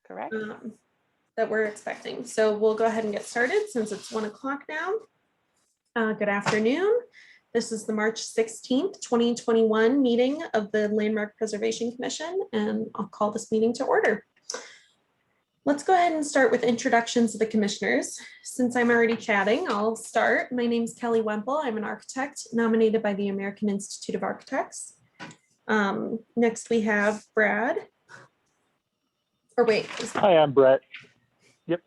Correct. That we're expecting. So we'll go ahead and get started since it's 1 o'clock now. Good afternoon. This is the March 16th, 2021 meeting of the Landmark Preservation Commission, and I'll call this meeting to order. Let's go ahead and start with introductions of the commissioners. Since I'm already chatting, I'll start. My name is Kelly Wemple. I'm an architect nominated by the American Institute of Architects. Next we have Brad. Or wait. Hi, I'm Brett. Yep.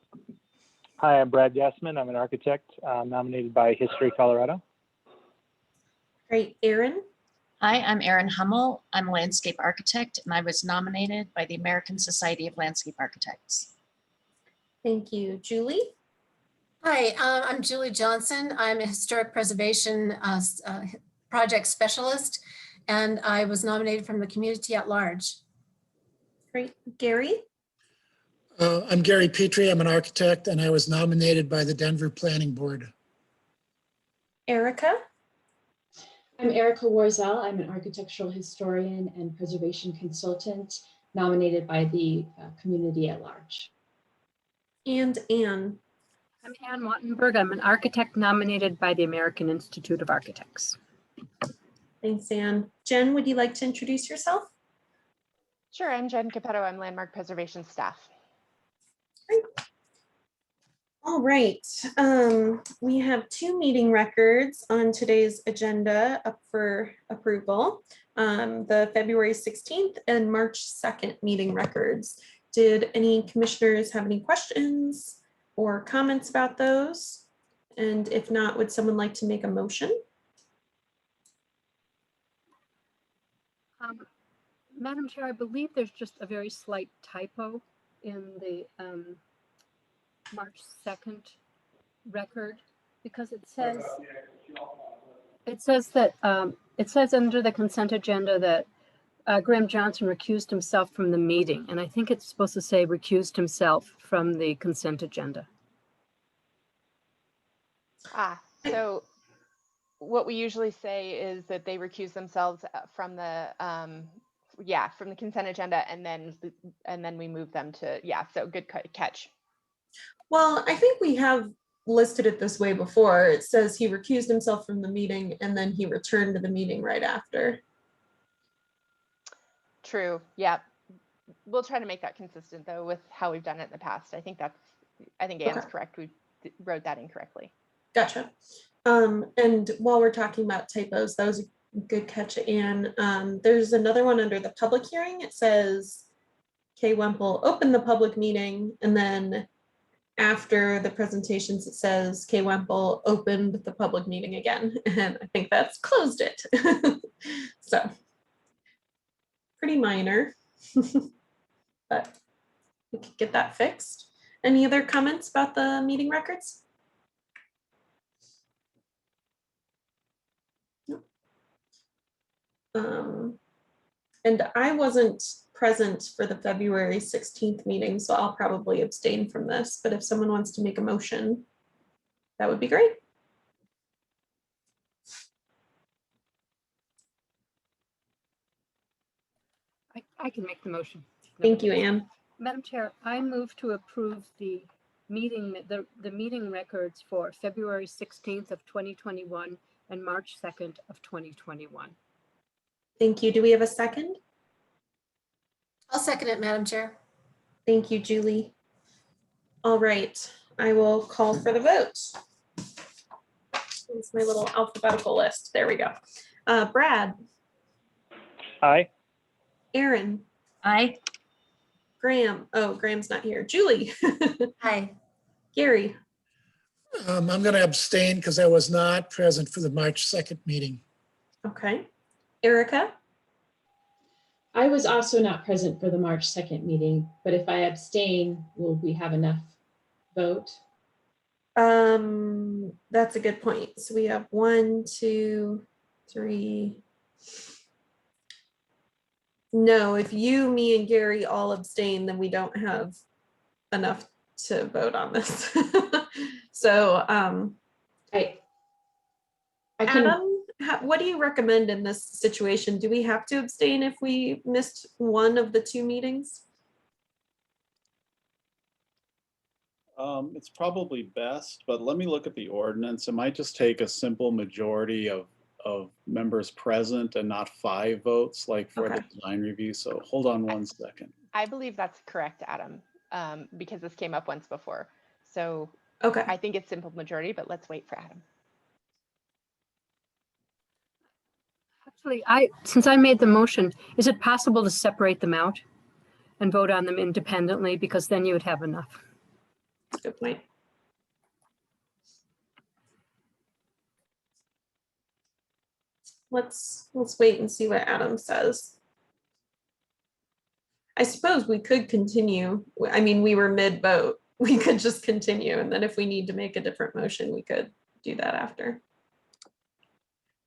Hi, I'm Brad Gassman. I'm an architect nominated by History Colorado. Great. Aaron. Hi, I'm Erin Hummel. I'm a landscape architect and I was nominated by the American Society of Landscape Architects. Thank you. Julie. Hi, I'm Julie Johnson. I'm a historic preservation project specialist, and I was nominated from the community at large. Great. Gary. I'm Gary Petrie. I'm an architect, and I was nominated by the Denver Planning Board. Erica. I'm Erica Warzel. I'm an architectural historian and preservation consultant nominated by the community at large. And Anne. I'm Ann Wattenberg. I'm an architect nominated by the American Institute of Architects. Thanks, Anne. Jen, would you like to introduce yourself? Sure, I'm Jen Capetto. I'm landmark preservation staff. Great. All right, we have 2 meeting records on today's agenda up for approval. The February 16th and March 2nd meeting records. Did any commissioners have any questions or comments about those? And if not, would someone like to make a motion? Madam Chair, I believe there's just a very slight typo in the March 2nd record, because it says that it says under the consent agenda that Graham Johnson recused himself from the meeting, and I think it's supposed to say recused himself from the consent agenda. So what we usually say is that they recuse themselves from the from the consent agenda, and then we move them to so good catch. Well, I think we have listed it this way before. It says he recused himself from the meeting and then he returned to the meeting right after. True. Yeah. We'll try to make that consistent though with how we've done it in the past. I think Anne's correct. We wrote that incorrectly. Gotcha. And while we're talking about typos, that was a good catch, Anne. There's another one under the public hearing. It says K. Wemple opened the public meeting, and then after the presentations, it says K. Wemple opened the public meeting again, and I think that's closed it. So pretty minor, but we could get that fixed. Any other comments about the meeting records? And I wasn't present for the February 16th meeting, so I'll probably abstain from this, but if someone wants to make a motion, that would be great. I can make the motion. Thank you, Anne. Madam Chair, I move to approve the meeting records for February 16th of 2021 and March 2nd of 2021. Thank you. Do we have a second? I'll second it, Madam Chair. Thank you, Julie. All right, I will call for the vote. It's my little alphabetical list. There we go. Brad. Aye. Aaron. Aye. Graham. Oh, Graham's not here. Julie. Hi. Gary. I'm going to abstain because I was not present for the March 2nd meeting. Okay. Erica. I was also not present for the March 2nd meeting, but if I abstain, will we have enough vote? That's a good point. So we have 1, 2, 3. No, if you, me, and Gary all abstain, then we don't have enough to vote on this. So I can. Adam, what do you recommend in this situation? Do we have to abstain if we missed one of the 2 meetings? It's probably best, but let me look at the ordinance. It might just take a simple majority of members present and not 5 votes like for the Okay. design review. So hold on one second. I believe that's correct, Adam, because this came up once before. So Okay. I think it's simple majority, but let's wait for Adam. Actually, since I made the motion, is it possible to separate them out and vote on them independently? Because then you would have enough. That's a good point. Let's wait and see what Adam says. I suppose we could continue. I mean, we were mid-vote. We could just continue, and then if we need to make a different motion, we could do that after.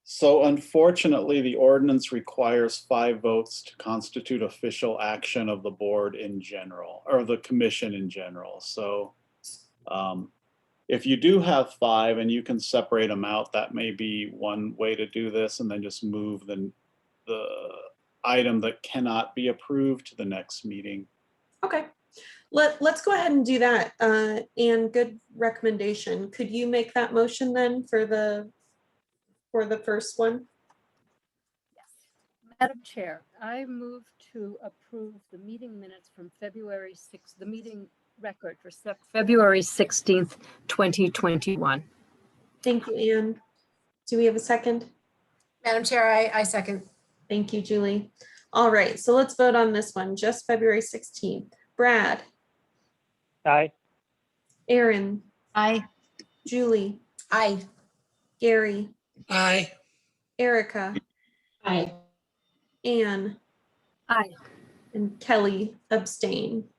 So unfortunately, the ordinance requires 5 votes to constitute official action of the board in general, or the commission in general. So if you do have 5 and you can separate them out, that may be one way to do this, and then just move the item that cannot be approved to the next meeting. Okay, let's go ahead and do that. And good recommendation. Could you make that motion then for the first one? Madam Chair, I move to approve the meeting minutes from February 6th, the meeting record for February 16th, 2021. Thank you, Anne. Do we have a second? Madam Chair, I second. Thank you, Julie. All right, so let's vote on this one, just February 16th. Brad, Aye. Aaron, Aye. Julie, Aye. Gary, Aye. Erica, Aye. Anne, Aye. and Kelly abstain.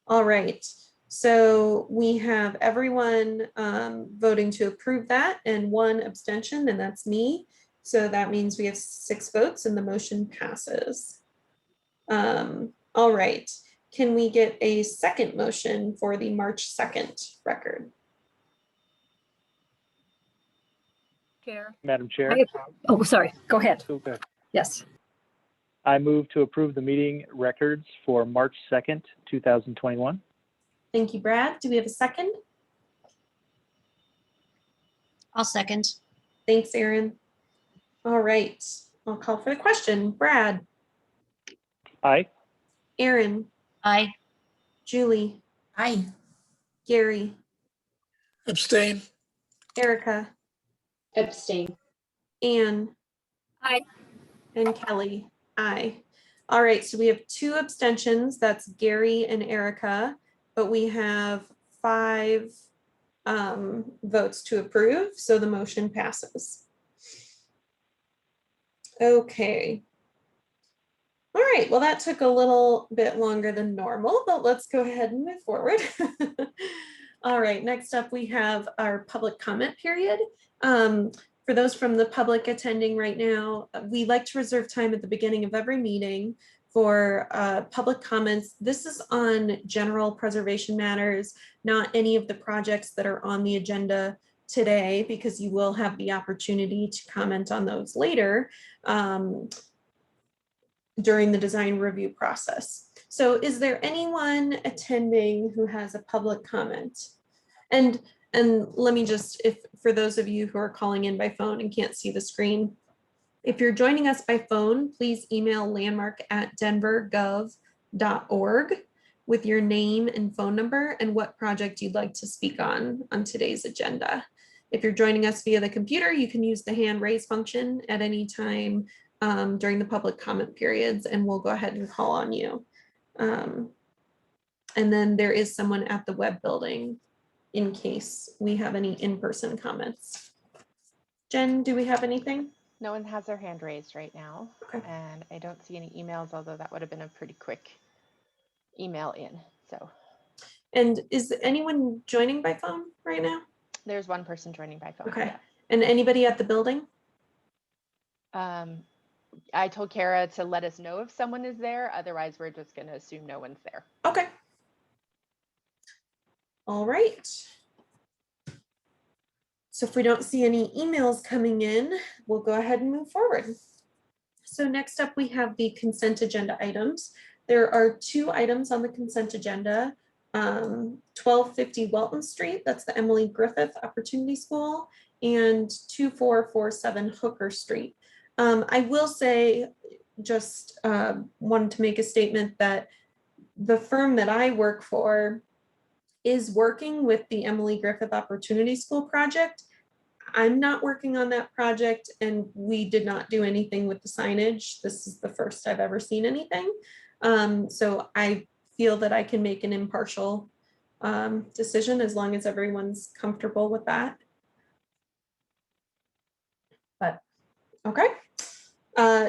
All right, so we have everyone voting to approve that and 1 abstention, and that's me. So that means we have 6 votes and the motion passes. All right, can we get a second motion for the March 2nd record? Chair. Madam Chair. Oh, sorry. Go ahead. Okay. Yes. I move to approve the meeting records for March 2nd, 2021. Thank you, Brad. Do we have a second? I'll second. Thanks, Aaron. All right, I'll call for the question. Brad, Aye. Aaron, Aye. Julie, Aye. Gary, Abstain. Erica, Abstain. Anne. Aye. And Kelly, aye. All right, so we have 2 abstentions. That's Gary and Erica, but we have 5 votes to approve, so the motion passes. Okay. All right, well, that took a little bit longer than normal, but let's go ahead and move forward. All right, next up we have our public comment period. For those from the public attending right now, we like to reserve time at the beginning of every meeting for public comments. This is on general preservation matters, not any of the projects that are on the agenda today, because you will have the opportunity to comment on those later during the design review process. So is there anyone attending who has a public comment? And let me just, if for those of you who are calling in by phone and can't see the screen, if you're joining us by phone, please email landmark@denvergov.org with your name and phone number and what project you'd like to speak on today's agenda. If you're joining us via the computer, you can use the hand raise function at any time during the public comment periods, and we'll go ahead and call on you. And then there is someone at the web building in case we have any in-person comments. Jen, do we have anything? No one has their hand raised right now. Okay. And I don't see any emails, although that would have been a pretty quick email in. So And is anyone joining by phone right now? there's one person joining by phone. Okay. And anybody at the building? I told Kara to let us know if someone is there. Otherwise, we're just going to assume no one's there. Okay. All right. So if we don't see any emails coming in, we'll go ahead and move forward. So next up, we have the consent agenda items. There are 2 items on the consent agenda. 1250 Welton Street, that's the Emily Griffith Opportunity School, and 2447 Hooker Street. I will say, just wanted to make a statement that the firm that I work for is working with the Emily Griffith Opportunity School project. I'm not working on that project, and we did not do anything with the signage. This is the first I've ever seen anything. So I feel that I can make an impartial decision as long as everyone's comfortable with that. But, okay.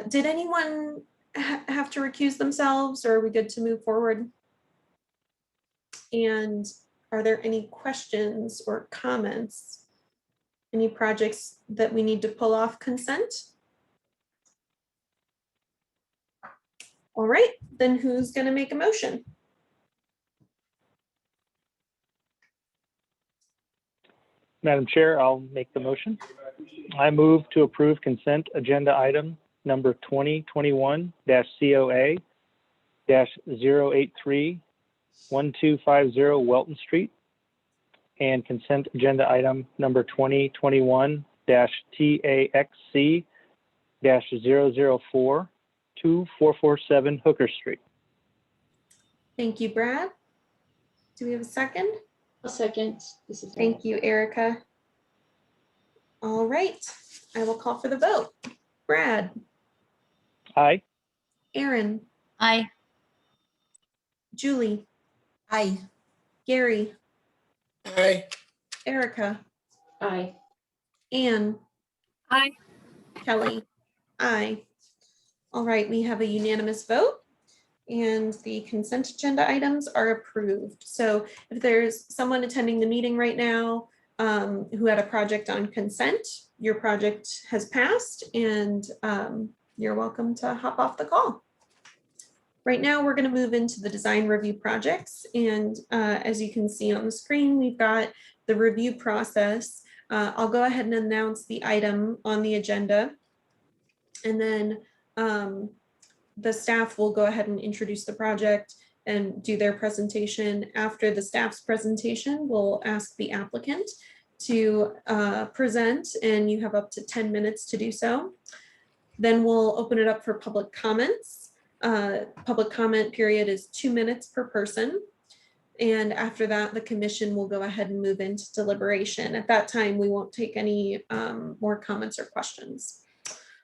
Did anyone have to recuse themselves, or are we good to move forward? And are there any questions or comments? Any projects that we need to pull off consent? All right, then who's going to make a motion? Madam Chair, I'll make the motion. I move to approve consent agenda item number 2021-COA-083-1250 Welton Street, and consent agenda item number 2021-TAXC-004-2447 Hooker Street. Thank you, Brad. Do we have a second? A second. This is Thank you, Erica. All right, I will call for the vote. Brad, Aye. Aaron, Aye. Julie, Aye. Gary, Aye. Erica, Aye. Anne, Aye. Kelly, aye. All right, we have a unanimous vote, and the consent agenda items are approved. So if there's someone attending the meeting right now who had a project on consent, your project has passed, and you're welcome to hop off the call. Right now, we're going to move into the design review projects. And as you can see on the screen, we've got the review process. I'll go ahead and announce the item on the agenda. And then the staff will go ahead and introduce the project and do their presentation. After the staff's presentation, we'll ask the applicant to present, and you have up to 10 minutes to do so. Then we'll open it up for public comments. Public comment period is 2 minutes per person. And after that, the commission will go ahead and move into deliberation. At that time, we won't take any more comments or questions.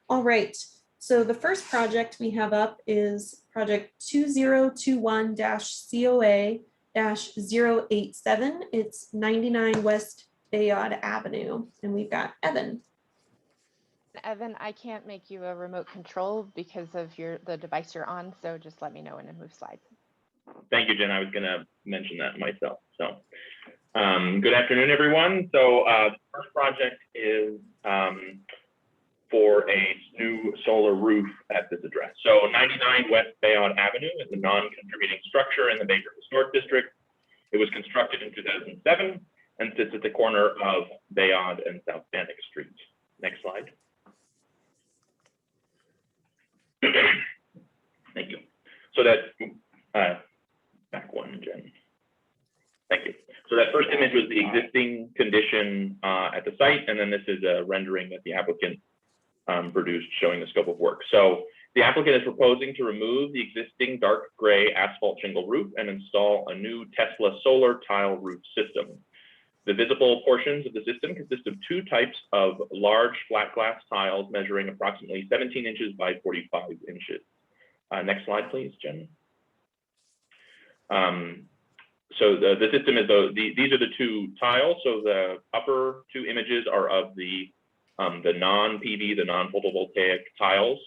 All right, so the first project we have up is project 2021-COA-087. It's 99 West Bayard Avenue, and we've got Evan. Evan, I can't make you a remote control because of the device you're on, so just let me know when to move slides. Thank you, Jen. I was going to mention that myself. So good afternoon, everyone. So the first project is for a new solar roof at this address. So 99 West Bayard Avenue is a non-contributing structure in the Baker Historic District. It was constructed in 2007 and sits at the corner of Bayard and South Bannock Streets. Next slide. Thank you. So that, back one, Jen. Thank you. So that first image was the existing condition at the site, and then this is a rendering that the applicant produced showing the scope of work. So the applicant is proposing to remove the existing dark gray asphalt shingle roof and install a new Tesla solar tile roof system. The visible portions of the system consist of two types of large flat glass tiles measuring approximately 17 inches by 45 inches. Next slide, please, Jen. So the system is, these are the two tiles. So the upper two images are of the non-PV, the non-photovoltaic tiles.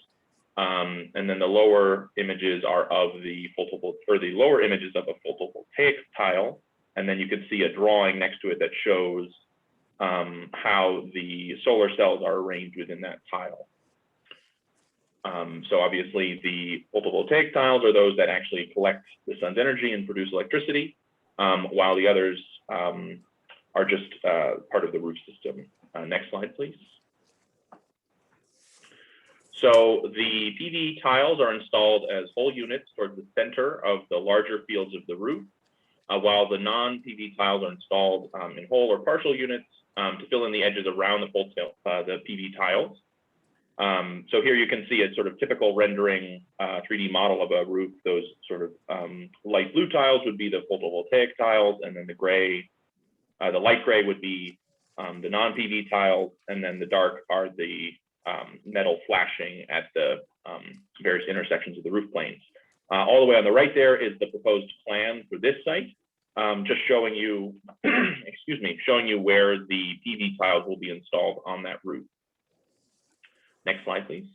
And then the lower images are of the lower images of a photovoltaic tile. And then you can see a drawing next to it that shows how the solar cells are arranged within that tile. So obviously the photovoltaic tiles are those that actually collect the sun's energy and produce electricity, while the others are just part of the roof system. Next slide, please. So the PV tiles are installed as whole units towards the center of the larger fields of the roof. while the non-PV tiles are installed in whole or partial units to fill in the edges around the PV tiles. So here you can see a sort of typical rendering 3D model of a roof. Those sort of light blue tiles would be the photovoltaic tiles, and then the gray, the light gray would be the non-PV tiles, and then the dark are the metal flashing at the various intersections of the roof planes. All the way on the right there is the proposed plan for this site, just showing you, excuse me, showing you where the PV tiles will be installed on that roof. Next slide, please.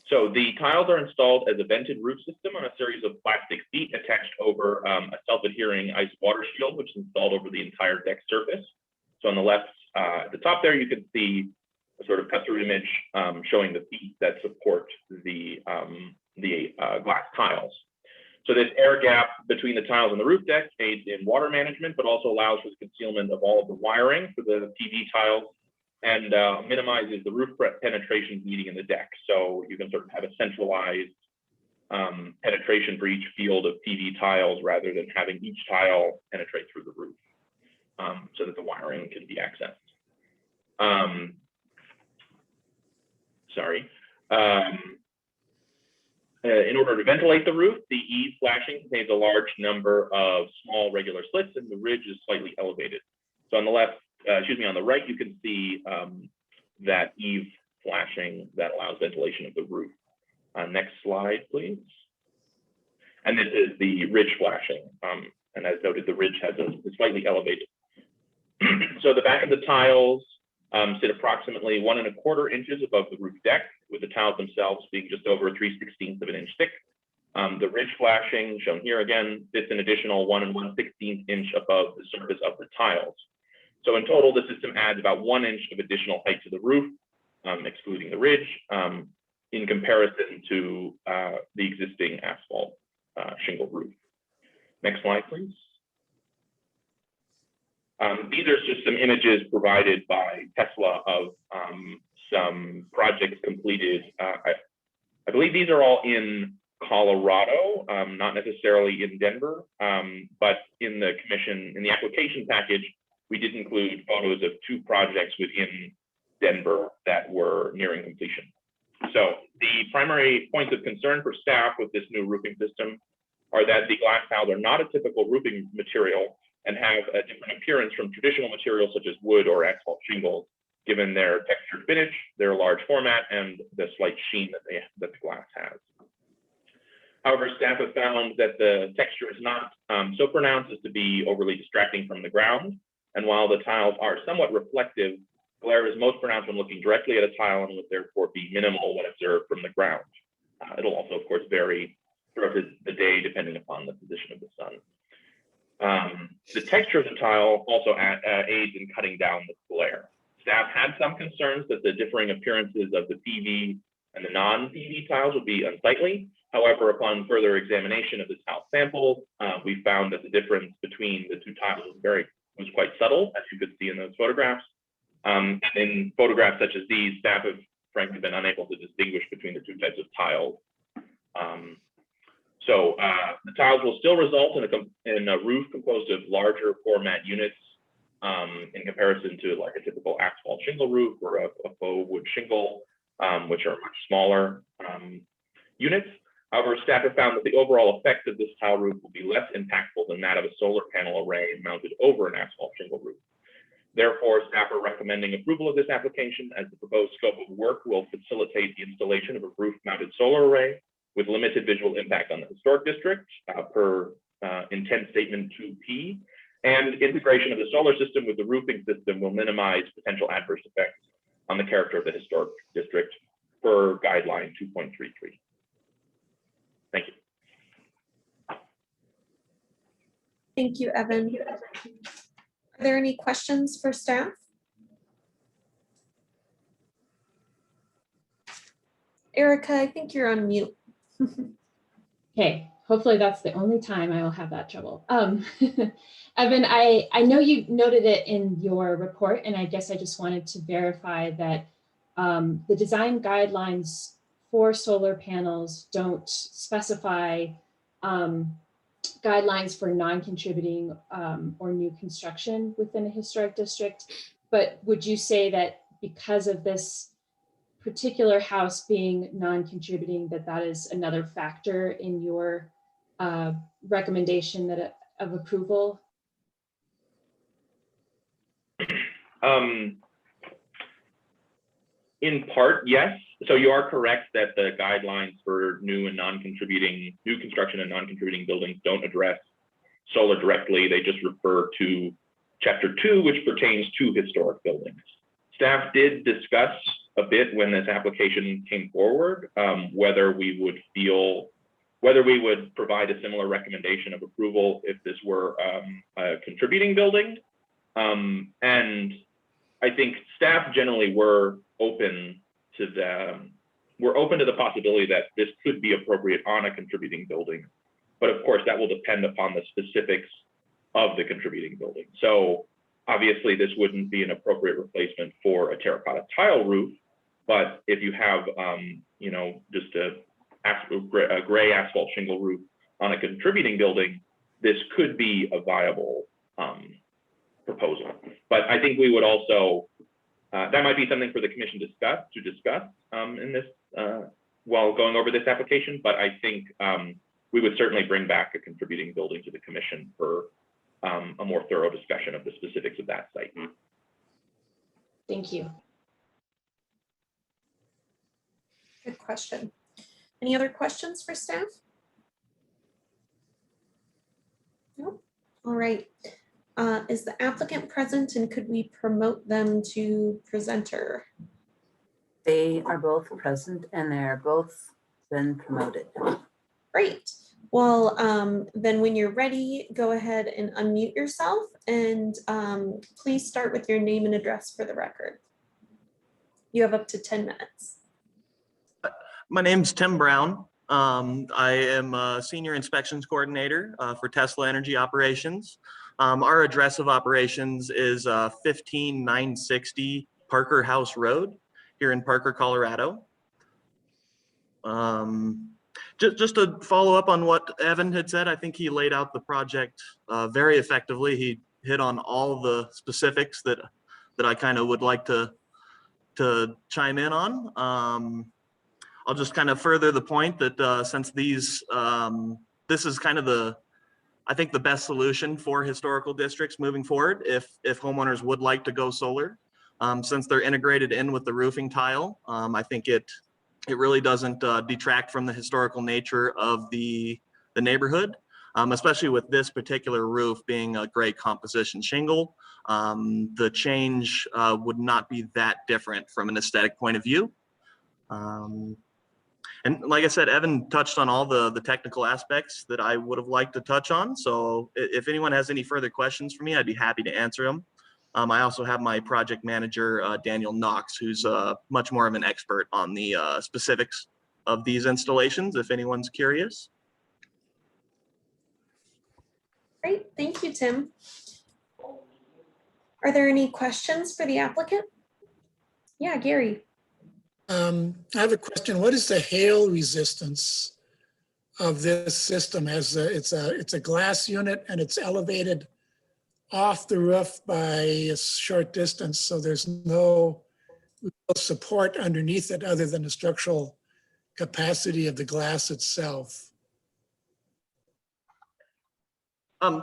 So the tiles are installed as a vented roof system on a series of plastic feet attached over a self-adhering ice water shield, which is installed over the entire deck surface. So on the left, at the top there, you can see a sort of cut-through image showing the feet that support the glass tiles. So this air gap between the tiles and the roof deck aids in water management, but also allows for the concealment of all of the wiring for the PV tiles, and minimizes the roof penetration needing in the deck. So you can sort of have a centralized penetration for each field of PV tiles rather than having each tile penetrate through the roof, so that the wiring can be accessed. In order to ventilate the roof, the eave flashing contains a large number of small regular slits, and the ridge is slightly elevated. So on the left, on the right, you can see that eave flashing that allows ventilation of the roof. Next slide, please. And this is the ridge flashing. And as noted, the ridge has a slightly elevated. So the back of the tiles sit approximately 1 1/4 inches above the roof deck, with the tiles themselves being just over 3/16 of an inch thick. The ridge flashing, shown here again, sits an additional 1 1/16 inch above the surface of the tiles. So in total, the system adds about 1 inch of additional height to the roof, excluding the ridge, in comparison to the existing asphalt shingle roof. Next slide, please. These are just some images provided by Tesla of some projects completed. I believe these are all in Colorado, not necessarily in Denver, but in the application package, we did include photos of 2 projects within Denver that were nearing completion. So the primary points of concern for staff with this new roofing system are that the glass tiles are not a typical roofing material and have a different appearance from traditional materials such as wood or asphalt shingles, given their textured finish, their large format, and the slight sheen that the glass has. However, staff have found that the texture is not so pronounced as to be overly distracting from the ground. And while the tiles are somewhat reflective, glare is most pronounced when looking directly at a tile and would therefore be minimal when observed from the ground. It'll also, of course, vary throughout the day depending upon the position of the sun. The texture of the tile also aids in cutting down the glare. Staff had some concerns that the differing appearances of the PV and the non-PV tiles would be unsightly. However, upon further examination of the tile samples, we found that the difference between the 2 tiles was quite subtle, as you could see in those photographs. In photographs such as these, staff have frankly been unable to distinguish between the 2 types of tiles. The tiles will still result in a roof composed of larger format units in comparison to like a typical asphalt shingle roof or a faux wood shingle, which are much smaller units. However, staff have found that the overall effect of this tile roof will be less impactful than that of a solar panel array mounted over an asphalt shingle roof. Therefore, staff are recommending approval of this application, as the proposed scope of work will facilitate the installation of a roof-mounted solar array with limited visual impact on the historic district per intent statement 2P, and integration of the solar system with the roofing system will minimize potential adverse effects on the character of the historic district per guideline 2.33. Thank you. Thank you, Evan. Are there any questions for staff? Erica, I think you're on mute. Okay, hopefully that's the only time I will have that trouble. Evan, I know you noted it in your report, and I guess I just wanted to verify that the design guidelines for solar panels don't specify guidelines for non-contributing or new construction within a historic district. But would you say that because of this particular house being non-contributing, that is another factor in your recommendation of approval? In part, yes. So you are correct that the guidelines for new construction and non-contributing buildings don't address solar directly. They just refer to Chapter 2, which pertains to historic buildings. Staff did discuss a bit when this application came forward, whether we would provide a similar recommendation of approval if this were a contributing building. And I think staff generally were open to the possibility that this could be appropriate on a contributing building. But of course, that will depend upon the specifics of the contributing building. So obviously, this wouldn't be an appropriate replacement for a terracotta tile roof. But if you have, just a gray asphalt shingle roof on a contributing building, this could be a viable proposal. But I think we would also, that might be something for the commission to discuss in this, while going over this application. But I think we would certainly bring back a contributing building to the commission for a more thorough discussion of the specifics of that site. Thank you. Good question. Any other questions for staff? No? All right. Is the applicant present, and could we promote them to presenter? They are both present and they're both been promoted. Great. Well, then when you're ready, go ahead and unmute yourself, and please start with your name and address for the record. You have up to 10 minutes. My name's Tim Brown. I am a Senior Inspections Coordinator for Tesla Energy Operations. Our address of operations is 15960 Parker House Road here in Parker, Colorado. Just to follow up on what Evan had said, I think he laid out the project very effectively. He hit on all the specifics that I kind of would like to chime in on. I'll just kind of further the point that since this is kind of I think the best solution for historical districts moving forward if homeowners would like to go solar, since they're integrated in with the roofing tile. I think it really doesn't detract from the historical nature of the neighborhood, especially with this particular roof being a gray composition shingle. The change would not be that different from an aesthetic point of view. And like I said, Evan touched on all the technical aspects that I would have liked to touch on. So if anyone has any further questions for me, I'd be happy to answer them. I also have my project manager, Daniel Knox, who's much more of an expert on the specifics of these installations, if anyone's curious. Great, thank you, Tim. Are there any questions for the applicant? Yeah, Gary. I have a question. What is the hail resistance of this system? It's a glass unit and it's elevated off the roof by a short distance, so there's no support underneath it other than the structural capacity of the glass itself.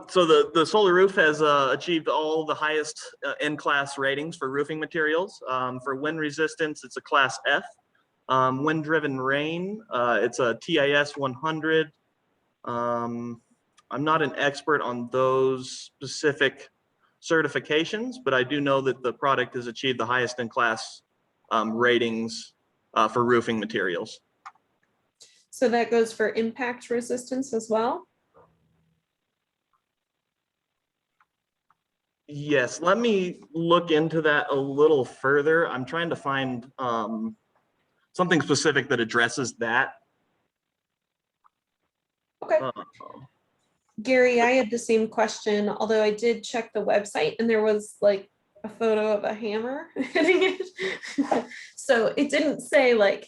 So the solar roof has achieved all the highest in-class ratings for roofing materials. For wind resistance, it's a class F. Wind-driven rain, it's a TIS 100. I'm not an expert on those specific certifications, but I do know that the product has achieved the highest in-class ratings for roofing materials. So that goes for impact resistance as well? Yes, let me look into that a little further. I'm trying to find something specific that addresses that. Okay. Gary, I had the same question, although I did check the website and there was like a photo of a hammer hitting it. So it didn't say like,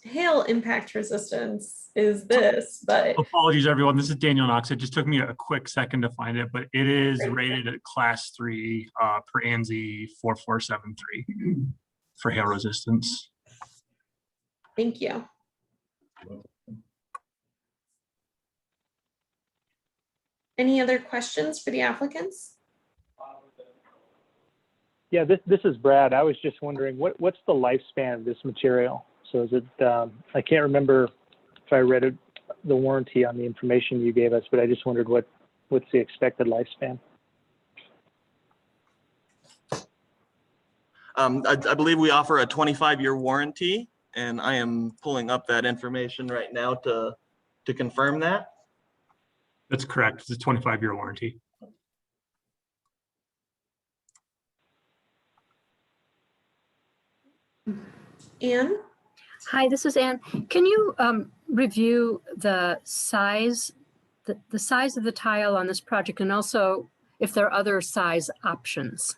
hail impact resistance is this, but Apologies, everyone. This is Daniel Knox. It just took me a quick second to find it, but it is rated at class 3 per ANSI 4473 for hail resistance. thank you. Any other questions for the applicants? Yeah, this is Brad. I was just wondering, what's the lifespan of this material? So is it, I can't remember if I read the warranty on the information you gave us, but I just wondered what's the expected lifespan? I believe we offer a 25-year warranty, and I am pulling up that information right now to confirm that. That's correct. It's a 25-year warranty. Anne? Hi, this is Anne. Can you review the size, the size of the tile on this project, and also if there are other size options?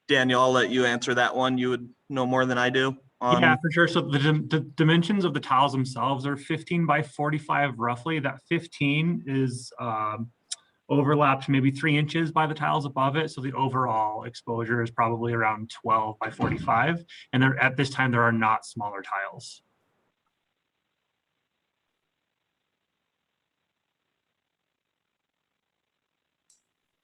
Daniel, I'll let you answer that one. You would know more than I do. Yeah, for sure. So the dimensions of the tiles themselves are 15 by 45 roughly. That 15 is overlapped maybe 3 inches by the tiles above it. So the overall exposure is probably around 12 by 45. And there, at this time, there are not smaller tiles.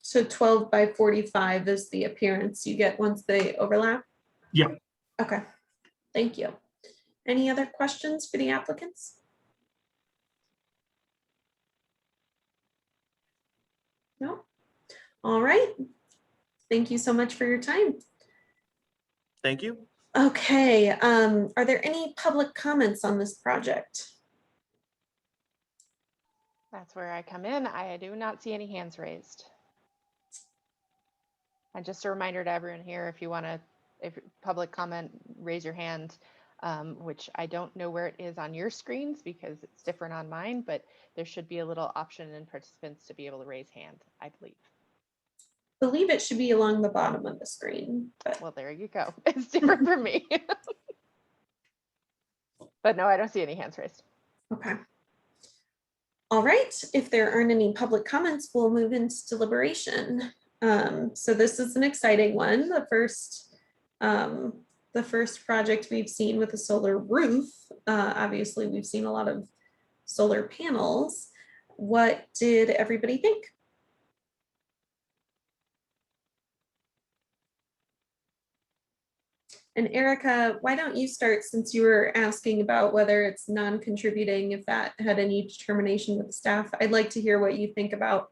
So 12 by 45 is the appearance you get once they overlap? Yep. Okay, thank you. Any other questions for the applicants? No? All right. Thank you so much for your time. Thank you. Okay, are there any public comments on this project? That's where I come in. I do not see any hands raised. And just a reminder to everyone here, if you want to, if public comment, raise your hand, which I don't know where it is on your screens because it's different on mine, but there should be a little option in participants to be able to raise hand, I believe. I believe it should be along the bottom of the screen. But... Well, there you go. It's different for me. But no, I don't see any hands raised. Okay. All right, if there aren't any public comments, we'll move into deliberation. So this is an exciting one. The first project we've seen with a solar roof. Obviously, we've seen a lot of solar panels. What did everybody think? And Erica, why don't you start, since you were asking about whether it's non-contributing, if that had any determination with the staff. I'd like to hear what you think about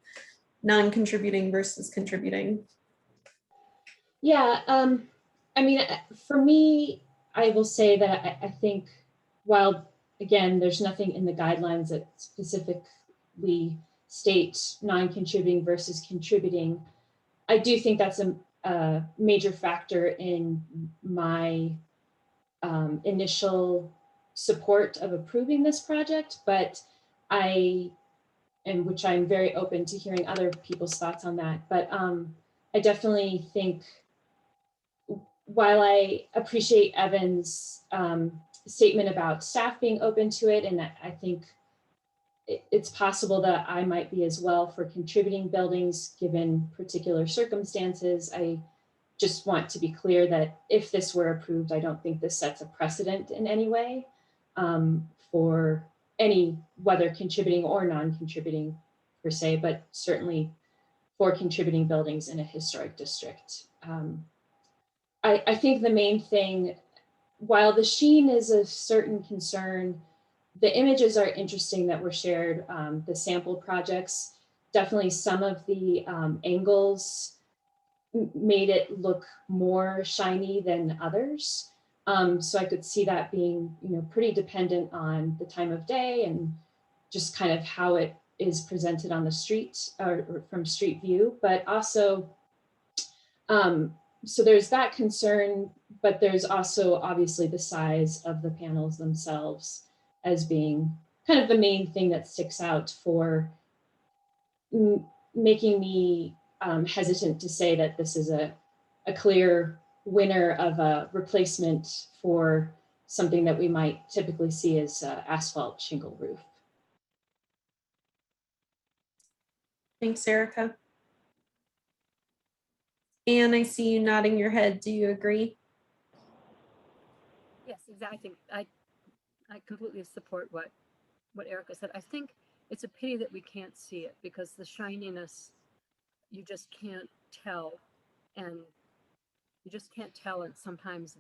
non-contributing versus contributing. Yeah, I mean, for me, I will say that I think while, again, there's nothing in the guidelines that specifically state non-contributing versus contributing, I do think that's a major factor in my initial support of approving this project, but which I'm very open to hearing other people's thoughts on that. But I definitely think, while I appreciate Evan's statement about staff being open to it, and I think it's possible that I might be as well for contributing buildings given particular circumstances, I just want to be clear that if this were approved, I don't think this sets a precedent in any way for any, whether contributing or non-contributing per se, but certainly for contributing buildings in a historic district. I think the main thing, while the sheen is a certain concern, the images are interesting that were shared, the sample projects. Definitely some of the angles made it look more shiny than others. So I could see that being, pretty dependent on the time of day and just kind of how it is presented on the street or from street view, but also, so there's that concern, but there's also obviously the size of the panels themselves as being kind of the main thing that sticks out for making me hesitant to say that this is a clear winner of a replacement for something that we might typically see as asphalt shingle roof. Thanks, Erica. Anne, I see you nodding your head. Do you agree? Yes, exactly. I completely support what Erica said. I think it's a pity that we can't see it because the shininess, you just can't tell, and you just can't tell. And sometimes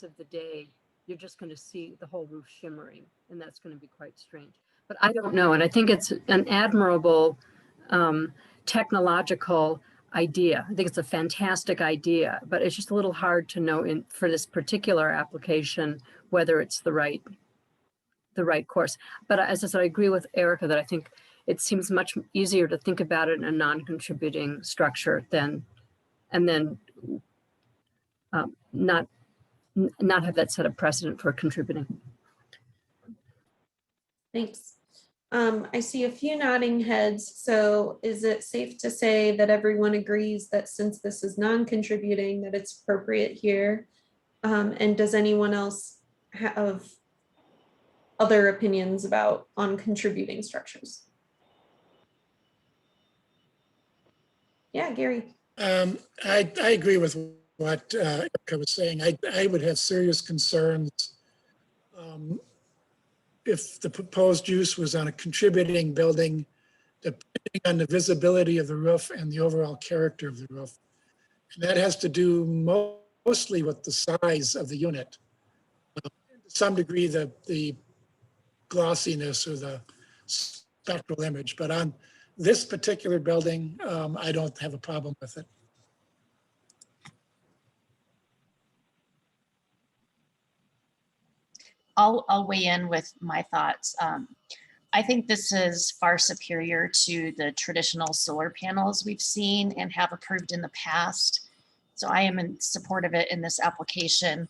of the day, you're just going to see the whole roof shimmering, and that's going to be quite strange. But I don't know, and I think it's an admirable technological idea. I think it's a fantastic idea, but it's just a little hard to know for this particular application whether it's the right course. But as I said, I agree with Erica that I think it seems much easier to think about it in a non-contributing structure and then not have that set of precedent for contributing. Thanks. I see a few nodding heads. So is it safe to say that everyone agrees that since this is non-contributing, that it's appropriate here? And does anyone else have other opinions on contributing structures? Yeah, Gary. I agree with what Erica was saying. I would have serious concerns if the proposed use was on a contributing building, depending on the visibility of the roof and the overall character of the roof. And that has to do mostly with the size of the unit. To some degree, the glossiness or the spectral image, but on this particular building, I don't have a problem with it. I'll weigh in with my thoughts. I think this is far superior to the traditional solar panels we've seen and have approved in the past. So I am in support of it in this application.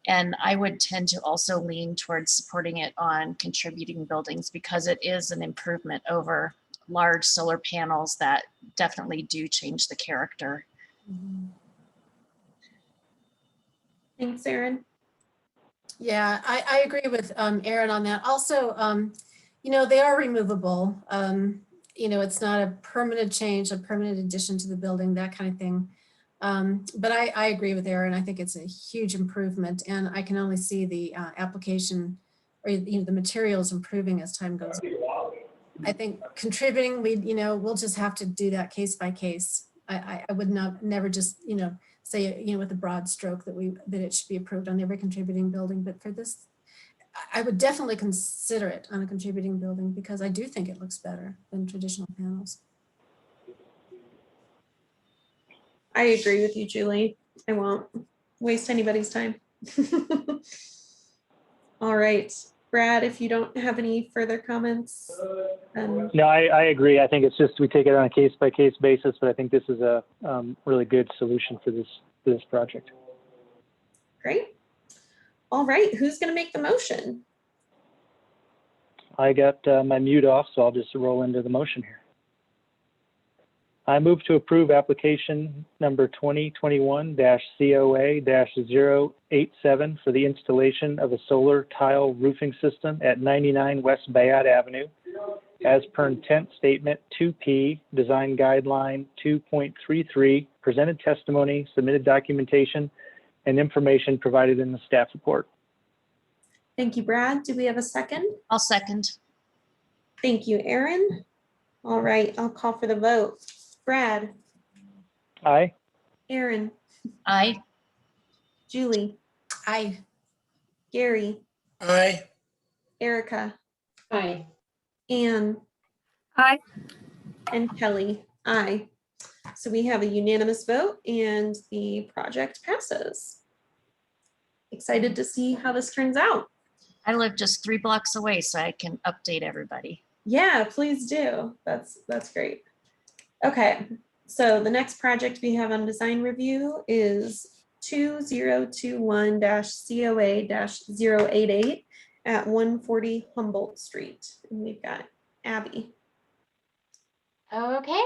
And I would tend to also lean towards supporting it on contributing buildings because it is an improvement over large solar panels that definitely do change the character. Thanks, Erin. Yeah, I agree with Erin on that. Also, they are removable. It's not a permanent change, a permanent addition to the building, that kind of thing. But I agree with Erin. I think it's a huge improvement, and I can only see the application or the materials improving as time goes on. I think contributing, we'll just have to do that case by case. I would never just say with a broad stroke that it should be approved on every contributing building. But for this, I would definitely consider it on a contributing building because I do think it looks better than traditional panels. I agree with you, Julie. I won't waste anybody's time. All right, Brad, if you don't have any further comments. No, I agree. I think it's just we take it on a case-by-case basis, but I think this is a really good solution for this project. Great. All right, who's going to make the motion? I got my mute off, so I'll just roll into the motion here. I move to approve application number 2021-COA-087 for the installation of a solar tile roofing system at 99 West Bayard Avenue as per intent statement 2P, design guideline 2.33, presented testimony, submitted documentation, and information provided in the staff report. Thank you, Brad. Do we have a second? I'll second. Thank you, Erin. All right, I'll call for the vote. Brad. Aye. Erin. Aye. Julie. Aye. Gary. Aye. Erica. Aye. Anne. Aye. And Kelly. Aye. So we have a unanimous vote and the project passes. Excited to see how this turns out. I live just 3 blocks away, so I can update everybody. Yeah, please do. That's great. Okay, so the next project we have on design review is 2021-COA-088 at 140 Humboldt Street. And we've got Abby. Okay.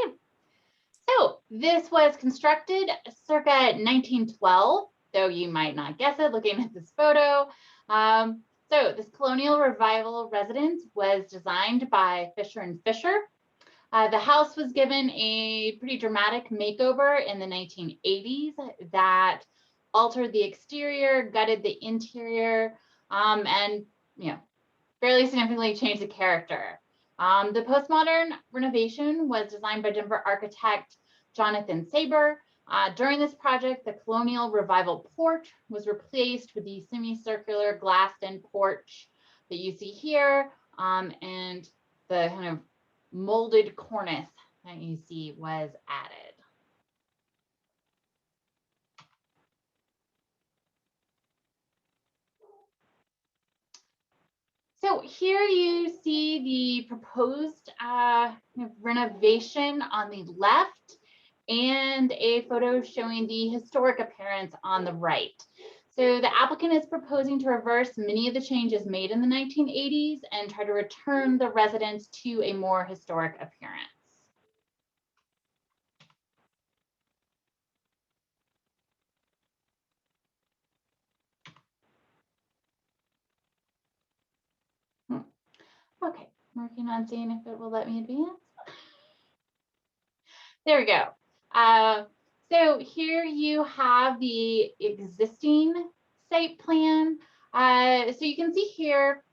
So this was constructed circa 1912, though you might not guess it looking at this photo. So this colonial revival residence was designed by Fisher and Fisher. The house was given a pretty dramatic makeover in the 1980s that altered the exterior, gutted the interior, and fairly significantly changed the character. The postmodern renovation was designed by Denver architect Jonathan Saber. During this project, the colonial revival porch was replaced with the semicircular glassed-in porch that you see here, and the kind of molded cornice that you see was added. So here you see the proposed renovation on the left and a photo showing the historic appearance on the right. So the applicant is proposing to reverse many of the changes made in the 1980s and try to return the residence to a more historic appearance. Okay, working on seeing if it will let me advance. There we go. So here you have the existing site plan. So you can see here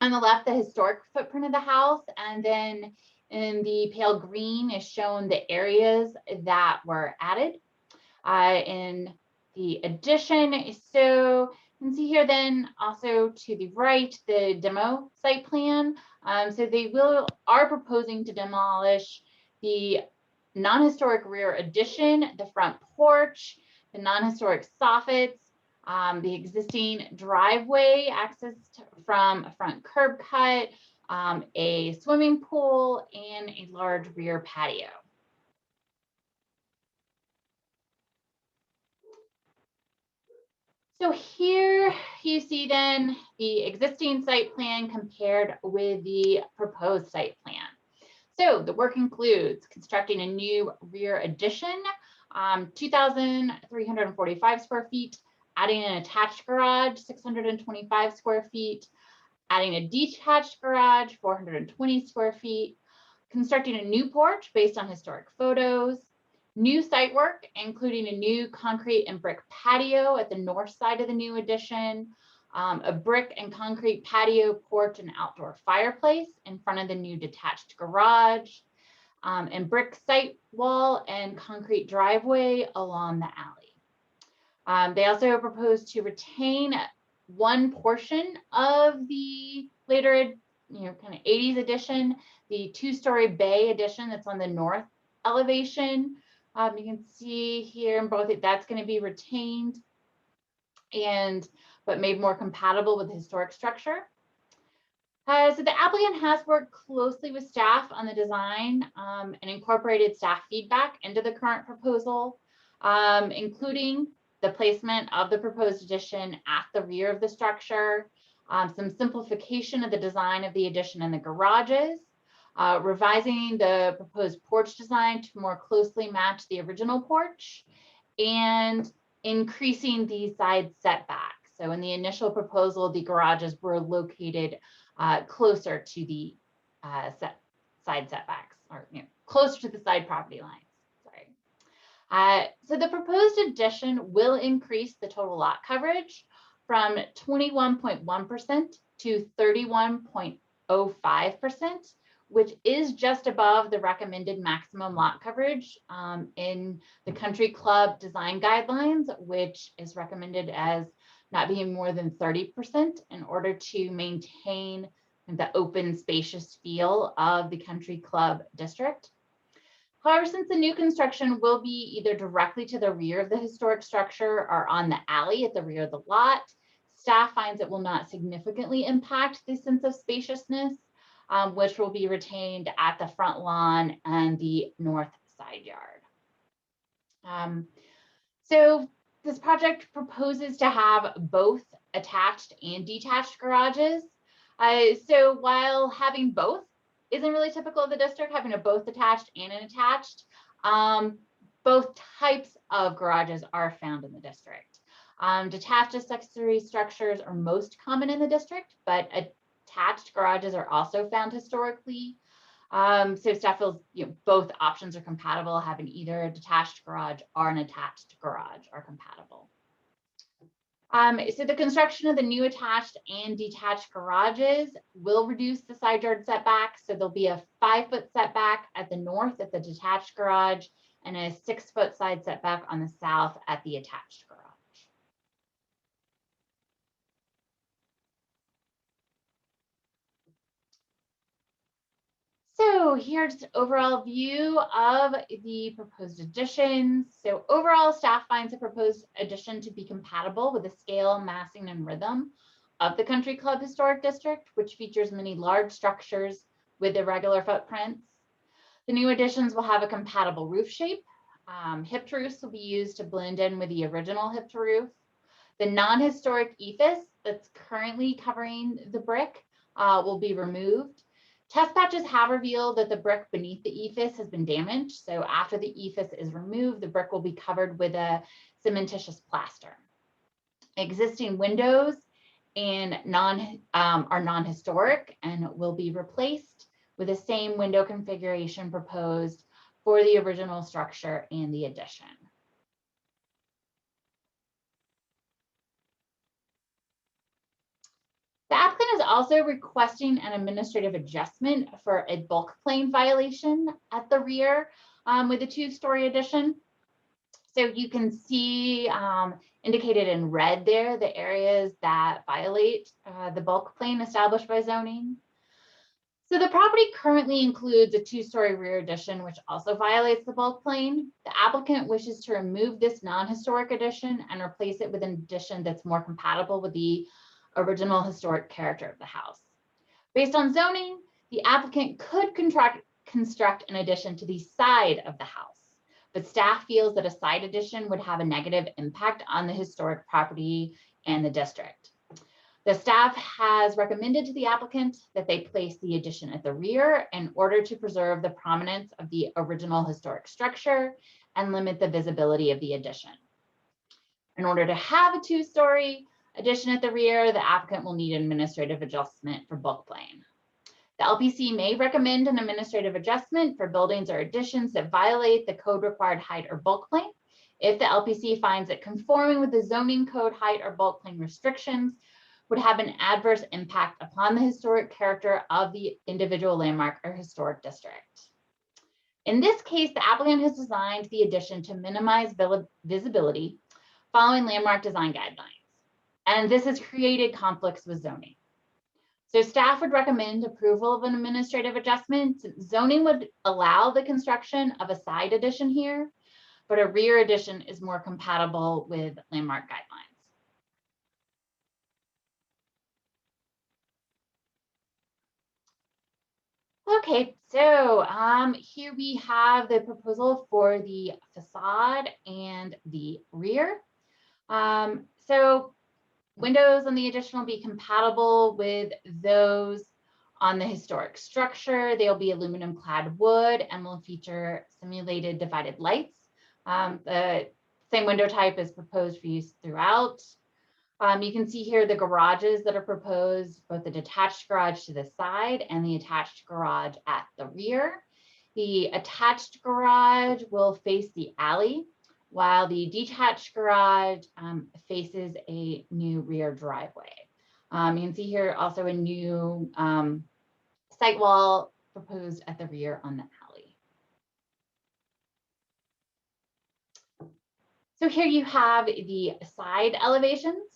on the left the historic footprint of the house, and then in the pale green is shown the areas that were added in the addition. So you can see here then also to the right the demo site plan. So they are proposing to demolish the non-historic rear addition, the front porch, the non-historic soffits, the existing driveway accessed from a front curb cut, a swimming pool, and a large rear patio. So here you see then the existing site plan compared with the proposed site plan. So the work includes constructing a new rear addition, 2,345 square feet, adding an attached garage, 625 square feet, adding a detached garage, 420 square feet, constructing a new porch based on historic photos, new site work, including a new concrete and brick patio at the north side of the new addition, a brick and concrete patio, porch, and outdoor fireplace in front of the new detached garage, and brick site wall and concrete driveway along the alley. They also propose to retain one portion of the later, kind of 80s addition, the two-story bay addition that's on the north elevation. You can see here in both, that's going to be retained but made more compatible with the historic structure. So the applicant has worked closely with staff on the design and incorporated staff feedback into the current proposal, including the placement of the proposed addition at the rear of the structure, some simplification of the design of the addition and the garages, revising the proposed porch design to more closely match the original porch, and increasing the side setbacks. So in the initial proposal, the garages were located closer to the side setbacks, or closer to the side property lines. Sorry. So the proposed addition will increase the total lot coverage from 21.1% to 31.05%, which is just above the recommended maximum lot coverage in the Country Club design guidelines, which is recommended as not being more than 30% in order to maintain the open, spacious feel of the Country Club district. However, since the new construction will be either directly to the rear of the historic structure or on the alley at the rear of the lot, staff finds it will not significantly impact the sense of spaciousness, which will be retained at the front lawn and the north side yard. So this project proposes to have both attached and detached garages. So while having both isn't really typical of the district, having a both attached and an attached, Both types of garages are found in the district. Detached accessory structures are most common in the district, but attached garages are also found historically. So staff feels both options are compatible, having either a detached garage or an attached garage are compatible. So the construction of the new attached and detached garages will reduce the side yard setback. So there'll be a 5-foot setback at the north at the detached garage and a 6-foot side setback on the south at the attached garage. So here's an overall view of the proposed additions. So overall, staff finds the proposed addition to be compatible with the scale, massing, and rhythm of the Country Club Historic District, which features many large structures with irregular footprints. The new additions will have a compatible roof shape. Hipped roofs will be used to blend in with the original hipped roof. The non-historic ephes that's currently covering the brick will be removed. Test patches have revealed that the brick beneath the ephes has been damaged. So after the ephes is removed, the brick will be covered with a cementitious plaster. Existing windows and are non-historic and will be replaced with the same window configuration proposed for the original structure and the addition. The applicant is also requesting an administrative adjustment for a bulk plane violation at the rear with a 2-story addition. So you can see indicated in red there, the areas that violate the bulk plane established by zoning. So the property currently includes a 2-story rear addition, which also violates the bulk plane. The applicant wishes to remove this non-historic addition and replace it with an addition that's more compatible with the original historic character of the house. Based on zoning, the applicant could construct an addition to the side of the house, but staff feels that a side addition would have a negative impact on the historic property and the district. The staff has recommended to the applicant that they place the addition at the rear in order to preserve the prominence of the original historic structure and limit the visibility of the addition. In order to have a 2-story addition at the rear, the applicant will need an administrative adjustment for bulk plane. The LPC may recommend an administrative adjustment for buildings or additions that violate the code required height or bulk plane. If the LPC finds that conforming with the zoning code height or bulk plane restrictions would have an adverse impact upon the historic character of the individual landmark or historic district. In this case, the applicant has designed the addition to minimize visibility following landmark design guidelines. And this has created conflicts with zoning. So staff would recommend approval of an administrative adjustment. Zoning would allow the construction of a side addition here, but a rear addition is more compatible with landmark guidelines. Okay, so here we have the proposal for the facade and the rear. So windows on the addition will be compatible with those on the historic structure. They'll be aluminum clad wood and will feature simulated divided lights. The same window type is proposed for use throughout. You can see here the garages that are proposed, both the detached garage to the side and the attached garage at the rear. The attached garage will face the alley, while the detached garage faces a new rear driveway. You can see here also a new site wall proposed at the rear on the alley. So here you have the side elevations.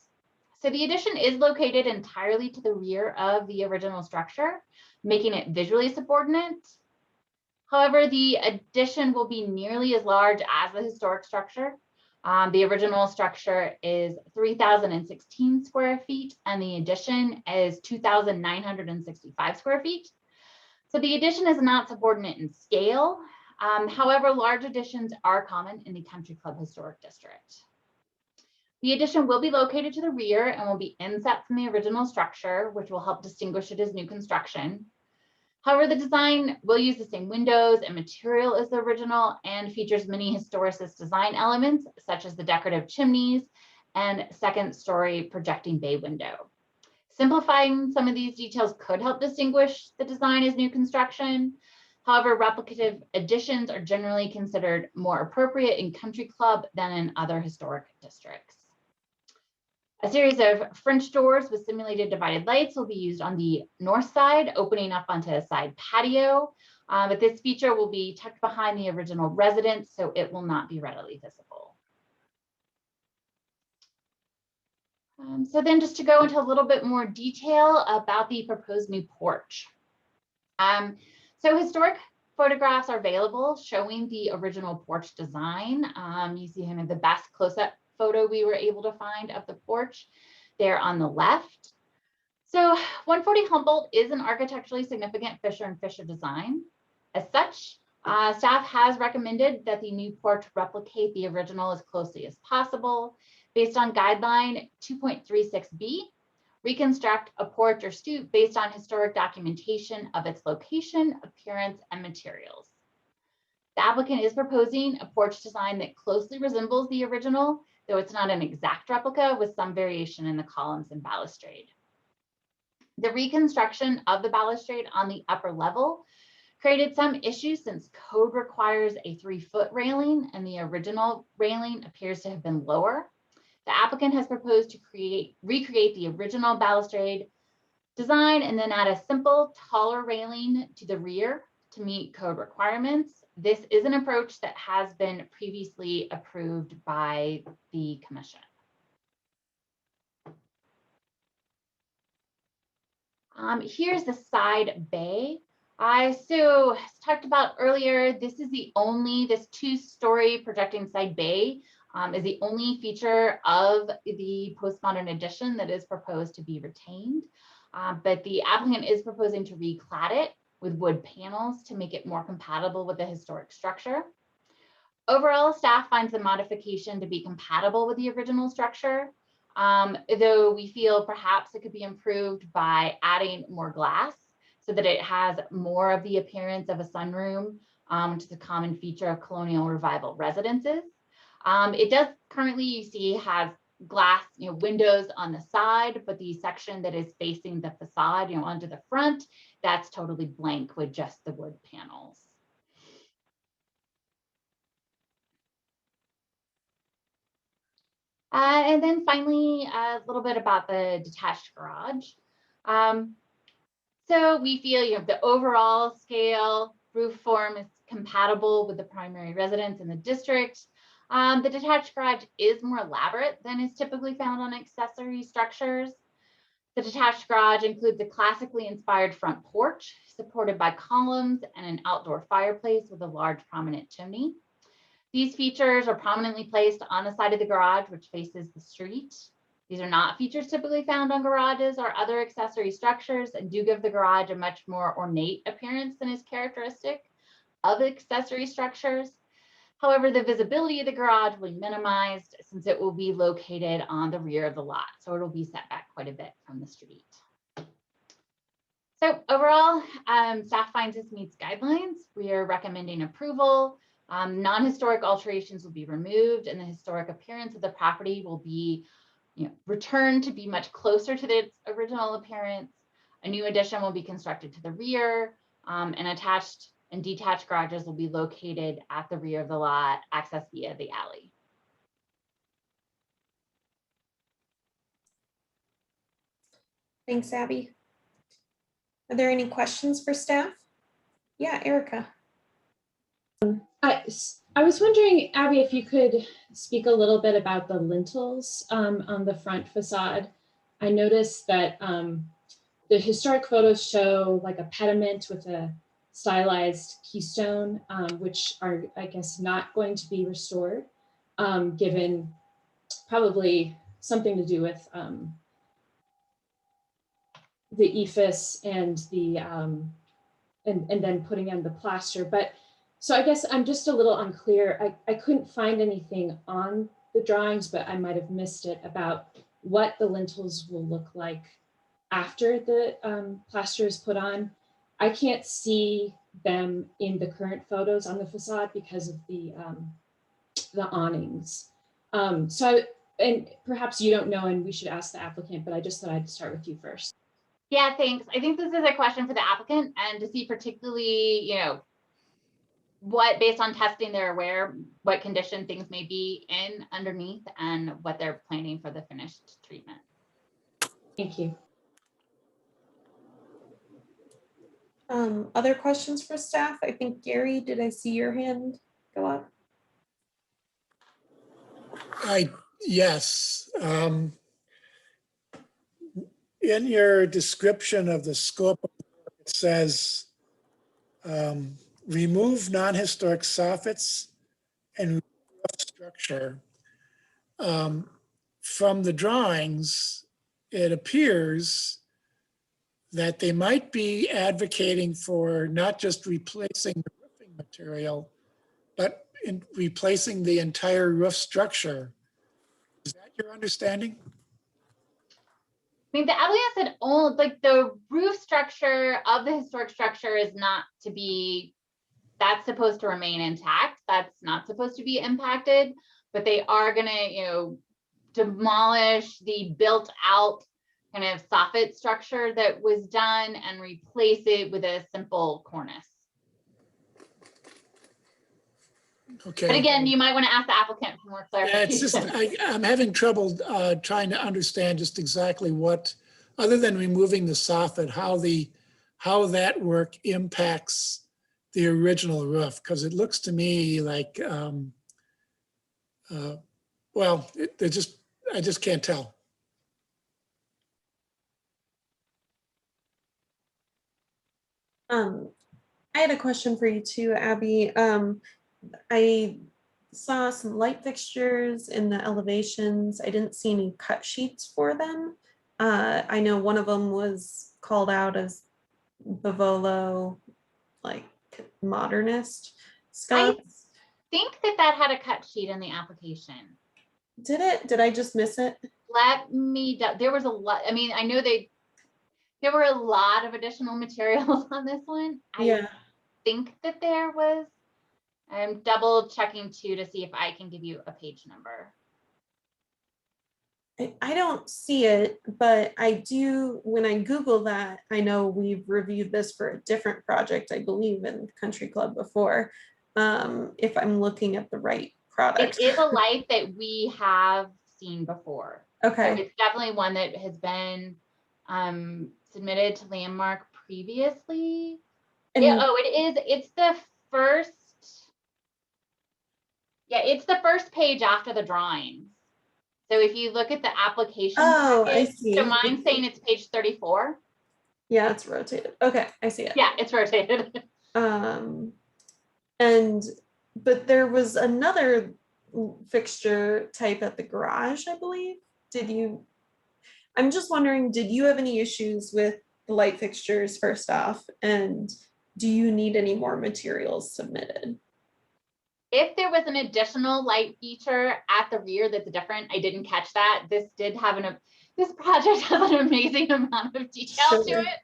So the addition is located entirely to the rear of the original structure, making it visually subordinate. However, the addition will be nearly as large as the historic structure. The original structure is 3,016 square feet and the addition is 2,965 square feet. So the addition is not subordinate in scale. However, large additions are common in the Country Club Historic District. The addition will be located to the rear and will be inset from the original structure, which will help distinguish it as new construction. However, the design will use the same windows and material as the original and features many historicist design elements, such as the decorative chimneys and second-story projecting bay window. Simplifying some of these details could help distinguish the design as new construction. However, replicative additions are generally considered more appropriate in country club than in other historic districts. A series of French doors with simulated divided lights will be used on the north side, opening up onto a side patio. But this feature will be tucked behind the original residence, so it will not be readily visible. So then just to go into a little bit more detail about the proposed new porch. So historic photographs are available showing the original porch design. You see kind of the best close-up photo we were able to find of the porch there on the left. So 140 Humboldt is an architecturally significant Fisher and Fisher design. As such, staff has recommended that the new porch replicate the original as closely as possible. Based on guideline 2.36b, reconstruct a porch or stoop based on historic documentation of its location, appearance, and materials. The applicant is proposing a porch design that closely resembles the original, though it's not an exact replica, with some variation in the columns and balustrade. The reconstruction of the balustrade on the upper level created some issues since code requires a 3-foot railing and the original railing appears to have been lower. The applicant has proposed to recreate the original balustrade design and then add a simple, taller railing to the rear to meet code requirements. This is an approach that has been previously approved by the commission. Here's the side bay. So as talked about earlier, this 2-story projecting side bay is the only feature of the postmodern addition that is proposed to be retained. But the applicant is proposing to reclad it with wood panels to make it more compatible with the historic structure. Overall, staff finds the modification to be compatible with the original structure, though we feel perhaps it could be improved by adding more glass so that it has more of the appearance of a sunroom, which is a common feature of colonial revival residences. It does currently, you see, has glass windows on the side, but the section that is facing the facade onto the front, that's totally blank with just the wood panels. And then finally, a little bit about the detached garage. So we feel the overall scale roof form is compatible with the primary residence in the district. The detached garage is more elaborate than is typically found on accessory structures. The detached garage includes a classically inspired front porch supported by columns and an outdoor fireplace with a large prominent chimney. These features are prominently placed on the side of the garage, which faces the street. These are not features typically found on garages or other accessory structures and do give the garage a much more ornate appearance than is characteristic of accessory structures. However, the visibility of the garage will be minimized since it will be located on the rear of the lot. So it will be set back quite a bit from the street. So overall, staff finds this meets guidelines. We are recommending approval. Non-historic alterations will be removed and the historic appearance of the property will be returned to be much closer to its original appearance. A new addition will be constructed to the rear and attached and detached garages will be located at the rear of the lot, accessed via the alley. Thanks, Abby. Are there any questions for staff? Yeah, Erica. I was wondering, Abby, if you could speak a little bit about the lintels on the front facade. I noticed that the historic photos show like a pediment with a stylized keystone, which are, I guess, not going to be restored, given probably something to do with the ephes and the and then putting in the plaster. But so I guess I'm just a little unclear. I couldn't find anything on the drawings, but I might have missed it about what the lintels will look like after the plaster is put on. I can't see them in the current photos on the facade because of the awnings. And perhaps you don't know, and we should ask the applicant, but I just thought I'd start with you first. Yeah, thanks. I think this is a question for the applicant, and to see particularly, what, based on testing, they're aware what condition things may be in underneath and what they're planning for the finished treatment. Thank you. Other questions for staff? I think Gary, did I see your hand go up? Yes. In your description of the scope, it says remove non-historic soffits and roof structure. From the drawings, it appears that they might be advocating for not just replacing the roofing material, but in replacing the entire roof structure. Is that your understanding? I mean, the applicant said, oh, like the roof structure of the historic structure is not to be, that's supposed to remain intact. That's not supposed to be impacted, but they are gonna, demolish the built out kind of soffit structure that was done and replace it with a simple cornice. Okay. But again, you might want to ask the applicant for more clarification. Yeah, it's just, I'm having trouble trying to understand just exactly what, other than removing the soffit, how that work impacts the original roof, because it looks to me like, well, I just can't tell. I had a question for you too, Abby. I saw some light fixtures in the elevations. I didn't see any cut sheets for them. I know one of them was called out as Bavolo, like modernist Scots. I think that had a cut sheet in the application. Did it? Did I just miss it? Let me, there was a lot, I mean, I know there were a lot of additional materials on this one. Yeah. I think that there was, I'm double checking too to see if I can give you a page number. I don't see it, but I do, when I Google that, I know we've reviewed this for a different project, I believe in Country Club before, if I'm looking at the right product. It is a light that we have seen before. Okay. So it's definitely one that has been submitted to Landmark previously. And It's the first, it's the first page after the drawings. So if you look at the application packet, I see. So mine's saying it's page 34. Yeah, it's rotated. Okay, I see it. Yeah, it's rotated. But there was another fixture type at the garage, I believe. I'm just wondering, did you have any issues with the light fixtures first off? And do you need any more materials submitted? If there was an additional light feature at the rear that's different, I didn't catch that. This project has an amazing amount of detail to it.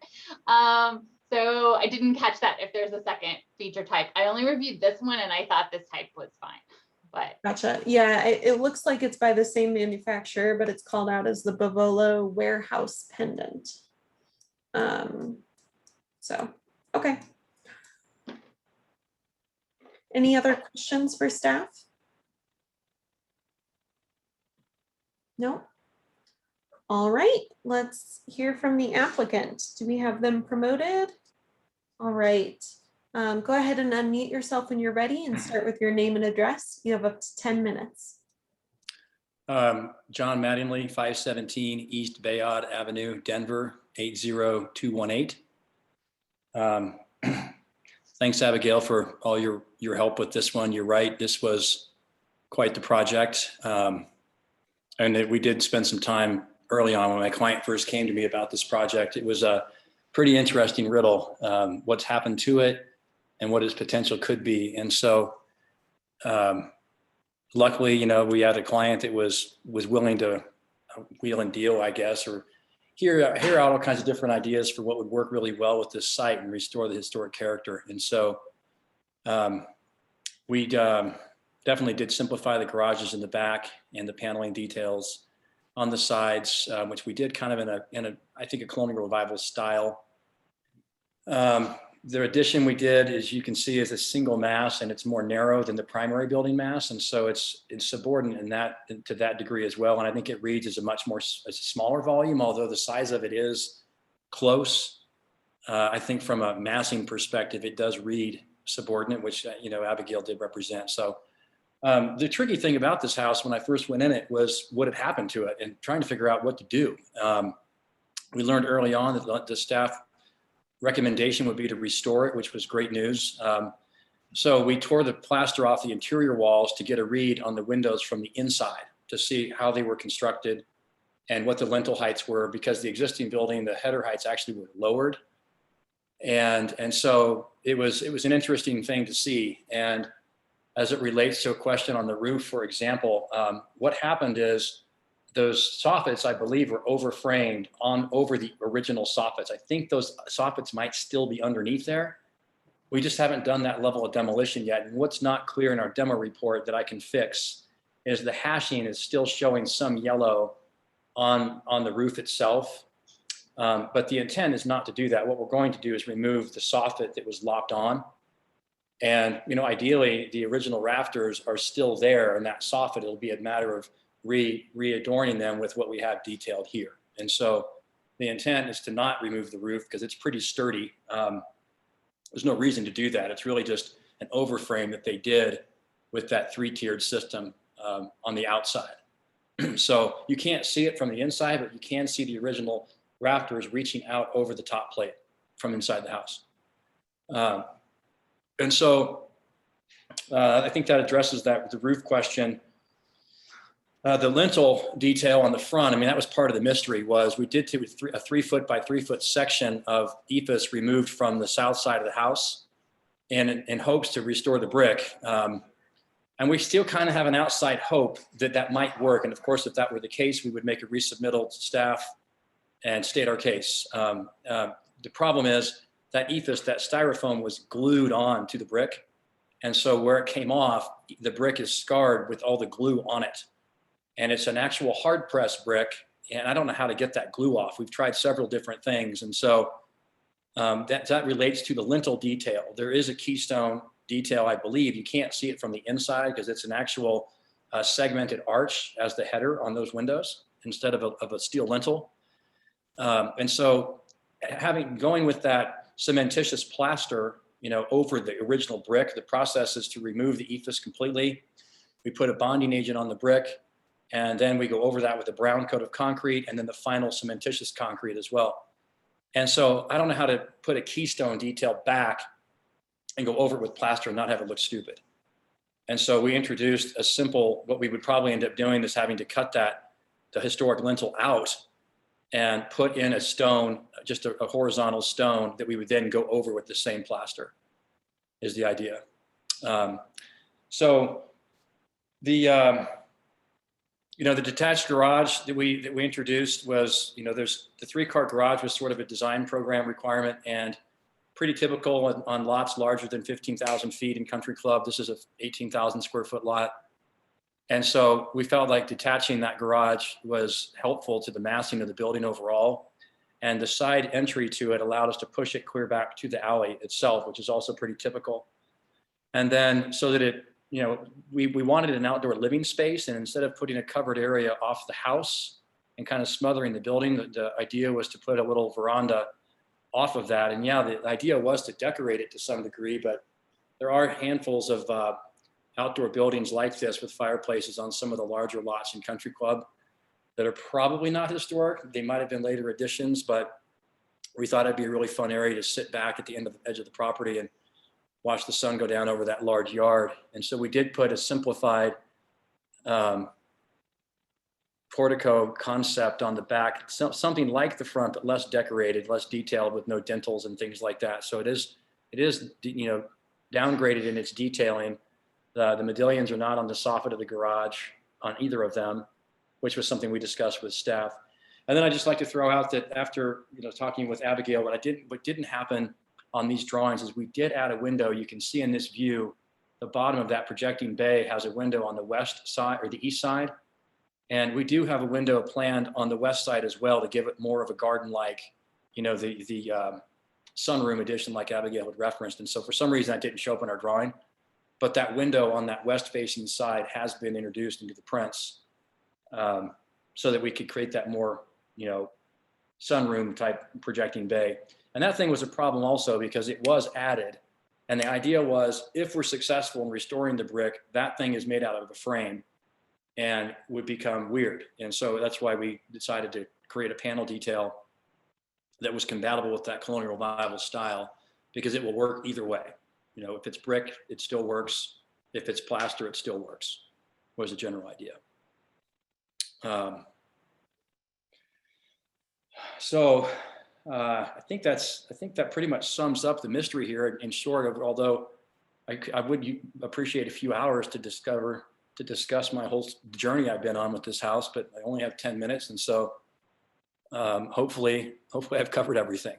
So I didn't catch that if there's a second feature type. I only reviewed this one and I thought this type was fine. But gotcha. Yeah, it looks like it's by the same manufacturer, but it's called out as the Bavolo warehouse pendant. So, okay. Any other questions for staff? No? All right, let's hear from the applicant. Do we have them promoted? All right, go ahead and unmute yourself when you're ready and start with your name and address. You have up to 10 minutes. John Mattingly, 517 East Bayard Avenue, Denver, 80218. Thanks, Abigail, for all your help with this one. You're right, this was quite the project. And we did spend some time early on when my client first came to me about this project. It was a pretty interesting riddle, what's happened to it and what its potential could be. And so luckily, we had a client that was willing to wheel and deal, I guess, or here are all kinds of different ideas for what would work really well with this site and restore the historic character. And so we definitely did simplify the garages in the back and the paneling details on the sides, which we did kind of in a I think a colonial revival style. The addition we did, as you can see, is a single mass, and it's more narrow than the primary building mass, and so it's subordinate in that to that degree as well. And I think it reads as a smaller volume, although the size of it is close. I think from a massing perspective, it does read subordinate, which Abigail did represent. So the tricky thing about this house when I first went in it was what had happened to it and trying to figure out what to do. We learned early on that the staff recommendation would be to restore it, which was great news. So we tore the plaster off the interior walls to get a read on the windows from the inside to see how they were constructed and what the lintel heights were, because the existing building, the header heights actually were lowered. And so it was an interesting thing to see. And as it relates to a question on the roof, for example, what happened is those soffits, I believe, were overframed over the original soffits. I think those soffits might still be underneath there. We just haven't done that level of demolition yet. And what's not clear in our demo report that I can fix is the hashing is still showing some yellow on the roof itself. But the intent is not to do that. What we're going to do is remove the soffit that was locked on. And ideally, the original rafters are still there, and that soffit, it'll be a matter of readorning them with what we have detailed here. And so the intent is to not remove the roof because it's pretty sturdy. There's no reason to do that. It's really just an overframe that they did with that 3-tiered system on the outside. So you can't see it from the inside, but you can see the original rafters reaching out over the top plate from inside the house. And so I think that addresses that with the roof question. The lintel detail on the front, I mean, that was part of the mystery. Was we did a 3 foot by 3 foot section of ephes removed from the south side of the house, and in hopes to restore the brick. And we still kind of have an outside hope that that might work. And of course, if that were the case, we would make a resubmittal to staff and state our case. The problem is that ephes, that styrofoam, was glued on to the brick, and so where it came off, the brick is scarred with all the glue on it. And it's an actual hard press brick, and I don't know how to get that glue off. We've tried several different things. And so that relates to the lintel detail. There is a keystone detail, I believe. You can't see it from the inside because it's an actual segmented arch as the header on those windows instead of a steel lintel. And so going with that cementitious plaster, over the original brick, the process is to remove the ephes completely. We put a bonding agent on the brick, and then we go over that with a brown coat of concrete and then the final cementitious concrete as well. And so I don't know how to put a keystone detail back and go over it with plaster and not have it look stupid. And so we introduced a simple, what we would probably end up doing is having to cut the historic lintel out and put in a stone, just a horizontal stone that we would then go over with the same plaster is the idea. So the detached garage that we introduced was, there's the 3-car garage was sort of a design program requirement and pretty typical on lots larger than 15,000 feet in Country Club. This is a 18,000 square foot lot. And so we felt like detaching that garage was helpful to the massing of the building overall. And the side entry to it allowed us to push it clear back to the alley itself, which is also pretty typical. And then so that it, we wanted an outdoor living space, and instead of putting a covered area off the house and kind of smothering the building, the idea was to put a little veranda off of that. And yeah, the idea was to decorate it to some degree, but there are handfuls of outdoor buildings like this with fireplaces on some of the larger lots in Country Club that are probably not historic. They might have been later additions, but we thought it'd be a really fun area to sit back at the edge of the property and watch the sun go down over that large yard. And so we did put a simplified portico concept on the back, something like the front, but less decorated, less detailed, with no dentils and things like that. So it is downgraded in its detailing. The medallions are not on the soffit of the garage on either of them, which was something we discussed with staff. And then I just like to throw out that after, talking with Abigail, what didn't happen on these drawings is we did add a window. You can see in this view, the bottom of that projecting bay has a window on the west side or the east side. And we do have a window planned on the west side as well to give it more of a garden-like, the sunroom addition like Abigail had referenced. And so for some reason that didn't show up in our drawing, but that window on that west facing side has been introduced into the prints so that we could create that more, sunroom type projecting bay. And that thing was a problem also because it was added. And the idea was if we're successful in restoring the brick, that thing is made out of a frame and would become weird. And so that's why we decided to create a panel detail that was compatible with that colonial revival style, because it will work either way. If it's brick, it still works. If it's plaster, it still works, was the general idea. I think that pretty much sums up the mystery here in short, although I would appreciate a few hours to discuss my whole journey I've been on with this house, but I only have 10 minutes. And so hopefully I've covered everything.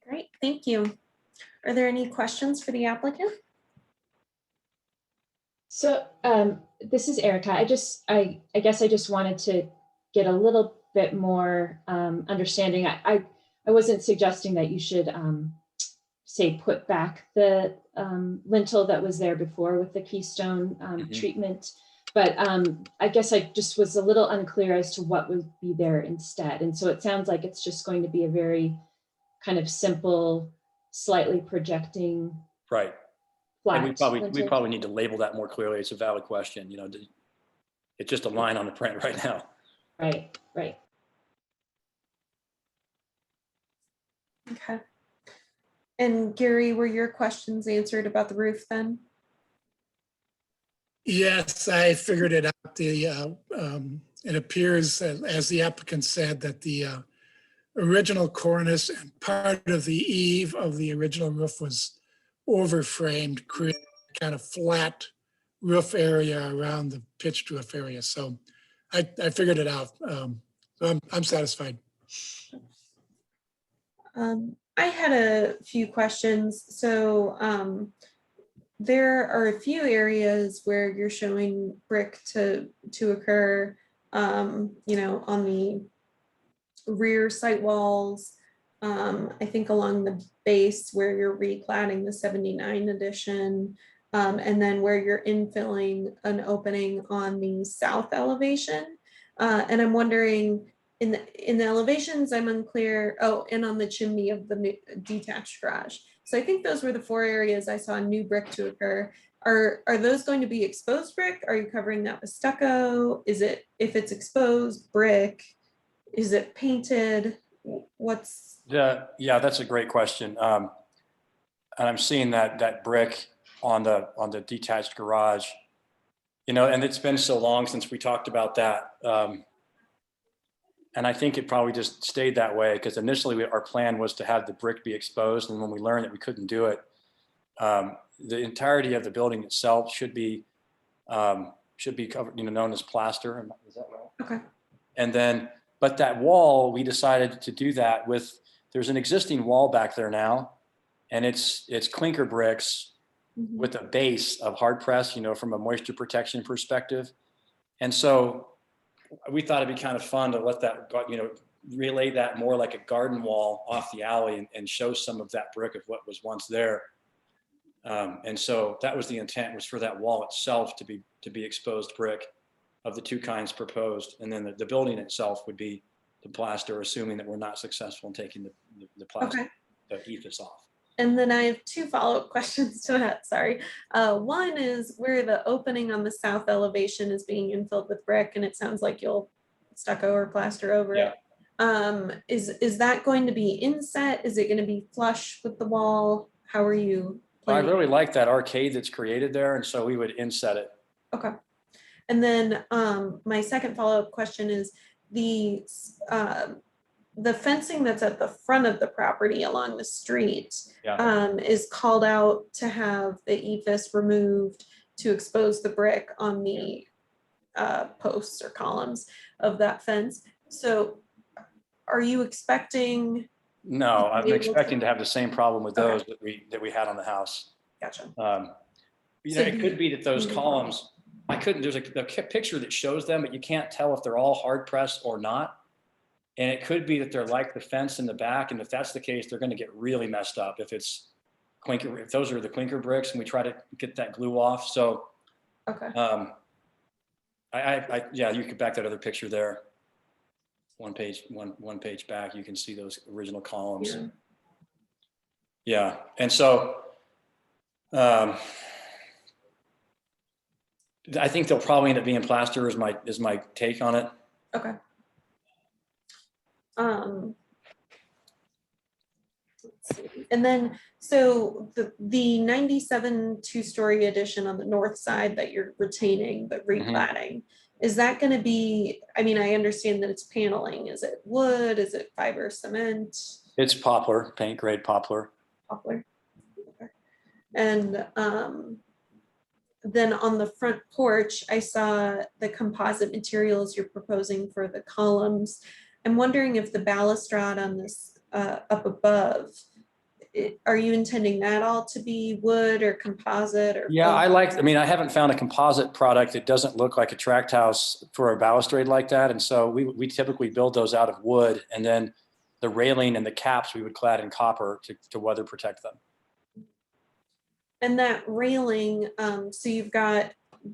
Great, thank you. Are there any questions for the applicant? So this is Erica. I guess I just wanted to get a little bit more understanding. I wasn't suggesting that you should say put back the lintel that was there before with the keystone treatment, but I guess I just was a little unclear as to what would be there instead. And so it sounds like it's just going to be a very kind of simple, slightly projecting. Right. Flat And we probably need to label that more clearly. It's a valid question. It's just a line on the print right now. Right. Okay. And Gary, were your questions answered about the roof then? Yes, I figured it out. It appears, as the applicant said, that the original cornice and part of the eave of the original roof was overframed, creating kind of flat roof area around the pitched roof area. So I figured it out. So I'm satisfied. I had a few questions. So there are a few areas where you're showing brick to occur, on the rear site walls. I think along the base where you're recladding the 79 addition, and then where you're infilling an opening on the south elevation. And I'm wondering, in the elevations, I'm unclear. Oh, and on the chimney of the new detached garage. So I think those were the 4 areas I saw new brick to occur. Are those going to be exposed brick? Are you covering that with stucco? Is it, if it's exposed brick, is it painted? Yeah, that's a great question. And I'm seeing that brick on the detached garage, and it's been so long since we talked about that. And I think it probably just stayed that way because initially our plan was to have the brick be exposed. And when we learned that we couldn't do it, the entirety of the building itself should be covered, known as plaster. Is that right? Okay. And then, but that wall, we decided to do that there's an existing wall back there now, and it's clinker bricks with a base of hard press, from a moisture protection perspective. And so we thought it'd be kind of fun to let that, relay that more like a garden wall off the alley and show some of that brick of what was once there. And so that was the intent, was for that wall itself to be exposed brick of the 2 kinds proposed. And then the building itself would be the plaster, assuming that we're not successful in taking the plaster, the ethos off. And then I have 2 follow-up questions to that, sorry. One is where the opening on the south elevation is being infilled with brick, and it sounds like you'll stucco or plaster over it. Is that going to be inset? Is it going to be flush with the wall? How are you planning? I really like that arcade that's created there, and so we would inset it. Okay. And then my second follow-up question is the fencing that's at the front of the property along the street is called out to have the ephes removed to expose the brick on the posts or columns of that fence. So are you expecting? No, to I'm be able expecting to have the same problem with Okay. those that we had on the house. Gotcha. You So know, it could be that those Mhm. columns, there's a picture that shows them, but you can't tell if they're all hard pressed or not. And it could be that they're like the fence in the back. And if that's the case, they're going to get really messed up if it's clinker, if those are the clinker bricks and we try to get that glue off. So, Okay. Yeah, you could back that other picture there. One page back, you can see those original columns. Yeah. And so, I think they'll probably end up being plaster is my take on it. Okay. Let's see. And then, so the 97 two-story addition on the north side that you're retaining but replatting, is that going to be, I mean, I understand that it's paneling. Is it wood? Is it fiber cement? It's poplar, paint grade poplar. Poplar. Okay. And then on the front porch, I saw the composite materials you're proposing for the columns. I'm wondering if the balustrade on this up above, are you intending that all to be wood or composite or? Yeah, I mean, I haven't found a composite product that doesn't look like a tract house for a balustrade like that. And so we typically build those out of wood, and then the railing and the caps we would clad in copper to weather protect them. And that railing, so you've got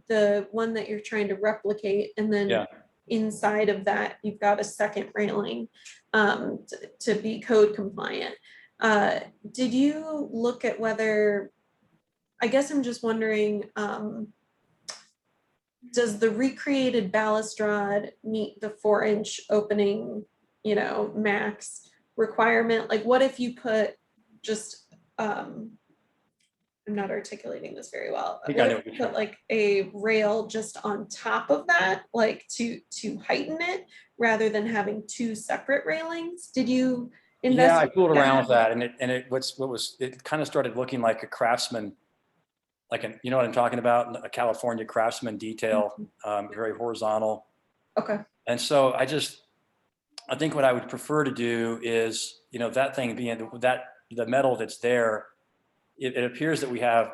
the one that you're trying to replicate, and then inside of that, you've got a second railing to be code compliant. Did you look at whether, I guess I'm just wondering, does the recreated balustrade meet the 4-inch opening, you know, max requirement? Like, what if you put just, I'm not articulating this very well. What if you put like a rail just on top of that, like to heighten it, rather than having two separate railings? Did you invest? Yeah, I fooled around with that, and it kind of started looking like a Craftsman, you know what I'm talking about, a California Craftsman detail, very horizontal. Okay. And so I think what I would prefer to do is, you know, that thing being the metal that's there, it appears that we have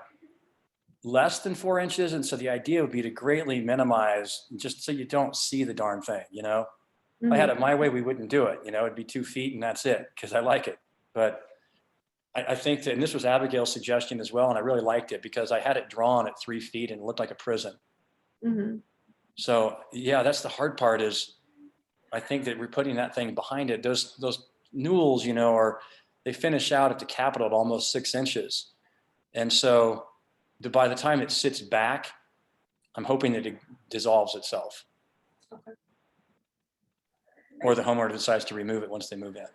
less than 4 inches. And so the idea would be to greatly minimize, just so you don't see the darn thing, you know? If I had it my way, we wouldn't do it. You know, it'd be 2 feet and that's it, because I like it. But I think that, and this was Abigail's suggestion as well, and I really liked it because I had it drawn at 3 feet and it looked like a prison. So yeah, that's the hard part, is I think that we're putting that thing behind it. Those newels, you know, they finish out at the capital at almost 6 inches. And so by the time it sits back, I'm hoping that it dissolves itself. Okay. Or the homeowner decides to remove it once they move in.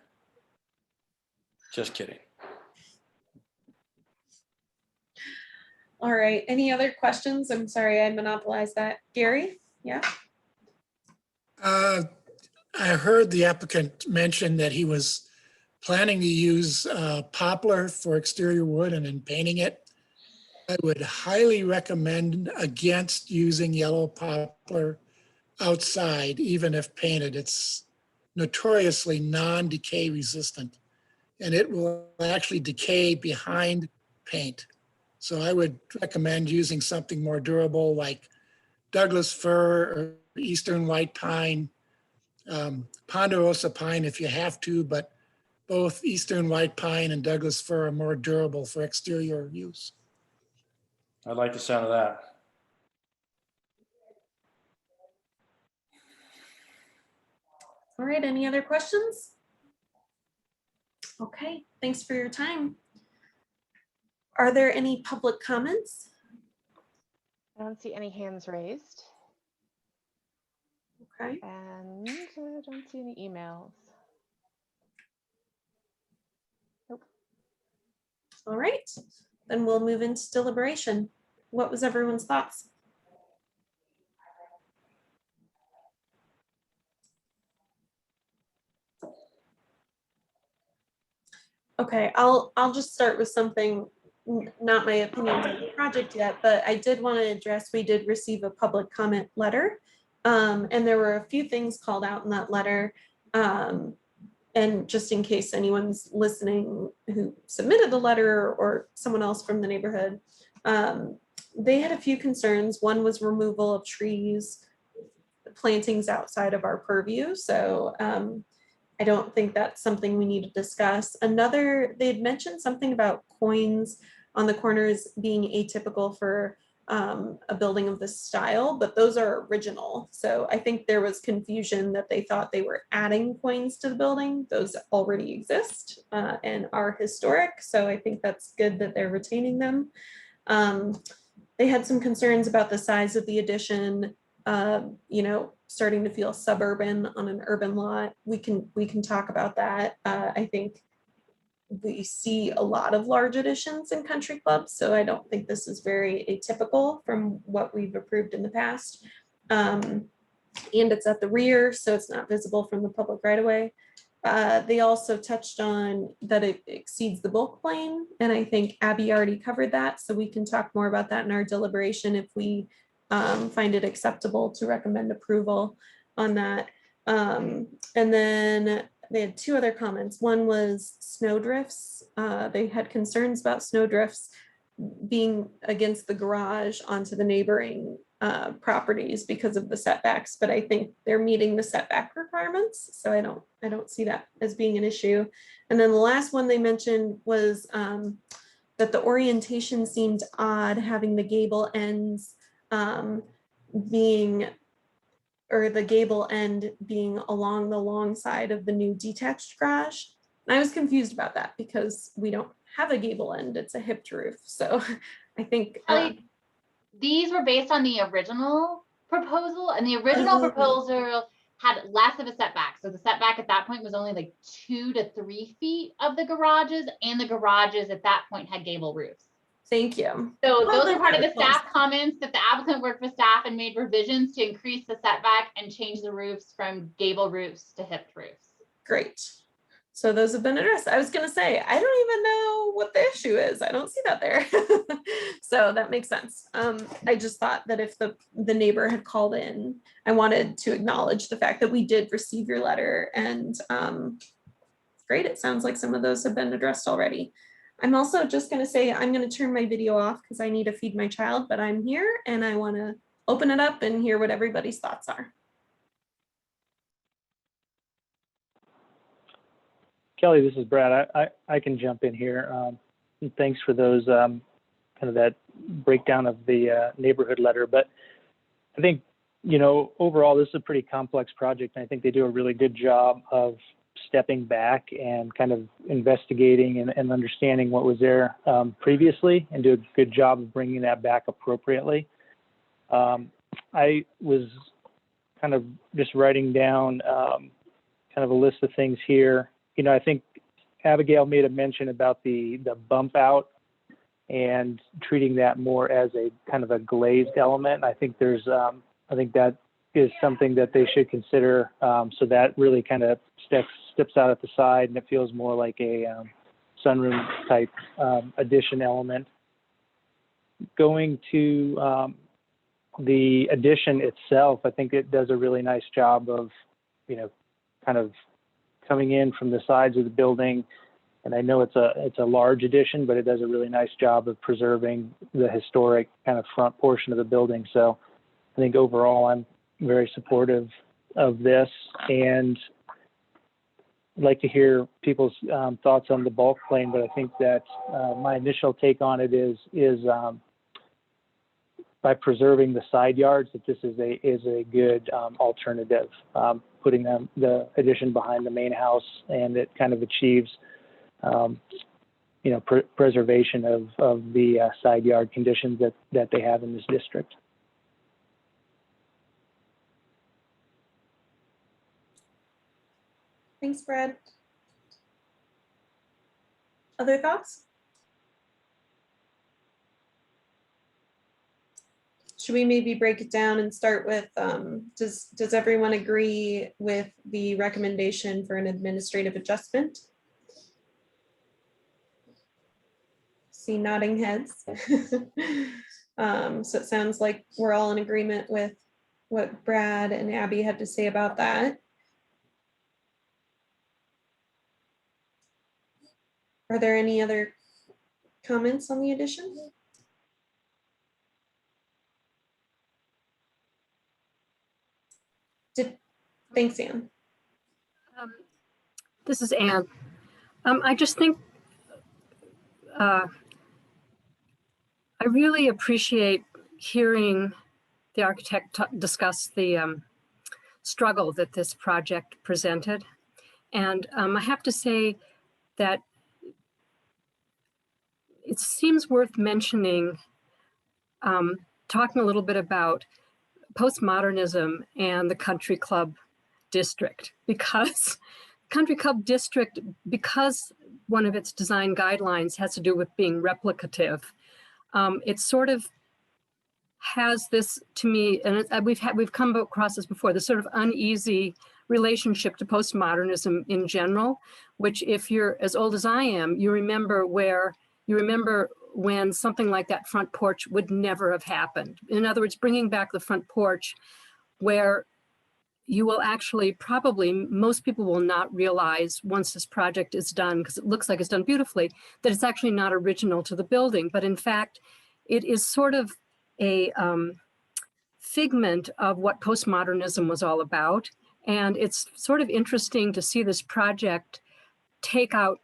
Just kidding. All right, any other questions? I'm sorry, I monopolized that. Gary, yeah? I heard the applicant mention that he was planning to use poplar for exterior wood and then painting it. I would highly recommend against using yellow poplar outside, even if painted. It's notoriously non-decay resistant, and it will actually decay behind paint. So I would recommend using something more durable like Douglas fir or eastern white pine, ponderosa pine if you have to, but both eastern white pine and Douglas fir are more durable for exterior use. I like the sound of that. All right, any other questions? Okay, thanks for your time. Are there any public comments? I don't see any hands raised. Okay. And I don't see any emails. Nope. All right, then we'll move into deliberation. What was everyone's thoughts? Okay, I'll just start with something, not my opinion on the project yet, but I did want to address, we did receive a public comment letter And there were a few things called out in that letter. And just in case anyone's listening who submitted the letter or someone else from the neighborhood, they had a few concerns. One was removal of trees, plantings outside of our purview. So I don't think that's something we need to discuss. Another, they had mentioned something about coins on the corners being atypical for a building of this style, but those are original. So I think there was confusion that they thought they were adding coins to the building. Those already exist and are historic. So I think that's good that they're retaining them. They had some concerns about the size of the addition, you know, starting to feel suburban on an urban lot. We can talk about that. I think we see a lot of large additions in country clubs, so I don't think this is very atypical from what we've approved in the past. And it's at the rear, so it's not visible from the public right away. They also touched on that it exceeds the bulk plane, and I think Abby already covered that, so we can talk more about that in our deliberation if we find it acceptable to recommend approval on that. And then they had two other comments. One was snow drifts. They had concerns about snow drifts being against the garage onto the neighboring properties because of the setbacks, but I think they're meeting the setback requirements. So I don't see that as being an issue. And then the last one they mentioned was that the orientation seemed odd, having the gable ends being, or the gable end being along the long side of the new detached garage. And I was confused about that because we don't have a gable end, it's a hipped roof. So I think these were based on the original proposal, and the original proposal had less of a setback. So the setback at that point was only like 2 to 3 feet of the garages, and the garages at that point had gable roofs. Thank you. So those are part of the staff comments that the applicant worked with staff and made revisions to increase the setback and change the roofs from gable roofs to hipped roofs. Great. So those have been addressed. I was going to say, I don't even know what the issue is. I don't see that there. So that makes sense. I just thought that if the neighbor had called in, I wanted to acknowledge the fact that we did receive your letter, and great. It sounds like some of those have been addressed already. I'm also just going to say, I'm going to turn my video off because I need to feed my child, but I'm here and I want to open it up and hear what everybody's thoughts are. Kelly, this is Brad. I can jump in here. And thanks for those kind of that breakdown of the neighborhood letter. But I think, you know, overall, this is a pretty complex project. And I think they do a really good job of stepping back and kind of investigating and understanding what was there previously, and do a good job of bringing that back appropriately. I was kind of just writing down kind of a list of things here. You know, I think Abigail made a mention about the bump out and treating that more as a kind of a glazed element. I think there's, I think that is something that they should consider. So that really kind of steps out at the side, and it feels more like a sunroom type addition element. Going to the addition itself, I think it does a really nice job of, you know, kind of coming in from the sides of the building. And I know it's a large addition, but it does a really nice job of preserving the historic kind of front portion of the building. So I think overall I'm very supportive of this, and I'd like to hear people's thoughts on the bulk plane. But I think that my initial take on it is by preserving the side yards, that this is a good alternative. Putting the addition behind the main house, and it kind of achieves, you know, preservation of the side yard conditions that they have in this district. Thanks, Brad. Other thoughts? Should we maybe break it down and start with, does everyone agree with the recommendation for an administrative adjustment? See nodding heads. So it sounds like we're all in agreement with what Brad and Abby had to say about that. Are there any other comments on the addition? Thanks, Anne. This is Anne. I just think I really appreciate hearing the architect discuss the struggle that this project presented. And I have to say that it seems worth mentioning, talking a little bit about postmodernism and the country club district, because country club district, because one of its design guidelines has to do with being replicative, it sort of has this, to me, and we've come across this before, this sort of uneasy relationship to postmodernism in general, which if you're as old as I am, you remember when something like that front porch would never have happened. In other words, bringing back the front porch, where you will actually probably, most people will not realize once this project is done, because it looks like it's done beautifully, that it's actually not original to the building. But in fact, it is sort of a figment of what postmodernism was all about. And it's sort of interesting to see this project take out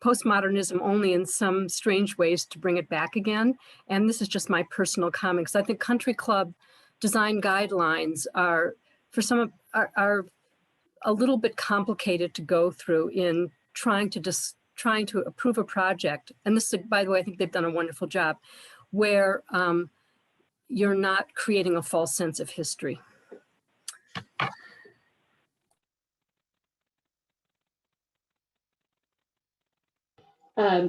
postmodernism only in some strange ways to bring it back again. And this is just my personal comment, because I think country club design guidelines are, for some, are a little bit complicated to go through in trying to approve a project. And this, by the way, I think they've done a wonderful job, where you're not creating a false sense of history.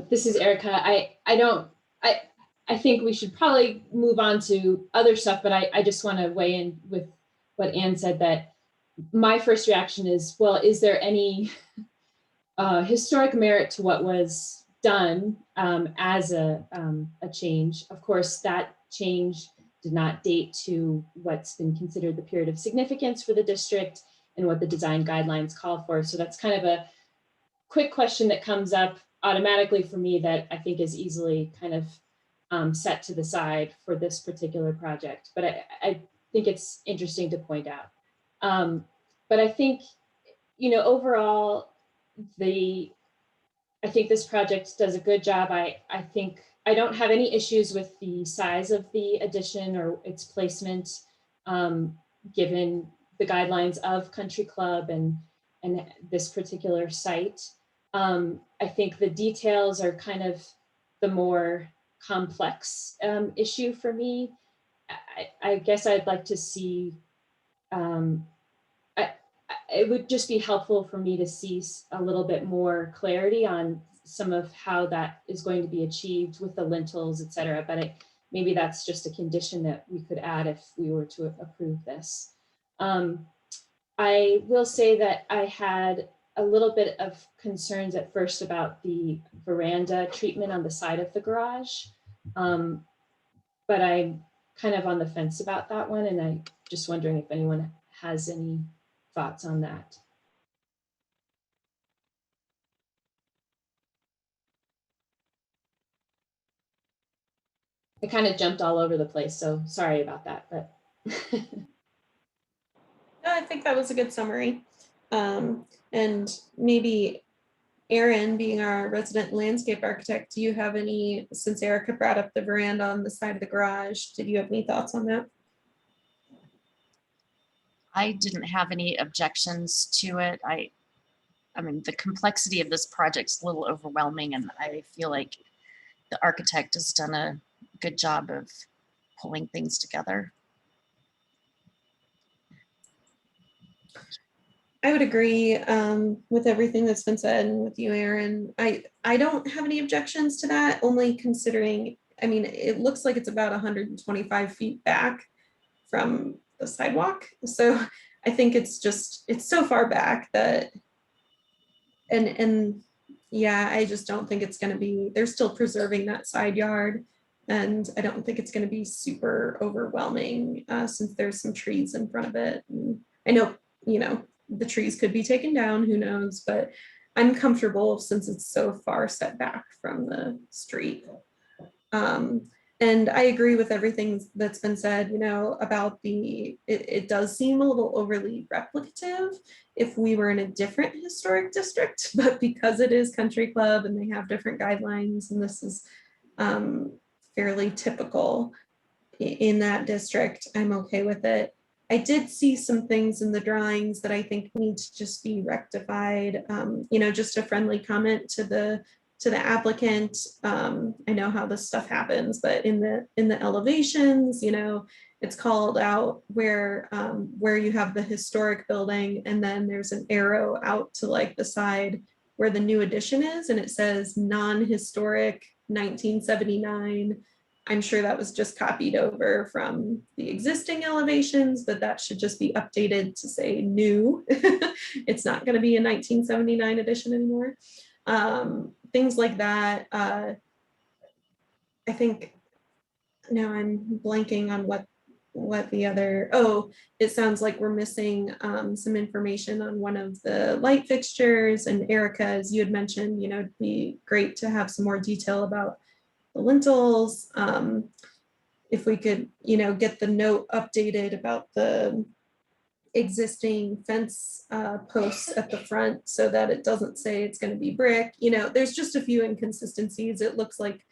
This is Erica. I think we should probably move on to other stuff, but I just want to weigh in with what Anne said, that my first reaction is, well, is there any historic merit to what was done as a change? Of course, that change did not date to what's been considered the period of significance for the district and what the design guidelines call for. So that's kind of a quick question that comes up automatically for me that I think is easily kind of set to the side for this particular project. But I think it's interesting to point out. But I think, overall, I think this project does a good job. I think I don't have any issues with the size of the addition or its placement, given the guidelines of Country Club and this particular site. I think the details are kind of the more complex issue for me. I guess I'd like to see, it would just be helpful for me to see a little bit more clarity on some of how that is going to be achieved with the lintels, et cetera. But maybe that's just a condition that we could add if we were to approve this. I will say that I had a little bit of concerns at first about the veranda treatment on the side of the garage. But I'm kind of on the fence about that one. And I'm just wondering if anyone has any thoughts on that. I kind of jumped all over the place, so sorry about that. But I think that was a good summary. And maybe Aaron, being our resident landscape architect, do you have any, since Erica brought up the veranda on the side of the garage, did you have any thoughts on that? I didn't have any objections to it. I mean, the complexity of this project's a little overwhelming, and I feel like the architect has done a good job of pulling things together. I would agree with everything that's been said and with you, Aaron. I don't have any objections to that, only considering, I mean, it looks like it's about 125 feet back from the sidewalk. So I think it's so far back that, and yeah, I just don't think it's going to be, they're still preserving that side yard. And I don't think it's going to be super overwhelming since there's some trees in front of it. And I know, you know, the trees could be taken down, who knows, but I'm comfortable since it's so far set back from the street. And I agree with everything that's been said, you know, about it does seem a little overly replicative if we were in a different historic district, but because it is Country Club and they have different guidelines, and this is fairly typical in that district, I'm okay with it. I did see some things in the drawings that I think need to just be rectified. You know, just a friendly comment to the applicant. I know how this stuff happens, but in the elevations, you know, it's called out where you have the historic building, and then there's an arrow out to like the side where the new addition is, and it says non-historic 1979. I'm sure that was just copied over from the existing elevations, but that should just be updated to say new. It's not going to be a 1979 edition anymore. Things like that. I think now I'm blanking on what the other, oh, it sounds like we're missing some information on one of the light fixtures. And Erica, as you had mentioned, you know, it'd be great to have some more detail about the lintels. If we could, you know, get the note updated about the existing fence posts at the front so that it doesn't say it's going to be brick. You know, there's just a few inconsistencies. It looks like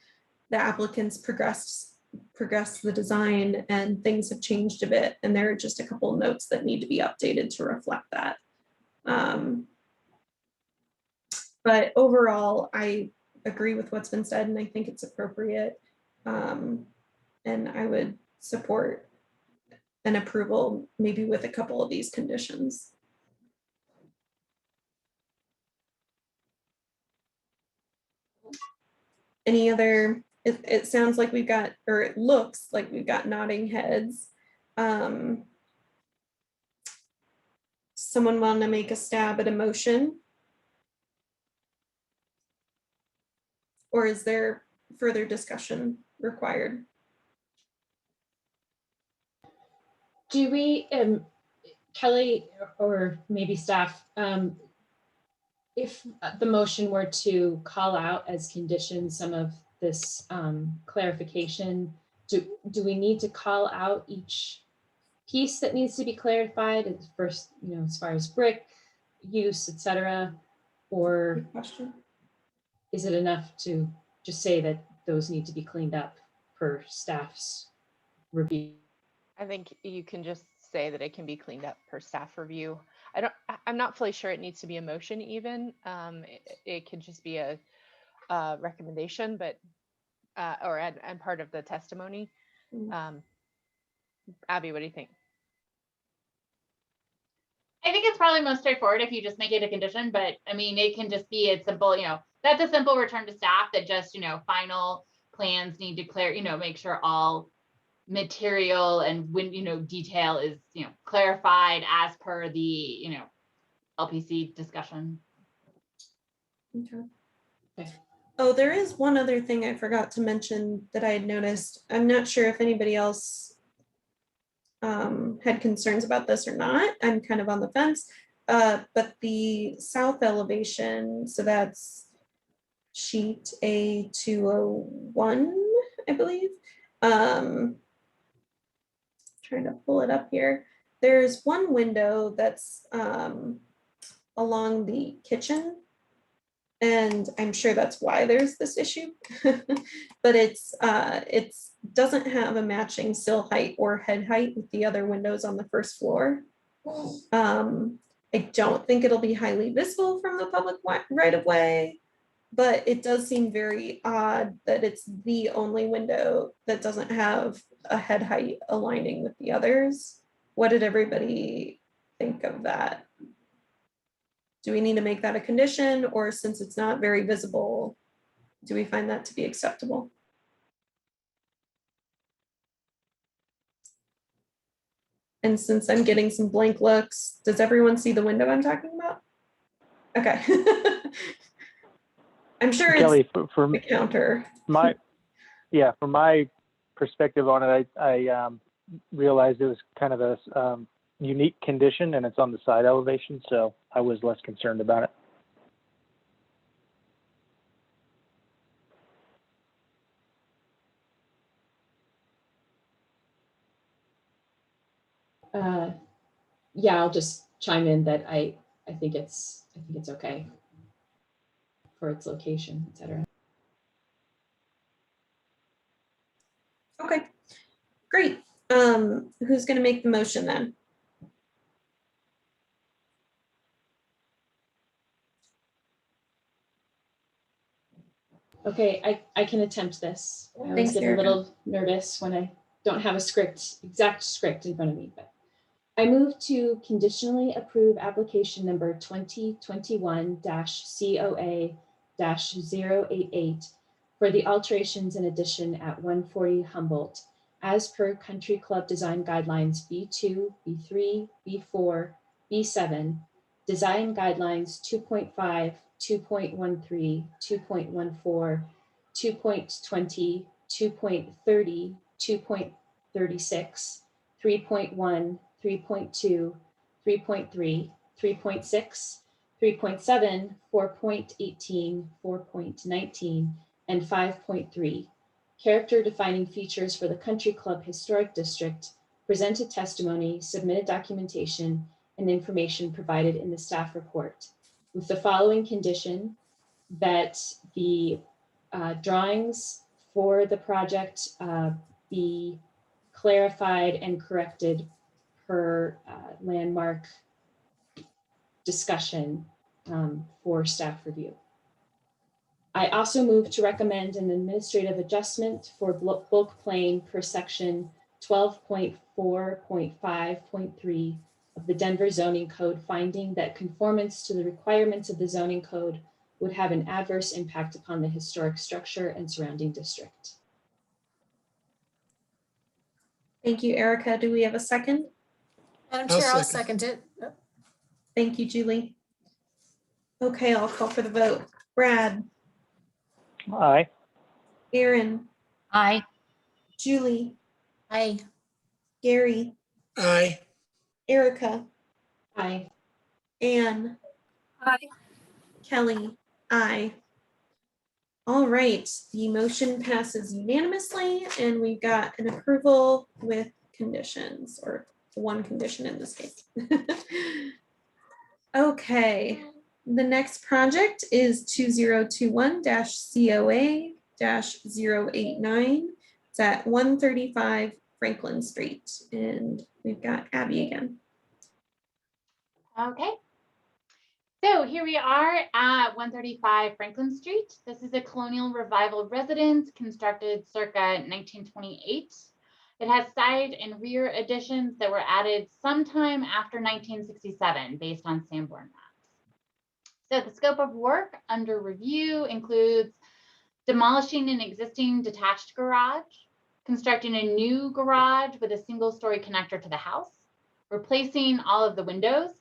the applicants progressed the design and things have changed a bit, and there are just a couple of notes that need to be updated to reflect that. But overall, I agree with what's been said, and I think it's appropriate. And I would support an approval, maybe with a couple of these conditions. Any other, it sounds like we've got, or it looks like we've got nodding heads. Someone want to make a stab at a motion? Or is there further discussion required? Do we, Kelly, or maybe staff, if the motion were to call out as conditions some of this clarification, do we need to call out each piece that needs to be clarified at first, you know, as far as brick use, etc., or is it enough to just say that those need to be cleaned up per staff's review? I think you can just say that it can be cleaned up per staff review. I'm not fully sure it needs to be a motion even. It could just be a recommendation, but and part of the testimony. Abby, what do you think? I think it's probably most straightforward if you just make it a condition, but I mean, it can just be a simple, you know, that's a simple return to staff that just, you know, final plans need to clear, you know, make sure all material and when, you know, detail is, you know, clarified as per the, you know, LPC discussion. Okay. Oh, there is one other thing I forgot to mention that I had noticed. I'm not sure if anybody else had concerns about this or not. I'm kind of on the fence, but the south elevation, so that's sheet A201, I believe. Trying to pull it up here. There's one window that's along the kitchen, and I'm sure that's why there's this issue. But it's doesn't have a matching sill height or head height with the other windows on the first floor. I don't think it'll be highly visible from the public right of way, but it does seem very odd that it's the only window that doesn't have a head height aligning with the others. What did everybody think of that? Do we need to make that a condition, or since it's not very visible, do we find that to be acceptable? And since I'm getting some blank looks, does everyone see the window I'm talking about? Okay. I'm sure Kelly, it's for the counter. yeah, from my perspective on it, I realized it was kind of a unique condition, and it's on the side elevation, so I was less concerned about it. Yeah, I'll just chime in that I think it's okay for its location, et cetera. Okay, great. Who's going to make the motion then? Okay, I can attempt this. I always Thanks, get Erica. a little nervous when I don't have a exact script in front of me, but I move to conditionally approve application number 2021-COA-088 for the alterations and addition at 140 Humboldt as per Country Club Design Guidelines B2, B3, B4, B7, Design Guidelines 2.5, 2.13, 2.14, 2.20, 2.30, 2.36, 3.1, 3.2, 3.3, 3.6, 3.7, 4.18, 4.19, and 5.3. Character defining features for the Country Club Historic District, presented testimony, submitted documentation, and information provided in the staff report, with the following condition: that the drawings for the project be clarified and corrected per landmark discussion for staff review. I also move to recommend an administrative adjustment for bulk plane per section 12.4.5.3 of the Denver Zoning Code, finding that conformance to the requirements of the zoning code would have an adverse impact upon the historic structure and surrounding district. Thank you, Erica. Do we have a second? Madam Chair, I'll second it. Thank you, Julie. Okay, I'll call for the vote. Brad, Aye. Aaron, Aye. Julie, Aye. Gary, Aye. Erica, Aye. Anne, Aye. Kelly, aye. All right, the motion passes unanimously, and we've got an approval with conditions, or one condition in this case. Okay, the next project is 2021-COA-089. It's at 135 Franklin Street, and we've got Abby again. Okay. So here we are at 135 Franklin Street. This is a colonial revival residence constructed circa 1928. It has side and rear additions that were added sometime after 1967 based on Sanborn maps. So the scope of work under review includes demolishing an existing detached garage, constructing a new garage with a single-story connector to the house, replacing all of the windows.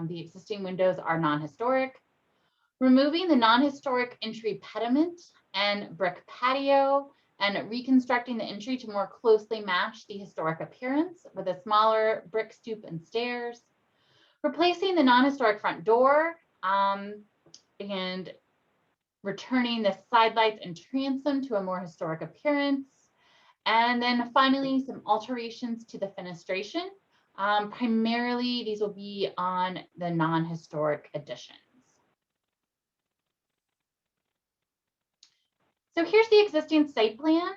The existing windows are non-historic, removing the non-historic entry pediment and brick patio, and reconstructing the entry to more closely match the historic appearance with a smaller brick stoop and stairs, replacing the non-historic front door and returning the side lights and transom to a more historic appearance, and then finally some alterations to the fenestration. Primarily, these will be on the non-historic additions. So here's the existing site plan.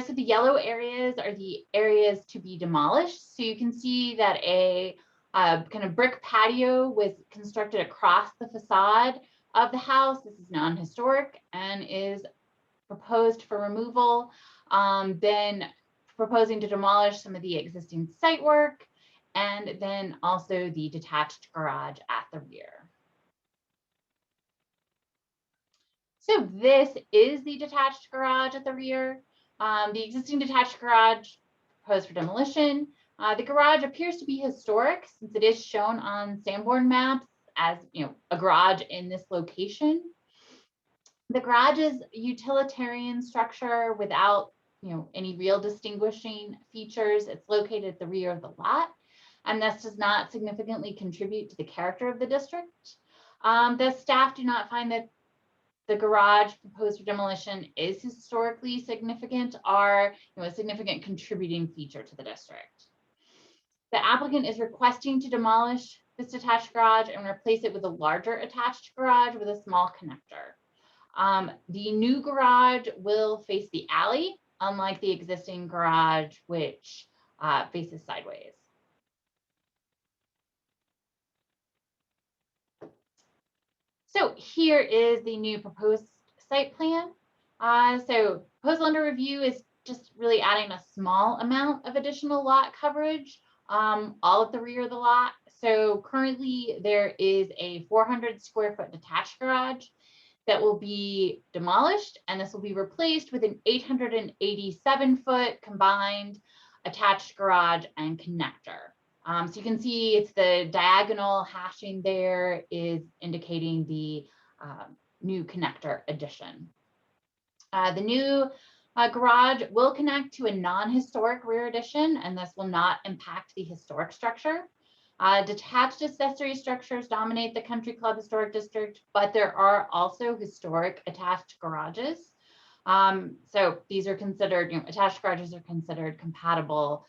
So the yellow areas are the areas to be demolished. So you can see that a kind of brick patio was constructed across the facade of the house. This is non-historic and is proposed for removal. Then proposing to demolish some of the existing site work, and then also the detached garage at the rear. So this is the detached garage at the rear. The existing detached garage proposed for demolition. The garage appears to be historic since it is shown on Sanborn maps as, you know, a garage in this location. The garage is utilitarian structure without any real distinguishing features. It's located at the rear of the lot, and thus does not significantly contribute to the character of the district. The staff do not find that the garage proposed for demolition is historically significant or a significant contributing feature to the district. The applicant is requesting to demolish this detached garage and replace it with a larger attached garage with a small connector. The new garage will face the alley, unlike the existing garage, which faces sideways. So here is the new proposed site plan. So proposal under review is just really adding a small amount of additional lot coverage, all at the rear of the lot. So currently there is a 400 square foot detached garage that will be demolished, and this will be replaced with an 887 foot combined attached garage and connector. So you can see it's the diagonal hashing there is indicating the new connector addition. The new garage will connect to a non-historic rear addition, and this will not impact the historic structure. Detached accessory structures dominate the Country Club Historic District, but there are also historic attached garages. So these are considered, attached garages are considered compatible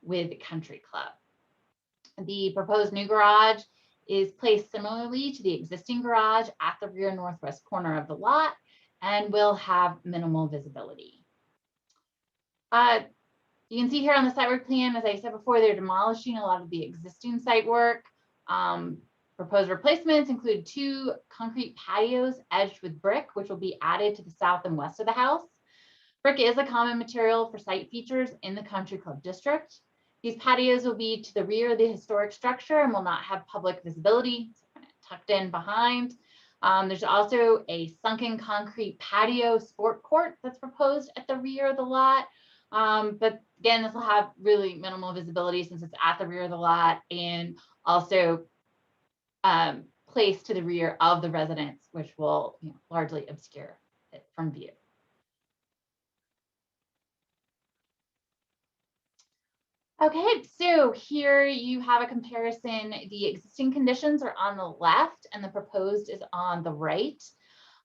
with Country Club. The proposed new garage is placed similarly to the existing garage at the rear northwest corner of the lot and will have minimal visibility. You can see here on the site work plan, as I said before, they're demolishing a lot of the existing site work. Proposed replacements include 2 concrete patios edged with brick, which will be added to the south and west of the house. Brick is a common material for site features in the Country Club District. These patios will be to the rear of the historic structure and will not have public visibility, so kind of tucked in behind. There's also a sunken concrete patio sport court that's proposed at the rear of the lot. But again, this will have really minimal visibility since it's at the rear of the lot and also placed to the rear of the residence, which will largely obscure it from view. Okay, so here you have a comparison. The existing conditions are on the left and the proposed is on the right.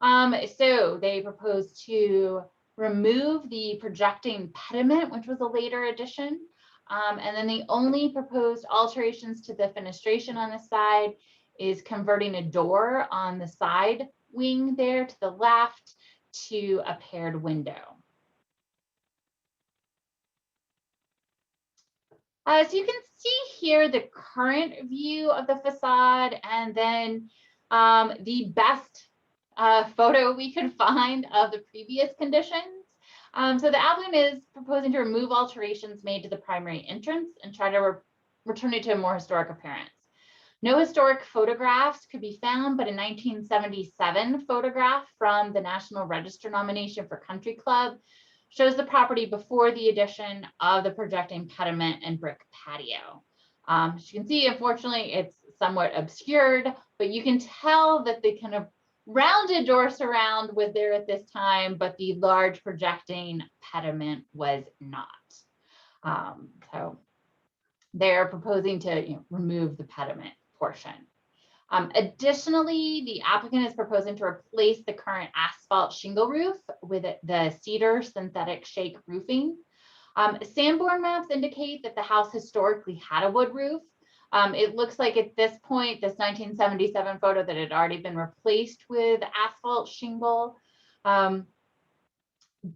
So they propose to remove the projecting pediment, which was a later addition. And then the only proposed alterations to the fenestration on the side is converting a door on the side wing there to the left to a paired window. So you can see here the current view of the facade and then the best photo we could find of the previous conditions. So the applicant is proposing to remove alterations made to the primary entrance and try to return it to a more historic appearance. No historic photographs could be found, but a 1977 photograph from the National Register nomination for Country Club shows the property before the addition of the projecting pediment and brick patio. As you can see, unfortunately, it's somewhat obscured, but you can tell that the kind of rounded door surround was there at this time, but the large projecting pediment was not. So they're proposing to remove the pediment portion. Additionally, the applicant is proposing to replace the current asphalt shingle roof with the cedar synthetic shake roofing. Sanborn maps indicate that the house historically had a wood roof. It looks like at this point, this 1977 photo, that had already been replaced with asphalt shingle.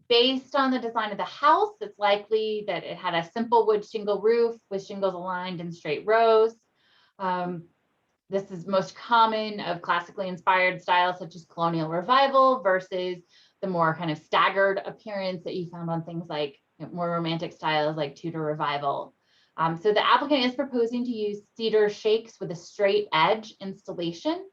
Based on the design of the house, it's likely that it had a simple wood shingle roof with shingles aligned in straight rows. This is most common of classically inspired styles such as colonial revival versus the more kind of staggered appearance that you found on things like more romantic styles like Tudor revival. So the applicant is proposing to use cedar shakes with a straight edge installation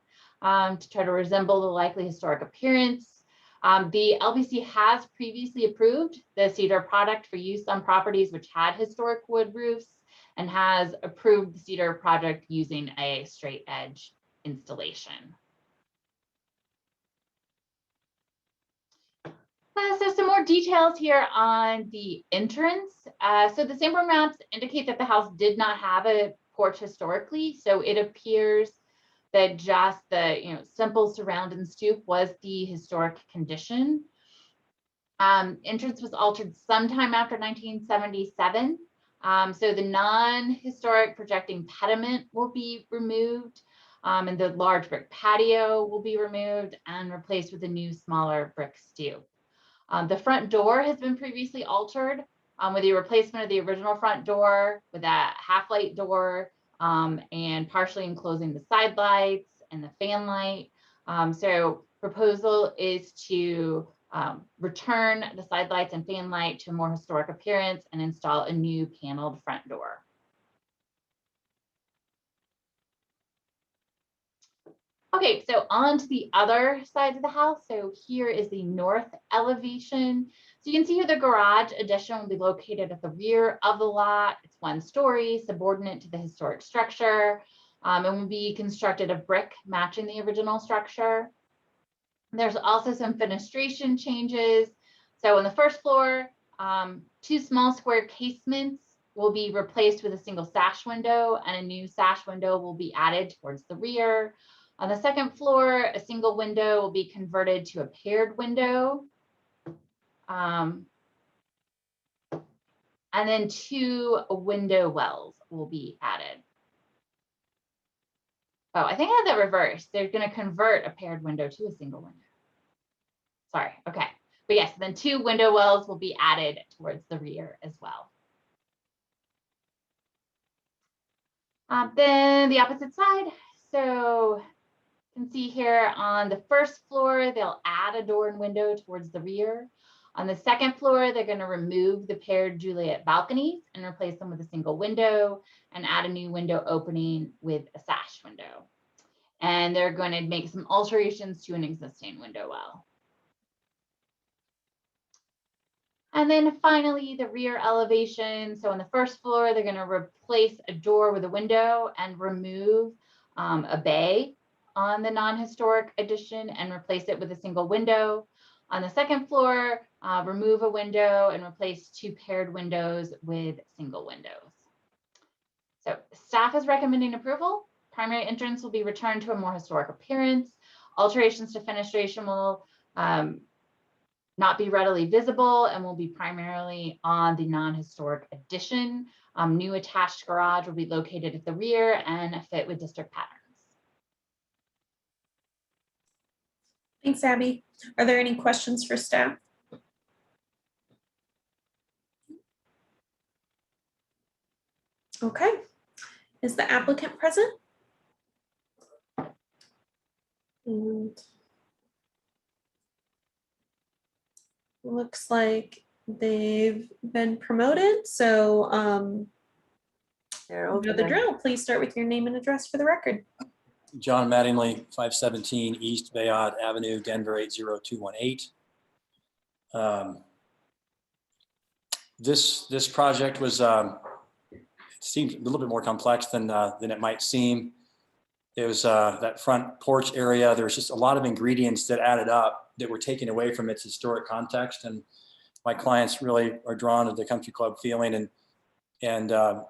to try to resemble the likely historic appearance. The LBC has previously approved the cedar product for use on properties which had historic wood roofs and has approved the cedar project using a straight edge installation. So some more details here on the entrance. So the Sanborn maps indicate that the house did not have a porch historically. So it appears that just the simple surround and stoop was the historic condition. Entrance was altered sometime after 1977. So the non-historic projecting pediment will be removed, and the large brick patio will be removed and replaced with a new smaller brick stoop. The front door has been previously altered with the replacement of the original front door with a half-light door and partially enclosing the side lights and the fan light. So proposal is to return the side lights and fan light to a more historic appearance and install a new paneled front door. Okay, so on to the other sides of the house. So here is the north elevation. So you can see here the garage addition will be located at the rear of the lot. It's 1 story, subordinate to the historic structure, and will be constructed of brick matching the original structure. There's also some fenestration changes. So on the first floor, 2 small square casements will be replaced with a single sash window, and a new sash window will be added towards the rear. On the second floor, a single window will be converted to a paired window. And then 2 window wells will be added. Oh, I think I had that reversed. They're going to convert a paired window to a single window. Sorry, okay. But yes, then 2 window wells will be added towards the rear as well. Then the opposite side. So you can see here on the first floor, they'll add a door and window towards the rear. On the second floor, they're going to remove the paired Juliet balconies and replace them with a single window and add a new window opening with a sash window. And they're going to make some alterations to an existing window well. And then finally, the rear elevation. So on the first floor, they're going to replace a door with a window and remove a bay on the non-historic addition and replace it with a single window. On the second floor, remove a window and replace 2 paired windows with single windows. So staff is recommending approval. Primary entrance will be returned to a more historic appearance. Alterations to fenestration will not be readily visible and will be primarily on the non-historic addition. New attached garage will be located at the rear and fit with district patterns. Thanks, Abby. Are there any questions for staff? Okay. Is the applicant present? And looks like they've been promoted. So you know the drill. Please start with your name and address for the record. John Mattingly, 517 East Bayard Avenue, Denver 80218. This project was it seemed a little bit more complex than it might seem. It was that front porch area. There was just a lot of ingredients that added up that were taken away from its historic context. And my clients really are drawn to the country club feeling. And their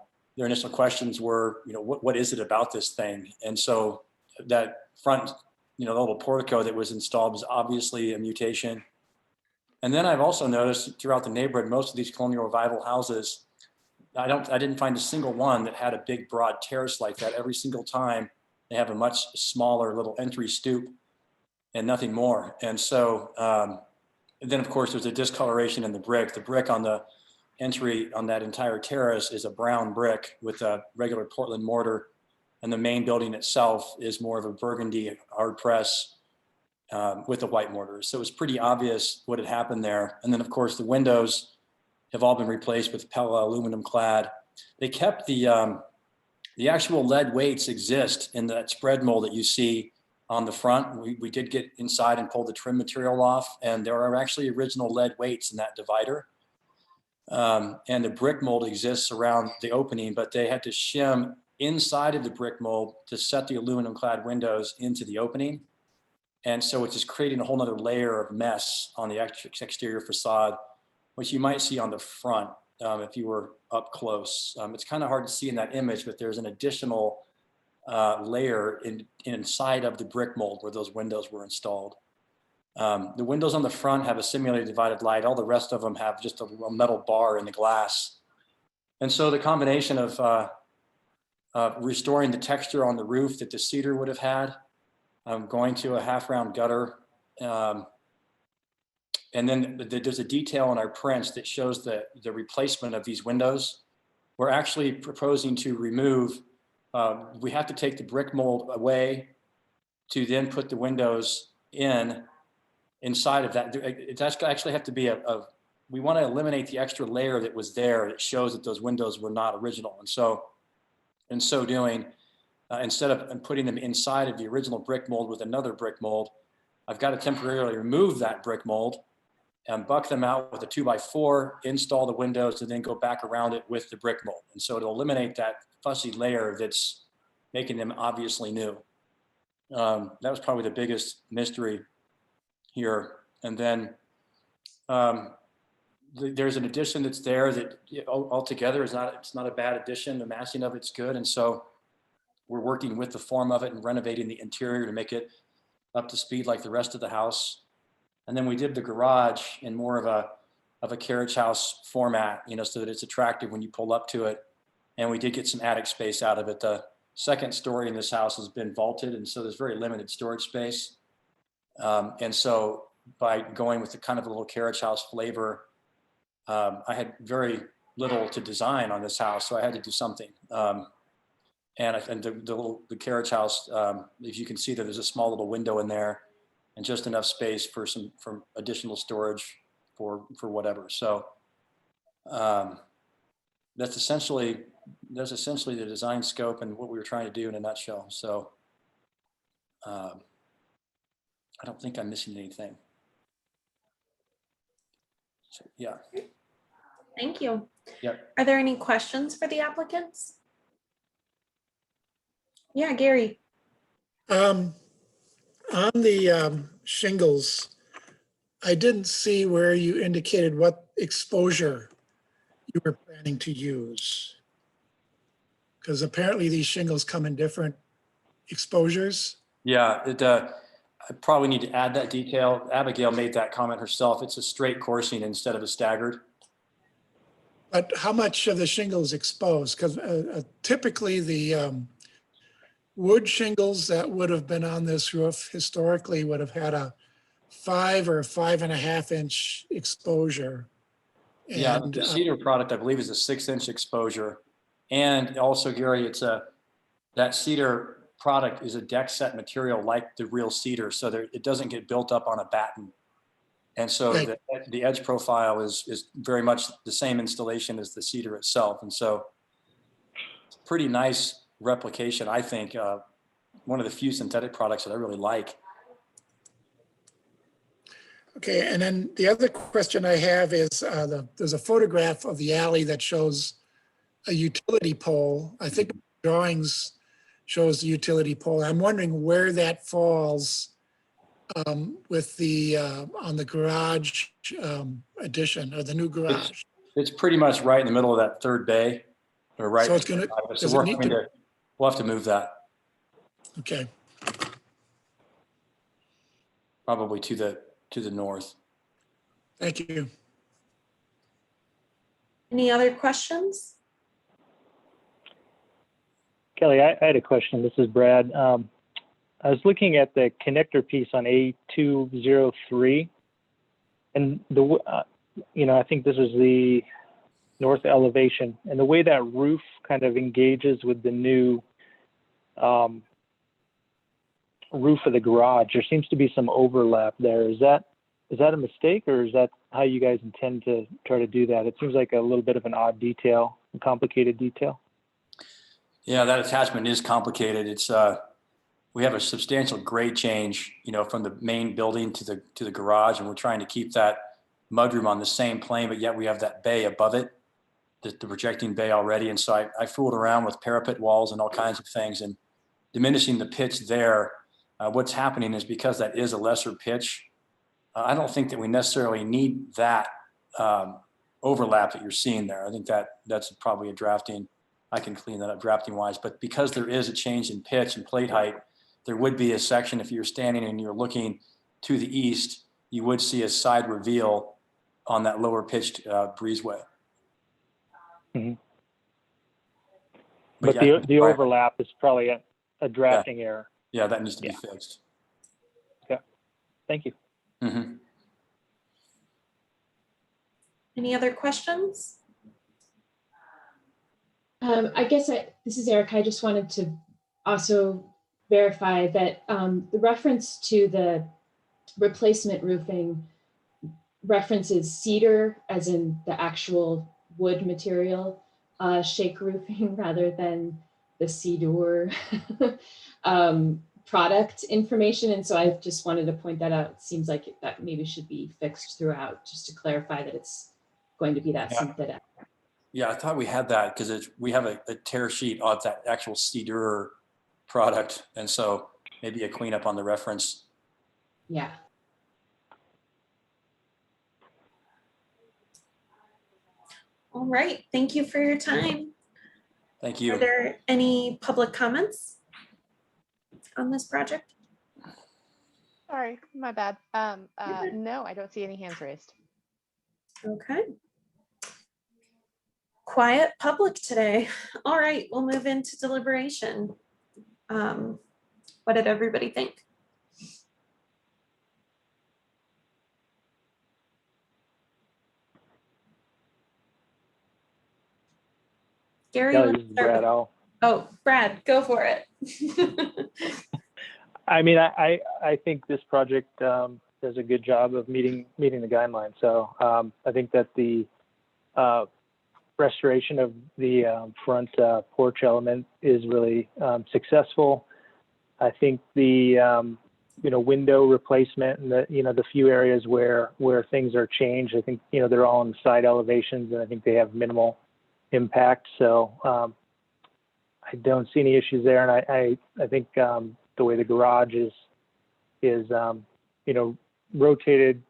initial questions were, what is it about this thing? And so that front, the little portico that was installed was obviously a mutation. And then I've also noticed throughout the neighborhood, most of these colonial revival houses, I didn't find a single one that had a big broad terrace like that. Every single time they have a much smaller little entry stoop and nothing more. And so then of course there's a discoloration in the brick. The brick on the entry on that entire terrace is a brown brick with a regular Portland mortar. And the main building itself is more of a burgundy hard press with a white mortar. So it was pretty obvious what had happened there. And then of course the windows have all been replaced with Pella aluminum clad. They kept the actual lead weights exist in that spread mold that you see on the front. We did get inside and pull the trim material off, and there are actually original lead weights in that divider. And the brick mold exists around the opening, but they had to shim inside of the brick mold to set the aluminum clad windows into the opening. And so it's just creating a whole nother layer of mess on the exterior facade, which you might see on the front if you were up close. It's kind of hard to see in that image, but there's an additional layer inside of the brick mold where those windows were installed. The windows on the front have a simulated divided light. All the rest of them have just a metal bar in the glass. And so the combination of restoring the texture on the roof that the cedar would have had, going to a half round gutter. And then there's a detail in our prints that shows the replacement of these windows. We're actually proposing to remove, we have to take the brick mold away to then put the windows inside of that. It actually have to be we want to eliminate the extra layer that was there that shows that those windows were not original. And so in so doing, instead of putting them inside of the original brick mold with another brick mold, I've got to temporarily remove that brick mold and buck them out with a 2x4, install the windows, and then go back around it with the brick mold. And so it'll eliminate that fussy layer that's making them obviously new. That was probably the biggest mystery here. And then there's an addition that's there that altogether it's not a bad addition. The massing of it's good. And so we're working with the form of it and renovating the interior to make it up to speed like the rest of the house. And then we did the garage in more of a carriage house format, so that it's attractive when you pull up to it. And we did get some attic space out of it. The second story in this house has been vaulted, and so there's very limited storage space. And so by going with the kind of a little carriage house flavor, I had very little to design on this house, so I had to do something. And the carriage house, if you can see, there's a small little window in there, and just enough space for some additional storage for whatever. So that's essentially the design scope and what we were trying to do in a nutshell. So I don't think I'm missing anything. So, yeah. Thank you. Yep. Are there any questions for the applicants? Yeah, Gary. On the shingles, I didn't see where you indicated what exposure you were planning to use. Because apparently these shingles come in different exposures. Yeah, I probably need to add that detail. Abigail made that comment herself. It's a straight coursing instead of a staggered. But how much of the shingles exposed? Because typically the wood shingles that would have been on this roof historically would have had a 5 or 5.5 inch exposure. And, yeah, the cedar product, I believe, is a 6-inch exposure. And also, Gary, that cedar product is a deck set material like the real cedar, so it doesn't get built up on a batten. And so right. the edge profile is very much the same installation as the cedar itself. And so it's a pretty nice replication, I think. One of the few synthetic products that I really like. Okay, and then the other question I have is there's a photograph of the alley that shows a utility pole. I think drawings shows the utility pole. I'm wondering where that falls with the on the garage addition or the new garage. It's pretty much right in the middle of that third bay, or right. So it's going to. We'll have to move that. Okay. Probably to the north. Thank you. Any other questions? Kelly, I had a question. This is Brad. I was looking at the connector piece on A203, and I think this is the north elevation, and the way that roof kind of engages with the new roof of the garage, there seems to be some overlap there. Is that a mistake, or is that how you guys intend to try to do that? It seems like a little bit of an odd detail, a complicated detail. Yeah, that attachment is complicated. It's we have a substantial grade change, from the main building to the garage, and we're trying to keep that mudroom on the same plane, but yet we have that bay above it, the projecting bay already. And so I fooled around with parapet walls and all kinds of things, and diminishing the pitch there What's happening is because that is a lesser pitch, I don't think that we necessarily need that overlap that you're seeing there. I think that's probably a drafting, I can clean that up drafting wise, but because there is a change in pitch and plate height, there would be a section, if you're standing and you're looking to the east, you would see a side reveal on that lower pitched breezeway. Mm-hmm. But But yeah, the overlap is probably a drafting error. Yeah, that needs to be fixed. Okay, thank you. Mm-hmm. Any other questions? I guess this is Eric. I just wanted to also verify that the reference to the replacement roofing references cedar as in the actual wood material, shake roofing rather than the cedar product information. And so I just wanted to point that out. It seems like that maybe should be fixed throughout, just to clarify that it's going to be that synthetic. Yeah, I thought we had that because we have a tear sheet of that actual cedar product. And so maybe a cleanup on the reference. Yeah. All right, thank you for your time. Thank you. Are there any public comments on this project? Sorry, my bad. No, I don't see any hands raised. Okay. Quiet public today. All right, we'll move into deliberation. What did everybody think? Gary, No, let's this is start Brad. Oh, Brad, go for it. I mean, I think this project does a good job of meeting the guidelines. So I think that the restoration of the front porch element is really successful. I think the window replacement and the few areas where things are changed, I think they're all on the side elevations, and I think they have minimal impact. So I don't see any issues there, and I think the way the garage is rotated,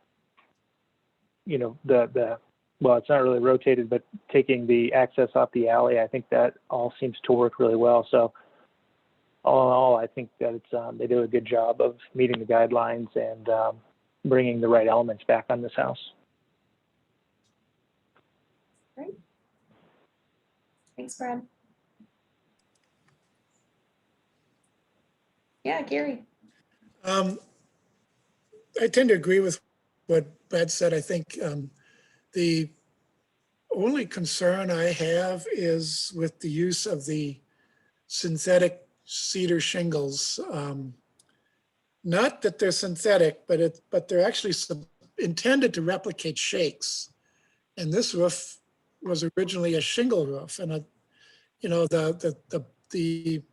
well, it's not really rotated, but taking the access off the alley, I think that all seems to work really well. So all in all, I think that they do a good job of meeting the guidelines and bringing the right elements back on this house. Great. Thanks, Brad. Yeah, Gary. I tend to agree with what Brad said. I think the only concern I have is with the use of the synthetic cedar shingles. Not that they're synthetic, but they're actually intended to replicate shakes. And this roof was originally a shingle roof, and the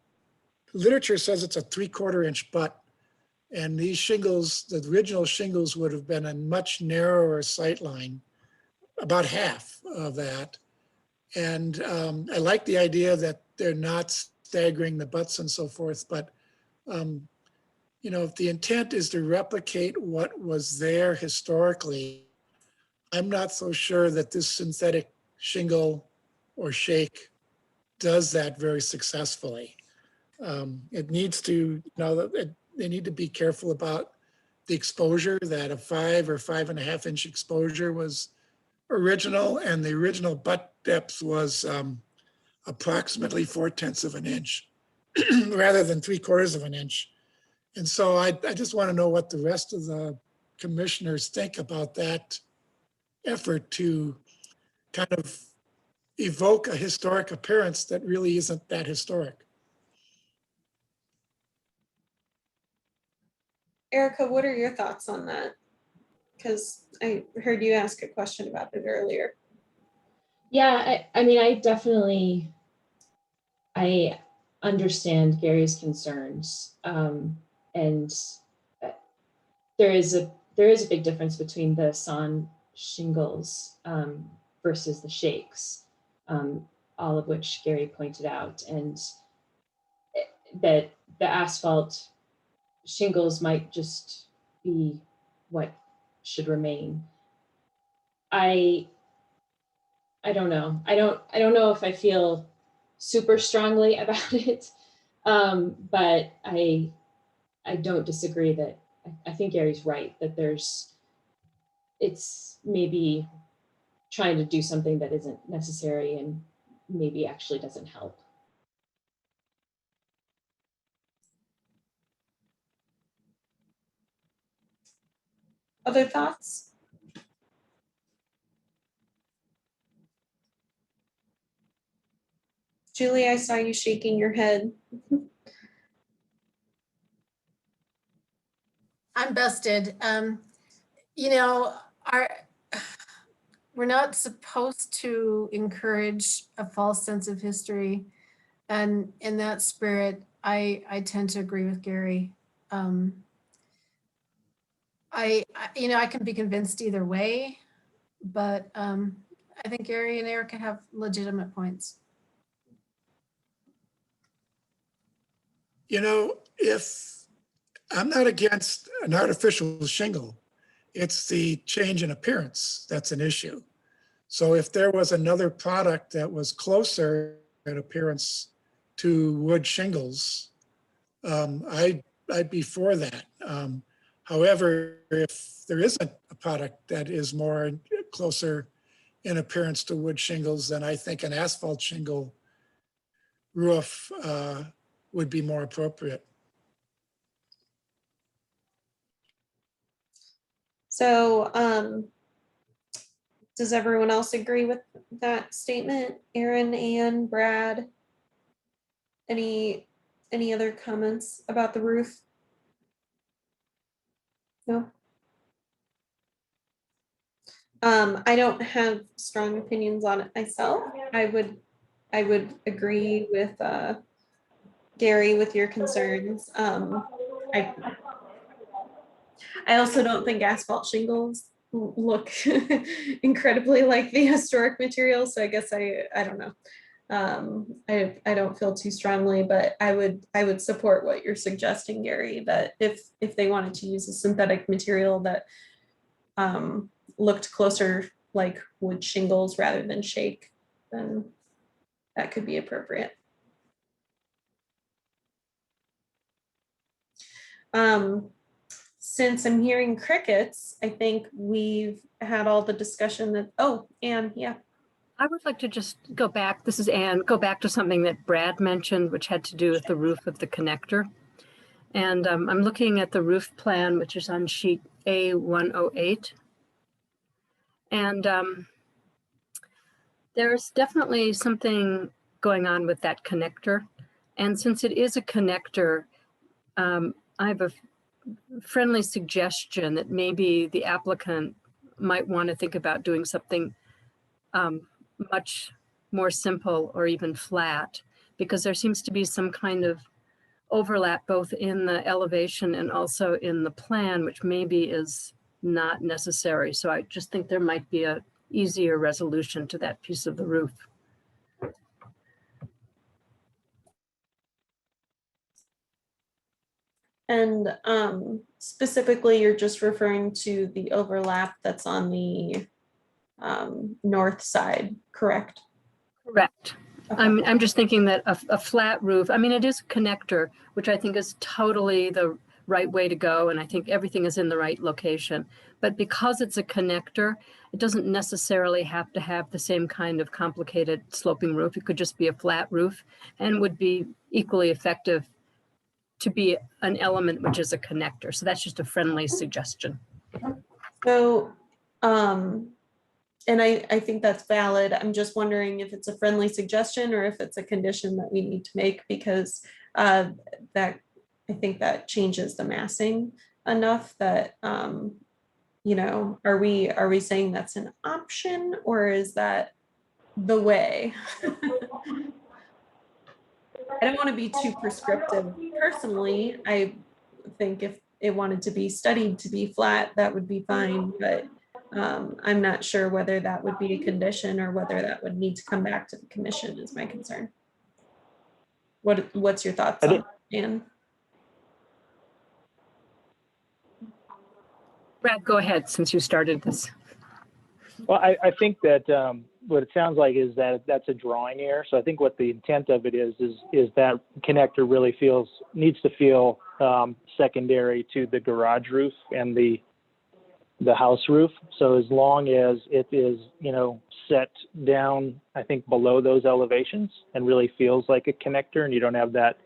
literature says it's a 3/4 inch butt. And these shingles, the original shingles, would have been a much narrower sight line, about half of that. And I like the idea that they're not staggering the butts and so forth, but if the intent is to replicate what was there historically, I'm not so sure that this synthetic shingle or shake does that very successfully. It needs to, they need to be careful about the exposure, that a 5 or 5.5 inch exposure was original, and the original butt depth was approximately 4/10 of an inch rather than 3/4 of an inch. And so I just want to know what the rest of the commissioners think about that effort to kind of evoke a historic appearance that really isn't that historic. Erica, what are your thoughts on that? Because I heard you ask a question about it earlier. Yeah, I mean, I understand Gary's concerns, and there is a big difference between the sawn shingles versus the shakes, all of which Gary pointed out, and that the asphalt shingles might just be what should remain. I don't know. I don't know if I feel super strongly about it, but I don't disagree that I think Gary's right that it's maybe trying to do something that isn't necessary and maybe actually doesn't help. Other thoughts? Julie, I saw you shaking your head. I'm busted. You know, we're not supposed to encourage a false sense of history. And in that spirit, I tend to agree with Gary. I can be convinced either way, but I think Gary and Erica have legitimate points. You know, if I'm not against an artificial shingle, it's the change in appearance that's an issue. So if there was another product that was closer in appearance to wood shingles, I'd be for that. However, if there isn't a product that is more closer in appearance to wood shingles, then I think an asphalt shingle roof would be more appropriate. So does everyone else agree with that statement? Aaron, Ann, Brad? Any other comments about the roof? No? I don't have strong opinions on it myself. I would agree with Gary with your concerns. I also don't think asphalt shingles look incredibly like the historic material, so I guess I don't know. I don't feel too strongly, but I would support what you're suggesting, Gary, that if they wanted to use a synthetic material that looked closer like wood shingles rather than shake, then that could be appropriate. Since I'm hearing crickets, I think we've had all the discussion that, oh, Anne, yeah. I would like to just go back, this is Anne, go back to something that Brad mentioned, which had to do with the roof of the connector. And I'm looking at the roof plan, which is on sheet A108. And there's definitely something going on with that connector. And since it is a connector, I have a friendly suggestion that maybe the applicant might want to think about doing something much more simple or even flat, because there seems to be some kind of overlap both in the elevation and also in the plan, which maybe is not necessary. So I just think there might be a easier resolution to that piece of the roof. And specifically, you're just referring to the overlap that's on the north side, correct? Correct. Okay. I'm just thinking that a flat roof, I mean, it is a connector, which I think is totally the right way to go. And I think everything is in the right location. But because it's a connector, it doesn't necessarily have to have the same kind of complicated sloping roof. It could just be a flat roof and would be equally effective to be an element which is a connector. So that's just a friendly suggestion. So, and I think that's valid. I'm just wondering if it's a friendly suggestion or if it's a condition that we need to make, because that I think that changes the massing enough that, you know, are we saying that's an option or is that the way? I don't want to be too prescriptive. Personally, I think if it wanted to be studied to be flat, that would be fine, but I'm not sure whether that would be a condition or whether that would need to come back to the commission is my concern. What's your thoughts on, Anne? Brad, go ahead since you started this. Well, I think that what it sounds like is that that's a drawing error. So I think what the intent of it is that connector really needs to feel secondary to the garage roof and the house roof. So as long as it is, set down, I think below those elevations and really feels like a connector, and you don't have that,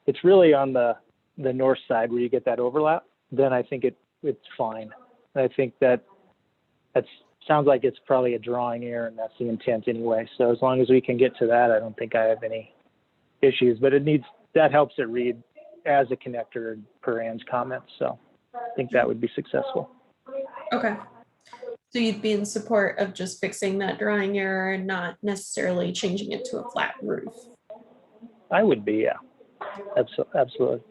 it's really on the north side where you get that overlap, then I think it's fine. And I think that sounds like it's probably a drawing error, and that's the intent anyway. So as long as we can get to that, I don't think I have any issues, but that helps it read as a connector per Ann's comments. So I think that would be successful. Okay. So you'd be in support of just fixing that drawing error and not necessarily changing it to a flat roof? I would be, yeah. Absolutely.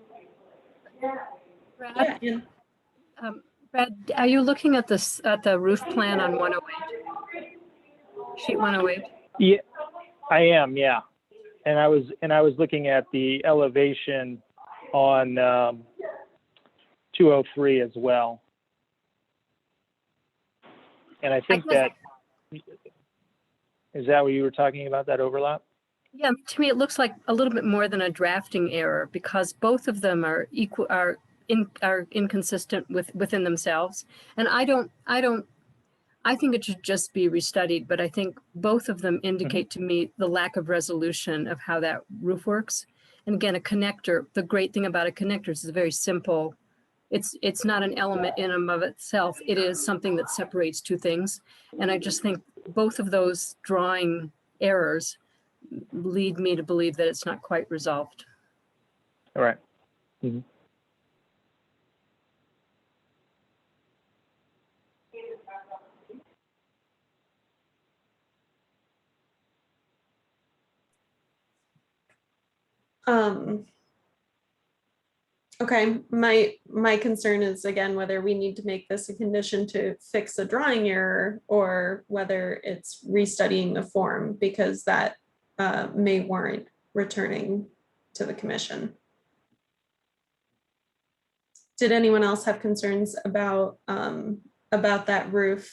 Brad, Yeah. Brad, are you looking at the roof plan on 108? Sheet 108? Yeah, I am, yeah. And I was looking at the elevation on 203 as well. And I think is that what you were talking about, that overlap? Yeah, to me, it looks like a little bit more than a drafting error because both of them are inconsistent within themselves. And I think it should just be restudied, but I think both of them indicate to me the lack of resolution of how that roof works. And again, a connector, the great thing about a connector is it's very simple. It's not an element in and of itself. It is something that separates two things. And I just think both of those drawing errors lead me to believe that it's not quite resolved. All right. Mm-hmm. Okay, my concern is again whether we need to make this a condition to fix a drawing error or whether it's restudying the form, because that may warrant returning to the commission. Did anyone else have concerns about that roof,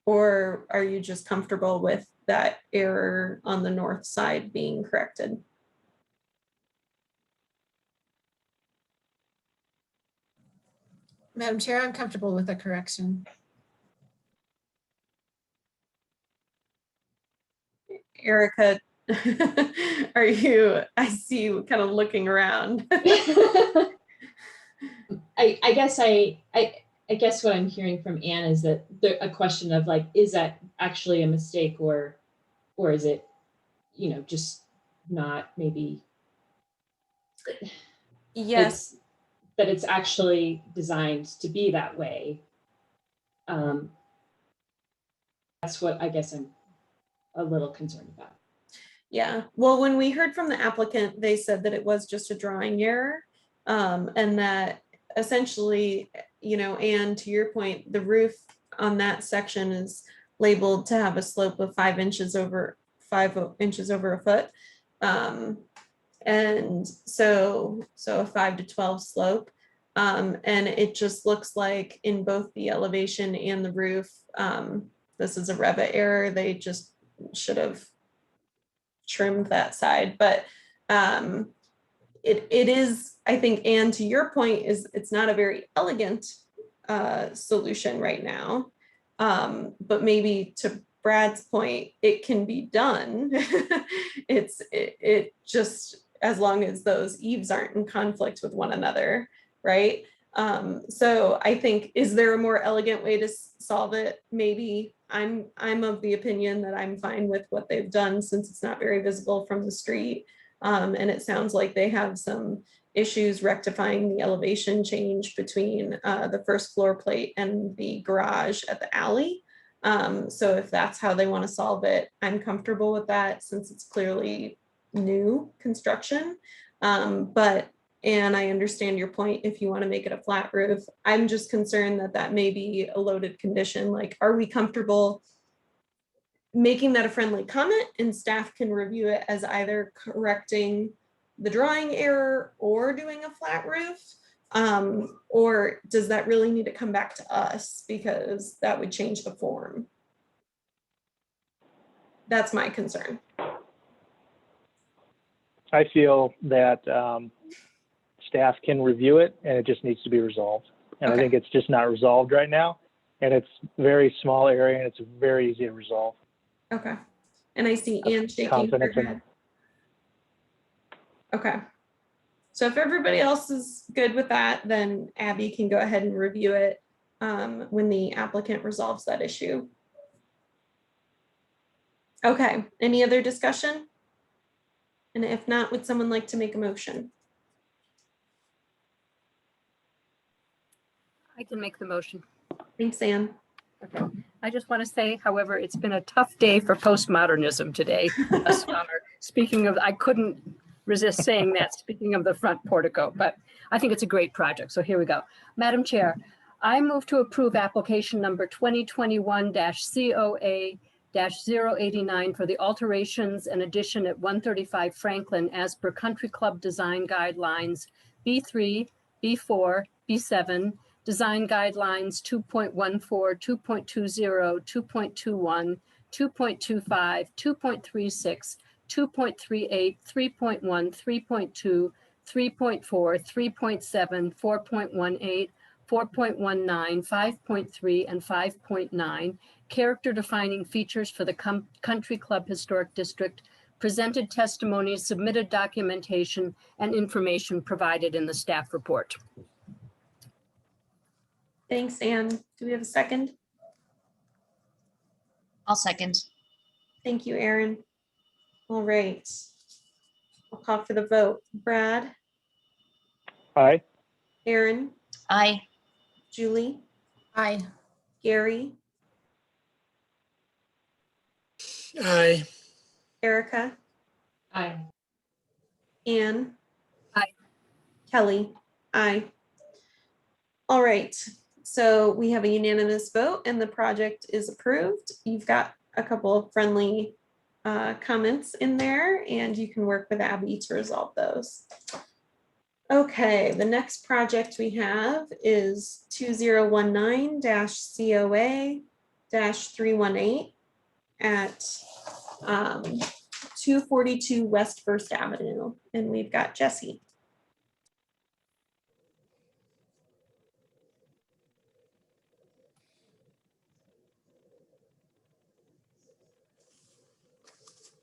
or are you just comfortable with that error on the north side being corrected? Madam Chair, I'm comfortable with the correction. Erica, are you, I see you kind of looking around. I guess what I'm hearing from Anne is that a question of like, is that actually a mistake or is it, just not maybe. Yes. That it's actually designed to be that way. That's what I guess I'm a little concerned about. Yeah, well, when we heard from the applicant, they said that it was just a drawing error, and that essentially, and to your point, the roof on that section is labeled to have a slope of 5 inches over a foot. And so a 5 to 12 slope. And it just looks like in both the elevation and the roof, this is a Revit error. They just should have trimmed that side, but it is, I think, and to your point, it's not a very elegant solution right now, but maybe to Brad's point, it can be done. It just, as long as those eaves aren't in conflict with one another, right? So I think, is there a more elegant way to solve it? Maybe. I'm of the opinion that I'm fine with what they've done since it's not very visible from the street. And it sounds like they have some issues rectifying the elevation change between the first floor plate and the garage at the alley. So if that's how they want to solve it, I'm comfortable with that since it's clearly new construction. And I understand your point if you want to make it a flat roof. I'm just concerned that that may be a loaded condition. Like, are we comfortable making that a friendly comment and staff can review it as either correcting the drawing error or doing a flat roof? Or does that really need to come back to us because that would change the form? That's my concern. I feel that staff can review it and it just needs to be resolved. And I think it's just not resolved right now. And it's a very small area and it's very easy to resolve. Okay. And I see Ann shaking her head. Okay. So if everybody else is good with that, then Abby can go ahead and review it when the applicant resolves that issue. Okay, any other discussion? And if not, would someone like to make a motion? I can make the motion. Thanks, Ann. Okay. I just want to say, however, it's been a tough day for postmodernism today. Speaking of, I couldn't resist saying that, speaking of the front portico, but I think it's a great project. So here we go. Madam Chair, I move to approve application number 2021-COA-089 for the alterations and addition at 135 Franklin as per Country Club Design Guidelines B3, B4, B7, Design Guidelines 2.14, 2.20, 2.21, 2.25, 2.36, 2.38, 3.1, 3.2, 3.4, 3.7, 4.18, 4.19, 5.3, and 5.9, character defining features for the Country Club Historic District, presented testimonies, submitted documentation, and information provided in the staff report. Thanks, Ann. Do we have a second? I'll second. Thank you, Erin. All right. I'll call for the vote. Brad? Aye. Erin? Aye. Julie? Aye. Gary? Aye. Erica? Aye. Ann? Aye. Kelly? Aye. All right, so we have a unanimous vote and the project is approved. You've got a couple of friendly comments in there and you can work with Abby to resolve those. Okay, the next project we have is 2019-COA-318 at 242 West First Avenue. And we've got Jesse.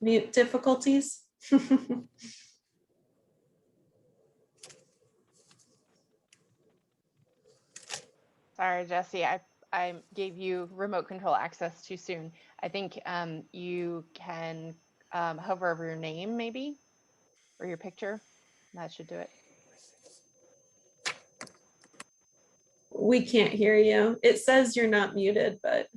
Mute difficulties. Sorry, Jesse, I gave you remote control access too soon. I think you can hover over your name maybe, or your picture. That should do it. We can't hear you. It says you're not muted, but.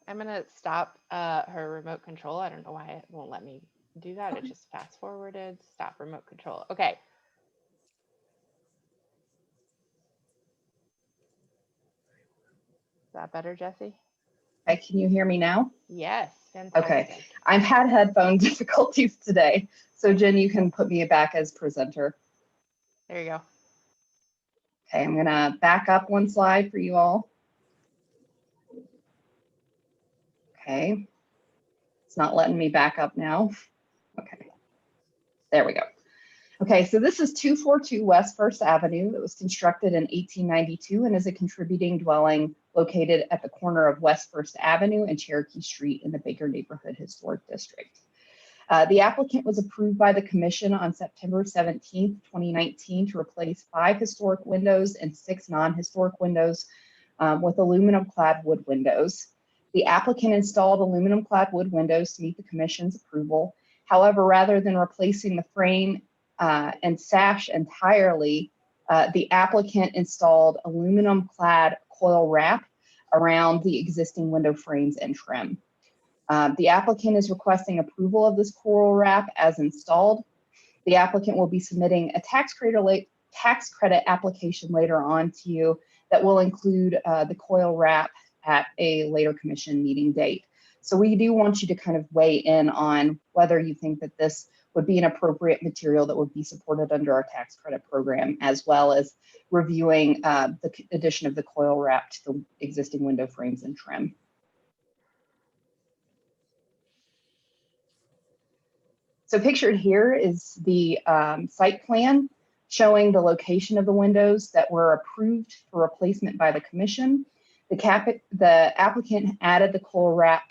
I'm gonna stop her remote control. I don't know why it won't let me do that. It just fast forwarded. Stop remote control. Okay. Is that better, Jesse? Okay, can you hear me now? Yes, fantastic. Okay, I've had headphone difficulties today. So Jen, you can put me back as presenter. There you go. Okay, I'm gonna back up one slide for you all. Okay, it's not letting me back up now. Okay, there we go. Okay, so this is 242 West First Avenue. It was constructed in 1892 and is a contributing dwelling located at the corner of West First Avenue and Cherokee Street in the Baker Neighborhood Historic District. The applicant was approved by the commission on September 17th, 2019 to replace 5 historic windows and 6 non-historic windows with aluminum clad wood windows. The applicant installed aluminum clad wood windows to meet the commission's approval. However, rather than replacing the frame and sash entirely, the applicant installed aluminum clad coil wrap around the existing window frames and trim. The applicant is requesting approval of this coil wrap as installed. The applicant will be submitting a tax credit application later on to you that will include the coil wrap at a later commission meeting date. So we do want you to kind of weigh in on whether you think that this would be an appropriate material that would be supported under our tax credit program, as well as reviewing the addition of the coil wrap to the existing window frames and trim. So pictured here is the site plan showing the location of the windows that were approved for replacement by the commission. The applicant added the coil wrap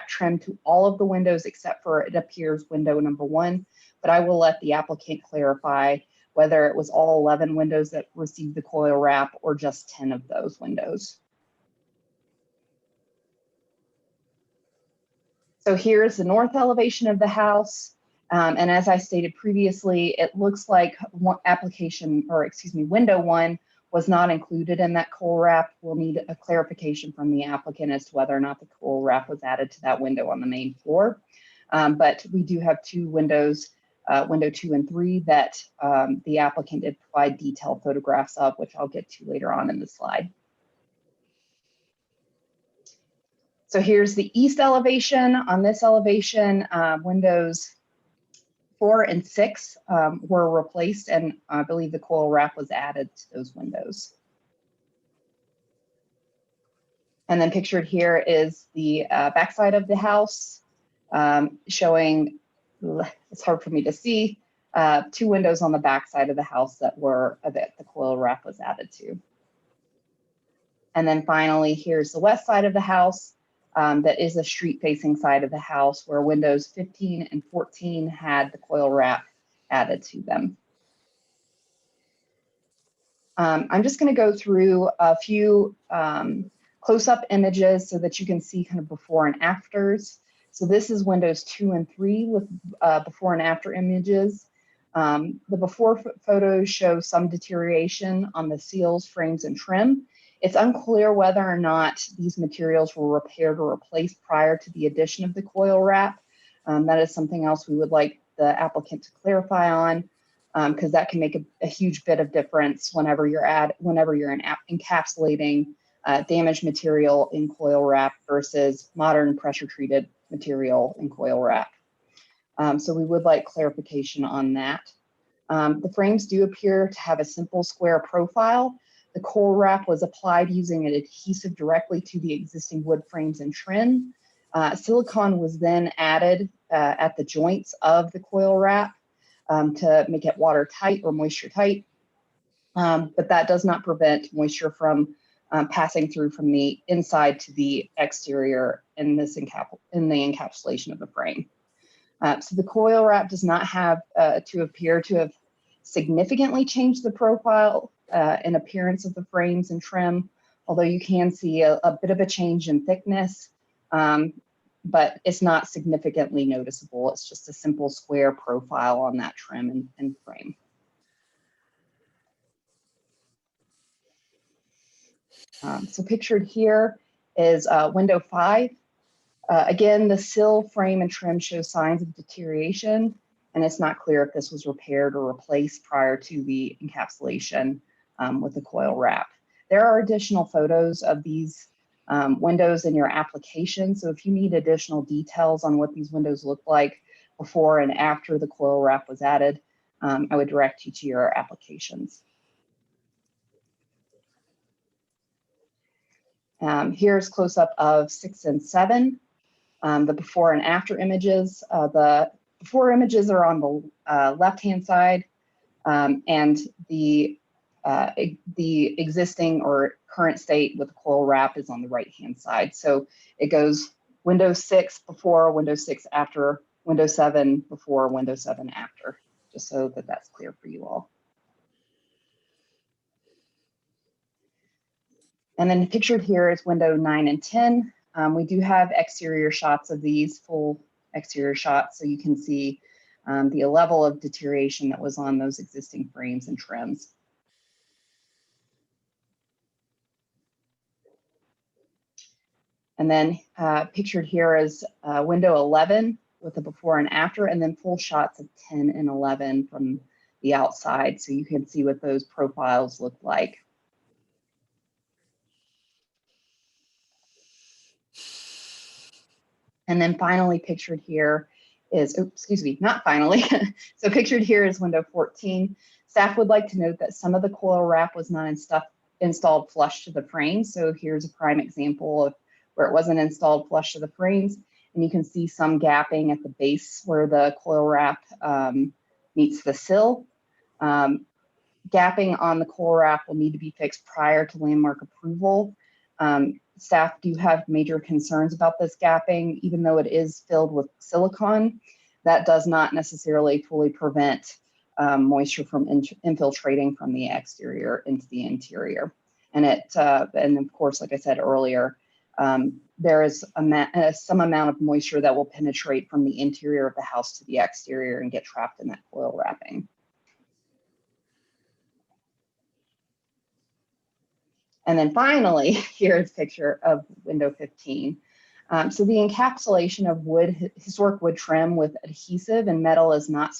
trim to all of the windows except for, it appears, window number 1, but I will let the applicant clarify whether it was all 11 windows that received the coil wrap or just 10 of those windows. So here's the north elevation of the house. And as I stated previously, it looks like window 1 was not included in that coil wrap. We'll need a clarification from the applicant as to whether or not the coil wrap was added to that window on the main floor. But we do have 2 windows, window 2 and 3, that the applicant did provide detailed photographs of, which I'll get to later on in the slide. So here's the east elevation. On this elevation, windows 4 and 6 were replaced, and I believe the coil wrap was added to those windows. And then pictured here is the backside of the house, showing, it's hard for me to see, 2 windows on the backside of the house that the coil wrap was added to. And then finally, here's the west side of the house. That is a street-facing side of the house where windows 15 and 14 had the coil wrap added to them. I'm just going to go through a few close-up images so that you can see kind of before and afters. So this is windows 2 and 3 with before and after images. The before photos show some deterioration on the seals, frames, and trim. It's unclear whether or not these materials were repaired or replaced prior to the addition of the coil wrap. That is something else we would like the applicant to clarify on, because that can make a huge bit of difference whenever you're encapsulating damaged material in coil wrap versus modern pressure treated material in coil wrap. So we would like clarification on that. The frames do appear to have a simple square profile. The coil wrap was applied using an adhesive directly to the existing wood frames and trim. Silicone was then added at the joints of the coil wrap to make it watertight or moisture tight. But that does not prevent moisture from passing through from the inside to the exterior in the encapsulation of the frame. So the coil wrap does not have to appear to have significantly changed the profile and appearance of the frames and trim, although you can see a bit of a change in thickness, but it's not significantly noticeable. It's just a simple square profile on that trim and frame. So pictured here is window 5. Again, the sill, frame, and trim show signs of deterioration, and it's not clear if this was repaired or replaced prior to the encapsulation with the coil wrap. There are additional photos of these windows in your application, so if you need additional details on what these windows look like before and after the coil wrap was added, I would direct you to your applications. Here's close-up of 6 and 7. The before and after images. The before images are on the left-hand side, and the existing or current state with the coil wrap is on the right-hand side. So it goes Windows 6 before, Windows 6 after, Windows 7 before, Windows 7 after, just so that that's clear for you all. And then pictured here is window 9 and 10. We do have exterior shots of these, full exterior shots, so you can see the level of deterioration that was on those existing frames and trims. And then pictured here is window 11 with the before and after, and then full shots of 10 and 11 from the outside, so you can see what those profiles look like. And then finally pictured here is, oh, excuse me, not finally. So pictured here is window 14. Staff would like to note that some of the coil wrap was not installed flush to the frame. So here's a prime example of where it wasn't installed flush to the frames. And you can see some gapping at the base where the coil wrap meets the sill. Gapping on the coil wrap will need to be fixed prior to landmark approval. Staff do have major concerns about this gapping, even though it is filled with silicone. That does not necessarily fully prevent moisture from infiltrating from the exterior into the interior. And and of course, like I said earlier, there is some amount of moisture that will penetrate from the interior of the house to the exterior and get trapped in that coil wrapping. And then finally, here's a picture of window 15. So the encapsulation of historic wood trim with adhesive and metal is not a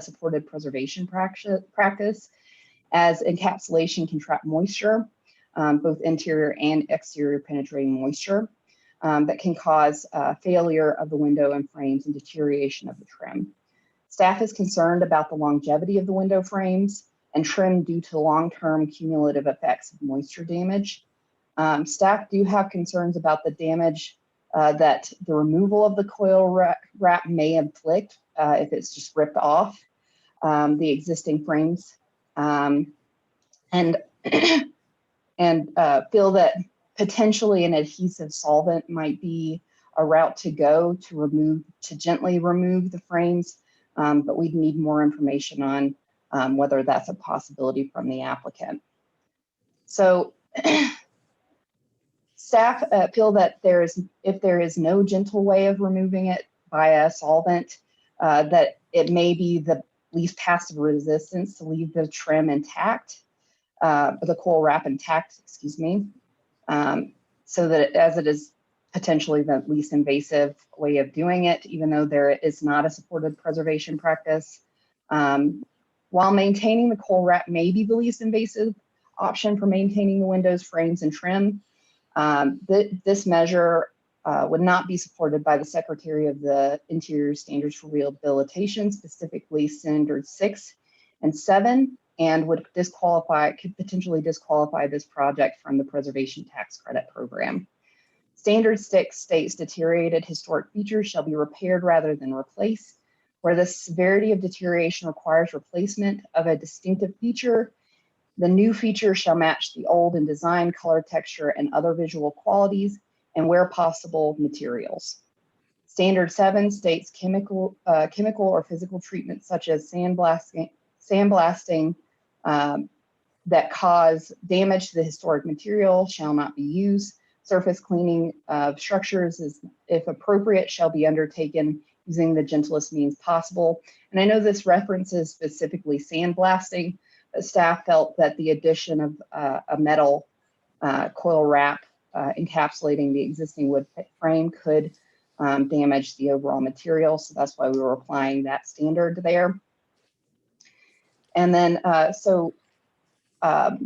supported preservation practice, as encapsulation can trap moisture, both interior and exterior penetrating moisture, that can cause failure of the window and frames and deterioration of the trim. Staff is concerned about the longevity of the window frames and trim due to long-term cumulative effects of moisture damage. Staff do have concerns about the damage that the removal of the coil wrap may inflict if it's just ripped off the existing frames, and feel that potentially an adhesive solvent might be a route to go to gently remove the frames, but we'd need more information on whether that's a possibility from the applicant. So staff feel that if there is no gentle way of removing it by a solvent, that it may be the least passive resistance to leave the trim intact, the coil wrap intact, excuse me, so that as it is potentially the least invasive way of doing it, even though there is not a supported preservation practice. While maintaining the coil wrap may be the least invasive option for maintaining the windows, frames, and trim, this measure would not be supported by the Secretary of the Interior Standards for Rehabilitation, specifically Standard 6 and 7, and could potentially disqualify this project from the Preservation Tax Credit Program. Standard 6 states deteriorated historic features shall be repaired rather than replaced. Where the severity of deterioration requires replacement of a distinctive feature, the new feature shall match the old in design, color, texture, and other visual qualities, and where possible, materials. Standard 7 states chemical or physical treatment such as sandblasting that cause damage to the historic material shall not be used. Surface cleaning of structures, if appropriate, shall be undertaken using the gentlest means possible. And I know this references specifically sandblasting, but staff felt that the addition of a metal coil wrap encapsulating the existing wood frame could damage the overall material. So that's why we were applying that standard there. And then, sorry, I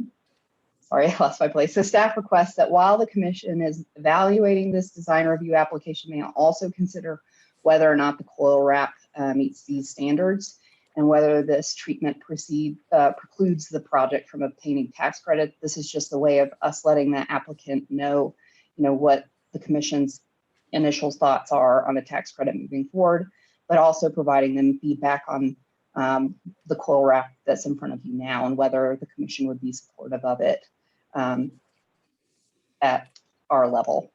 lost my place. So staff requests that while the commission is evaluating this design review application, may also consider whether or not the coil wrap meets these standards and whether this treatment precludes the project from obtaining tax credit. This is just a way of us letting the applicant know, what the commission's initial thoughts are on the tax credit moving forward, but also providing them feedback on the coil wrap that's in front of you now and whether the commission would be supportive of it at our level.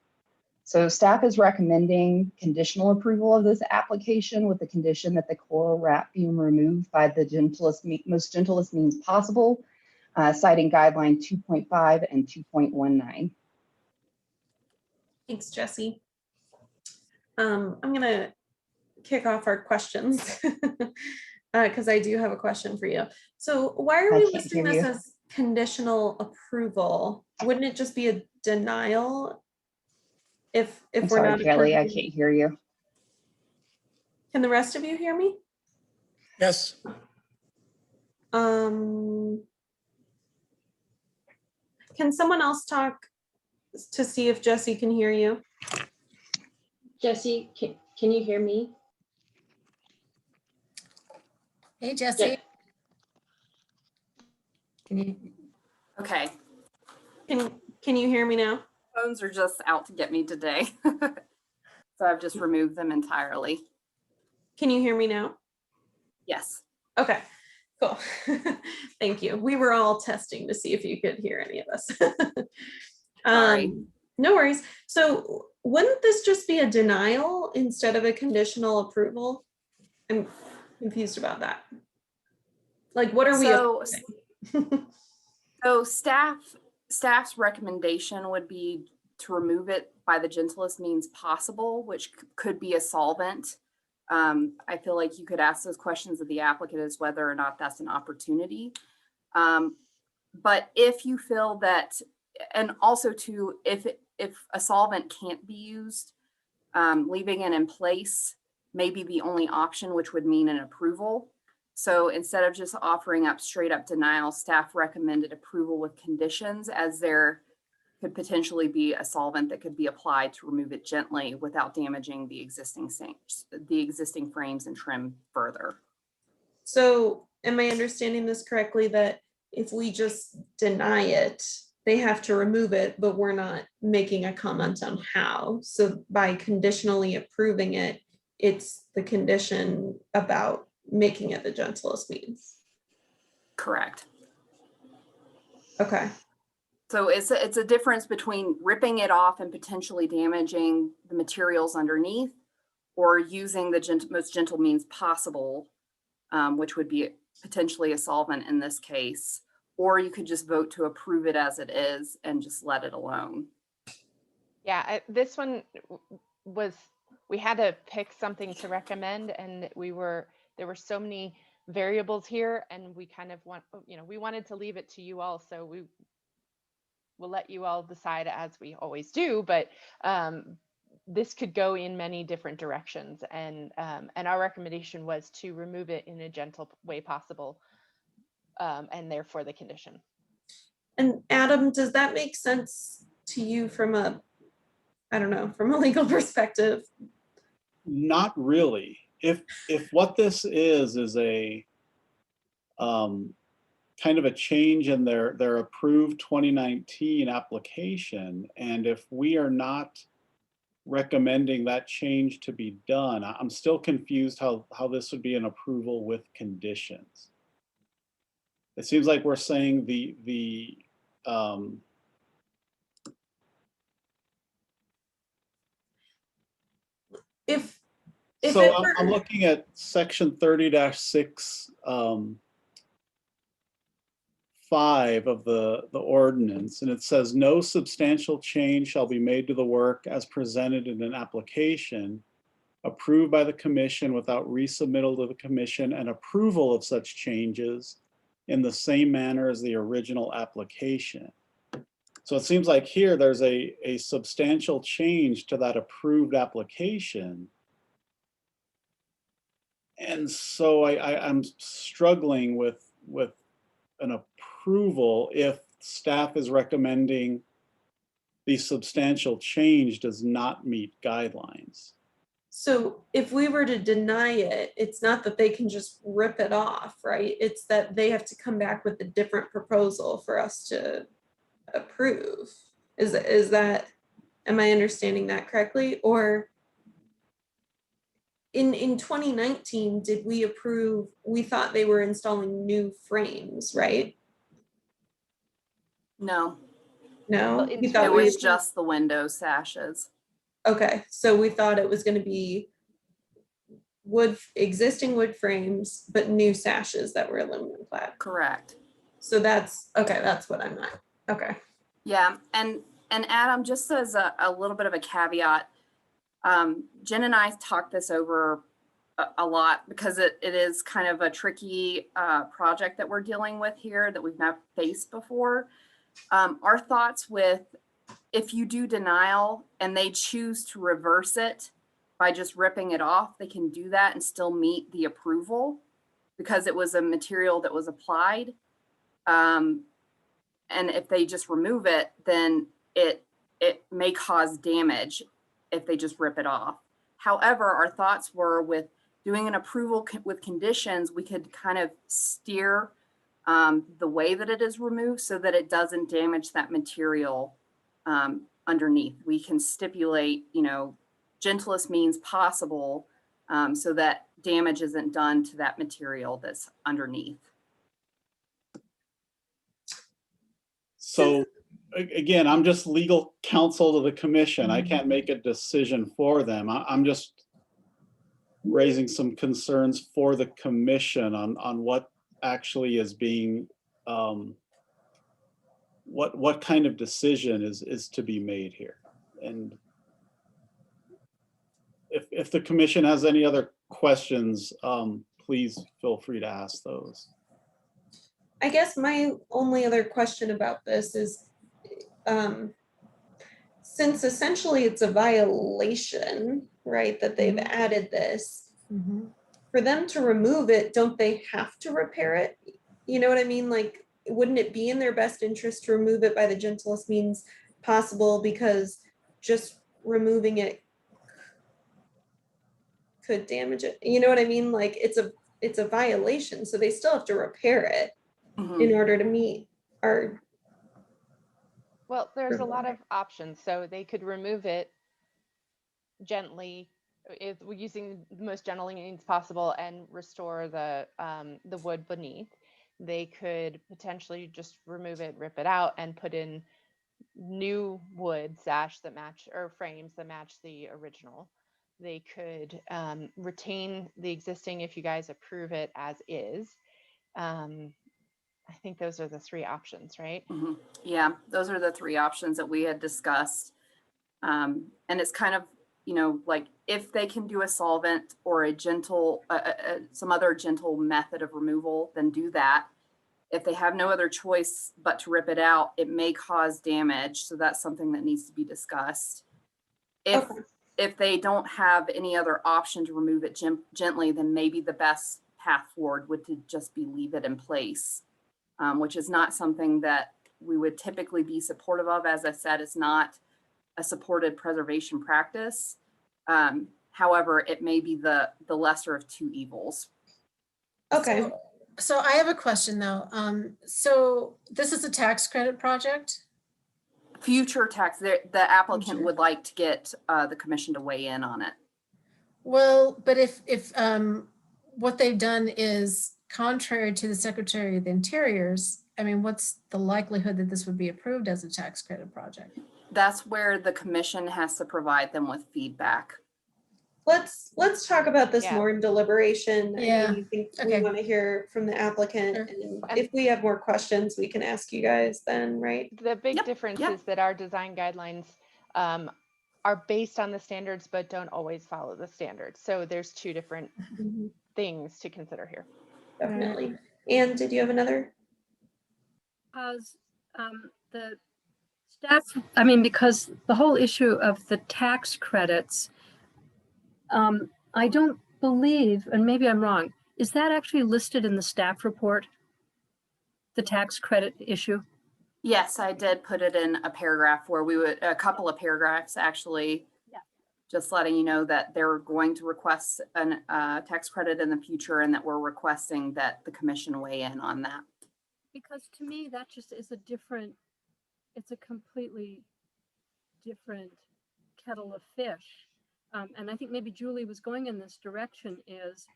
So staff is recommending conditional approval of this application with the condition that the coil wrap be removed by the most gentlest means possible, citing guideline 2.5 and 2.19. Thanks, Jesse. I'm gonna kick off our questions because I do have a question for you. So why are we listing this as conditional approval? Wouldn't it just be a denial? If we're not, Kelly, I can't hear you. Can the rest of you hear me? Yes. Can someone else talk to see if Jesse can hear you? Jesse, can you hear me? Hey, Jesse. Can you? Okay. Can you hear me now? Phones are just out to get me today. So I've just removed them entirely. Can you hear me now? Yes. Okay, cool. Thank you. We were all testing to see if you could hear any of us. Sorry. No worries. So wouldn't this just be a denial instead of a conditional approval? I'm confused about that. Like, what are we? So staff's recommendation would be to remove it by the gentlest means possible, which could be a solvent. I feel like you could ask those questions of the applicant as whether or not that's an opportunity. But if you feel that, and also too, if a solvent can't be used, leaving it in place may be the only option, which would mean an approval. So instead of just offering up straight up denial, staff recommended approval with conditions, as there could potentially be a solvent that could be applied to remove it gently without damaging the existing frames and trim further. So am I understanding this correctly, that if we just deny it, they have to remove it, but we're not making a comment on how? So by conditionally approving it, it's the condition about making it the gentlest means. Correct. Okay. So it's a difference between ripping it off and potentially damaging the materials underneath, or using the most gentle means possible, which would be potentially a solvent in this case, or you could just vote to approve it as it is and just let it alone. Yeah, this one was, we had to pick something to recommend, and there were so many variables here, and we kind of we wanted to leave it to you all, so we'll let you all decide as we always do, but this could go in many different directions, and our recommendation was to remove it in a gentle way possible, and therefore the condition. And Adam, does that make sense to you from a, I don't know, from a legal perspective? Not really. If what this is a kind of a change in their approved 2019 application, and if we are not recommending that change to be done, I'm still confused how this would be an approval with conditions. It seems like we're saying so I'm looking at section 30-6 5 of the ordinance, and it says no substantial change shall be made to the work as presented in an application approved by the commission without resubmittal to the commission and approval of such changes in the same manner as the original application. So it seems like here there's a substantial change to that approved application. And so I'm struggling with an approval if staff is recommending the substantial change does not meet guidelines. So if we were to deny it, it's not that they can just rip it off, right? It's that they have to come back with a different proposal for us to approve. Is that, am I understanding that correctly? Or in 2019, did we approve, we thought they were installing new frames, right? No. No, well, it was just the window sashes. Okay, so we thought it was going to be existing wood frames, but new sashes that were aluminum clad. Correct. So that's okay. That's what I meant. Okay. Yeah, and Adam, just as a little bit of a caveat, Jen and I talked this over a lot because it is kind of a tricky project that we're dealing with here that we've not faced before. Our thoughts with, if you do denial and they choose to reverse it by just ripping it off, they can do that and still meet the approval because it was a material that was applied. And if they just remove it, then it may cause damage if they just rip it off. However, our thoughts were with doing an approval with conditions, we could kind of steer the way that it is removed so that it doesn't damage that material underneath. We can stipulate, you know, gentlest means possible so that damage isn't done to that material that's underneath. So again, I'm just legal counsel to the commission. I can't make a decision for them. I'm just raising some concerns for the commission on what actually is being, what kind of decision is to be made here. And if the commission has any other questions, please feel free to ask those. I guess my only other question about this is, since essentially it's a violation, right, that they've added this, for them to remove it, don't they have to repair it? You know what I mean? Like, wouldn't it be in their best interest to remove it by the gentlest means possible, because just removing it could damage it? You know what I mean? Like, it's a violation, so they still have to repair it in order to meet our. Well, there's a lot of options. So they could remove it gently, using the most gentle means possible, and restore the wood beneath. They could potentially just remove it, rip it out, and put in new wood sash that match, or frames that match the original. They could retain the existing if you guys approve it as is. I think those are the three options, right? Yeah, those are the three options that we had discussed. And it's kind of, you know, like if they can do a solvent or a gentle, some other gentle method of removal, then do that. If they have no other choice but to rip it out, it may cause damage. So that's something that needs to be discussed. If they don't have any other option to remove it gently, then maybe the best path forward would to just be leave it in place. Which is not something that we would typically be supportive of. As I said, it's not a supported preservation practice. However, it may be the lesser of two evils. Okay. So I have a question though. So this is a tax credit project? Future tax, the applicant would like to get the commission to weigh in on it. Well, but if what they've done is contrary to the Secretary of the Interior's, I mean, what's the likelihood that this would be approved as a tax credit project? That's where the commission has to provide them with feedback. Let's talk about this more in deliberation. Yeah. I think we want to hear from the applicant. And if we have more questions, we can ask you guys then, right? The big difference is that our design guidelines are based on the standards, but don't always follow the standards. So there's two different things to consider here. Definitely. And did you have another? Because the staff, I mean, because the whole issue of the tax credits, I don't believe, and maybe I'm wrong, is that actually listed in the staff report? The tax credit issue? Yes, I did put it in a paragraph where we would, a couple of paragraphs actually, just letting you know that they're going to request a tax credit in the future and that we're requesting that the commission weigh in on that. Because to me, that just is a different, it's a completely different kettle of fish. And I think maybe Julie was going in this direction is,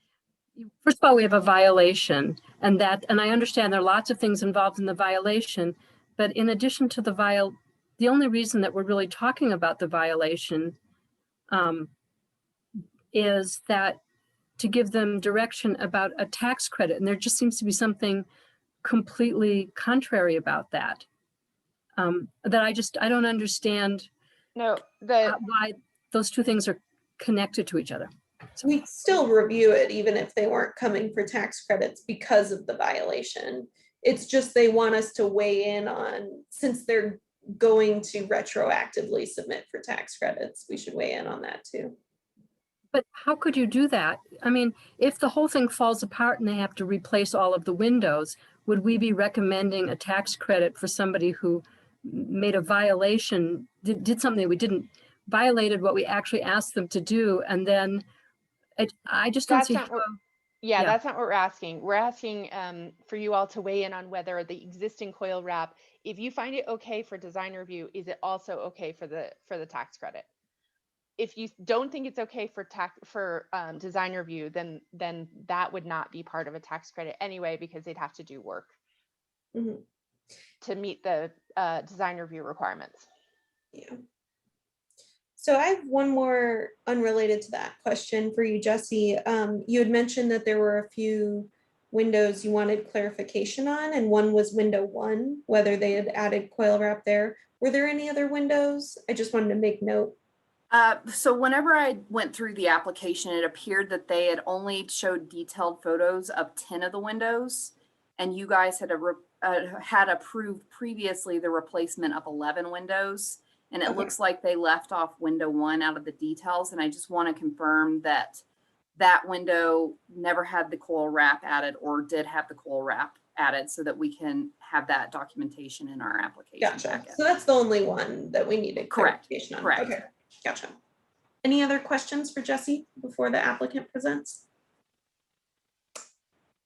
first of all, we have a violation and I understand there are lots of things involved in the violation, but in addition to the only reason that we're really talking about the violation is that to give them direction about a tax credit. And there just seems to be something completely contrary about that. That I don't understand why those two things are connected to each other. So we still review it even if they weren't coming for tax credits because of the violation. It's just they want us to weigh in on, since they're going to retroactively submit for tax credits, we should weigh in on that too. But how could you do that? I mean, if the whole thing falls apart and they have to replace all of the windows, would we be recommending a tax credit for somebody who made a violation, did something we didn't violated what we actually asked them to do. And then I just don't That's see not how. what, yeah, Yeah. that's not what we're asking. We're asking for you all to weigh in on whether the existing coil wrap, if you find it okay for design review, is it also okay for the tax credit? If you don't think it's okay for design review, then that would not be part of a tax credit anyway, because they'd have to do work to meet the design review requirements. Yeah. So I have one more unrelated to that question for you, Jesse. You had mentioned that there were a few windows you wanted clarification on, and one was window 1, whether they had added coil wrap there. Were there any other windows? I just wanted to make note. So whenever I went through the application, it appeared that they had only showed detailed photos of 10 of the windows, and you guys had approved previously the replacement of 11 windows. And it looks like they left off window 1 out of the details. And I just want to confirm that that window never had the coil wrap added, or did have the coil wrap added, so that we can have that documentation in our application packet. So that's the only one that we needed clarification on. Correct. Okay, gotcha. Any other questions for Jesse before the applicant presents?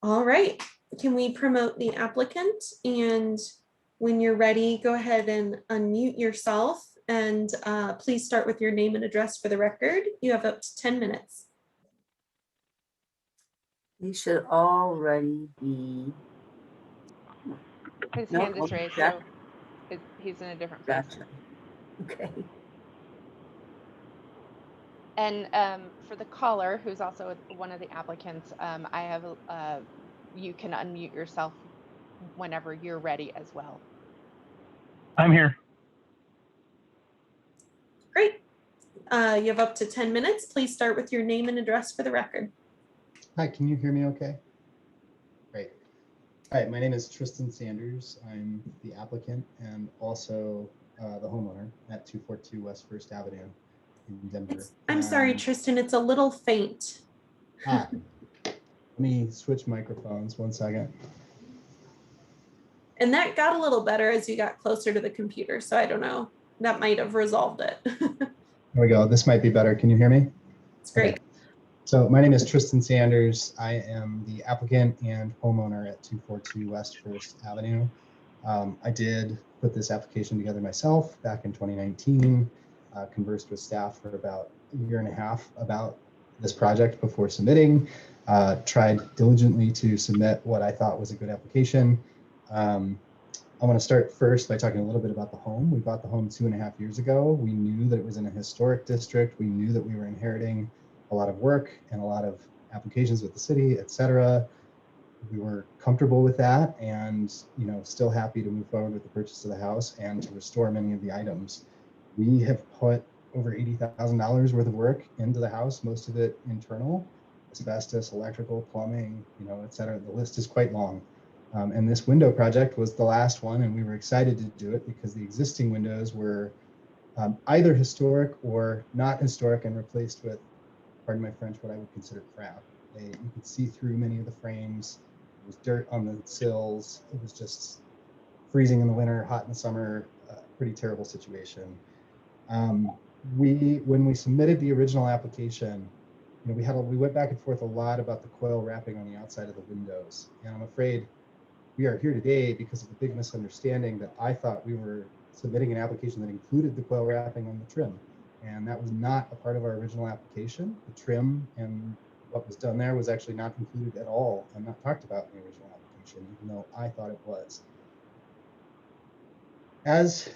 All right, can we promote the applicant? And when you're ready, go ahead and unmute yourself, and please start with your name and address for the record. You have up to 10 minutes. You should already be. His No, hand is raised, so he's in a different place. Gotcha. Okay. And for the caller, who's also one of the applicants, I have you can unmute yourself whenever you're ready as well. I'm here. Great. You have up to 10 minutes. Please start with your name and address for the record. Hi, can you hear me okay? Great. Hi, my name is Tristan Sanders. I'm the applicant and also the homeowner at 242 West First Avenue in Denver. I'm sorry, Tristan, it's a little faint. Let me switch microphones 1 second. And that got a little better as you got closer to the computer. So I don't know, that might have resolved it. There we go. This might be better. Can you hear me? It's great. Okay. So my name is Tristan Sanders. I am the applicant and homeowner at 242 West First Avenue. I did put this application together myself back in 2019, conversed with staff for about a year and a half about this project before submitting, tried diligently to submit what I thought was a good application. I want to start first by talking a little bit about the home. We bought the home 2.5 years ago. We knew that it was in a historic district. We knew that we were inheriting a lot of work and a lot of applications with the city, et cetera. We were comfortable with that, and still happy to move forward with the purchase of the house and to restore many of the items. We have put over $80,000 worth of work into the house, most of it internal, asbestos, electrical, plumbing, et cetera. The list is quite long. And this window project was the last one, and we were excited to do it because the existing windows were either historic or not historic and replaced with, pardon my French, what I would consider crap. You could see through many of the frames. There was dirt on the sills. It was just freezing in the winter, hot in the summer, pretty terrible situation. When we submitted the original application, we went back and forth a lot about the coil wrapping on the outside of the windows. And I'm afraid we are here today because of a big misunderstanding that I thought we were submitting an application that included the coil wrapping on the trim. And that was not a part of our original application. The trim and what was done there was actually not included at all and not talked about in the original application, even though I thought it was. As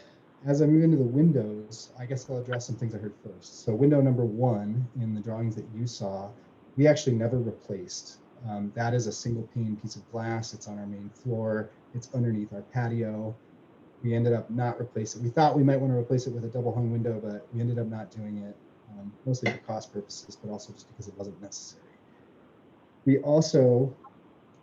I move into the windows, I guess I'll address some things I heard first. So window number 1 in the drawings that you saw, we actually never replaced. That is a single pane piece of glass. It's on our main floor. It's underneath our patio. We ended up not replacing it. We thought we might want to replace it with a double hung window, but we ended up not doing it, mostly for cost purposes, but also just because it wasn't necessary. We also,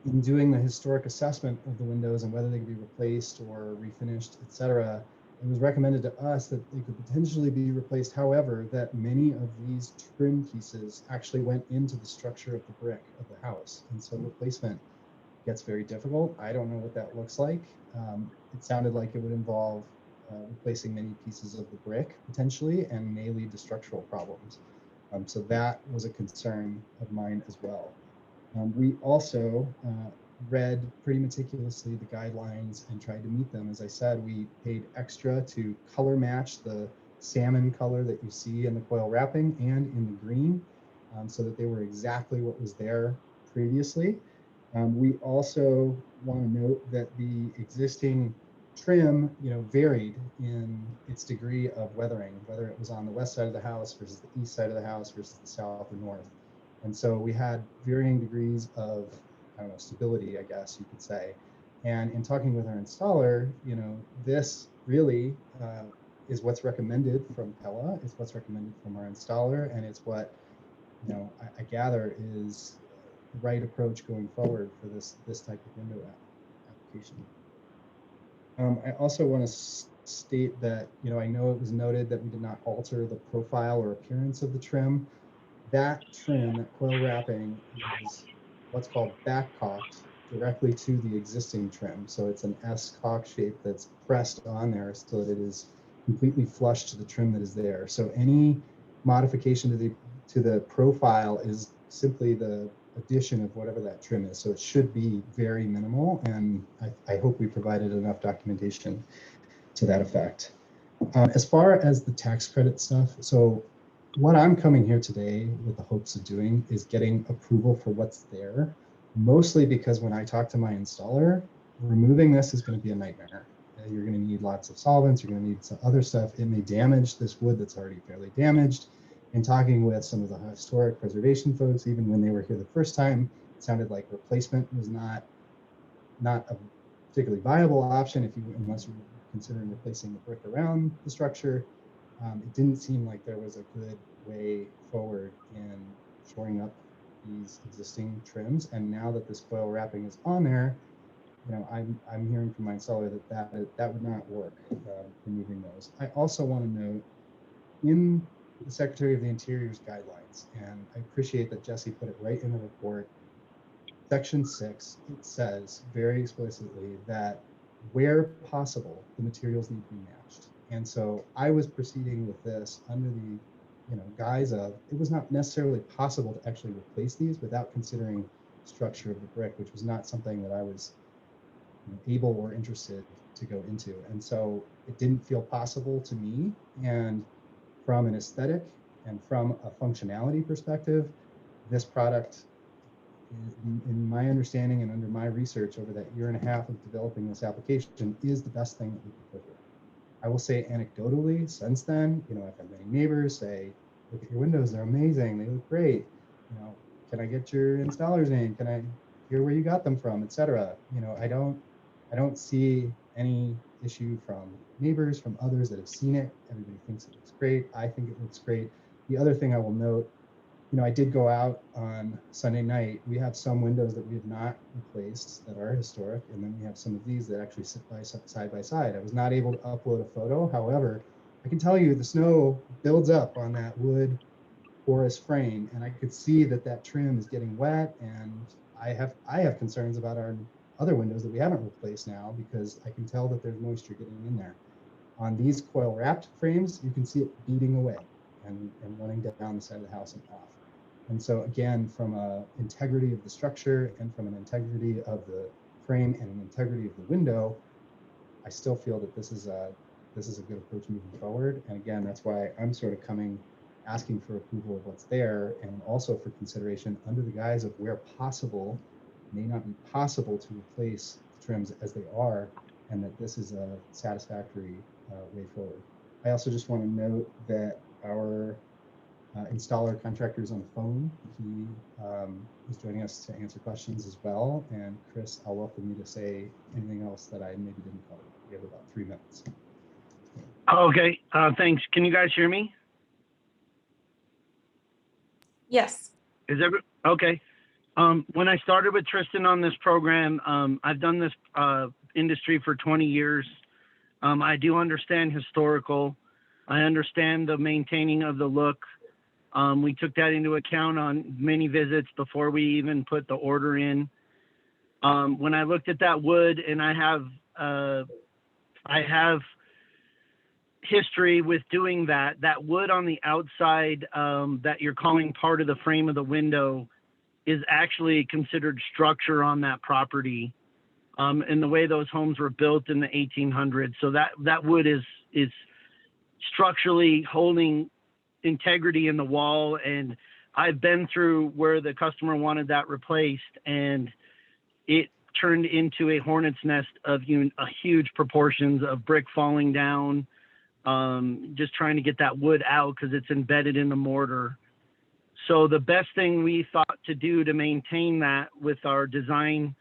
in doing the historic assessment of the windows and whether they could be replaced or refinished, et cetera, it was recommended to us that they could potentially be replaced. However, that many of these trim pieces actually went into the structure of the brick of the house. And so replacement gets very difficult. I don't know what that looks like. It sounded like it would involve replacing many pieces of the brick potentially, and may lead to structural problems. So that was a concern of mine as well. We also read pretty meticulously the guidelines and tried to meet them. As I said, we paid extra to color match the salmon color that you see in the coil wrapping and in the green, so that they were exactly what was there previously. We also want to note that the existing trim, varied in its degree of weathering, whether it was on the west side of the house versus the east side of the house versus the south or north. And so we had varying degrees of, stability, I guess you could say. And in talking with our installer, this really is what's recommended from Pella. It's what's recommended from our installer, and it's what, I gather is the right approach going forward for this type of window application. I also want to state that, I know it was noted that we did not alter the profile or appearance of the trim. That trim, that coil wrapping, is what's called back-cocked directly to the existing trim. So it's an S-cock shape that's pressed on there so that it is completely flush to the trim that is there. So any modification to the profile is simply the addition of whatever that trim is. So it should be very minimal, and I hope we provided enough documentation to that effect. As far as the tax credit stuff, so what I'm coming here today with the hopes of doing is getting approval for what's there, mostly because when I talk to my installer, removing this is going to be a nightmare. You're going to need lots of solvents, you're going to need some other stuff. It may damage this wood that's already fairly damaged. In talking with some of the historic preservation folks, even when they were here the first time, it sounded like replacement was not a particularly viable option unless you were considering replacing the brick around the structure. It didn't seem like there was a good way forward in shoring up these existing trims. And now that this coil wrapping is on there, I'm hearing from my installer that would not work, removing those. I also want to note in the Secretary of the Interior's guidelines, and I appreciate that Jesse put it right in the report, Section 6, it says very explicitly that where possible, the materials need to be matched. And so I was proceeding with this under the guise of it was not necessarily possible to actually replace these without considering structure of the brick, which was not something that I was able or interested to go into. And so it didn't feel possible to me. And from an aesthetic and from a functionality perspective, this product, in my understanding and under my research over that year and a half of developing this application, is the best thing that we could put here. I will say anecdotally, since then, I've had many neighbors say, look at your windows, they're amazing, they look great. Can I get your installer's name? Can I hear where you got them from, etc. I don't see any issue from neighbors, from others that have seen it. Everybody thinks it looks great. I think it looks great. The other thing I will note, I did go out on Sunday night. We have some windows that we have not replaced that are historic, and then we have some of these that actually sit side by side. I was not able to upload a photo. However, I can tell you the snow builds up on that wood porous frame, and I could see that trim is getting wet, and I have concerns about our other windows that we haven't replaced now because I can tell that there's moisture getting in there. On these coil wrapped frames, you can see it beating away and running down the side of the house and off. And so again, from an integrity of the structure and from an integrity of the frame and an integrity of the window, I still feel that this is a good approach moving forward. And again, that's why I'm sort of asking for approval of what's there, and also for consideration under the guise of where possible, may not be possible to replace the trims as they are, and that this is a satisfactory way forward. I also just want to note that our installer contractor is on the phone. He is joining us to answer questions as well. And Chris, I'll welcome you to say anything else that I maybe didn't cover. We have about 3 minutes. Okay, thanks. Can you guys hear me? Yes. Okay. When I started with Tristan on this program, I've done this industry for 20 years. I do understand historical. I understand the maintaining of the look. We took that into account on many visits before we even put the order in. When I looked at that wood, and I have history with doing that. That wood on the outside that you're calling part of the frame of the window is actually considered structure on that property. And the way those homes were built in the 1800s. So that wood is structurally holding integrity in the wall. And I've been through where the customer wanted that replaced, and it turned into a hornet's nest of huge proportions of brick falling down, just trying to get that wood out because it's embedded in the mortar. So the best thing we thought to do to maintain that with our design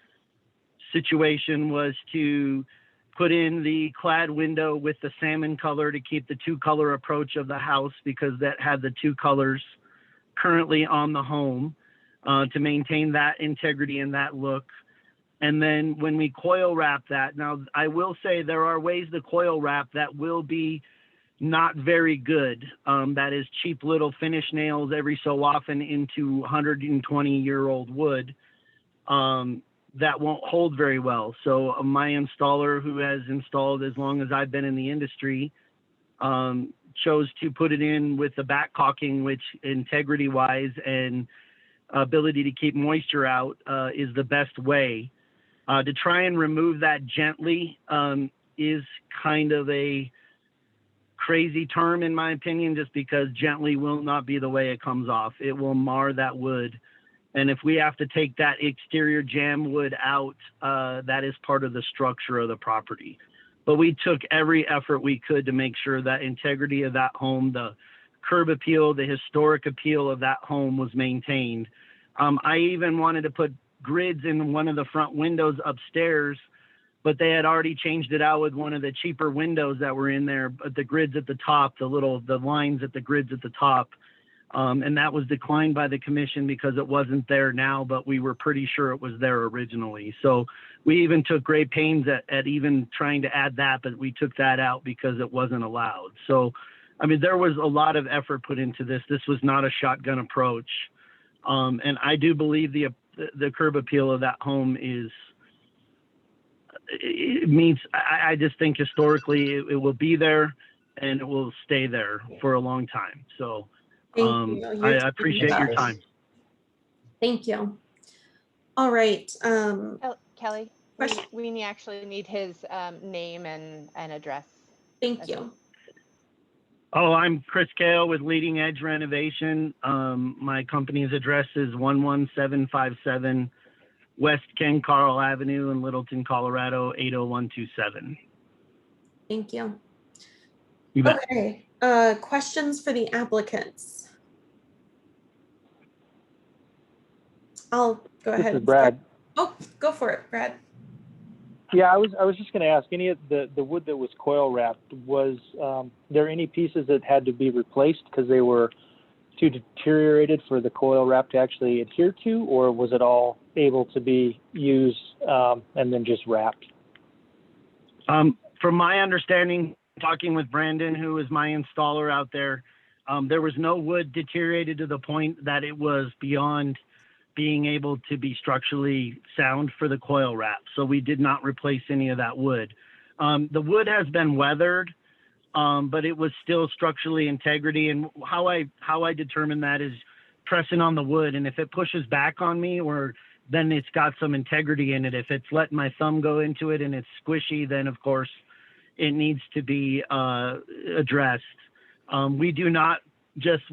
situation was to put in the clad window with the salmon color to keep the two color approach of the house, because that had the two colors currently on the home, to maintain that integrity and that look. And then when we coil wrap that, now I will say there are ways to coil wrap that will be not very good. That is cheap little finish nails every so often into 120-year-old wood. That won't hold very well. So my installer, who has installed as long as I've been in the industry, chose to put it in with the back caulking, which integrity wise and ability to keep moisture out is the best way. To try and remove that gently is kind of a crazy term in my opinion, just because gently will not be the way it comes off. It will mar that wood. And if we have to take that exterior jam wood out, that is part of the structure of the property. But we took every effort we could to make sure that integrity of that home, the curb appeal, the historic appeal of that home was maintained. I even wanted to put grids in one of the front windows upstairs, but they had already changed it out with one of the cheaper windows that were in there. But the grids at the top, the lines at the grids at the top, and that was declined by the commission because it wasn't there now, but we were pretty sure it was there originally. So we even took great pains at even trying to add that, but we took that out because it wasn't allowed. So, I mean, there was a lot of effort put into this. This was not a shotgun approach. And I do believe the curb appeal of that home I just think historically it will be there and it will stay there for a long time. So I appreciate your time. Thank you. All right. Kelly, we actually need his name and address. Thank you. Oh, I'm Chris Kale with Leading Edge Renovation. My company's address is 11757 West Ken Carl Avenue in Littleton, Colorado, 80127. Thank you. You bet. Okay. Questions for the applicants? I'll go ahead. This is Brad. Oh, go for it, Brad. Yeah, I was just going to ask, any of the wood that was coil wrapped, was there any pieces that had to be replaced because they were too deteriorated for the coil wrap to actually adhere to, or was it all able to be used and then just wrapped? From my understanding, talking with Brandon, who is my installer out there, there was no wood deteriorated to the point that it was beyond being able to be structurally sound for the coil wrap. So we did not replace any of that wood. The wood has been weathered, but it was still structurally integrity. And how I determine that is pressing on the wood. And if it pushes back on me, or then it's got some integrity in it. If it's letting my thumb go into it and it's squishy, then of course it needs to be addressed. We do not just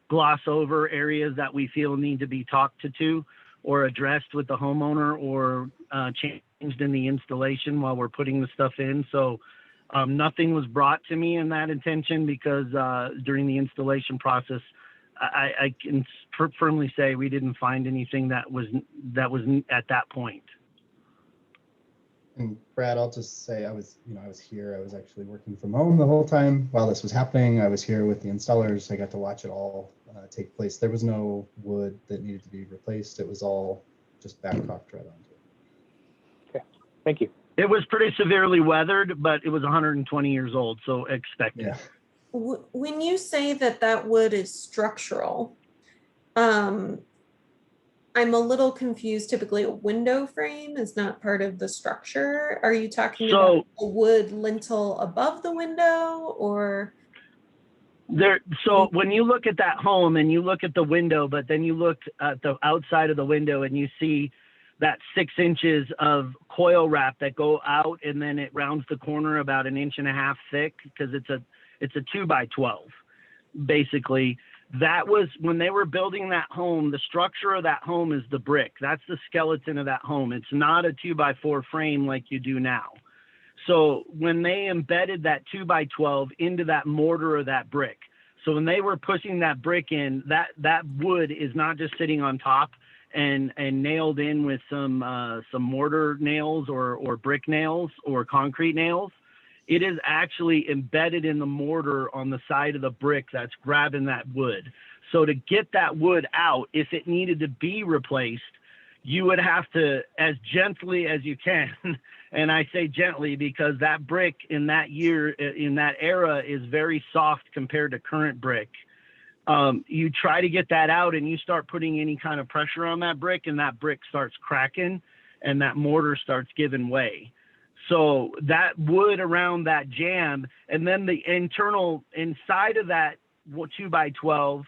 gloss over areas that we feel need to be talked to or addressed with the homeowner or changed in the installation while we're putting the stuff in. So nothing was brought to me in that intention, because during the installation process, I can firmly say we didn't find anything that was at that point. And Brad, I'll just say I was here. I was actually working from home the whole time while this was happening. I was here with the installers. I got to watch it all take place. There was no wood that needed to be replaced. It was all just back caulked right onto it. Okay, thank you. It was pretty severely weathered, but it was 120 years old, so expected. Yeah. When you say that wood is structural, I I'm a little confused. Typically a window frame is not part of the structure. Are you talking about a wood lintel above the window or? So when you look at that home and you look at the window, but then you look at the outside of the window and you see that 6 inches of coil wrap that go out and then it rounds the corner about 1.5 inches thick because it's a 2x12 basically. That was when they were building that home. The structure of that home is the brick. That's the skeleton of that home. It's not a 2x4 frame like you do now. So when they embedded that 2x12 into that mortar of that brick, so when they were pushing that brick in, that wood is not just sitting on top and nailed in with some mortar nails or brick nails or concrete nails. It is actually embedded in the mortar on the side of the brick that's grabbing that wood. So to get that wood out, if it needed to be replaced, you would have to, as gently as you can, and I say gently because that brick in that year, in that era, is very soft compared to current brick. You try to get that out and you start putting any kind of pressure on that brick and that brick starts cracking and that mortar starts giving way. So that wood around that jamb, and then the internal inside of that 2x12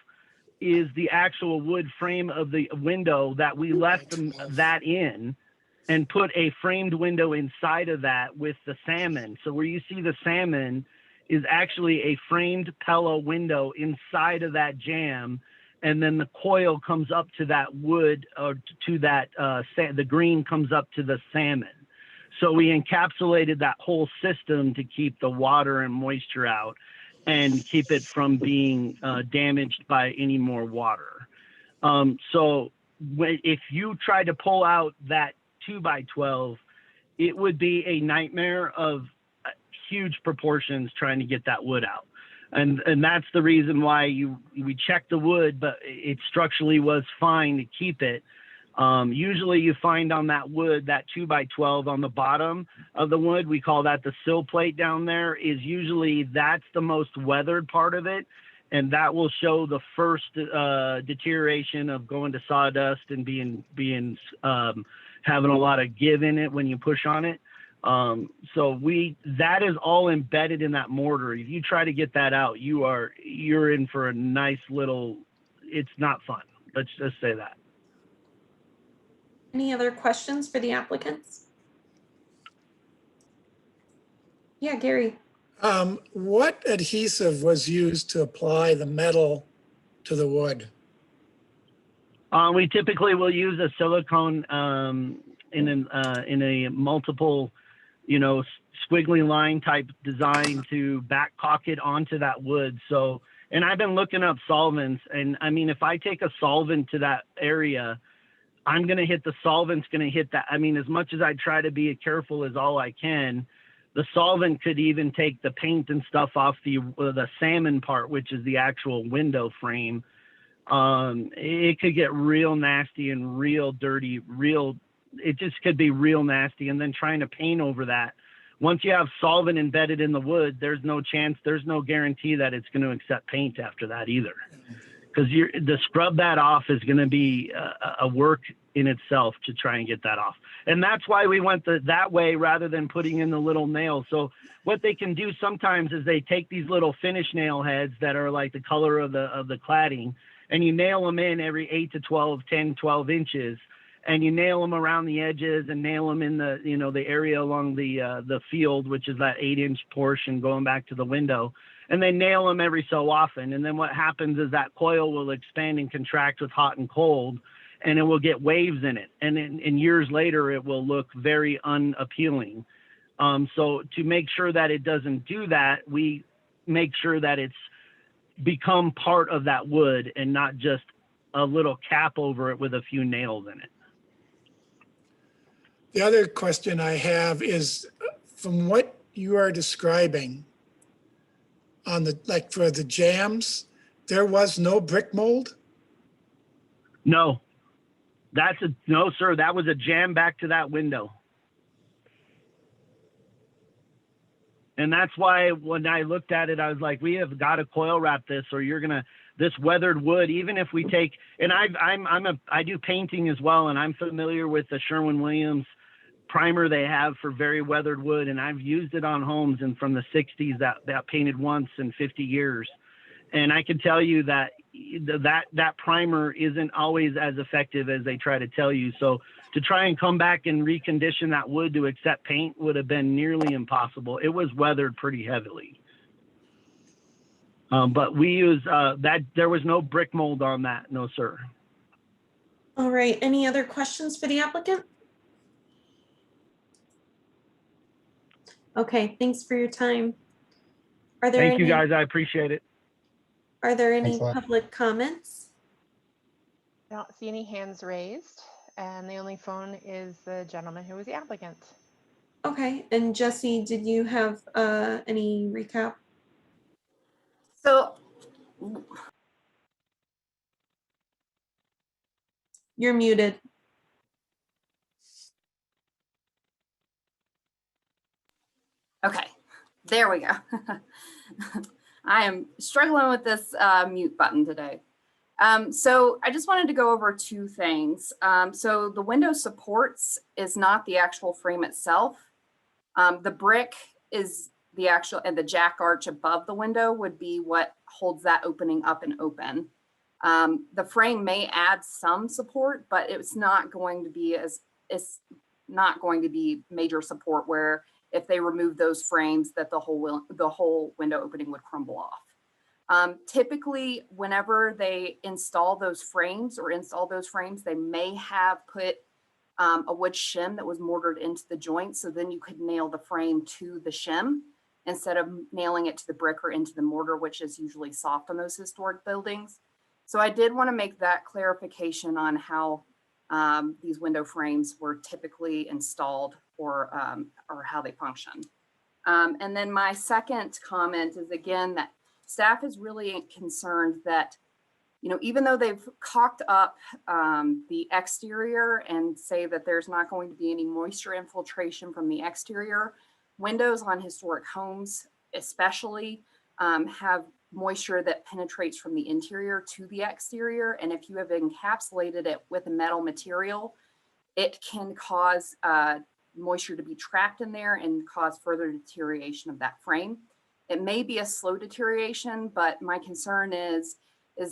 is the actual wood frame of the window that we left that in and put a framed window inside of that with the salmon. So where you see the salmon is actually a framed Pella window inside of that jamb. And then the coil comes up to that wood or to that, the green comes up to the salmon. So we encapsulated that whole system to keep the water and moisture out and keep it from being damaged by any more water. So if you try to pull out that 2x12, it would be a nightmare of huge proportions trying to get that wood out. And that's the reason why we checked the wood, but it structurally was fine to keep it. Usually you find on that wood, that 2x12 on the bottom of the wood, we call that the sill plate down there, is usually that's the most weathered part of it. And that will show the first deterioration of going to sawdust and being having a lot of give in it when you push on it. So that is all embedded in that mortar. If you try to get that out, you're in for a nice little, it's not fun. Let's just say that. Any other questions for the applicants? Yeah, Gary. What adhesive was used to apply the metal to the wood? We typically will use a silicone in a multiple, squiggly line type design to back caulk it onto that wood. So, and I've been looking up solvents, and I mean, if I take a solvent to that area, I'm going to hit the solvent's going to hit that. I mean, as much as I try to be careful as all I can, the solvent could even take the paint and stuff off the salmon part, which is the actual window frame. It could get real nasty and real dirty, it just could be real nasty. And then trying to paint over that. Once you have solvent embedded in the wood, there's no guarantee that it's going to accept paint after that either. Because to scrub that off is going to be a work in itself to try and get that off. And that's why we went that way rather than putting in the little nails. So what they can do sometimes is they take these little finish nail heads that are like the color of the cladding, and you nail them in every 8 to 12, 10, 12 inches. And you nail them around the edges and nail them in the, the area along the field, which is that 8-inch portion going back to the window. And they nail them every so often. And then what happens is that coil will expand and contract with hot and cold, and it will get waves in it. And in years later, it will look very unappealing. So to make sure that it doesn't do that, we make sure that it's become part of that wood and not just a little cap over it with a few nails in it. The other question I have is, from what you are describing on for the jams, there was no brick mold? No, no, sir. That was a jam back to that window. And that's why when I looked at it, I was like, we have got to coil wrap this, or this weathered wood, even if we take, and I do painting as well, and I'm familiar with the Sherwin-Williams primer they have for very weathered wood, and I've used it on homes and from the 60s that painted once in 50 years. And I can tell you that that primer isn't always as effective as they try to tell you. So to try and come back and recondition that wood to accept paint would have been nearly impossible. It was weathered pretty heavily. But we use that, there was no brick mold on that, no sir. All right, any other questions for the applicant? Okay, thanks for your time. Are there Thank you any, guys, I appreciate it. are there any Thanks a lot. public comments? I don't see any hands raised, and the only phone is the gentleman who was the applicant. Okay, and Jesse, did you have any recap? So You're muted. okay, there we go. I am struggling with this mute button today. So I just wanted to go over two things. So the window supports is not the actual frame itself. The brick is the actual, and the jack arch above the window would be what holds that opening up and open. The frame may add some support, but it's not going to be major support where if they remove those frames that the whole window opening would crumble off. Typically, whenever they install those frames, they may have put a wood shim that was mortared into the joint, so then you could nail the frame to the shim instead of nailing it to the brick or into the mortar, which is usually soft on those historic buildings. So I did want to make that clarification on how these window frames were typically installed or how they function. And then my second comment is, again, that staff is really concerned that, even though they've caulked up the exterior and say that there's not going to be any moisture infiltration from the exterior, windows on historic homes especially have moisture that penetrates from the interior to the exterior. And if you have encapsulated it with a metal material, it can cause moisture to be trapped in there and cause further deterioration of that frame. It may be a slow deterioration, but my concern is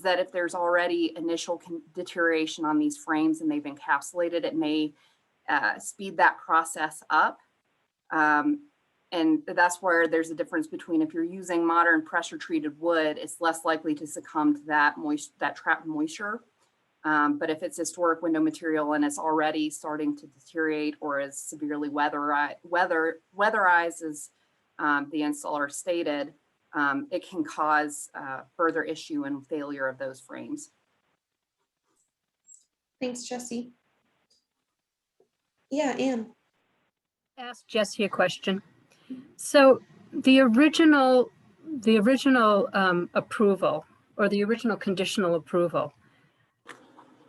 that if there's already initial deterioration on these frames and they've encapsulated, it may speed that process up. And that's where there's a difference between, if you're using modern pressure treated wood, it's less likely to succumb to that trapped moisture. But if it's historic window material and it's already starting to deteriorate or is severely weatherized as the installer stated, it can cause further issue and failure of those frames. Thanks, Jesse. Yeah, Anne. Ask Jesse a question. So the original approval, or the original conditional approval,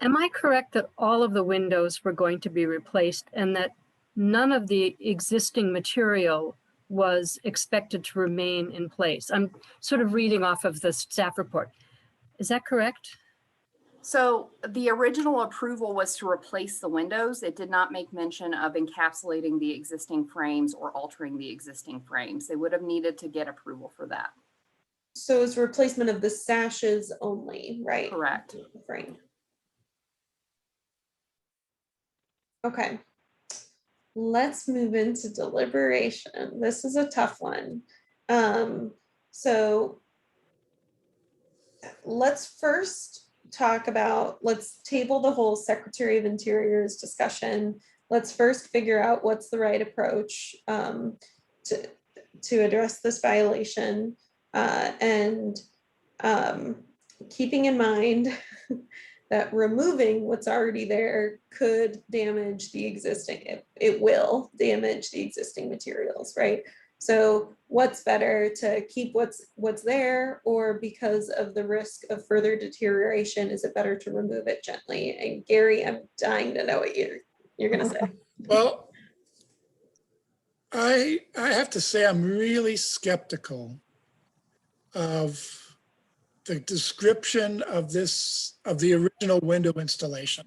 am I correct that all of the windows were going to be replaced and that none of the existing material was expected to remain in place? I'm sort of reading off of the staff report. Is that correct? So the original approval was to replace the windows. It did not make mention of encapsulating the existing frames or altering the existing frames. They would have needed to get approval for that. So it's replacement of the sashes only, right? Correct. Frame. Okay. Let's move into deliberation. This is a tough one. So let's first talk about, let's table the whole Secretary of Interior's discussion. Let's first figure out what's the right approach to address this violation, and keeping in mind that removing what's already there could damage the existing, it will damage the existing materials, right? So what's better, to keep what's there, or because of the risk of further deterioration, is it better to remove it gently? And Gary, I'm dying to know what you're gonna say. Well, I have to say I'm really skeptical of the description of the original window installation.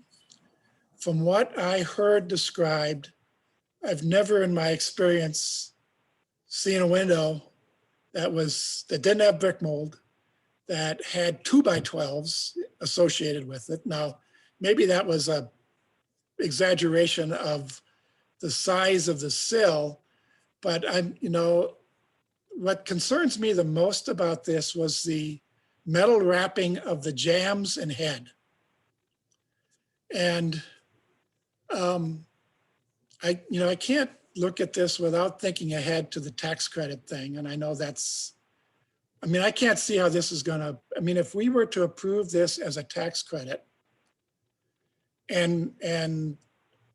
From what I heard described, I've never in my experience seen a window that didn't have brick mold, that had 2x12s associated with it. Now, maybe that was a exaggeration of the size of the sill, but what concerns me the most about this was the metal wrapping of the jambs and head. And I can't look at this without thinking ahead to the tax credit thing. And I know I can't see how this is gonna, if we were to approve this as a tax credit and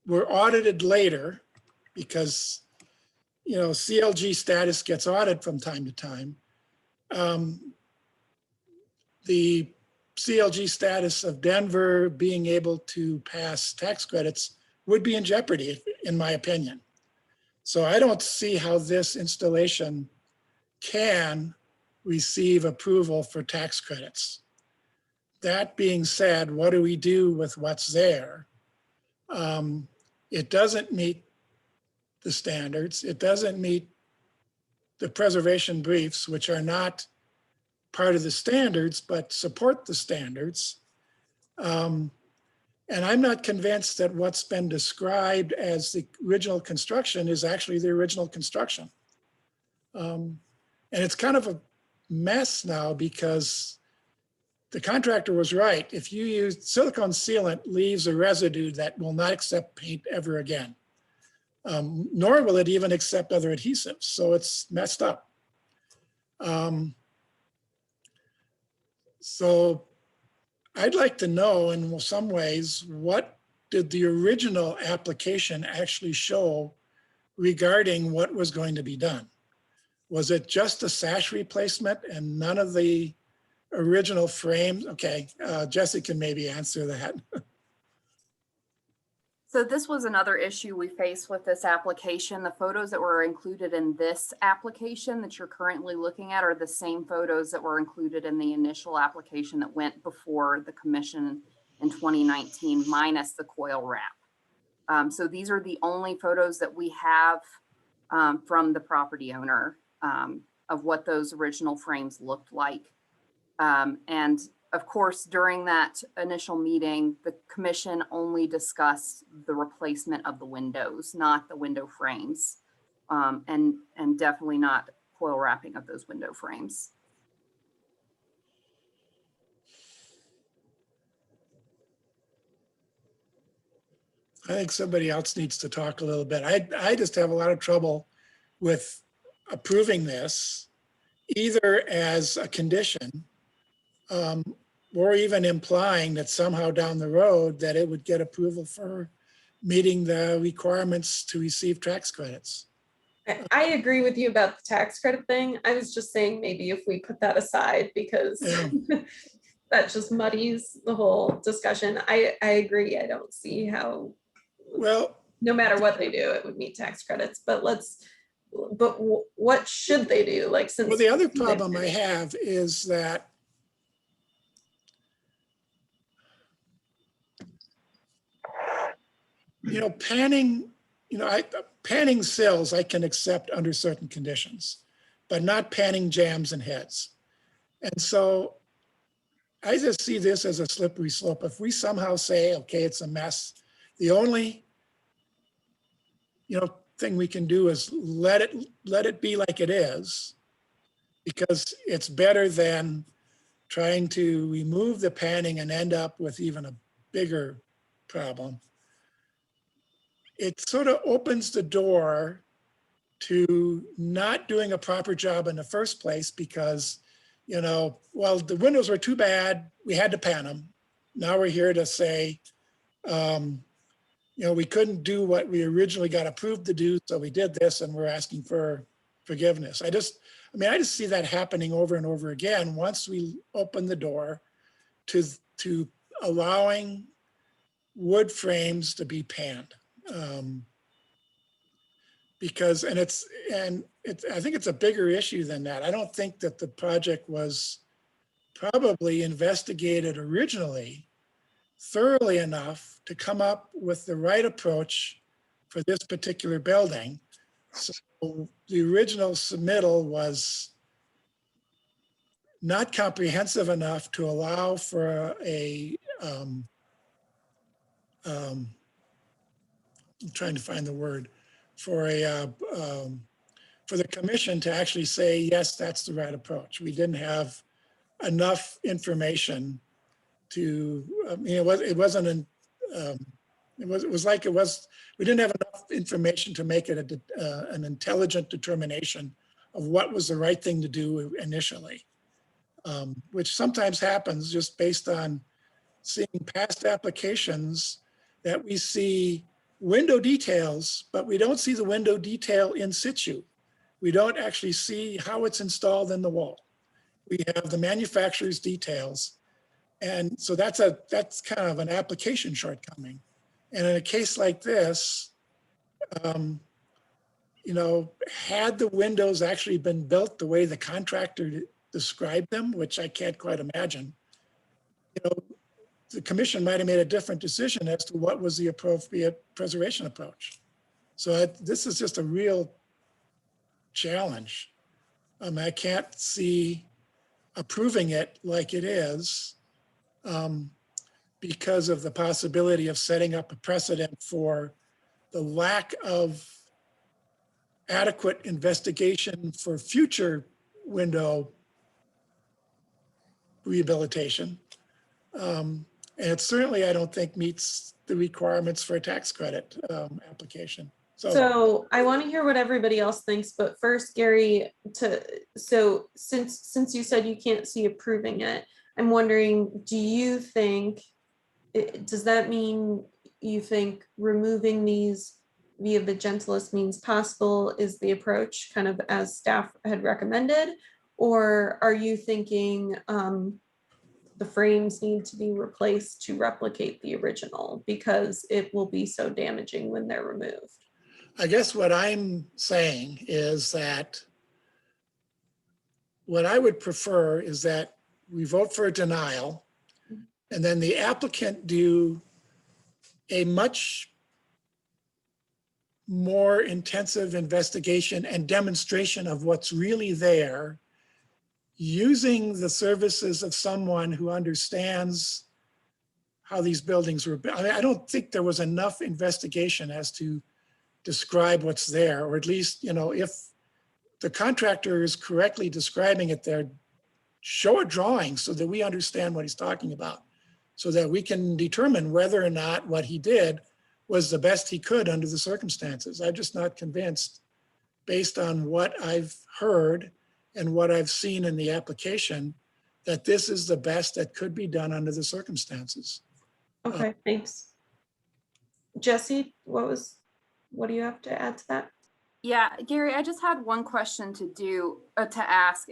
we're audited later, because, CLG status gets audited from time to time. The CLG status of Denver being able to pass tax credits would be in jeopardy, in my opinion. So I don't see how this installation can receive approval for tax credits. That being said, what do we do with what's there? It doesn't meet the standards. It doesn't meet the preservation briefs, which are not part of the standards, but support the standards. And I'm not convinced that what's been described as the original construction is actually the original construction. And it's kind of a mess now because the contractor was right. If you use silicone sealant, leaves a residue that will not accept paint ever again, nor will it even accept other adhesives. So it's messed up. So I'd like to know in some ways, what did the original application actually show regarding what was going to be done? Was it just a sash replacement and none of the original frames? Okay, Jesse can maybe answer that. So this was another issue we faced with this application. The photos that were included in this application that you're currently looking at are the same photos that were included in the initial application that went before the commission in 2019, minus the coil wrap. So these are the only photos that we have from the property owner of what those original frames looked like. And of course, during that initial meeting, the commission only discussed the replacement of the windows, not the window frames, and definitely not coil wrapping of those window frames. I think somebody else needs to talk a little bit. I just have a lot of trouble with approving this, either as a condition, or even implying that somehow down the road that it would get approval for meeting the requirements to receive tax credits. I agree with you about the tax credit thing. I was just saying maybe if we put that aside, because that just muddies the whole discussion. I agree. I don't see how, well, no matter what they do, it would meet tax credits. But what should they do? Like, since well, the other problem I have is that panning, panning sills I can accept under certain conditions, but not panning jambs and heads. And so I just see this as a slippery slope. If we somehow say, okay, it's a mess, the only thing we can do is let it be like it is, because it's better than trying to remove the panning and end up with even a bigger problem. It sort of opens the door to not doing a proper job in the first place because, well, the windows were too bad, we had to pan them. Now we're here to say, we couldn't do what we originally got approved to do, so we did this and we're asking for forgiveness. I just see that happening over and over again once we open the door to allowing wood frames to be panned. Because I think it's a bigger issue than that. I don't think that the project was probably investigated originally thoroughly enough to come up with the right approach for this particular building. So the original submittal was not comprehensive enough to allow for I'm trying to find the word, for the commission to actually say, yes, that's the right approach. We didn't have enough information to, it was we didn't have enough information to make it an intelligent determination of what was the right thing to do initially, which sometimes happens just based on seeing past applications that we see window details, but we don't see the window detail in situ. We don't actually see how it's installed in the wall. We have the manufacturer's details. And so that's kind of an application shortcoming. And in a case like this, you know, had the windows actually been built the way the contractor described them, which I can't quite imagine, you know, the commission might have made a different decision as to what was the appropriate preservation approach. So this is just a real challenge. I can't see approving it like it is because of the possibility of setting up a precedent for the lack of adequate investigation for future window rehabilitation. And it certainly, I don't think, meets the requirements for a tax credit application. So I want to hear what everybody else thinks, but first, Gary, so since you said you can't see approving it, I'm wondering, do you think, does that mean you think removing these via the gentlest means possible is the approach, kind of as staff had recommended? Or are you thinking the frames need to be replaced to replicate the original because it will be so damaging when they're removed? I guess what I'm saying is that what I would prefer is that we vote for a denial and then the applicant do a much more intensive investigation and demonstration of what's really there, using the services of someone who understands how these buildings were built. I mean, I don't think there was enough investigation as to describe what's there, or at least, you know, if the contractor is correctly describing it there, show a drawing so that we understand what he's talking about, so that we can determine whether or not what he did was the best he could under the circumstances. I'm just not convinced, based on what I've heard and what I've seen in the application, that this is the best that could be done under the circumstances. Okay, thanks. Jesse, what do you have to add to that? Yeah, Gary, I just had one question to ask.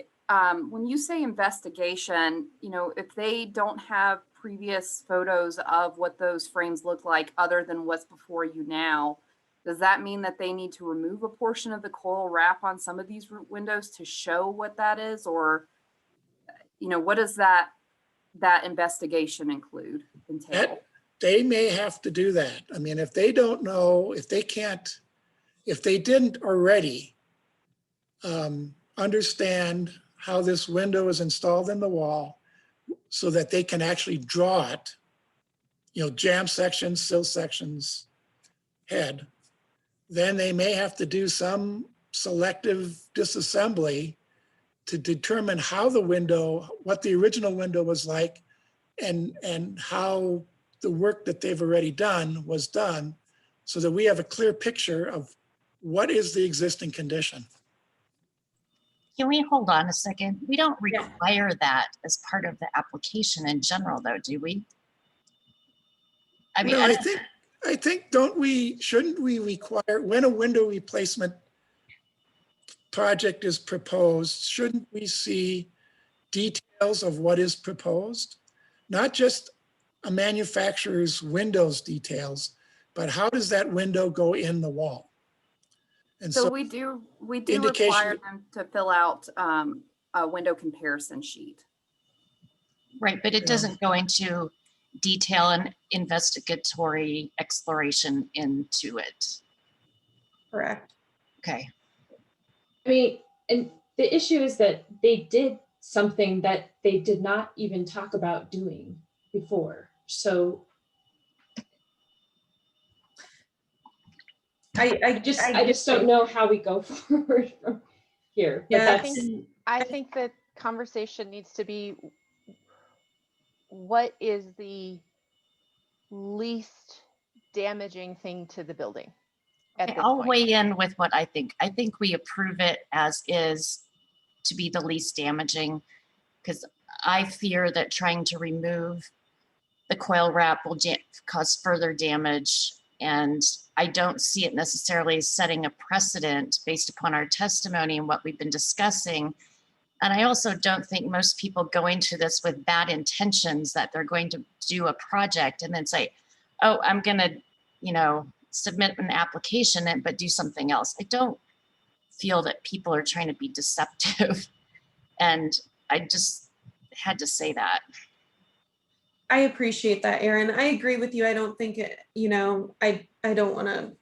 When you say investigation, you know, if they don't have previous photos of what those frames look like other than what's before you now, does that mean that they need to remove a portion of the coil wrap on some of these windows to show what that is? Or, you know, what does that investigation entail? They may have to do that. I mean, if they don't know, if they didn't already understand how this window is installed in the wall so that they can actually draw it, you know, jam sections, sill sections, head, then they may have to do some selective disassembly to determine how the window, what the original window was like, and how the work that they've already done was done, so that we have a clear picture of what is the existing condition. Can we hold on a second? We don't require that as part of the application in general, though, do we? I mean, no, I think, shouldn't we require, when a window replacement project is proposed, shouldn't we see details of what is proposed? Not just a manufacturer's windows details, but how does that window go in the wall? And so we do require them to fill out a window comparison sheet. Right, but it Yeah. doesn't go into detail and investigatory exploration into it. Correct. Okay. I mean, and the issue is that they did something that they did not even talk about doing before. So I just don't know how we go forward from here. But Yeah, I think that conversation needs to be, what is the least damaging thing to the building at this I'll point? weigh in with what I think. I think we approve it as is to be the least damaging, because I fear that trying to remove the coil wrap will cause further damage. And I don't see it necessarily setting a precedent based upon our testimony and what we've been discussing. And I also don't think most people go into this with bad intentions, that they're going to do a project and then say, oh, I'm going to, you know, submit an application but do something else. I don't feel that people are trying to be deceptive. And I just had to say that. I appreciate that, Erin. I agree with you. I don't think it, you know, I don't want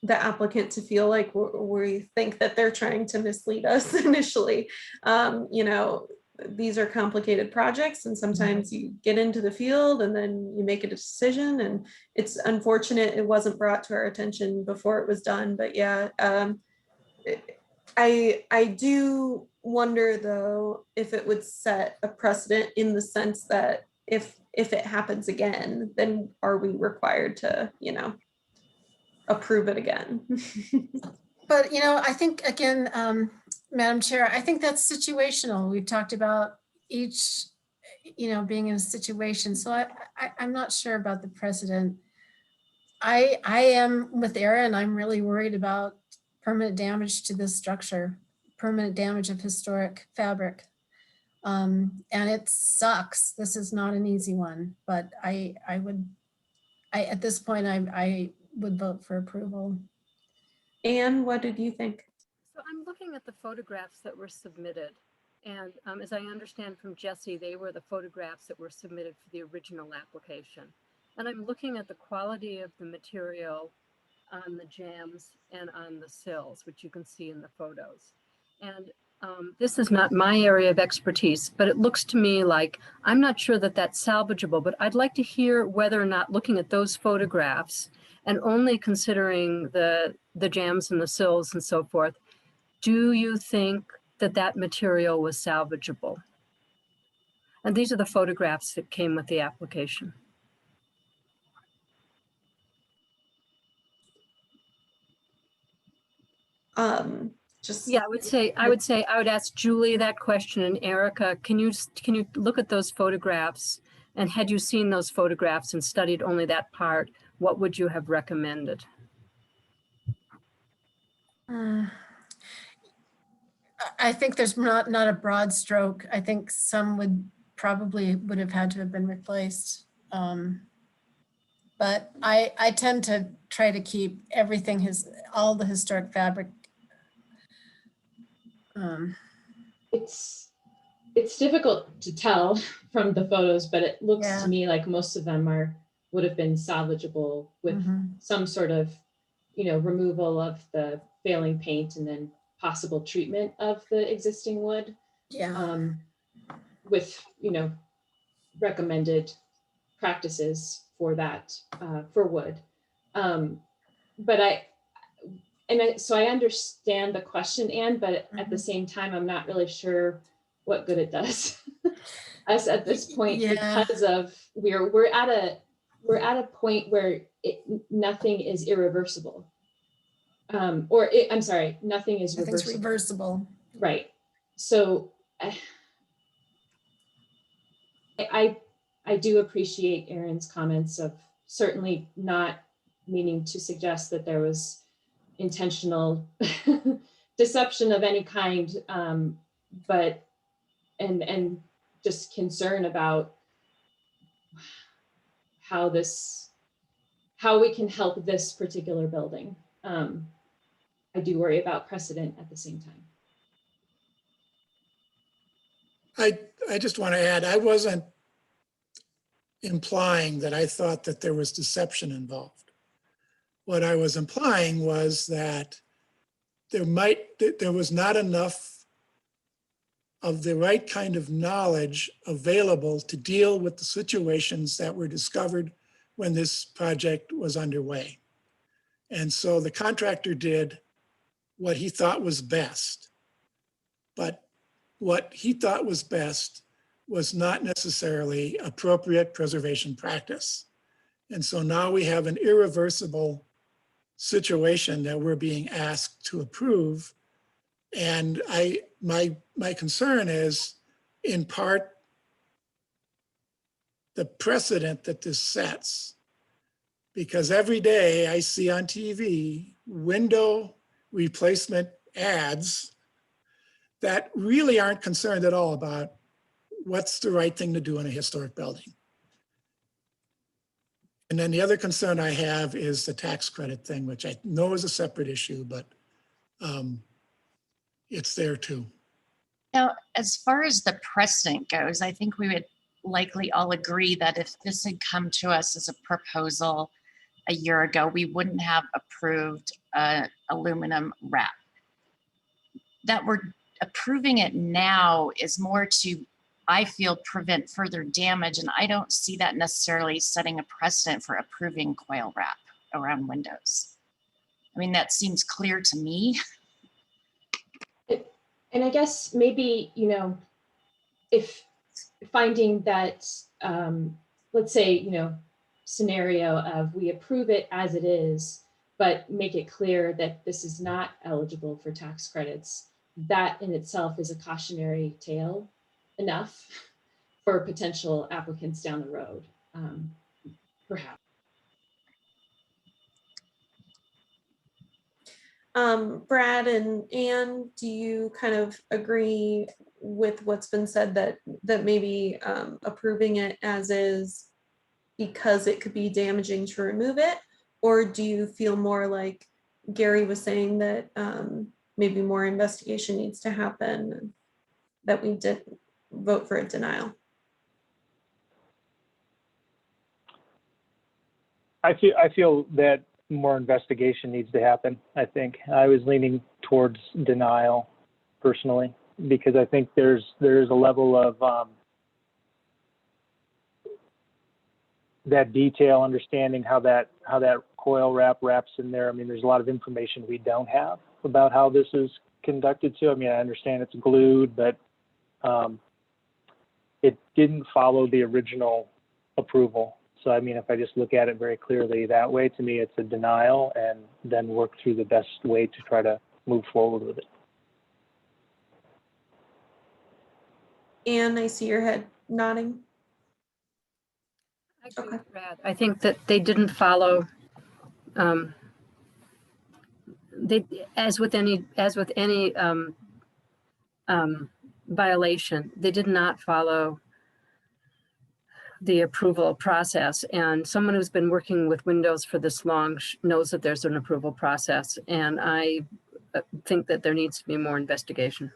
the applicant to feel like we think that they're trying to mislead us initially. You know, these are complicated projects, and sometimes you get into the field and then you make a decision, and it's unfortunate it wasn't brought to our attention before it was done. But yeah, I do wonder though if it would set a precedent in the sense that if it happens again, then are we required to, you know, approve it again? But, you know, I think, again, Madam Chair, I think that's situational. We've talked about each, you know, being in a situation. So I'm not sure about the precedent. I am with Erin. I'm really worried about permanent damage to this structure, permanent damage of historic fabric. And it sucks. This is not an easy one, but at this point, I would vote for approval. Anne, what did you think? So I'm looking at the photographs that were submitted. And as I understand from Jesse, they were the photographs that were submitted for the original application. And I'm looking at the quality of the material on the jambs and on the sills, which you can see in the photos. And this is not my area of expertise, but it looks to me like, I'm not sure that that's salvageable, but I'd like to hear whether or not, looking at those photographs and only considering the jambs and the sills and so forth, do you think that that material was salvageable? And these are the photographs that came with the application. Yeah, I would ask Julie that question, and Erica, can you look at those photographs, and had you seen those photographs and studied only that part, what would you have recommended? I think there's not a broad stroke. I think some would have had to have been replaced. But I tend to try to keep everything, all the historic fabric. It's difficult to tell from the photos, but it looks to me like most of them would have been salvageable with some sort of, you know, removal of the failing paint and then possible treatment of the existing wood. Yeah. With, you know, recommended practices for that, for wood. So I understand the question, Anne, but at the same time, I'm not really sure what good it does us at this point, because of we're at a point where nothing is irreversible. I'm sorry, nothing is reversible. Right. So I do appreciate Erin's comments of certainly not meaning to suggest that there was intentional deception of any kind, but and just concern about how we can help this particular building. I do worry about precedent at the same time. I just want to add, I wasn't implying that I thought that there was deception involved. What I was implying was that there was not enough of the right kind of knowledge available to deal with the situations that were discovered when this project was underway. And so the contractor did what he thought was best. But what he thought was best was not necessarily appropriate preservation practice. And so now we have an irreversible situation that we're being asked to approve. And my concern is, in part, the precedent that this sets. Because every day I see on TV window replacement ads that really aren't concerned at all about what's the right thing to do in a historic building. And then the other concern I have is the tax credit thing, which I know is a separate issue, but it's there too. Now, as far as the precedent goes, I think we would likely all agree that if this had come to us as a proposal a year ago, we wouldn't have approved aluminum wrap. That we're approving it now is more to, I feel, prevent further damage, and I don't see that necessarily setting a precedent for approving coil wrap around windows. I mean, that seems clear to me. And I guess maybe, you know, if finding that, let's say, you know, scenario of we approve it as it is, but make it clear that this is not eligible for tax credits, that in itself is a cautionary tale enough for potential applicants down the road, perhaps. Brad and Anne, do you kind of agree with what's been said that maybe approving it as is because it could be damaging to remove it? Or do you feel more like Gary was saying that maybe more investigation needs to happen, that we did vote for a denial? I feel that more investigation needs to happen. I think I was leaning towards denial personally, because I think there's a level of that detail, understanding how that coil wrap wraps in there. I mean, there's a lot of information we don't have about how this is conducted too. I mean, I understand it's glued, but it didn't follow the original approval. So, I mean, if I just look at it very clearly that way, to me, it's a denial, and then work through the best way to try to move forward with it. Anne, I see your head nodding. I agree with Brad. I think that they didn't follow, as with any violation, they did not follow the approval process. And someone who's been working with windows for this long knows that there's an approval process. And I think that there needs to be more investigation.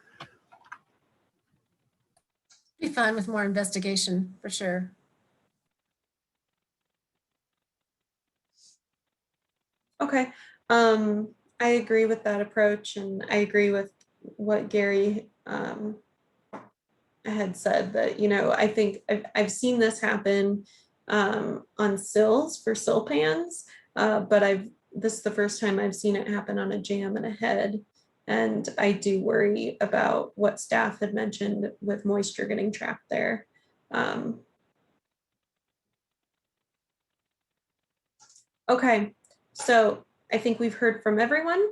Be fine with more investigation for sure. Okay, I agree with that approach, and I agree with what Gary had said, that, you know, I think I've seen this happen on sills for sill pans, but this is the first time I've seen it happen on a jamb and a head. And I do worry about what staff had mentioned with moisture getting trapped there. Okay, so I think we've heard from everyone.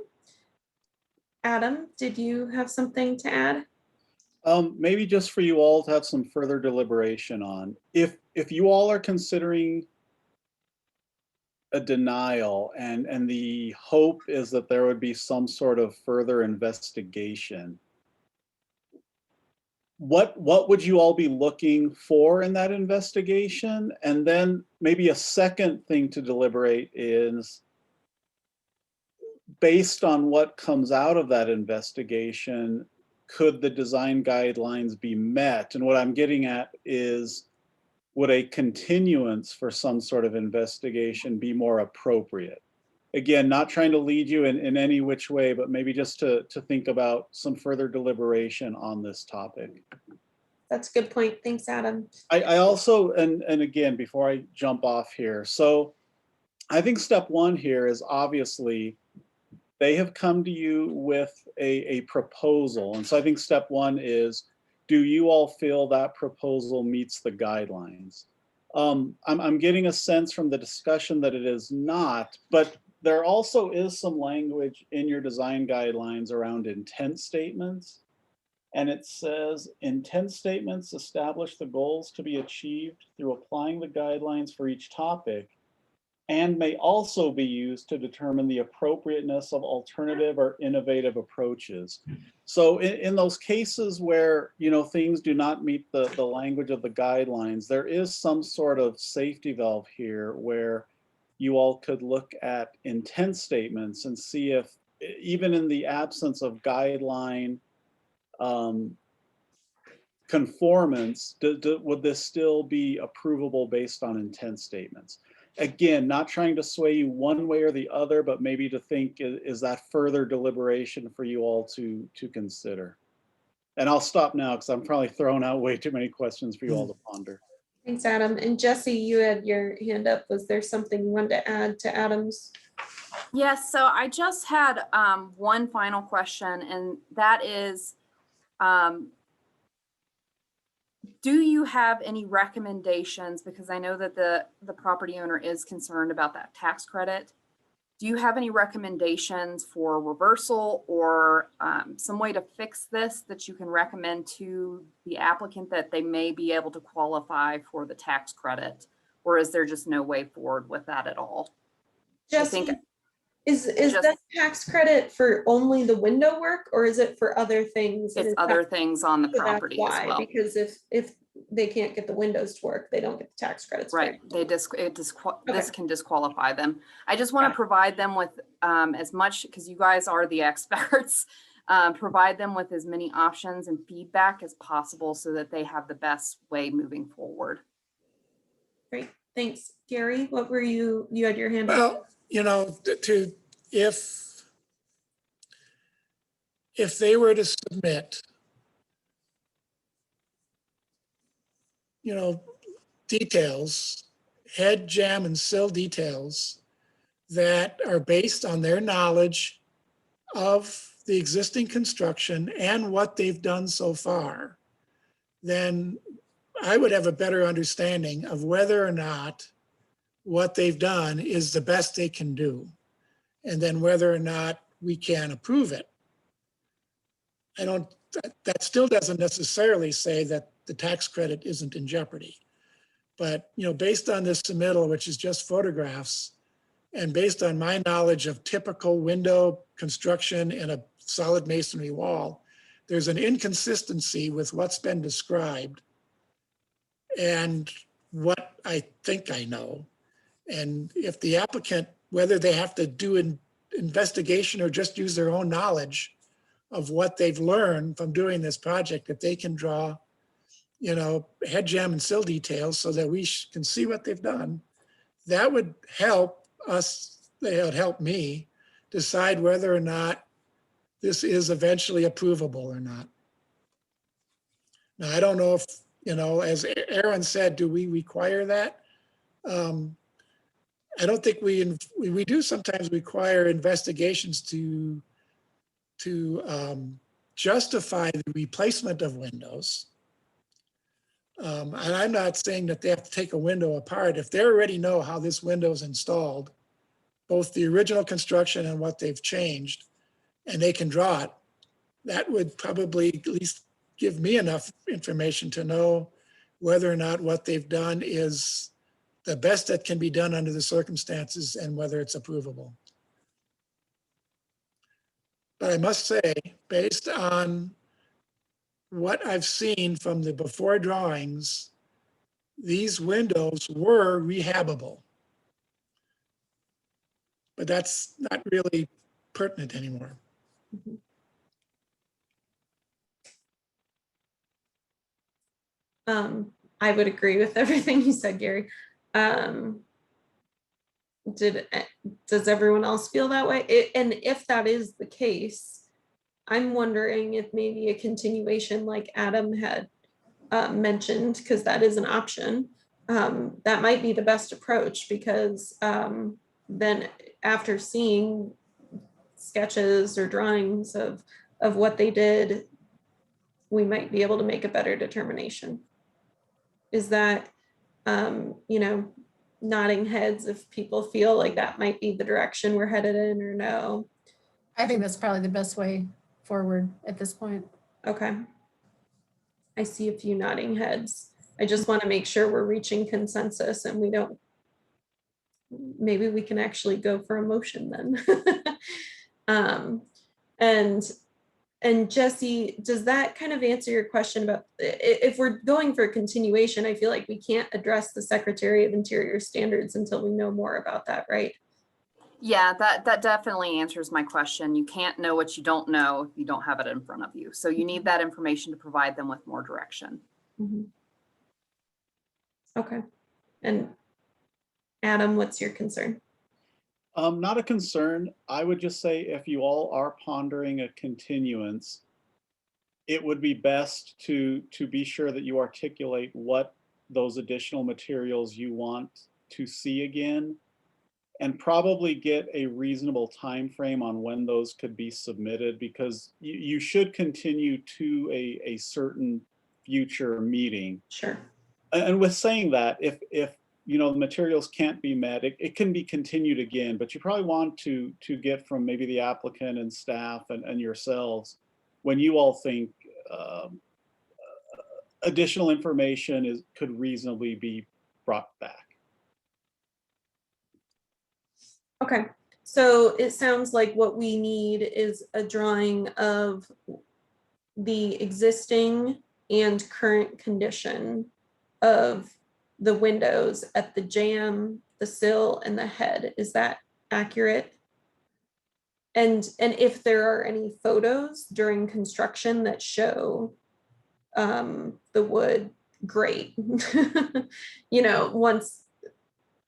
Adam, did you have something to add? Maybe just for you all to have some further deliberation on. If you all are considering a denial and the hope is that there would be some sort of further investigation, what would you all be looking for in that investigation? And then maybe a second thing to deliberate is, based on what comes out of that investigation, could the design guidelines be met? And what I'm getting at is, would a continuance for some sort of investigation be more appropriate? Again, not trying to lead you in any which way, but maybe just to think about some further deliberation on this topic. That's a good point. Thanks, Adam. I also, and again, before I jump off here, so I think step one here is obviously they have come to you with a proposal. And so I think step one is, do you all feel that proposal meets the guidelines? I'm getting a sense from the discussion that it is not, but there also is some language in your design guidelines around intent statements. And it says, intent statements establish the goals to be achieved through applying the guidelines for each topic, and may also be used to determine the appropriateness of alternative or innovative approaches. So in those cases where, you know, things do not meet the language of the guidelines, there is some sort of safety valve here where you all could look at intent statements and see if, even in the absence of guideline conformance, would this still be approvable based on intent statements? Again, not trying to sway you one way or the other, but maybe to think, is that further deliberation for you all to consider? And I'll stop now because I'm probably throwing out way too many questions for you all to ponder. Thanks, Adam. And Jesse, you had your hand up. Was there something you wanted to add to Adam's? Yes, so I just had one final question, and that is, do you have any recommendations, because I know that the property owner is concerned about that tax credit. Do you have any recommendations for reversal or some way to fix this that you can recommend to the applicant that they may be able to qualify for the tax credit? Or is there just no way forward with that at all? Jesse, is that tax credit for only the window work, or is it for other things? It's other things on the property as well. Because if they can't get the windows to work, they don't get the tax credits. Right. This can disqualify them. I just want to provide them with as much, because you guys are the experts, provide them with as many options and feedback as possible so that they have the best way moving forward. Great. Thanks. Gary, what were you had your hand up? Well, you know, if they were to submit, you know, details, head, jam, and sill details that are based on their knowledge of the existing construction and what they've done so far, then I would have a better understanding of whether or not what they've done is the best they can do, and then whether or not we can approve it. That still doesn't necessarily say that the tax credit isn't in jeopardy. But, you know, based on this submittal, which is just photographs, and based on my knowledge of typical window construction in a solid masonry wall, there's an inconsistency with what's been described and what I think I know. And if the applicant, whether they have to do an investigation or just use their own knowledge of what they've learned from doing this project, if they can draw, you know, head, jam, and sill details so that we can see what they've done, that would help us, that would help me decide whether or not this is eventually approvable or not. Now, I don't know if, you know, as Aaron said, do we require that? I don't think we do sometimes require investigations to justify the replacement of windows. And I'm not saying that they have to take a window apart. If they already know how this window is installed, both the original construction and what they've changed, and they can draw it, that would probably at least give me enough information to know whether or not what they've done is the best that can be done under the circumstances and whether it's approvable. But I must say, based on what I've seen from the before drawings, these windows were rehabable. But that's not really pertinent anymore. I would agree with everything you said, Gary. Does everyone else feel that way? And if that is the case, I'm wondering if maybe a continuation like Adam had mentioned, because that is an option, that might be the best approach, because then after seeing sketches or drawings of what they did, we might be able to make a better determination. Is that, you know, nodding heads if people feel like that might be the direction we're headed in, or no? I think that's probably the best way forward at this point. Okay. I see a few nodding heads. I just want to make sure we're reaching consensus and we don't, maybe we can actually go for a motion then. And Jesse, does that kind of answer your question about if we're going for a continuation? I feel like we can't address the Secretary of Interior standards until we know more about that, right? Yeah, that definitely answers my question. You can't know what you don't know if you don't have it in front of you. So you need that information to provide them with more direction. Mm-hmm. Okay. And Adam, what's your concern? Not a concern. I would just say if you all are pondering a continuance, it would be best to be sure that you articulate what those additional materials you want to see again, and probably get a reasonable time frame on when those could be submitted, because you should continue to a certain future meeting. Sure. And with saying that, if you know the materials can't be met, it can be continued again, but you probably want to get from maybe the applicant and staff and yourselves when you all think additional information could reasonably be brought back. Okay, so it sounds like what we need is a drawing of the existing and current condition of the windows at the jamb, the sill, and the head. Is that accurate? And if there are any photos during construction that show the wood, great. You know, once,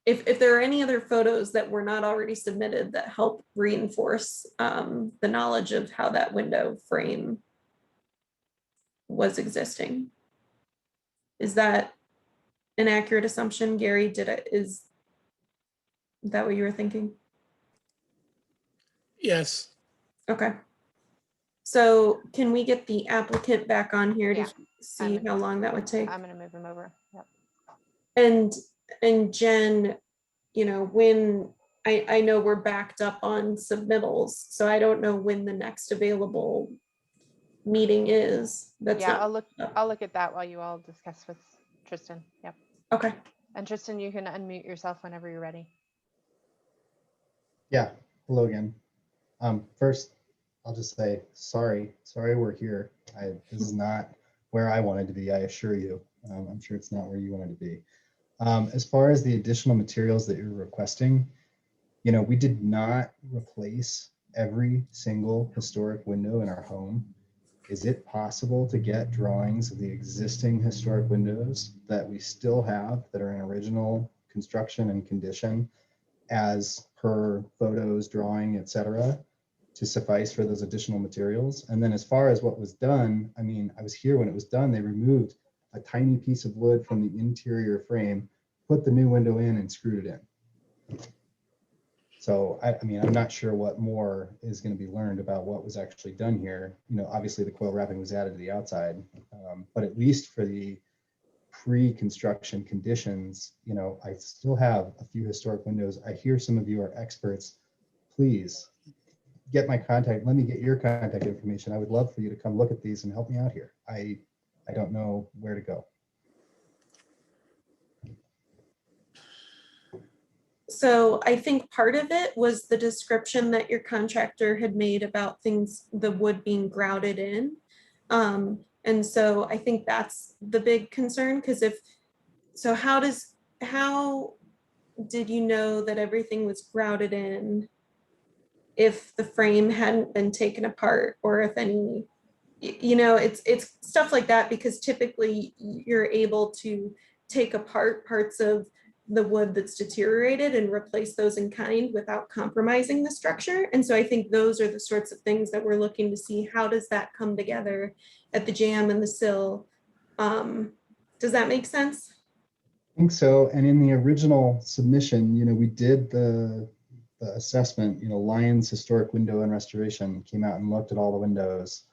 if there are any other photos that were not already submitted that help reinforce the knowledge of how that window frame was existing. Is that an accurate assumption, Gary? Is that what you were thinking? Yes. Okay. So can we get the applicant back on here to see how long that would take? I'm going to move him over. Yep. And Jen, you know, when I know we're backed up on submittals, so I don't know when the next available meeting is. That's yeah, not, I'll look at that while you all discuss with Tristan. Yep. Okay. And Tristan, you can unmute yourself whenever you're ready. Yeah, hello again. First, I'll just say sorry we're here. This is not where I wanted to be, I assure you. I'm sure it's not where you wanted to be. As far as the additional materials that you're requesting, you know, we did not replace every single historic window in our home. Is it possible to get drawings of the existing historic windows that we still have that are in original construction and condition as per photos, drawing, etc., to suffice for those additional materials? And then as far as what was done, I mean, I was here when it was done. They removed a tiny piece of wood from the interior frame, put the new window in, and screwed it in. So, I mean, I'm not sure what more is going to be learned about what was actually done here. You know, obviously the coil wrapping was added to the outside, but at least for the pre-construction conditions, you know, I still have a few historic windows. I hear some of you are experts. Please get my contact. Let me get your contact information. I would love for you to come look at these and help me out here. I don't know where to go. So I think part of it was the description that your contractor had made about things, the wood being grouted in. And so I think that's the big concern, because how did you know that everything was grouted in if the frame hadn't been taken apart, or if any you know, it's stuff like that, because typically you're able to take apart parts of the wood that's deteriorated and replace those in kind without compromising the structure. And so I think those are the sorts of things that we're looking to see. How does that come together at the jamb and the sill? Does that make sense? I think so. And in the original submission, you know, we did the assessment, you know, Lyons Historic Window and Restoration came out and looked at all the windows.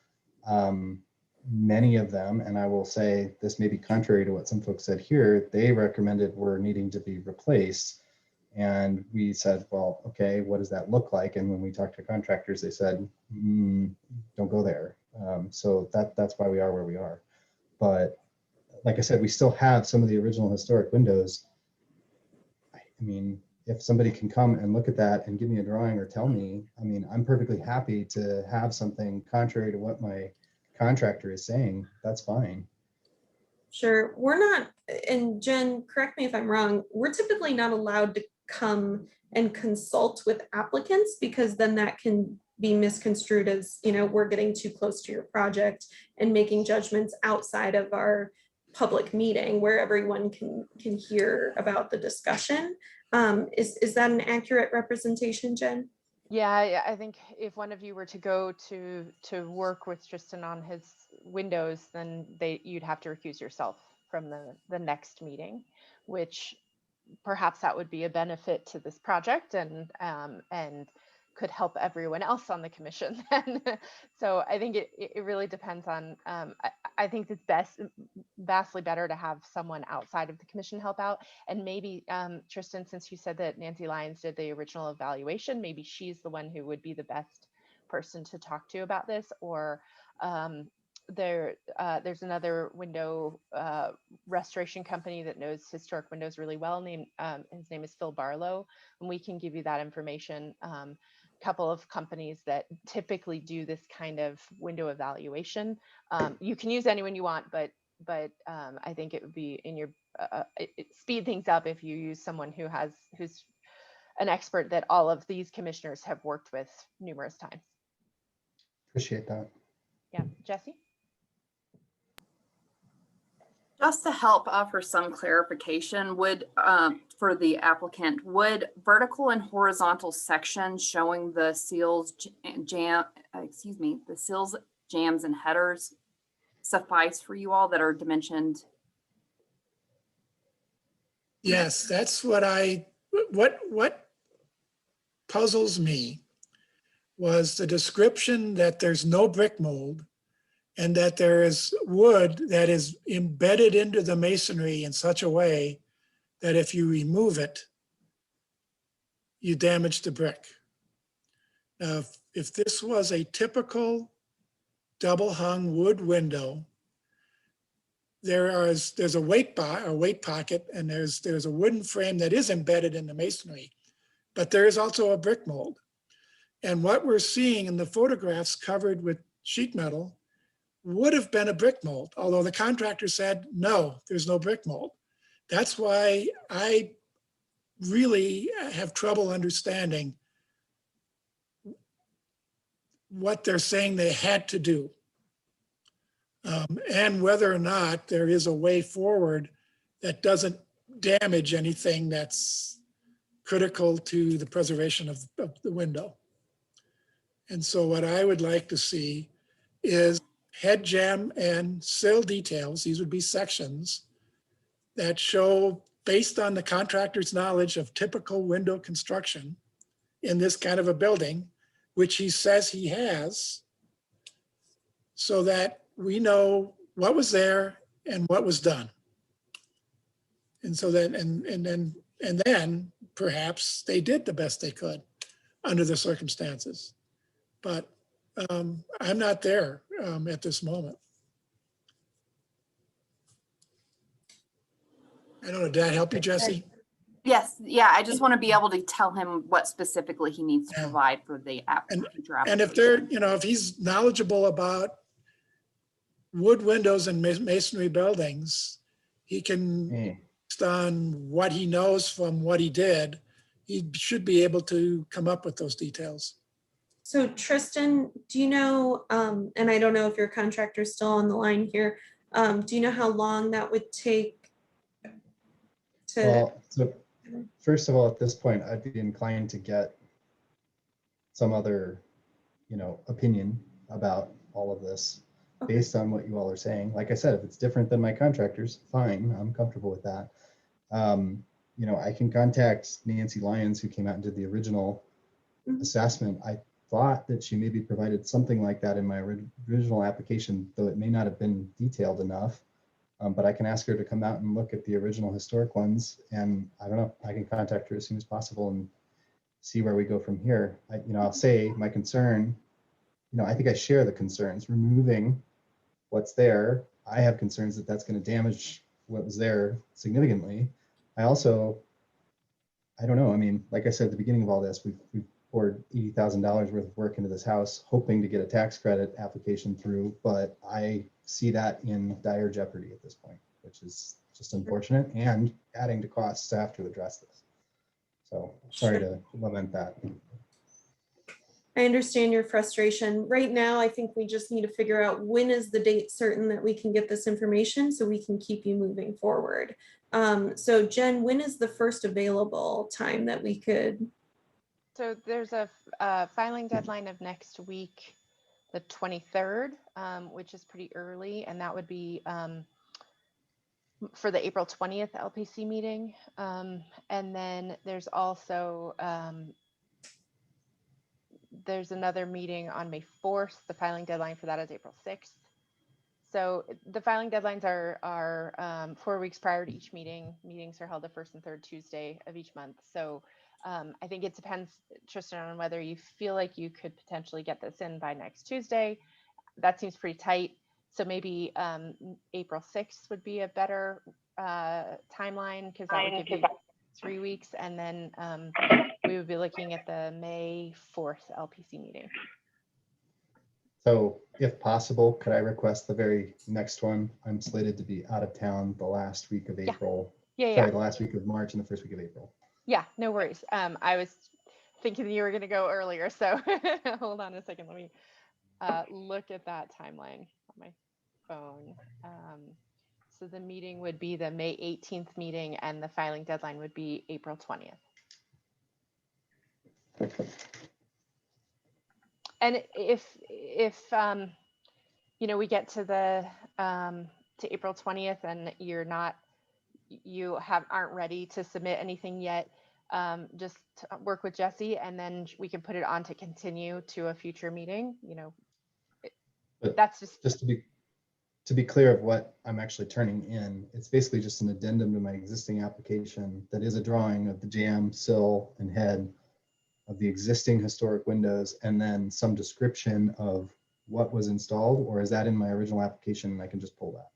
Many of them, and I will say this may be contrary to what some folks said here, they recommended were needing to be replaced. And we said, well, okay, what does that look like? And when we talked to contractors, they said, don't go there. So that's why we are where we are. But like I said, we still have some of the original historic windows. I mean, if somebody can come and look at that and give me a drawing or tell me, I mean, I'm perfectly happy to have something contrary to what my contractor is saying. That's fine. Sure. We're not, and Jen, correct me if I'm wrong, we're typically not allowed to come and consult with applicants, because then that can be misconstrued as, you know, we're getting too close to your project and making judgments outside of our public meeting where everyone can hear about the discussion. Is that an accurate representation, Jen? Yeah, I think if one of you were to go to work with Tristan on his windows, then you'd have to recuse yourself from the next meeting, which perhaps that would be a benefit to this project and could help everyone else on the commission. So I think it really depends on, I think it's vastly better to have someone outside of the commission help out. And maybe Tristan, since you said that Nancy Lyons did the original evaluation, maybe she's the one who would be the best person to talk to about this. Or there's another window restoration company that knows historic windows really well. His name is Phil Barlow, and we can give you that information. Couple of companies that typically do this kind of window evaluation. You can use anyone you want, but I think it would be in your speed things up if you use someone who's an expert that all of these commissioners have worked with numerous times. Appreciate that. Yeah, Jesse? Just to help offer some clarification, for the applicant, would vertical and horizontal sections showing the seals, the seals, jams, and headers suffice for you all that are dimensioned? Yes, that's what puzzles me was the description that there's no brick mold and that there is wood that is embedded into the masonry in such a way that if you remove it, you damage the brick. Now, if this was a typical double hung wood window, there's a weight pocket, and there's a wooden frame that is embedded in the masonry, but there is also a brick mold. And what we're seeing in the photographs covered with sheet metal would have been a brick mold, although the contractor said, no, there's no brick mold. That's why I really have trouble understanding what they're saying they had to do. And whether or not there is a way forward that doesn't damage anything that's critical to the preservation of the window. And so what I would like to see is head jamb and sill details. These would be sections that show, based on the contractor's knowledge of typical window construction in this kind of a building, which he says he has, so that we know what was there and what was done. And so then, and then perhaps they did the best they could under the circumstances. But I'm not there at this moment. I don't know, did that help you, Jesse? Yes, yeah, I just want to be able to tell him what specifically he needs to provide for the future application. And if they're, if he's knowledgeable about wood windows and masonry buildings, he can, based on what he knows from what he did, he should be able to come up with those details. So Tristan, do you know, and I don't know if your contractor's still on the line here, do you know how long that would take to? Well, so first of all, at this point, I'd be inclined to get some other, opinion about all of this based on what you all are saying. Like I said, if it's different than my contractors, fine, I'm comfortable with that. I can contact Nancy Lyons, who came out and did the original assessment. I thought that she maybe provided something like that in my original application, though it may not have been detailed enough. But I can ask her to come out and look at the original historic ones, and I don't know, I can contact her as soon as possible and see where we go from here. I'll say my concern, I think I share the concerns. Removing what's there, I have concerns that that's going to damage what was there significantly. I don't know. I mean, like I said at the beginning of all this, we've poured $80,000 worth of work into this house, hoping to get a tax credit application through, but I see that in dire jeopardy at this point, which is just unfortunate and adding to costs to have to address this. So sorry to lament that. I understand your frustration. Right now, I think we just need to figure out when is the date certain that we can get this information so we can keep you moving forward. So Jen, when is the first available time that we could? So there's a filing deadline of next week, the 23rd, which is pretty early, and that would be for the April 20th LPC meeting. And then there's also there's another meeting on May 4th. The filing deadline for that is April 6th. So the filing deadlines are 4 weeks prior to each meeting. Meetings are held the first and third Tuesday of each month. So I think it depends, Tristan, on whether you feel like you could potentially get this in by next Tuesday. That seems pretty tight. So maybe April 6th would be a better timeline, because that would give you 3 weeks. And then we would be looking at the May 4th LPC meeting. So if possible, could I request the very next one? I'm slated to be out of town the last week of April. Yeah. The last week of March and the first week of April. Yeah, no worries. I was thinking you were going to go earlier. So hold on a second. Let me look at that timeline on my phone. So the meeting would be the May 18th meeting, and the filing deadline would be April 20th. And if we get to the to April 20th and aren't ready to submit anything yet, just work with Jesse, and then we can put it on to continue to a future meeting. That's just to be clear of what I'm actually turning in. It's basically just an addendum to my existing application that is a drawing of the jamb, sill, and head of the existing historic windows, and then some description of what was installed, or is that in my original application and I can just pull that?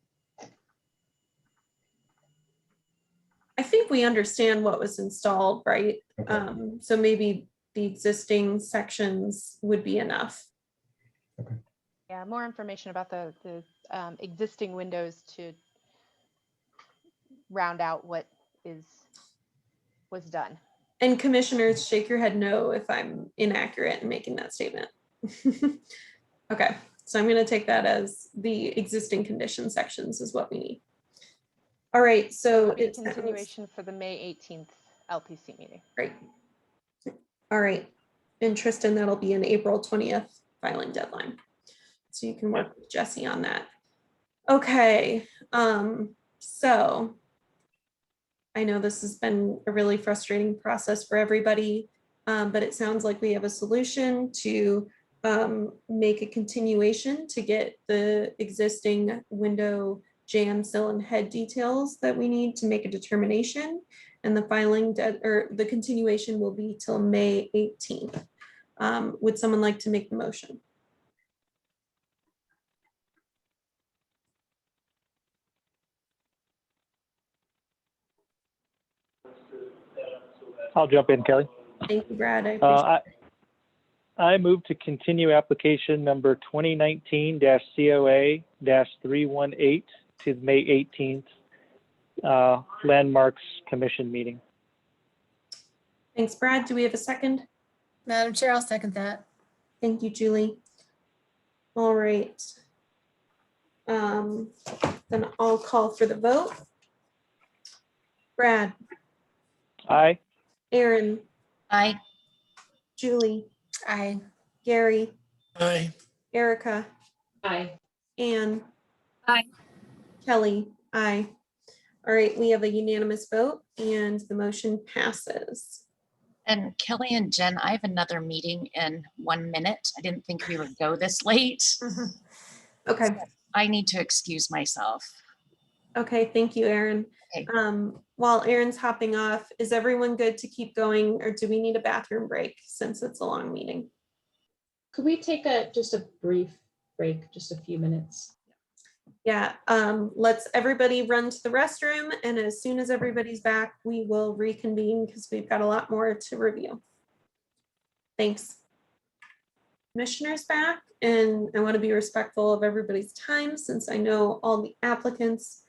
I think we understand what was installed, right? Okay. So maybe the existing sections would be enough. Okay. Yeah, more information about the existing windows to round out what was done. And commissioners, shake your head no if I'm inaccurate in making that statement. Okay, so I'm going to take that as the existing condition sections is what we need. All right, so it's continuation for the May 18th LPC meeting. Great. All right, and Tristan, that'll be an April 20th filing deadline. So you can work with Jesse on that. Okay, so I know this has been a really frustrating process for everybody, but it sounds like we have a solution to make a continuation to get the existing window jamb, sill, and head details that we need to make a determination. And the filing the continuation will be till May 18th. Would someone like to make the motion? I'll jump in, Kelly. Thank you, Brad. I appreciate it. I move to continue application number 2019-COA-318 to the May 18th Landmarks Commission meeting. Thanks, Brad. Do we have a second? Madam Chair, I'll second that. Thank you, Julie. All right. Then I'll call for the vote. Brad, Aye. Aaron, Aye. Julie, Aye. Gary, Aye. Erica, Aye. Anne, Aye. Kelly, aye. All right, we have a unanimous vote and the motion passes. And Kelly and Jen, I have another meeting in 1 minute. I didn't think we would go this late. Okay. So I need to excuse myself. Okay, thank you, Aaron. Okay. While Aaron's hopping off, is everyone good to keep going, or do we need a bathroom break since it's a long meeting? Could we take just a brief break, just a few minutes? Yeah, let's everybody run to the restroom, and as soon as everybody's back, we will reconvene because we've got a lot more to review. Thanks. Commissioners back, and I want to be respectful of everybody's time since I know all the applicants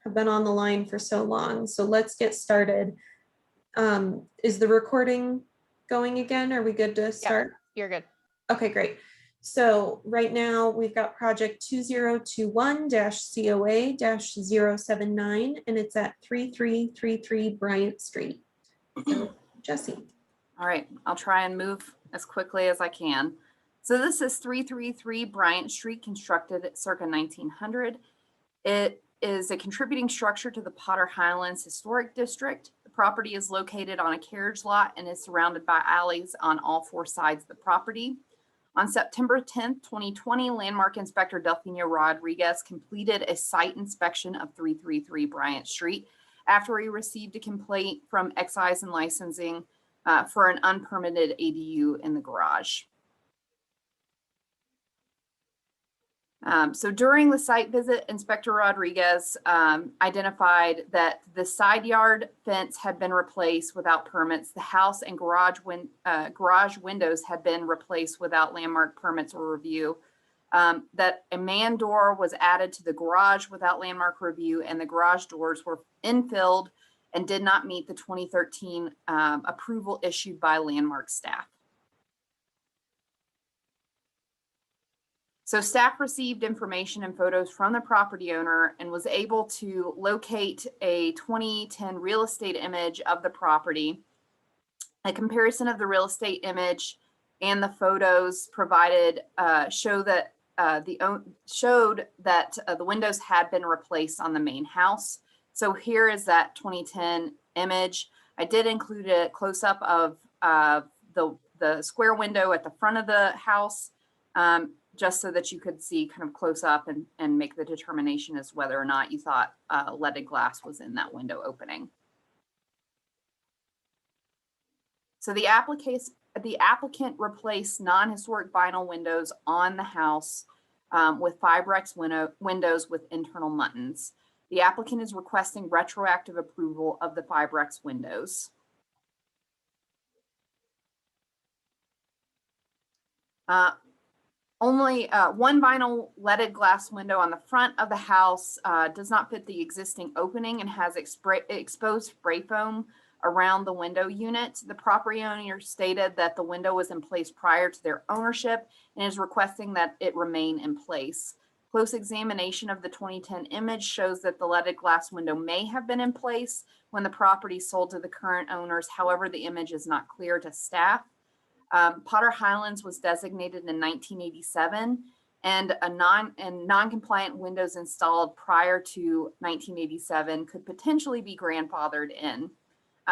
have been on the line for so long. So let's get started. Is the recording going again? Are we good to start? Yeah, you're good. Okay, great. So right now we've got project 2021-COA-079, and it's at 3333 Bryant Street. So, Jesse. All right, I'll try and move as quickly as I can. So this is 333 Bryant Street, constructed circa 1900. It is a contributing structure to the Potter Highlands Historic District. The property is located on a carriage lot and is surrounded by alleys on all 4 sides of the property. On September 10th, 2020, Landmark Inspector Delfino Rodriguez completed a site inspection of 333 Bryant Street after he received a complaint from Excise and Licensing for an unpermitted ADU in the garage. So during the site visit, Inspector Rodriguez identified that the side yard fence had been replaced without permits. The house and garage windows had been replaced without landmark permits or review. That a man door was added to the garage without landmark review, and the garage doors were infilled and did not meet the 2013 approval issued by landmark staff. So staff received information and photos from the property owner and was able to locate a 2010 real estate image of the property. A comparison of the real estate image and the photos provided showed that the windows had been replaced on the main house. So here is that 2010 image. I did include a close-up of the square window at the front of the house, just so that you could see kind of close up and make the determination as whether or not you thought leaded glass was in that window opening. So the applicant replaced non-historic vinyl windows on the house with Fibrex windows with internal muttons. The applicant is requesting retroactive approval of the Fibrex windows. Only one vinyl leaded glass window on the front of the house does not fit the existing opening and has exposed spray foam around the window unit. The property owner stated that the window was in place prior to their ownership and is requesting that it remain in place. Close examination of the 2010 image shows that the leaded glass window may have been in place when the property sold to the current owners. However, the image is not clear to staff. Potter Highlands was designated in 1987, and non-compliant windows installed prior to 1987 could potentially be grandfathered in.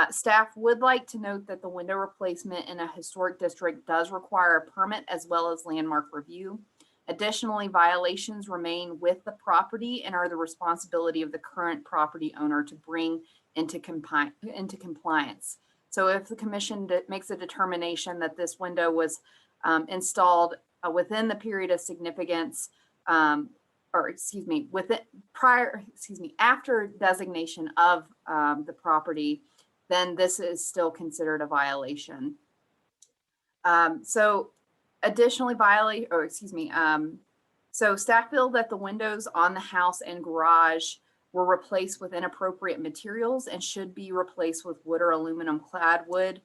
Staff would like to note that the window replacement in a historic district does require a permit as well as landmark review. Additionally, violations remain with the property and are the responsibility of the current property owner to bring into compliance. So if the commission makes a determination that this window was installed within the period of significance, after designation of the property, then this is still considered a violation. So staff feel that the windows on the house and garage were replaced with inappropriate materials and should be replaced with wood or aluminum clad wood.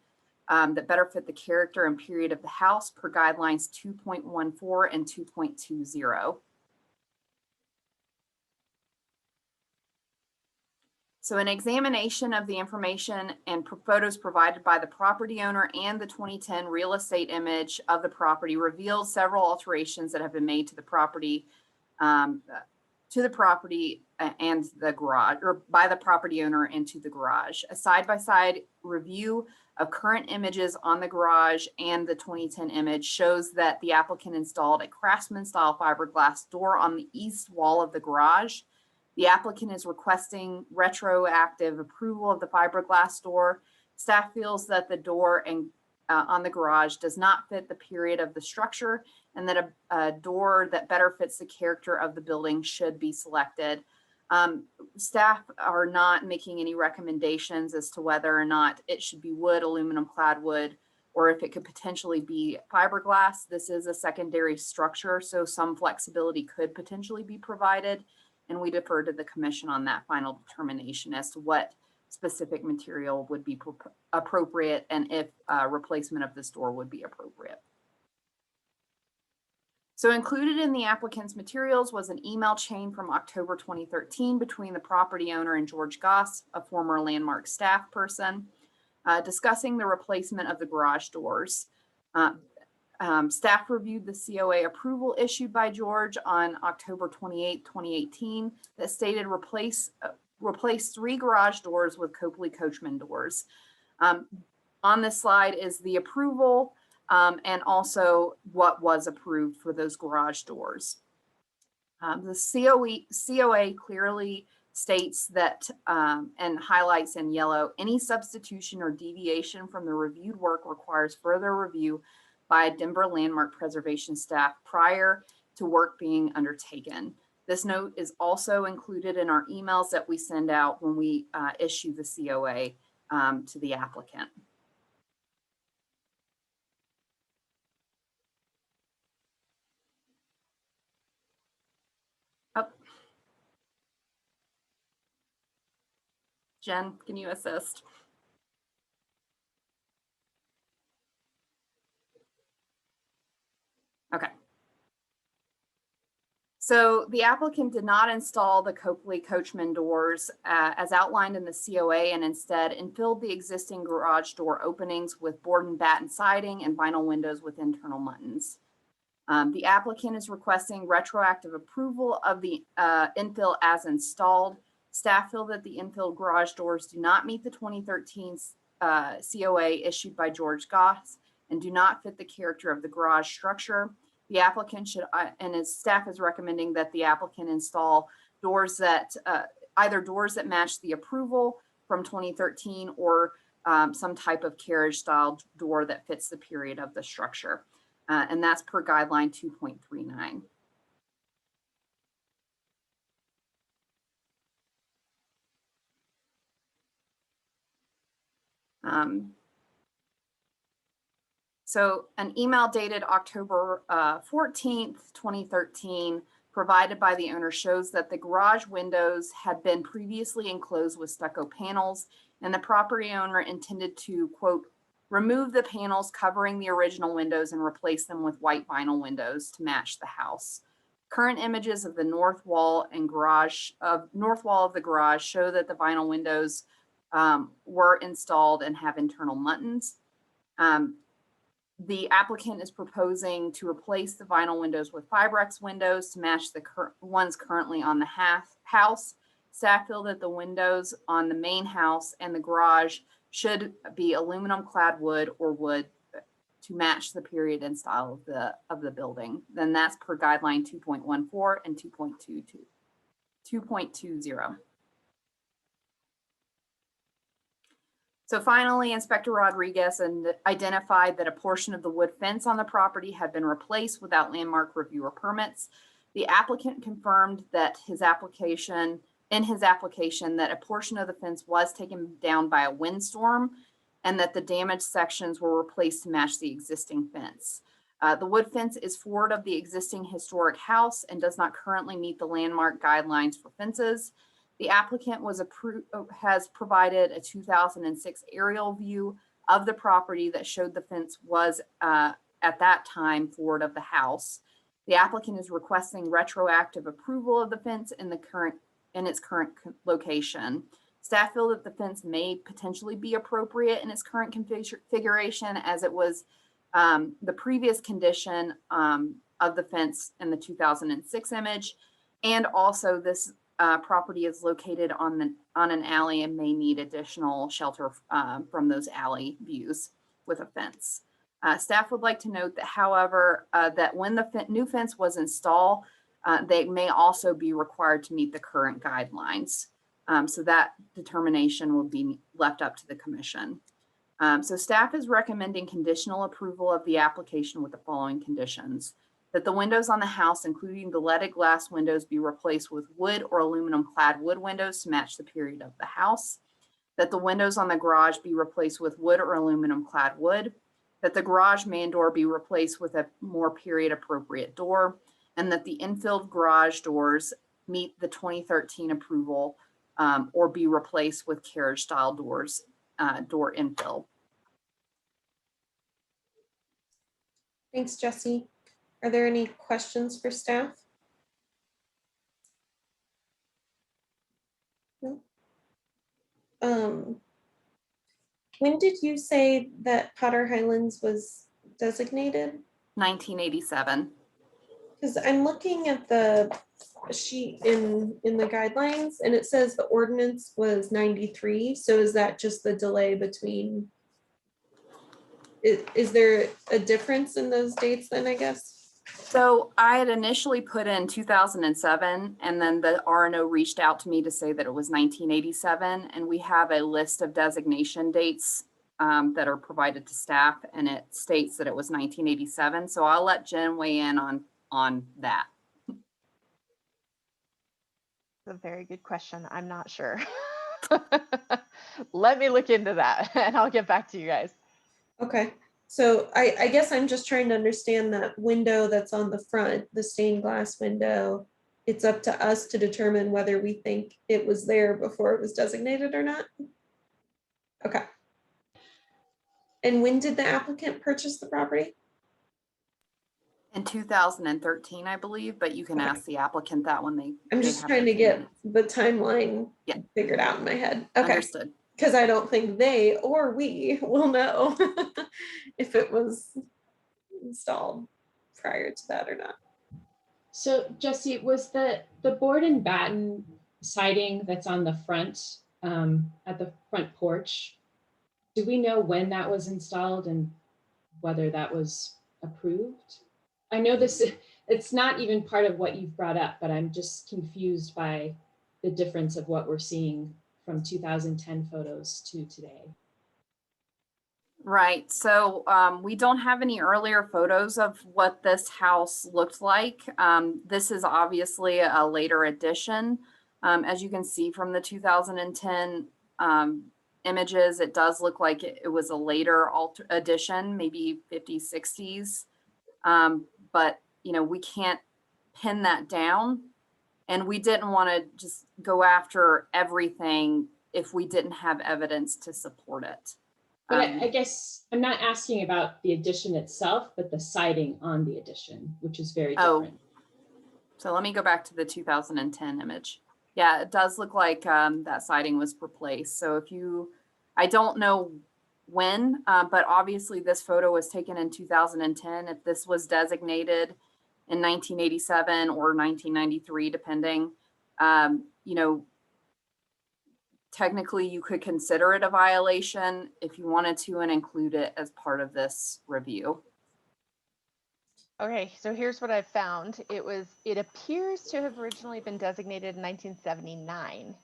that better fit the character and period of the house per guidelines 2.14 and 2.20. So an examination of the information and photos provided by the property owner and the 2010 real estate image of the property reveals several alterations that have been made to the property and the garage, or by the property owner and to the garage. A side-by-side review of current images on the garage and the 2010 image shows that the applicant installed a craftsman style fiberglass door on the east wall of the garage. The applicant is requesting retroactive approval of the fiberglass door. Staff feels that the door and on the garage does not fit the period of the structure, and that a door that better fits the character of the building should be selected. Staff are not making any recommendations as to whether or not it should be wood, aluminum clad wood, or if it could potentially be fiberglass. This is a secondary structure, so some flexibility could potentially be provided. And we defer to the commission on that final determination as to what specific material would be appropriate and if replacement of this door would be appropriate. So included in the applicant's materials was an email chain from October 2013 between the property owner and George Goss, a former Landmark staff person, discussing the replacement of the garage doors. Staff reviewed the COA approval issued by George on October 28, 2018 that stated replace 3 garage doors with Copley Coachman doors. On this slide is the approval and also what was approved for those garage doors. The COA clearly states that and highlights in yellow, any substitution or deviation from the reviewed work requires further review by Denver Landmark Preservation staff prior to work being undertaken. This note is also included in our emails that we send out when we issue the COA to the applicant. Oh. Jen, can you assist? Okay. So the applicant did not install the Copley Coachman doors as outlined in the COA, and instead infilled the existing garage door openings with board and batten siding and vinyl windows with internal muntins. The applicant is requesting retroactive approval of the infill as installed. Staff feel that the infill garage doors do not meet the 2013 COA issued by George Goss and do not fit the character of the garage structure. The applicant should, and his staff is recommending that the applicant install doors that, either doors that match the approval from 2013 or some type of carriage style door that fits the period of the structure. And that's per guideline 2.39. So an email dated October 14th, 2013, provided by the owner shows that the garage windows had been previously enclosed with stucco panels, and the property owner intended to, quote, remove the panels covering the original windows and replace them with white vinyl windows to match the house. Current images of the north wall and north wall of the garage show that the vinyl windows were installed and have internal muntins. The applicant is proposing to replace the vinyl windows with Fibrex windows to match the ones currently on the house. Staff feel that the windows on the main house and the garage should be aluminum clad wood or wood to match the period and style of the building. Then that's per guideline 2.14 and 2.20. So finally, Inspector Rodriguez identified that a portion of the wood fence on the property had been replaced without landmark review or permits. The applicant confirmed that in his application that a portion of the fence was taken down by a windstorm and that the damaged sections were replaced to match the existing fence. The wood fence is forward of the existing historic house and does not currently meet the landmark guidelines for fences. The applicant has provided a 2006 aerial view of the property that showed the fence was at that time forward of the house. The applicant is requesting retroactive approval of the fence in its current location. Staff feel that the fence may potentially be appropriate in its current configuration, as it was the previous condition of the fence in the 2006 image. And also this property is located on an alley and may need additional shelter from those alley views with a fence. Staff would like to note that, however, that when the new fence was installed, they may also be required to meet the current guidelines. So that determination will be left up to the commission. So staff is recommending conditional approval of the application with the following conditions: that the windows on the house, including the leaded glass windows, be replaced with wood or aluminum clad wood windows to match the period of the house; that the windows on the garage be replaced with wood or aluminum clad wood; that the garage main door be replaced with a more period appropriate door; and that the infilled garage doors meet the 2013 approval or be replaced with carriage style doors, door infill. Thanks, Jesse. Are there any questions for staff? No. When did you say that Potter Highlands was designated? 1987. Because I'm looking at the sheet in the guidelines, and it says the ordinance was 93. So is that just the delay between? Is there a difference in those dates then, I guess? So I had initially put in 2007, and then the RNO reached out to me to say that it was 1987. And we have a list of designation dates that are provided to staff, and it states that it was 1987. So I'll let Jen weigh in on that. That's a very good question. I'm not sure. Let me look into that and I'll get back to you guys. Okay. So I guess I'm just trying to understand that window that's on the front, the stained glass window. It's up to us to determine whether we think it was there before it was designated or not. Okay. And when did the applicant purchase the property? In 2013, I believe, but you can ask the applicant that when they. I'm just trying to get the timeline figured out in my head. Okay. Understood. Because I don't think they or we will know if it was installed prior to that or not. So Jesse, was the board and batten siding that's on the front, at the front porch, do we know when that was installed and whether that was approved? I know it's not even part of what you've brought up, but I'm just confused by the difference of what we're seeing from 2010 photos to today. Right. So we don't have any earlier photos of what this house looked like. This is obviously a later addition. As you can see from the 2010 images, it does look like it was a later addition, maybe 50s, 60s. But, you know, we can't pin that down. And we didn't want to just go after everything if we didn't have evidence to support it. But I guess I'm not asking about the addition itself, but the siding on the addition, which is very different. So let me go back to the 2010 image. Yeah, it does look like that siding was replaced. So I don't know when, but obviously this photo was taken in 2010. If this was designated in 1987 or 1993, depending, you know, technically you could consider it a violation if you wanted to and include it as part of this review. Okay, so here's what I've found. It appears to have originally been designated in 1979.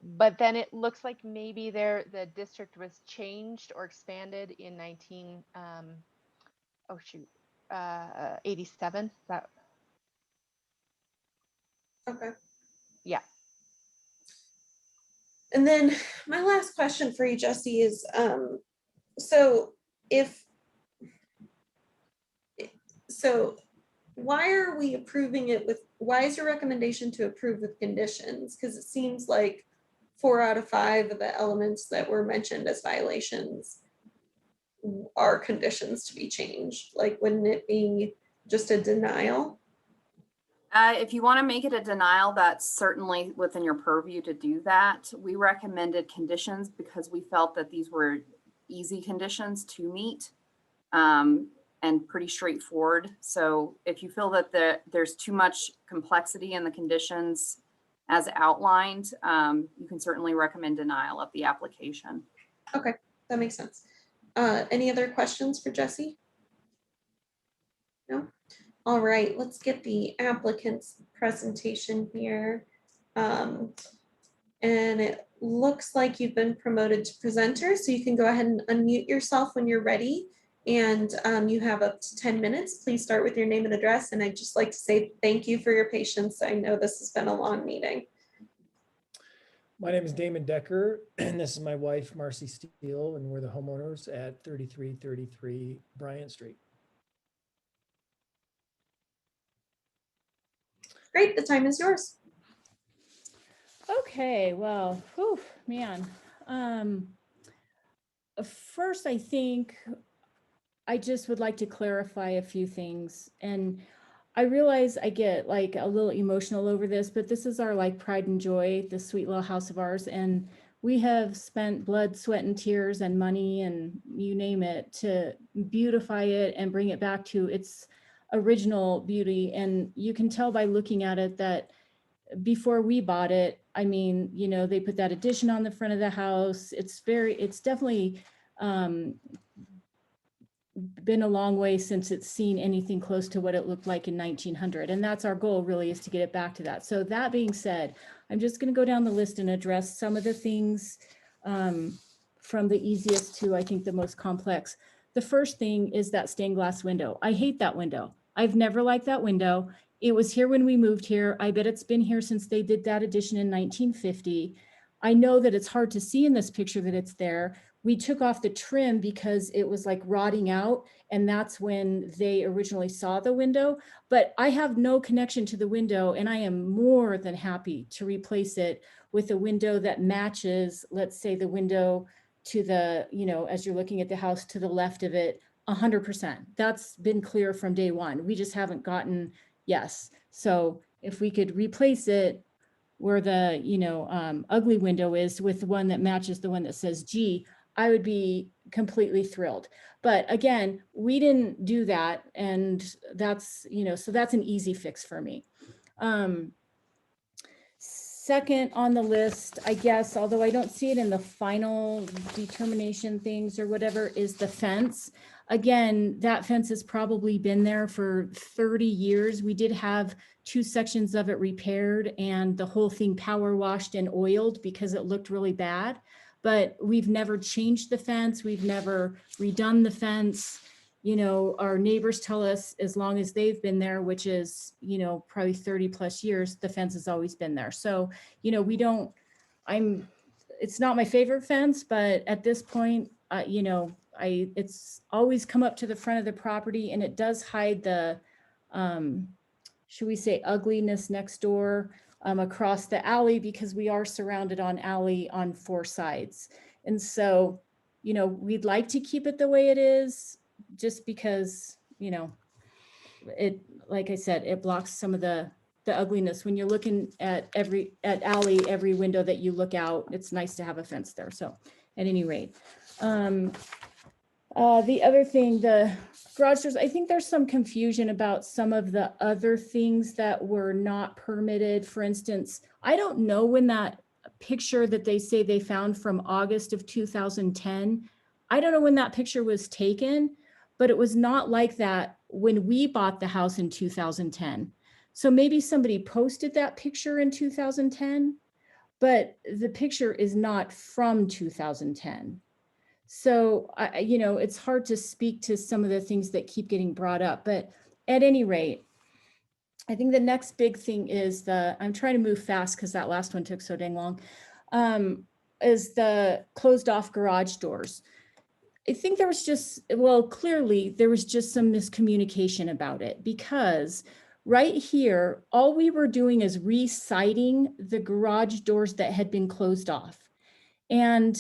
But then it looks like maybe the district was changed or expanded in 87. That. Okay. Yeah. And then my last question for you, Jesse, is so why are we approving it with, why is your recommendation to approve with conditions? Because it seems like 4 out of 5 of the elements that were mentioned as violations are conditions to be changed? Like, wouldn't it be just a denial? If you want to make it a denial, that's certainly within your purview to do that. We recommended conditions because we felt that these were easy conditions to meet and pretty straightforward. So if you feel that there's too much complexity in the conditions as outlined, you can certainly recommend denial of the application. Okay, that makes sense. Any other questions for Jesse? No? All right, let's get the applicant's presentation here. And it looks like you've been promoted to presenter, so you can go ahead and unmute yourself when you're ready. And you have up to 10 minutes. Please start with your name and address. And I'd just like to say thank you for your patience. I know this has been a long meeting. My name is Damon Decker, and this is my wife, Marcy Steele, and we're the homeowners at 3333 Bryant Street. Great, the time is yours. Okay, well, whew, man. First, I think I just would like to clarify a few things. And I realize I get like a little emotional over this, but this is our like pride and joy, this sweet little house of ours. And we have spent blood, sweat, and tears and money and you name it to beautify it and bring it back to its original beauty. And you can tell by looking at it that before we bought it, I mean, you know, they put that addition on the front of the house. It's definitely been a long way since it's seen anything close to what it looked like in 1900. And that's our goal, really, is to get it back to that. So that being said, I'm just going to go down the list and address some of the things from the easiest to, I think, the most complex. The first thing is that stained glass window. I hate that window. I've never liked that window. It was here when we moved here. I bet it's been here since they did that addition in 1950. I know that it's hard to see in this picture that it's there. We took off the trim because it was like rotting out, and that's when they originally saw the window. But I have no connection to the window, and I am more than happy to replace it with a window that matches, let's say, the window to the, you know, as you're looking at the house to the left of it, 100%. That's been clear from day one. We just haven't gotten yes. So if we could replace it where the, you know, ugly window is with the one that matches the one that says G, I would be completely thrilled. But again, we didn't do that. And that's, you know, so that's an easy fix for me. Second on the list, I guess, although I don't see it in the final determination things or whatever, is the fence. Again, that fence has probably been there for 30 years. We did have 2 sections of it repaired and the whole thing power washed and oiled because it looked really bad. But we've never changed the fence. We've never redone the fence. You know, our neighbors tell us as long as they've been there, which is, you know, probably 30 plus years, the fence has always been there. So, you know, it's not my favorite fence, but at this point, you know, it's always come up to the front of the property, and it does hide the, should we say, ugliness next door across the alley, because we are surrounded on alley on 4 sides. And so, you know, we'd like to keep it the way it is, just because, you know, it, like I said, it blocks some of the ugliness. When you're looking at alley, every window that you look out, it's nice to have a fence there. So at any rate, the other thing, the garage doors, I think there's some confusion about some of the other things that were not permitted. For instance, I don't know when that picture that they say they found from August of 2010, I don't know when that picture was taken, but it was not like that when we bought the house in 2010. So maybe somebody posted that picture in 2010, but the picture is not from 2010. So, you know, it's hard to speak to some of the things that keep getting brought up, but at any rate, I think the next big thing is I'm trying to move fast because that last one took so dang long, is the closed off garage doors. I think there was just, well, clearly there was just some miscommunication about it, because Right here, all we were doing is re-siding the garage doors that had been closed off. And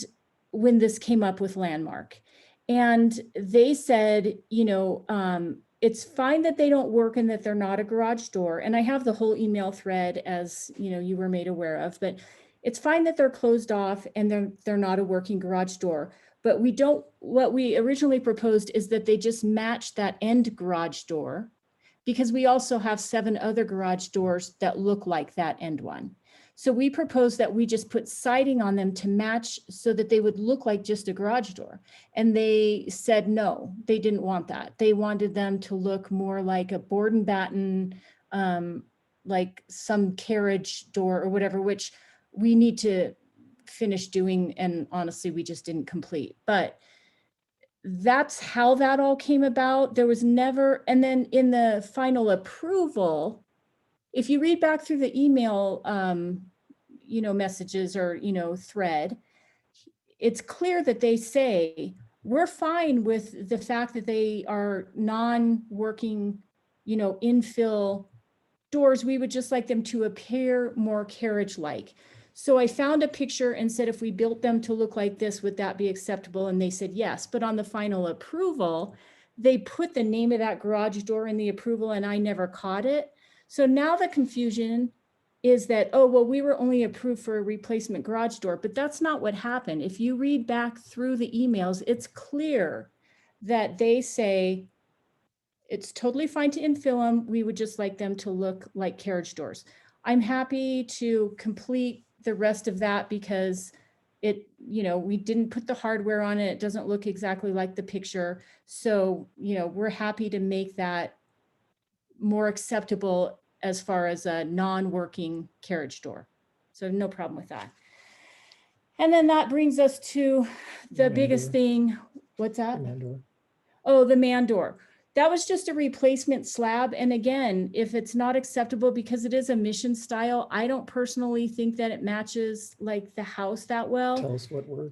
when this came up with Landmark, and they said, you know, it's fine that they don't work and that they're not a garage door. And I have the whole email thread, as you know, you were made aware of, but it's fine that they're closed off and they're not a working garage door. But we don't, what we originally proposed is that they just match that end garage door, because we also have 7 other garage doors that look like that end one. So we proposed that we just put siding on them to match so that they would look like just a garage door. And they said, no, they didn't want that. They wanted them to look more like a board and batten, like some carriage door or whatever, which we need to finish doing. And honestly, we just didn't complete, but that's how that all came about. There was never, and then in the final approval, if you read back through the email, you know, messages or, you know, thread, it's clear that they say, we're fine with the fact that they are non-working, you know, infill doors. We would just like them to appear more carriage-like. So I found a picture and said, if we built them to look like this, would that be acceptable? And they said yes. But on the final approval, they put the name of that garage door in the approval and I never caught it. So now the confusion is that, oh, well, we were only approved for a replacement garage door, but that's not what happened. If you read back through the emails, it's clear that they say it's totally fine to infill them. We would just like them to look like carriage doors. I'm happy to complete the rest of that because it, you know, we didn't put the hardware on it. It doesn't look exactly like the picture. So, you know, we're happy to make that more acceptable as far as a non-working carriage door. So no problem with that. And then that brings us to the biggest thing. What's that? Man door. Oh, the man door. That was just a replacement slab. And again, if it's not acceptable because it is a mission style, I don't personally think that it matches like the house that well. Tell us what works.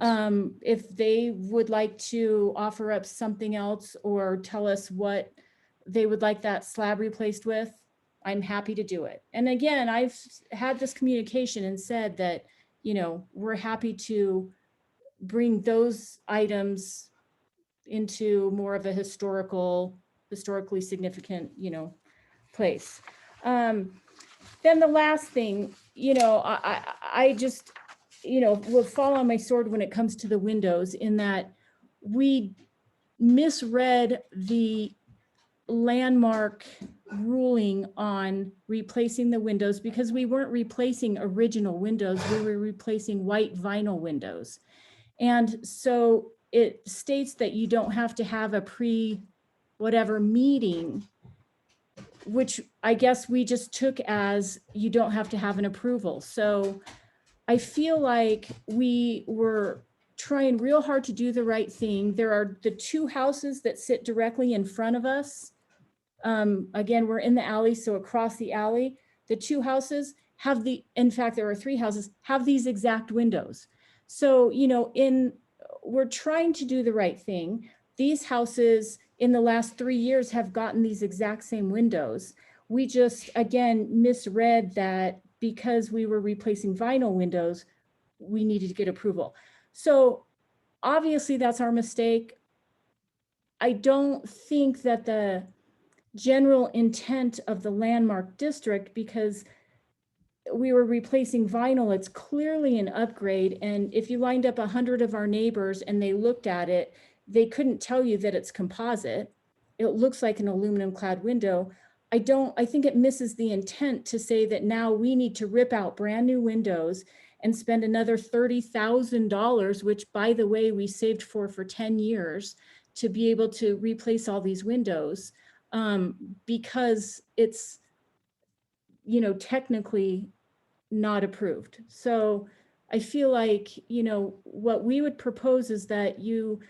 If they would like to offer up something else or tell us what they would like that slab replaced with, I'm happy to do it. And again, I've had this communication and said that, you know, we're happy to bring those items into more of a historically significant, you know, place. Then the last thing, you know, I just, you know, will fall on my sword when it comes to the windows, in that we misread the Landmark ruling on replacing the windows, because we weren't replacing original windows, we were replacing white vinyl windows. And so it states that you don't have to have a whatever meeting, which I guess we just took as you don't have to have an approval. So I feel like we were trying real hard to do the right thing. There are the 2 houses that sit directly in front of us. Again, we're in the alley, so across the alley, the 2 houses have in fact, there are 3 houses, have these exact windows. So, you know, we're trying to do the right thing. These houses in the last 3 years have gotten these exact same windows. We just, again, misread that because we were replacing vinyl windows, we needed to get approval. So obviously that's our mistake. I don't think that the general intent of the Landmark District, because we were replacing vinyl, it's clearly an upgrade. And if you lined up 100 of our neighbors and they looked at it, they couldn't tell you that it's composite. It looks like an aluminum clad window. I think it misses the intent to say that now we need to rip out brand new windows and spend another $30,000, which by the way, we saved for 10 years to be able to replace all these windows, because it's, you know, technically not approved. So I feel like, you know, what we would propose is that you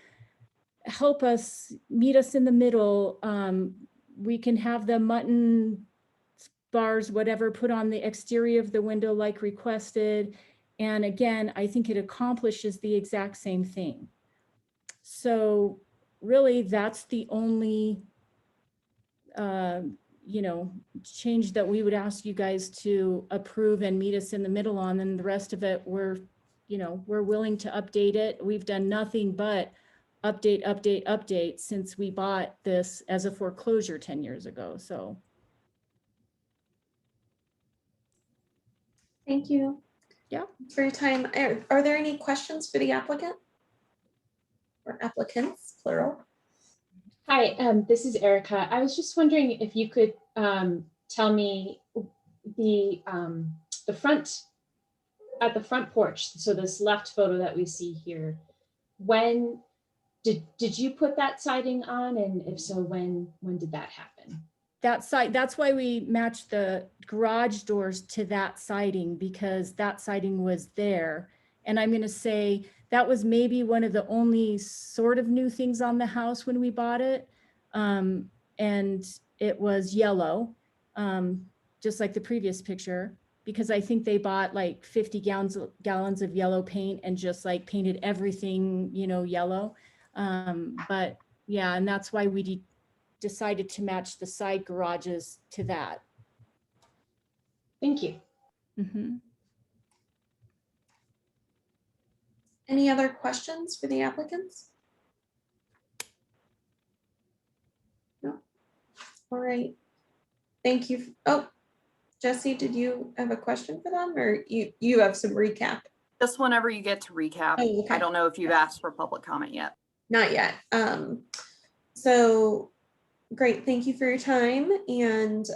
help us, meet us in the middle. We can have the mutton bars, whatever, put on the exterior of the window like requested. And again, I think it accomplishes the exact same thing. So really, that's the only you know, change that we would ask you guys to approve and meet us in the middle on, and the rest of it, we're, you know, we're willing to update it. We've done nothing but update since we bought this as a foreclosure 10 years ago. So. Thank you. Yeah. For your time. Are there any questions for the applicant? Or applicants, plural? Hi, this is Erica. I was just wondering if you could tell me the front, at the front porch, so this left photo that we see here, when did you put that siding on, and if so, when did that happen? That side, that's why we matched the garage doors to that siding, because that siding was there. And I'm going to say that was maybe one of the only sort of new things on the house when we bought it. And it was yellow, just like the previous picture, because I think they bought like 50 gallons of yellow paint and just like painted everything, you know, yellow. But yeah, and that's why we decided to match the side garages to that. Thank you. Mm-hmm. Any other questions for the applicants? No. All right. Thank you. Oh, Jesse, did you have a question for them, or you have some recap? Just whenever you get to recap. Oh, okay. I don't know if you've asked for public comment yet. Not yet. So great. Thank you for your time. And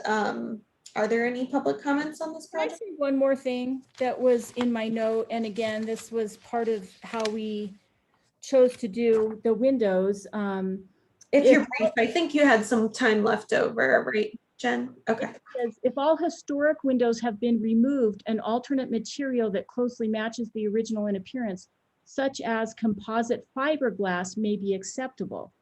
are there any public comments on this project? Can I say one more thing that was in my note? And again, this was part of how we chose to do the windows. If you're brief, I think you had some time left over, right, Jen? Okay. It says, if all historic windows have been removed, an alternate material that closely matches the original in appearance, such as composite fiberglass, may be acceptable.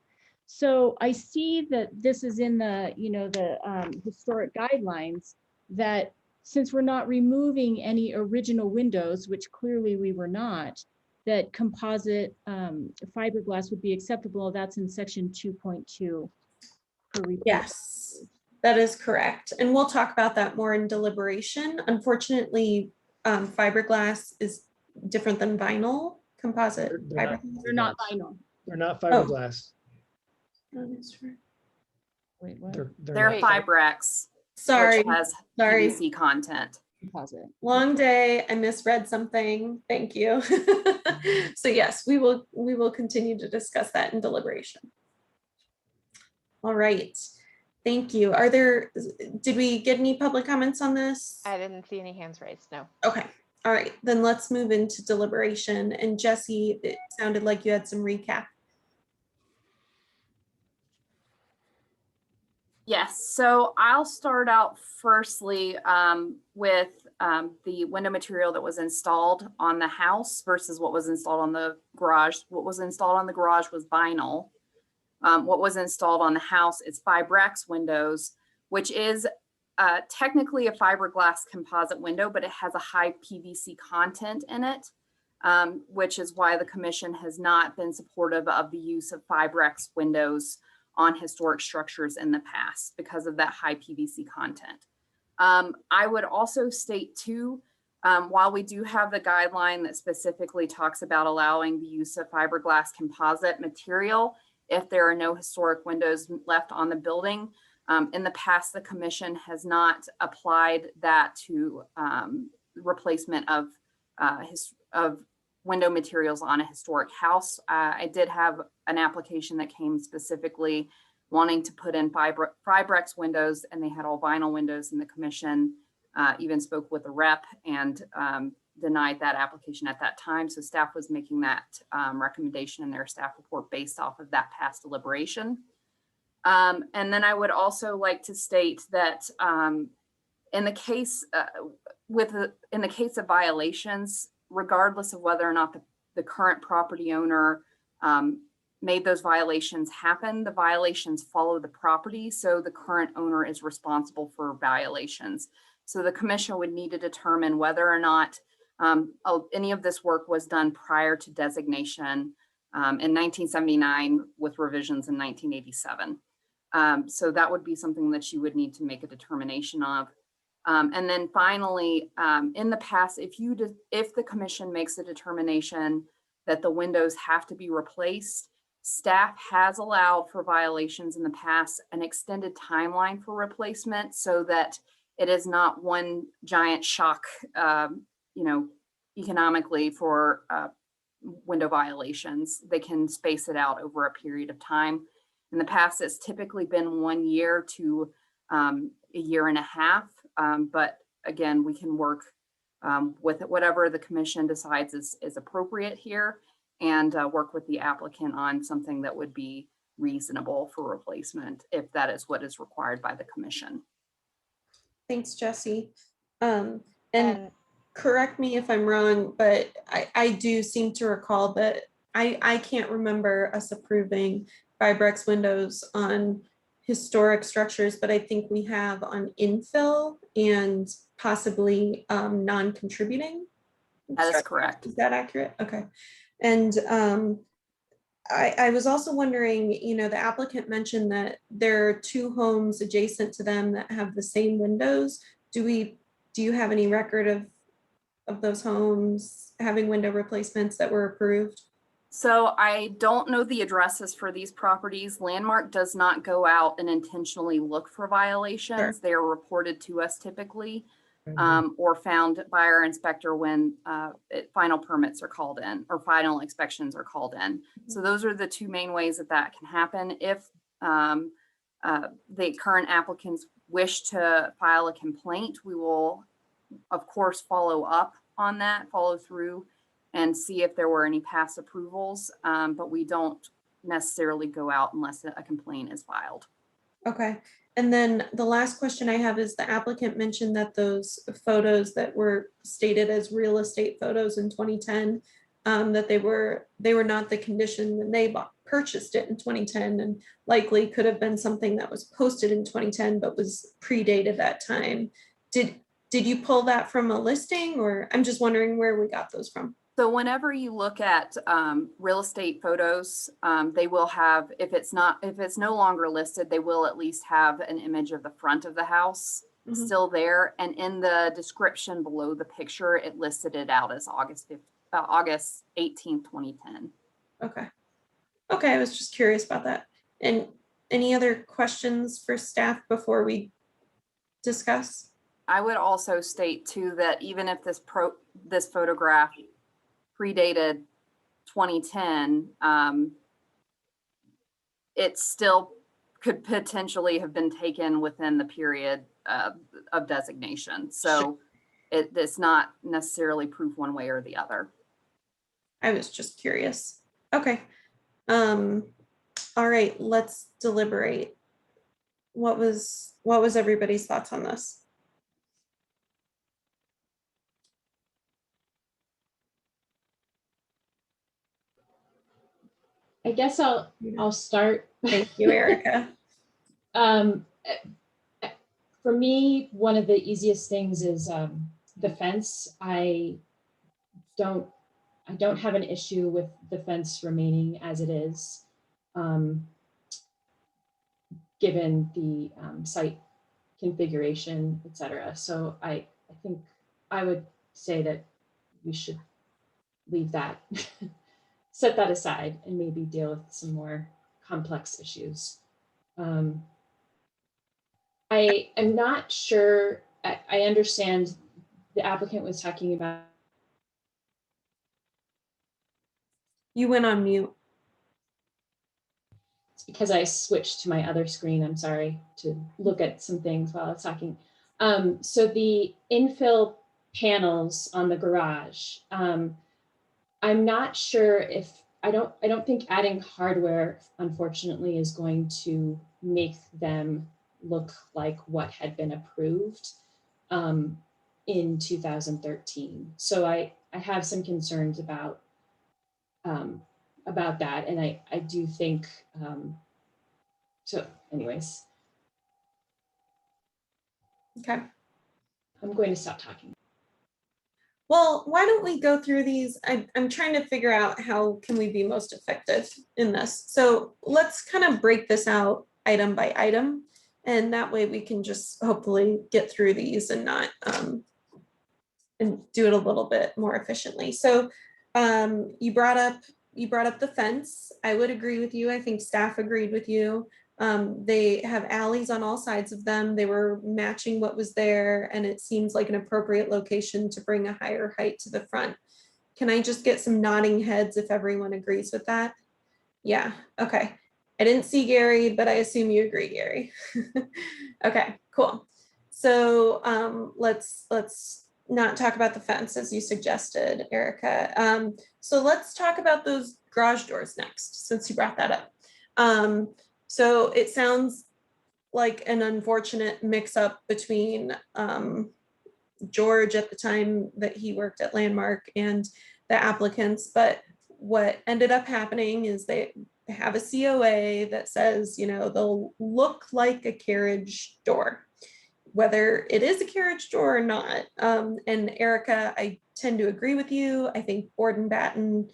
So I see that this is in the, you know, the historic guidelines, that since we're not removing any original windows, which clearly we were not, that composite fiberglass would be acceptable. That's in section 2.2. Yes, that is correct. And we'll talk about that more in deliberation. Unfortunately, fiberglass is different than vinyl composite. They're not vinyl. They're not fiberglass. Wait, what? They're Fibrex. Sorry, Which has sorry. PVC content. Composite. Long day. I misread something. Thank you. So yes, we will continue to discuss that in deliberation. All right. Thank you. Did we get any public comments on this? I didn't see any hands raised, no. Okay. All right, then let's move into deliberation. And Jesse, it sounded like you had some recap. Yes, so I'll start out firstly with the window material that was installed on the house versus what was installed on the garage. What was installed on the garage was vinyl. What was installed on the house is Fibrex windows, which is technically a fiberglass composite window, but it has a high PVC content in it, which is why the commission has not been supportive of the use of Fibrex windows on historic structures in the past because of that high PVC content. I would also state too, while we do have the guideline that specifically talks about allowing the use of fiberglass composite material if there are no historic windows left on the building, in the past, the commission has not applied that to replacement of window materials on a historic house. I did have an application that came specifically wanting to put in Fibrex windows, and they had all vinyl windows, and the commission even spoke with the rep and denied that application at that time. So staff was making that recommendation in their staff report based off of that past deliberation. And then I would also like to state that in the case of violations, regardless of whether or not the current property owner made those violations happen, the violations follow the property. So the current owner is responsible for violations. So the commission would need to determine whether or not any of this work was done prior to designation in 1979 with revisions in 1987. So that would be something that you would need to make a determination of. And then finally, in the past, if the commission makes a determination that the windows have to be replaced, staff has allowed for violations in the past an extended timeline for replacement so that it is not one giant shock, economically for window violations. They can space it out over a period of time. In the past, it's typically been 1 year to a year and a half. But again, we can work with whatever the commission decides is appropriate here and work with the applicant on something that would be reasonable for replacement if that is what is required by the commission. Thanks, Jesse. And correct me if I'm wrong, but I do seem to recall that I can't remember us approving Vibrex windows on historic structures, but I think we have on infill and possibly non-contributing. That is correct. Is that accurate? Okay. And I was also wondering, the applicant mentioned that there are 2 homes adjacent to them that have the same windows. Do you have any record of those homes having window replacements that were approved? So I don't know the addresses for these properties. Landmark does not go out and intentionally look for violations. Sure. They are reported to us typically or found by our inspector when final permits are called in or final inspections are called in. Mm-hmm. So those are the 2 main ways that can happen. If the current applicants wish to file a complaint, we will, of course, follow up on that, follow through and see if there were any past approvals, but we don't necessarily go out unless a complaint is filed. Okay. And then the last question I have is the applicant mentioned that those photos that were stated as real estate photos in 2010, that they were not the condition when they purchased it in 2010 and likely could have been something that was posted in 2010 but was predated that time. Did you pull that from a listing, or I'm just wondering where we got those from? So whenever you look at real estate photos, they will have, if it's no longer listed, they will at least have an image of the front of the house still there. And in the description below the picture, it listed it out as August 18th, 2010. Okay. Okay, I was just curious about that. And any other questions for staff before we discuss? I would also state too that even if this photograph predated 2010, it still could potentially have been taken within the period of designation. So it does not necessarily prove one way or the other. I was just curious. Okay. All right, let's deliberate. What was everybody's thoughts on this? I guess I'll start. Thank you, Erica. For me, one of the easiest things is the fence. I don't have an issue with the fence remaining as it is, given the site configuration, etc. So I think I would say that we should leave that. Set that aside and maybe deal with some more complex issues. I am not sure, I understand the applicant was talking about. You went on mute. It's because I switched to my other screen, I'm sorry, to look at some things while I was talking. So the infill panels on the garage, I'm not sure if, I don't think adding hardware, unfortunately, is going to make them look like what had been approved in 2013. So I have some concerns about that. And I do think, so anyways. Okay. I'm going to stop talking. Well, why don't we go through these? I'm trying to figure out how can we be most effective in this. So let's kind of break this out item by item. And that way we can just hopefully get through these and not, and do it a little bit more efficiently. So you brought up the fence. I would agree with you. I think staff agreed with you. They have alleys on all sides of them. They were matching what was there, and it seems like an appropriate location to bring a higher height to the front. Can I just get some nodding heads if everyone agrees with that? Yeah, okay. I didn't see Gary, but I assume you agree, Gary. Okay, cool. So let's not talk about the fence as you suggested, Erica. So let's talk about those garage doors next, since you brought that up. So it sounds like an unfortunate mix-up between George at the time that he worked at Landmark and the applicants, but what ended up happening is they have a COA that says, you know, they'll look like a carriage door, whether it is a carriage door or not. And Erica, I tend to agree with you. I think board and batten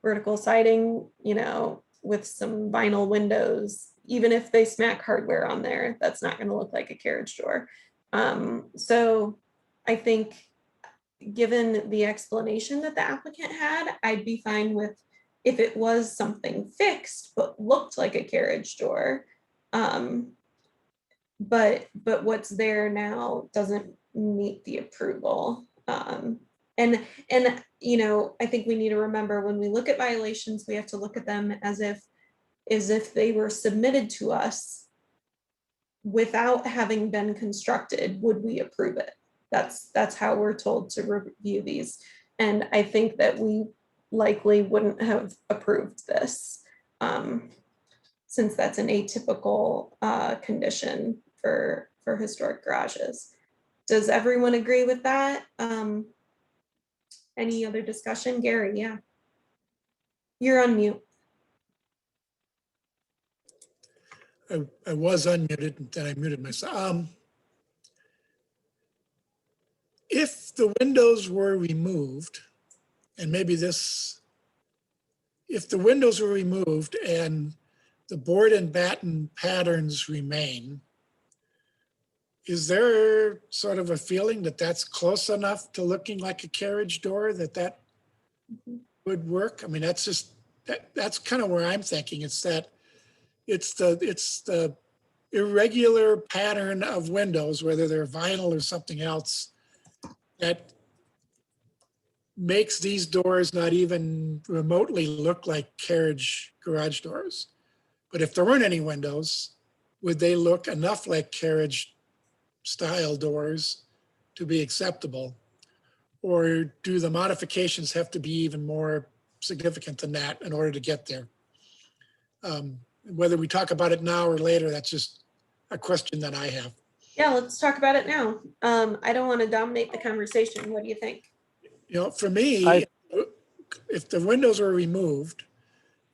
vertical siding, you know, with some vinyl windows, even if they smack hardware on there, that's not going to look like a carriage door. So I think given the explanation that the applicant had, I'd be fine with if it was something fixed but looked like a carriage door. But what's there now doesn't meet the approval. And you know, I think we need to remember when we look at violations, we have to look at them as if they were submitted to us without having been constructed. Would we approve it? That's how we're told to review these. And I think that we likely wouldn't have approved this since that's an atypical condition for historic garages. Does everyone agree with that? Any other discussion? Gary, yeah. You're on mute. I was unmuted and then I muted myself. If the windows were removed, and maybe this, if the windows were removed and the board and batten patterns remain, is there sort of a feeling that that's close enough to looking like a carriage door that would work? I mean, that's just, that's kind of where I'm thinking. It's that it's the irregular pattern of windows, whether they're vinyl or something else, that makes these doors not even remotely look like carriage garage doors. But if there weren't any windows, would they look enough like carriage style doors to be acceptable? Or do the modifications have to be even more significant than that in order to get there? Whether we talk about it now or later, that's just a question that I have. Yeah, let's talk about it now. I don't want to dominate the conversation. What do you think? You know, for me, if the windows were removed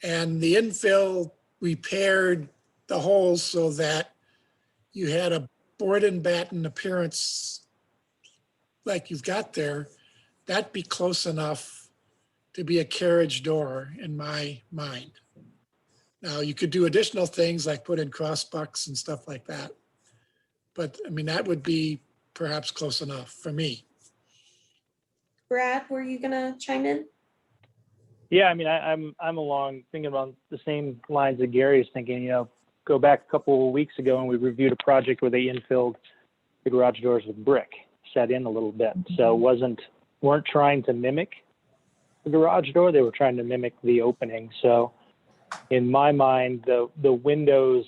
and the infill repaired the holes so that you had a board and batten appearance like you've got there, that'd be close enough to be a carriage door in my mind. Now, you could do additional things like put in cross bucks and stuff like that. But I mean, that would be perhaps close enough for me. Brad, were you gonna chime in? Yeah, I mean, I'm along thinking about the same lines that Gary's thinking. You know, go back a couple of weeks ago and we reviewed a project where they infilled the garage doors with brick, set in a little bit. So weren't trying to mimic the garage door, they were trying to mimic the opening. So in my mind, the windows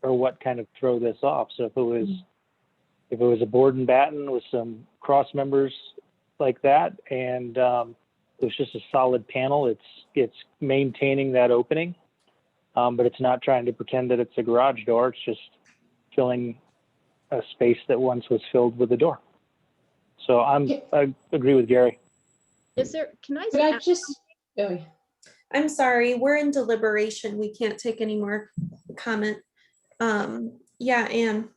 are what kind of throw this off. So if it was a board and batten with some cross members like that, and it was just a solid panel, it's maintaining that opening, but it's not trying to pretend that it's a garage door. It's just filling a space that once was filled with a door. So I agree with Gary. I'm sorry, we're in deliberation. We can't take any more comment. Yeah, Anne.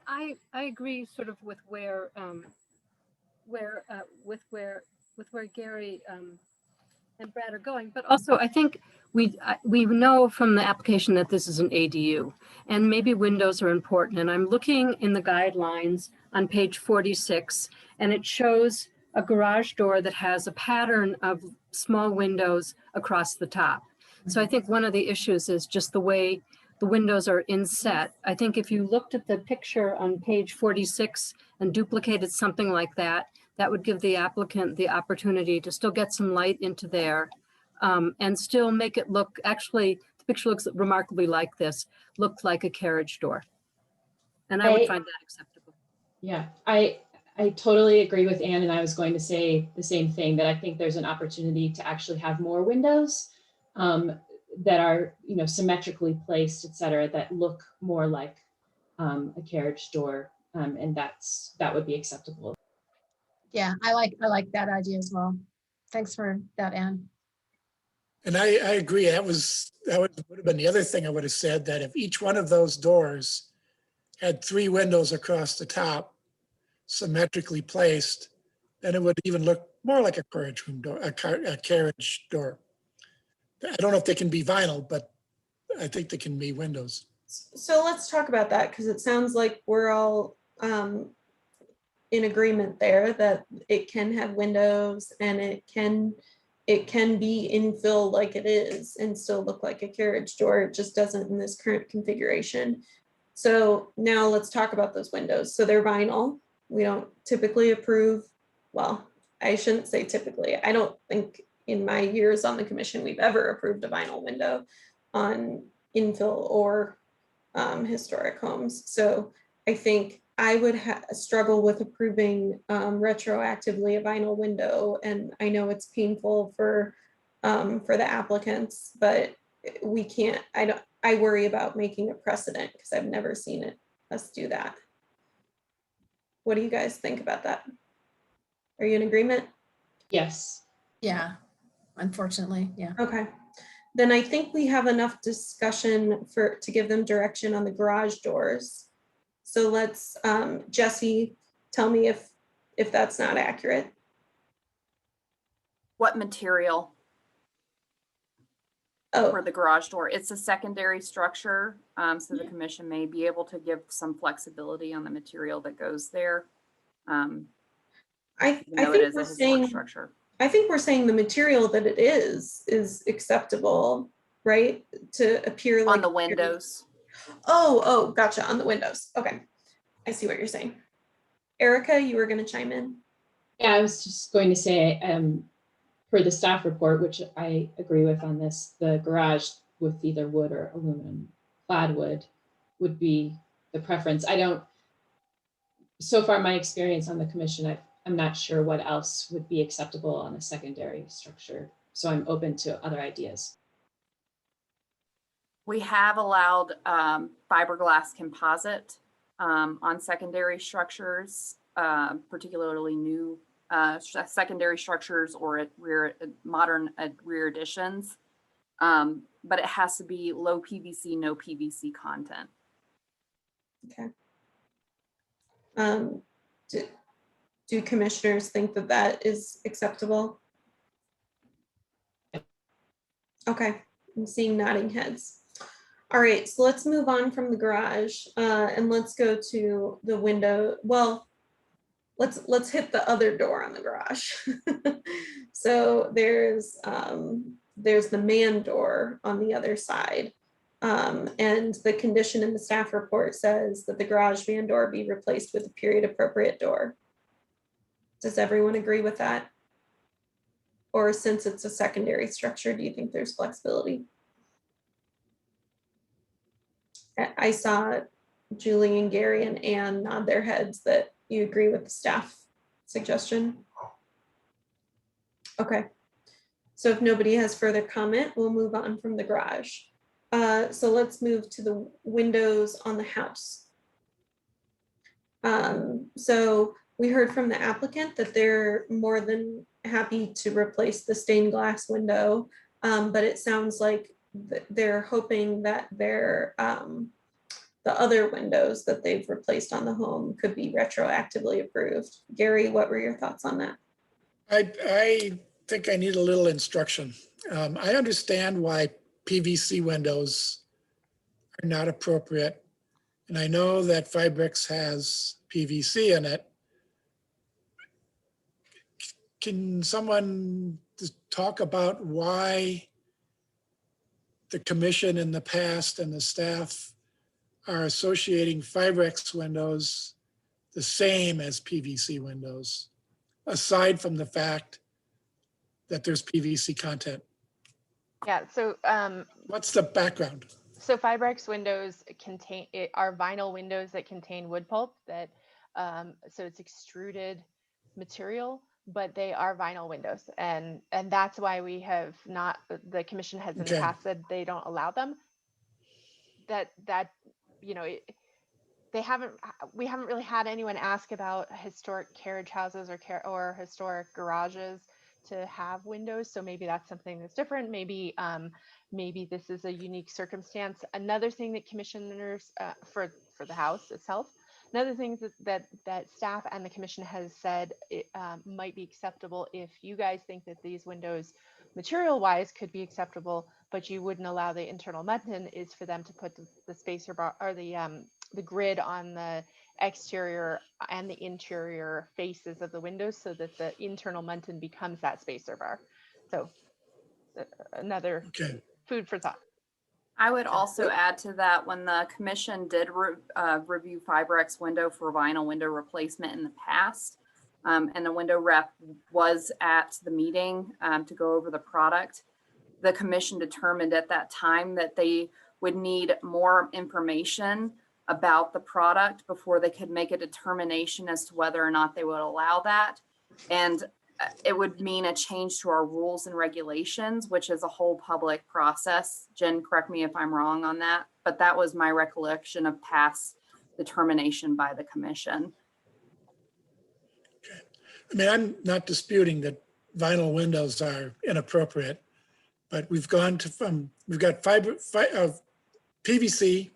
I agree sort of with where Gary and Brad are going, but also I think we know from the application that this is an ADU, and maybe windows are important. And I'm looking in the guidelines on page 46, and it shows a garage door that has a pattern of small windows across the top. So I think one of the issues is just the way the windows are inset. I think if you looked at the picture on page 46 and duplicated something like that, that would give the applicant the opportunity to still get some light into there, and still make it look, actually, the picture looks remarkably like this, looked like a carriage door. And I would find that acceptable. Yeah, I totally agree with Anne, and I was going to say the same thing, that I think there's an opportunity to actually have more windows that are, you know, symmetrically placed, et cetera, that look more like a carriage door, and that would be acceptable. Yeah, I like that idea as well. Thanks for that, Anne. And I agree. That would have been the other thing I would have said, that if each one of those doors had 3 windows across the top, symmetrically placed, then it would even look more like a carriage room door, a carriage door. I don't know if they can be vinyl, but I think they can be windows. So let's talk about that, because it sounds like we're all in agreement there that it can have windows and it can be infill like it is and still look like a carriage door. It just doesn't in this current configuration. So now let's talk about those windows. So they're vinyl. We don't typically approve, well, I shouldn't say typically. I don't think in my years on the commission we've ever approved a vinyl window on infill or historic homes. So I think I would struggle with approving retroactively a vinyl window, and I know it's painful for the applicants, but we can't. I worry about making a precedent because I've never seen us do that. What do you guys think about that? Are you in agreement? Yes. Yeah, unfortunately, yeah. Okay. Then I think we have enough discussion to give them direction on the garage doors. So let's, Jesse, tell me if that's not accurate. What material? Oh, for the garage door? It's a secondary structure, so the commission may be able to give some flexibility on the material that goes there. I think we're saying structure. I think we're saying the material that it is acceptable, right? To appear like on the windows. Oh, gotcha. On the windows. Okay. I see what you're saying. Erica, you were going to chime in. Yeah, I was just going to say, for the staff report, which I agree with on this, the garage with either wood or aluminum clad wood would be the preference. So far my experience on the commission, I'm not sure what else would be acceptable on a secondary structure. So I'm open to other ideas. We have allowed fiberglass composite on secondary structures, particularly new secondary structures or at modern rear additions. But it has to be low PVC, no PVC content. Okay. Do commissioners think that is acceptable? Okay, I'm seeing nodding heads. All right, so let's move on from the garage and let's go to the window. Well, let's hit the other door on the garage. So there's the man door on the other side. And the condition in the staff report says that the garage man door be replaced with a period appropriate door. Does everyone agree with that? Or since it's a secondary structure, do you think there's flexibility? I saw Julie and Gary and Anne nod their heads that you agree with the staff suggestion. Okay, so if nobody has further comment, we'll move on from the garage. So let's move to the windows on the house. So we heard from the applicant that they're more than happy to replace the stained glass window, but it sounds like they're hoping that the other windows that they've replaced on the home could be retroactively approved. Gary, what were your thoughts on that? I think I need a little instruction. I understand why PVC windows are not appropriate. And I know that Fibrix has PVC in it. Can someone just talk about why the commission in the past and the staff are associating Fibrix windows the same as PVC windows, aside from the fact that there's PVC content? Yeah, so what's the background? so Fibrix windows are vinyl windows that contain wood pulp that so it's extruded material, but they are vinyl windows, and that's why we have not, the commission has in the past said they don't allow them. That you know, we haven't really had anyone ask about historic carriage houses or historic garages to have windows, so maybe that's something that's different. Maybe maybe this is a unique circumstance. Another thing that commissioners for the house itself, another thing that staff and the commission has said it might be acceptable if you guys think that these windows material wise could be acceptable, but you wouldn't allow the internal muntin, is for them to put the spacer bar or the grid on the exterior and the interior faces of the windows so that the internal muntin becomes that spacer bar. So another food for thought. I would also add to that, when the commission did review Fibrix window for vinyl window replacement in the past, and the window rep was at the meeting to go over the product, the commission determined at that time that they would need more information about the product before they could make a determination as to whether or not they would allow that. And it would mean a change to our rules and regulations, which is a whole public process. Jen, correct me if I'm wrong on that, but that was my recollection of past determination by the commission. I mean, I'm not disputing that vinyl windows are inappropriate, but we've gone to we've got PVC,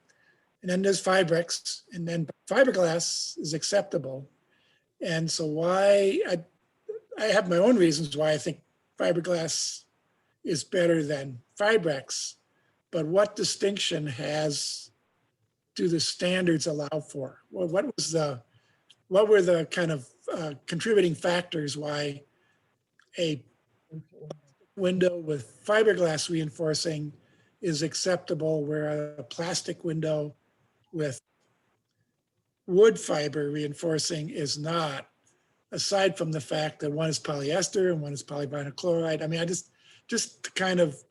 and then there's Fibrix, and then fiberglass is acceptable. And so why, I have my own reasons why I think fiberglass is better than Fibrix, but what distinction do the standards allow for? Well, what were the kind of contributing factors why a window with fiberglass reinforcing is acceptable, where a plastic window with wood fiber reinforcing is not, aside from the fact that one is polyester and one is polyvinyl chloride? I mean, I just kind of,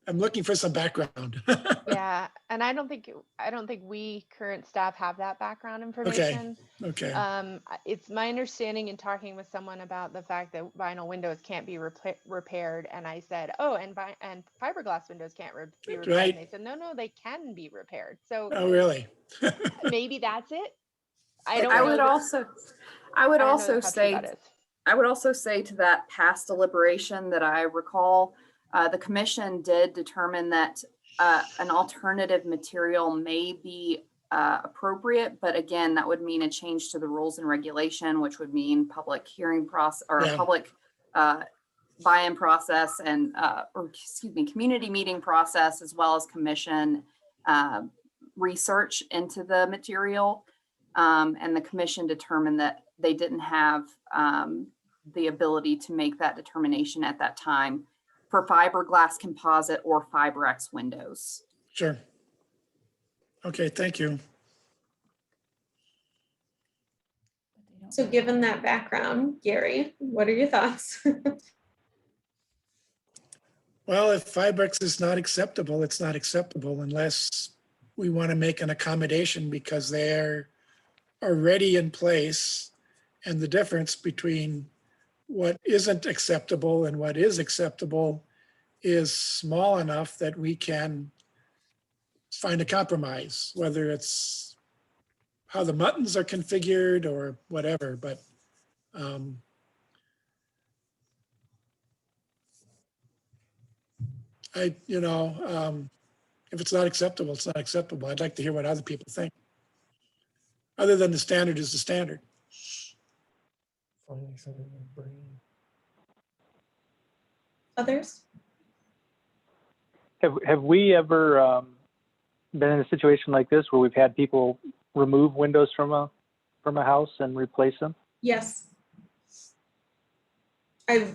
I'm looking for some background. Yeah, and I don't think we current staff have that background information. Okay. It's my understanding in talking with someone about the fact that vinyl windows can't be repaired, and I said, oh, and fiberglass windows can't be repaired. Right. And they said, no, they can be repaired. So oh, really? maybe that's it. I would also say to that past deliberation that I recall, the commission did determine that an alternative material may be appropriate, but again, that would mean a change to the rules and regulation, which would mean public hearing process or a public buy-in process and community meeting process, as well as commission research into the material. And the commission determined that they didn't have the ability to make that determination at that time for fiberglass composite or Fibrix windows. Sure. Okay, thank you. So given that background, Gary, what are your thoughts? Well, if Fibrix is not acceptable, it's not acceptable unless we want to make an accommodation because they're already in place, and the difference between what isn't acceptable and what is acceptable is small enough that we can find a compromise, whether it's how the muttons are configured or whatever. But if it's not acceptable, it's not acceptable. I'd like to hear what other people think. Other than the standard is the standard. Others? Have we ever been in a situation like this where we've had people remove windows from a house and replace them? Yes. I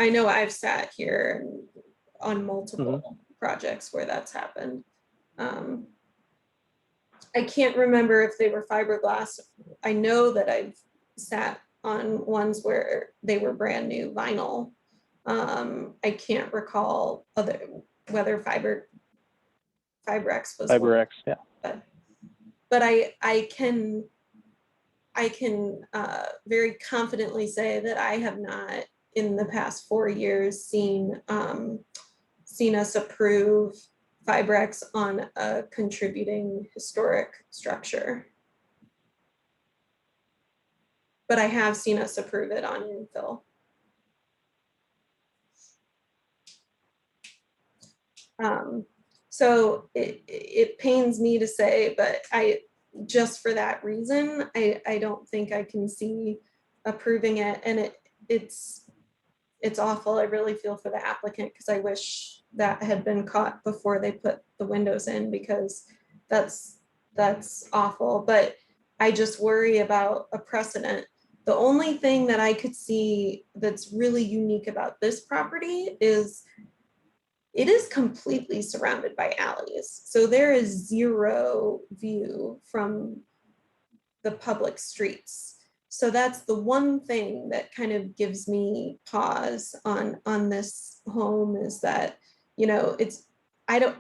know I've sat here on multiple projects where that's happened. I can't remember if they were fiberglass. I know that I've sat on ones where they were brand new vinyl. I can't recall whether Fiberx was Fiberx, yeah. But I can very confidently say that I have not in the past 4 years seen us approve Fiberx on a contributing historic structure. But I have seen us approve it on infill. So it pains me to say, but just for that reason, I don't think I can see approving it, and it's awful. I really feel for the applicant because I wish that had been caught before they put the windows in, because that's awful. But I just worry about a precedent. The only thing that I could see that's really unique about this property is it is completely surrounded by alleys. So there is zero view from the public streets. So that's the one thing that kind of gives me pause on this home, is that, you know, I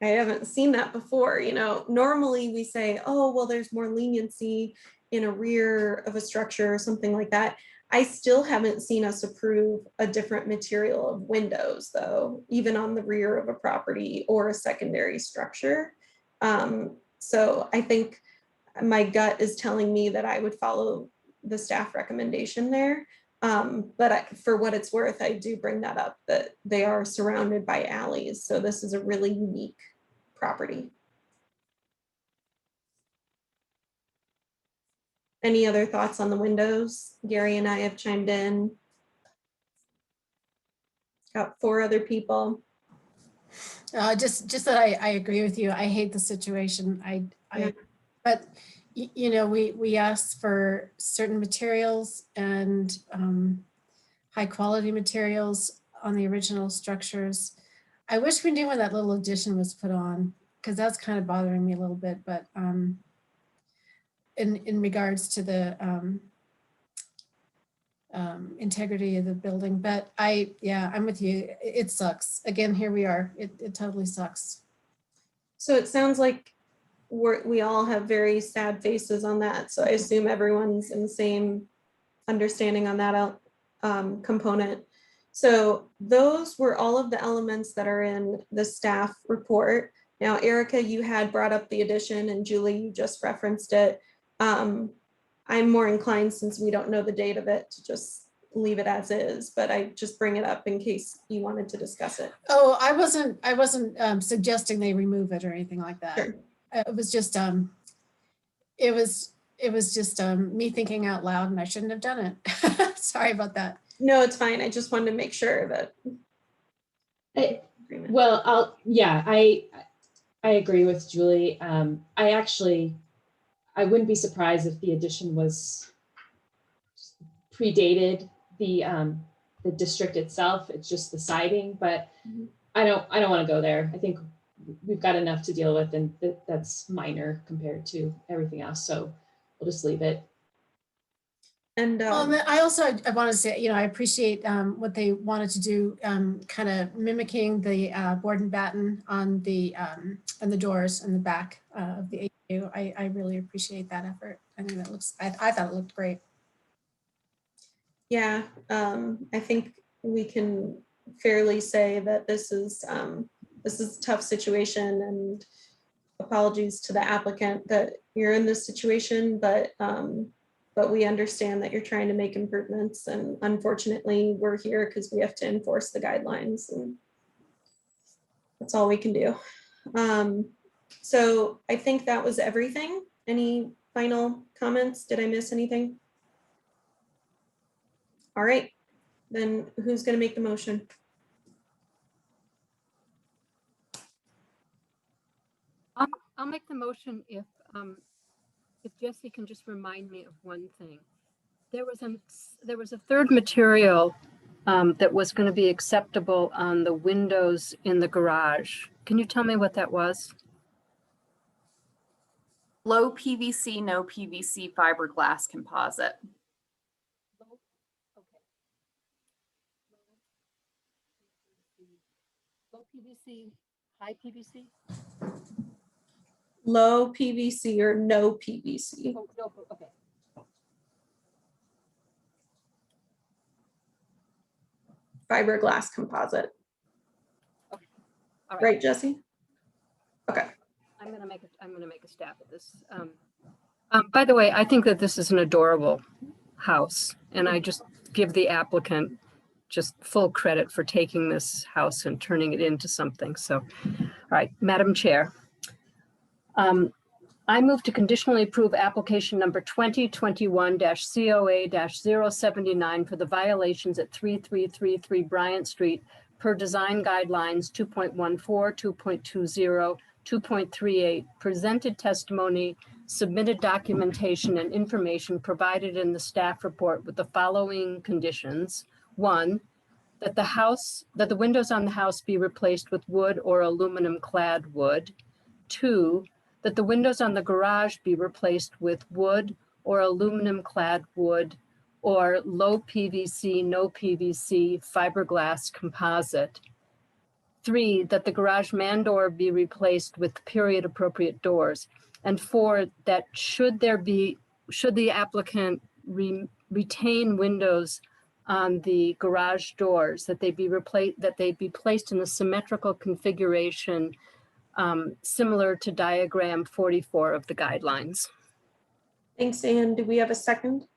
haven't seen that before. You know, normally we say, oh, well, there's more leniency in a rear of a structure or something like that. I still haven't seen us approve a different material of windows, though, even on the rear of a property or a secondary structure. So I think my gut is telling me that I would follow the staff recommendation there. But for what it's worth, I do bring that up, that they are surrounded by alleys. So this is a really unique property. Any other thoughts on the windows? Gary and I have chimed in. Got 4 other people. Just that I agree with you. I hate the situation. But you know, we asked for certain materials and high quality materials on the original structures. I wish we knew when that little addition was put on, because that's kind of bothering me a little bit. But in regards to the integrity of the building, but I'm with you. It sucks. Again, here we are. It totally sucks. So it sounds like we all have very sad faces on that. So I assume everyone's in the same understanding on that component. So those were all of the elements that are in the staff report. Now, Erica, you had brought up the addition, and Julie, you just referenced it. I'm more inclined, since we don't know the date of it, to just leave it as is, but I just bring it up in case you wanted to discuss it. Oh, I wasn't suggesting they remove it or anything like that. Sure. It was just me thinking out loud, and I shouldn't have done it. Sorry about that. No, it's fine. I just wanted to make sure that. I agree with Julie. I wouldn't be surprised if the addition was predated the district itself. It's just the siding, but I don't want to go there. I think we've got enough to deal with, and that's minor compared to everything else. So we'll just leave it. And I want to say, you know, I appreciate what they wanted to do, kind of mimicking the board and batten on the doors and the back of the ADU. I really appreciate that effort. I think that looks. I thought it looked great. Yeah, I think we can fairly say that this is a tough situation, and apologies to the applicant that you're in this situation, but we understand that you're trying to make improvements, and unfortunately we're here because we have to enforce the guidelines, and that's all we can do. So I think that was everything. Any final comments? Did I miss anything? All right, then who's going to make the motion? I'll make the motion if Jesse can just remind me of one thing. There was a third material that was going to be acceptable on the windows in the garage. Can you tell me what that was? Low PVC, no PVC fiberglass composite. Low PVC, high PVC? Low PVC or no PVC. Oh, no, okay. Fiberglass composite. Okay. All Right, Jesse? Okay. I'm gonna make a stab at this. By the way, I think that this is an adorable house, and I just give the applicant just full credit for taking this house and turning it into something. So, all right, Madam Chair. I move to conditionally approve application number 2021-COA-079 for the violations at 3333 Bryant Street per design guidelines 2.14, 2.20, 2.38, presented testimony, submitted documentation, and information provided in the staff report with the following conditions. 1, that the windows on the house be replaced with wood or aluminum clad wood. 2, that the windows on the garage be replaced with wood or aluminum clad wood or low PVC, no PVC fiberglass composite. 3, that the garage man door be replaced with period appropriate doors. And 4, that should the applicant retain windows on the garage doors, that they be placed in a symmetrical configuration similar to diagram 44 of the guidelines. Thanks, Anne. Do we have a second?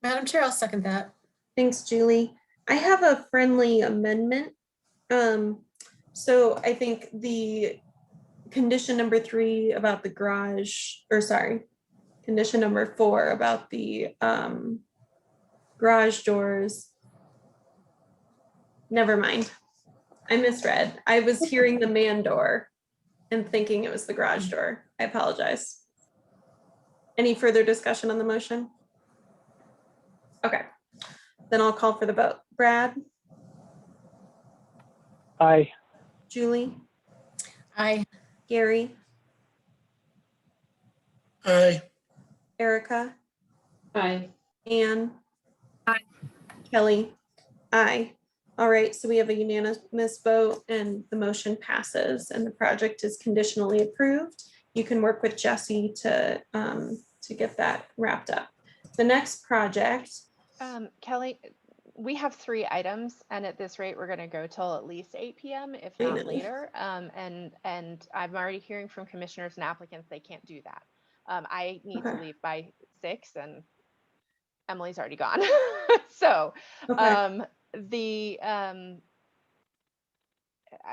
Madam Chair, I'll second that. Thanks, Julie. I have a friendly amendment. So I think the condition number 3 about the garage, or sorry, condition number 4 about the garage doors. Never mind. I misread. I was hearing the man door and thinking it was the garage door. I apologize. Any further discussion on the motion? Okay, then I'll call for the vote. Brad? Aye. Julie? Aye. Gary? Aye. Erica? Aye. Anne? Aye. Kelly? Aye. All right, so we have a unanimous vote and the motion passes and the project is conditionally approved. You can work with Jesse to get that wrapped up. The next project. Kelly, we have 3 items, and at this rate, we're going to go till at least 8 p.m., if not later. And I'm already hearing from commissioners and applicants they can't do that. I need to leave by 6, and Emily's already gone. So I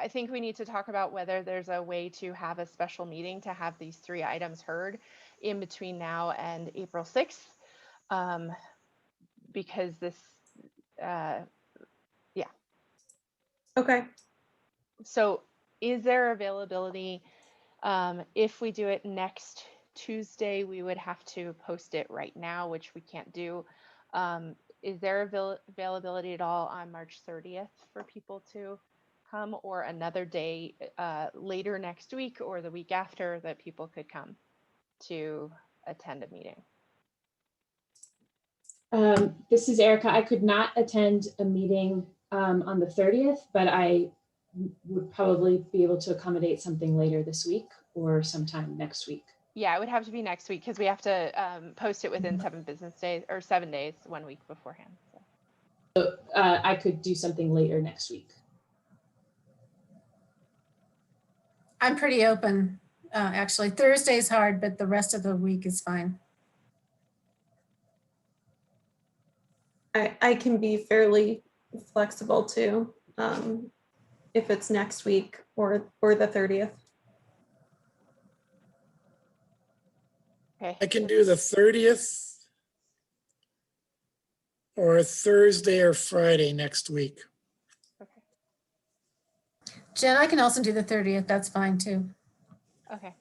think we need to talk about whether there's a way to have a special meeting to have these 3 items heard in between now and April 6th. Because this, yeah. Okay. So is there availability? If we do it next Tuesday, we would have to post it right now, which we can't do. Is there availability at all on March 30th for people to come, or another day later next week or the week after that people could come to attend a meeting? This is Erica. I could not attend a meeting on the 30th, but I would probably be able to accommodate something later this week or sometime next week. Yeah, it would have to be next week because we have to post it within 7 business days or 7 days, 1 week beforehand. So I could do something later next week. I'm pretty open. Actually, Thursday's hard, but the rest of the week is fine. I can be fairly flexible too, if it's next week or the 30th. Okay. I can do the 30th or Thursday or Friday next week. Jen, I can also do the 30th. That's fine too. Okay.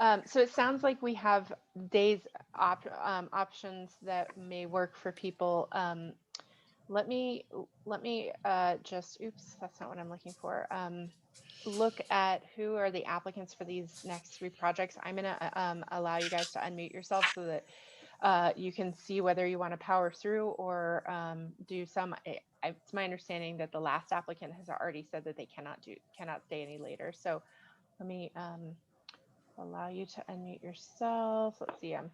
So it sounds like we have days options that may work for people. Let me just, oops, that's not what I'm looking for. Look at who are the applicants for these next 3 projects. I'm gonna allow you guys to unmute yourself so that you can see whether you want to power through or do some. It's my understanding that the last applicant has already said that they cannot stay any later. So let me allow you to unmute yourself. Let's see, I'm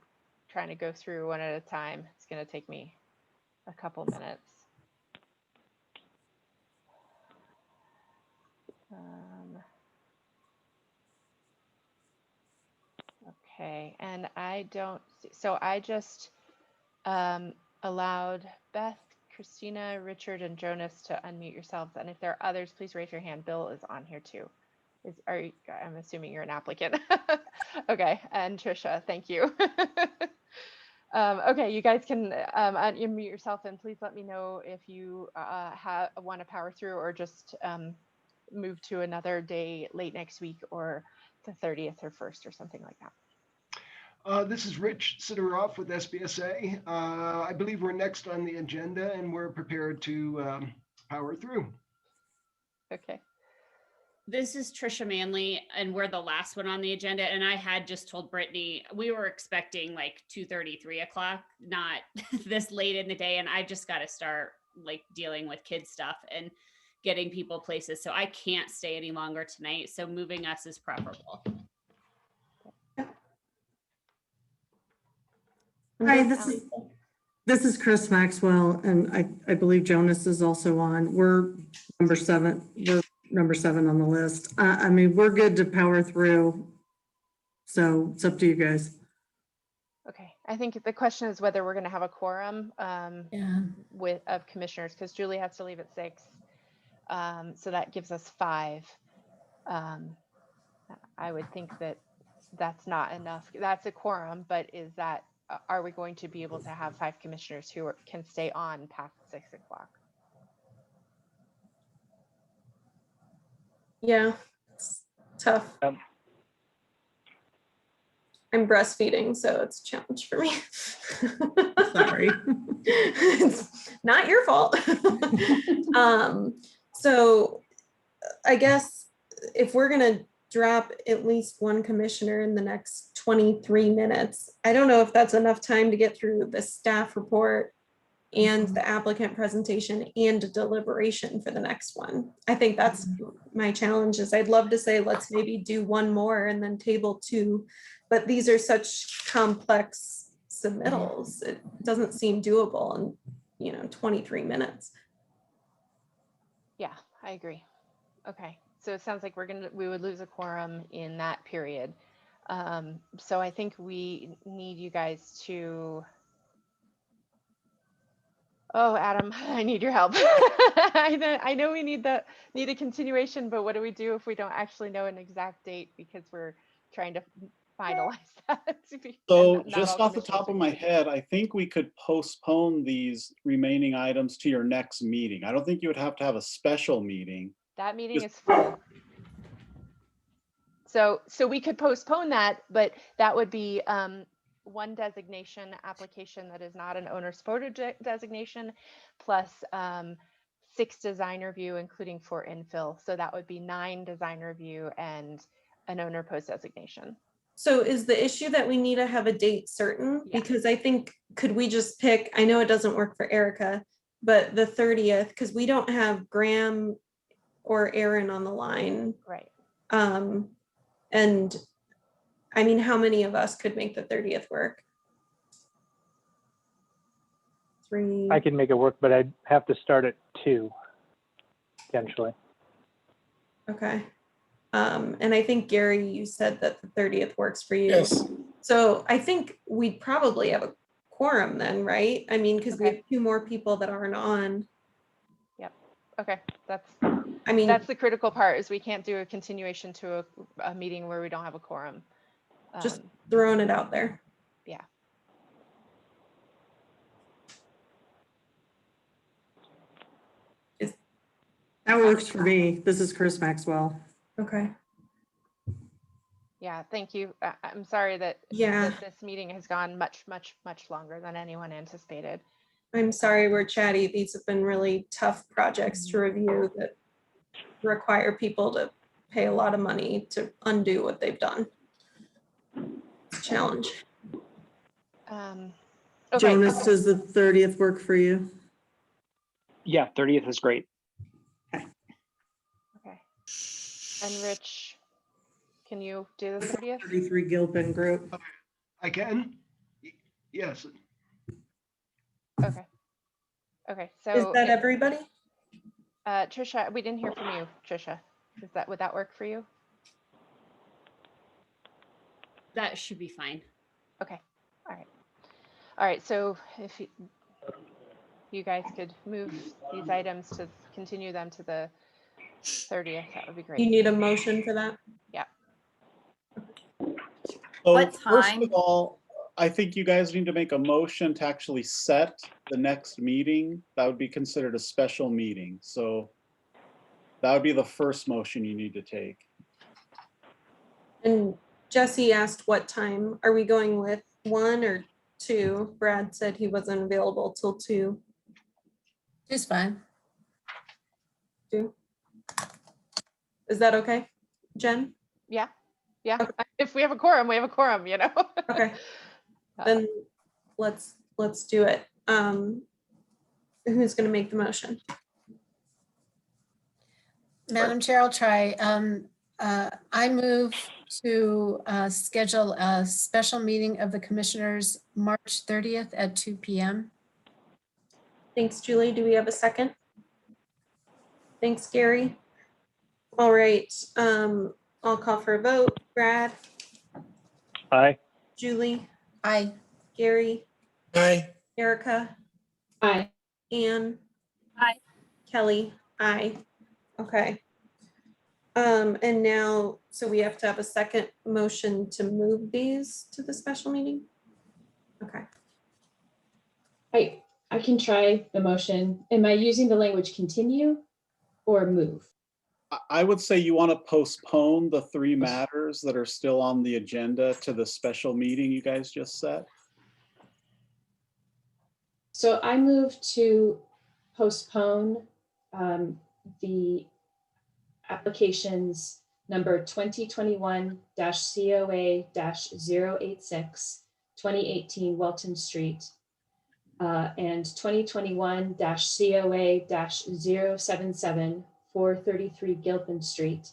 trying to go through one at a time. It's going to take me a couple minutes. Okay, and I don't see, so I just allowed Beth, Christina, Richard, and Jonas to unmute yourselves. And if there are others, please raise your hand. Bill is on here too. I'm assuming you're an applicant. Okay, and Trisha, thank you. Okay, you guys can unmute yourself and please let me know if you want to power through or just move to another day late next week or the 30th or 1st or something like that. This is Rich Sidoroff with SBSA. I believe we're next on the agenda and we're prepared to power through. Okay. This is Trisha Manley, and we're the last one on the agenda. And I had just told Brittany we were expecting like 2:30, 3 o'clock, not this late in the day. And I just got to start like dealing with kid stuff and getting people places. So I can't stay any longer tonight. So moving us is preferable. Hi, this is Chris Maxwell, and I believe Jonas is also on. We're number 7. We're number 7 on the list. I mean, we're good to power through. So it's up to you guys. Okay, I think the question is whether we're going to have a quorum of commissioners, because Julie has to leave at 6. So that gives us 5. I would think that that's not enough. That's a quorum, but is that, are we going to be able to have 5 commissioners who can stay on past 6 o'clock? Yeah, it's tough. I'm breastfeeding, so it's a challenge for me. Sorry. It's not your fault. So I guess if we're gonna drop at least 1 commissioner in the next 23 minutes, I don't know if that's enough time to get through the staff report and the applicant presentation and a deliberation for the next one. I think that's my challenge. Is I'd love to say, let's maybe do 1 more and then table 2, but these are such complex submittals. It doesn't seem doable in 23 minutes. Yeah, I agree. Okay, so it sounds like we would lose a quorum in that period. So I think we need you guys to. Oh, Adam, I need your help. I know we need a continuation, but what do we do if we don't actually know an exact date because we're trying to finalize that? So just off the top of my head, I think we could postpone these remaining items to your next meeting. I don't think you would have to have a special meeting. That meeting is full. So we could postpone that, but that would be 1 designation application that is not an owner's photo designation, plus 6 design review, including 4 infill. So that would be 9 design review and an owner post designation. So is the issue that we need to have a date certain? Yeah. Because I think, could we just pick, I know it doesn't work for Erica, but the 30th, because we don't have Graham or Aaron on the line. Right. And I mean, how many of us could make the 30th work? 3. I can make it work, but I'd have to start at 2, potentially. Okay. And I think, Gary, you said that the 30th works for you. Yes. So I think we'd probably have a quorum then, right? I mean, because we have 2 more people that aren't on. Yep. Okay. That's the critical part, is we can't do a continuation to a meeting where we don't have a quorum. Just throwing it out there. Yeah. That works for me. This is Chris Maxwell. Okay. Yeah, thank you. I'm sorry that, Yeah. that this meeting has gone much longer than anyone anticipated. I'm sorry we're chatty. These have been really tough projects to review that require people to pay a lot of money to undo what they've done. It's a challenge. Okay. Jonas, does the 30th work for you? Yeah, 30th is great. Okay. And Rich, can you do the 30th? 33 Gilpin Group. I can. Yes. Okay. Okay. So Is that everybody? Trisha, we didn't hear from you, Trisha. Would that work for you? That should be fine. Okay. All right. So if you guys could move these items to continue them to the 30th, that would be great. You need a motion for that? Yeah. So What first time? of all, I think you guys need to make a motion to actually set the next meeting. That would be considered a special meeting. So that would be the first motion you need to take. And Jesse asked what time. Are we going with 1 or 2? Brad said he wasn't available till 2. It's fine. 2. Is that okay, Jen? Yeah. Yeah. Okay. If we have a quorum, we have a quorum, you know? Okay. Then let's do it. Who's going to make the motion? Madam Chair, I'll try. I move to schedule a special meeting of the commissioners March 30th at 2 p.m. Thanks, Julie. Do we have a second? Thanks, Gary. All right. I'll call for a vote. Brad? Aye. Julie? Aye. Gary? Aye. Erica? Aye. Anne? Aye. Kelly? Aye. Okay. And now, so we have to have a second motion to move these to the special meeting? Okay. I can try the motion. Am I using the language continue or move? I would say you want to postpone the 3 matters that are still on the agenda to the special meeting you guys just set. So I move to postpone the applications number 2021-COA-086, 2018 Welton Street, and 2021-COA-077, 433 Gilpin Street.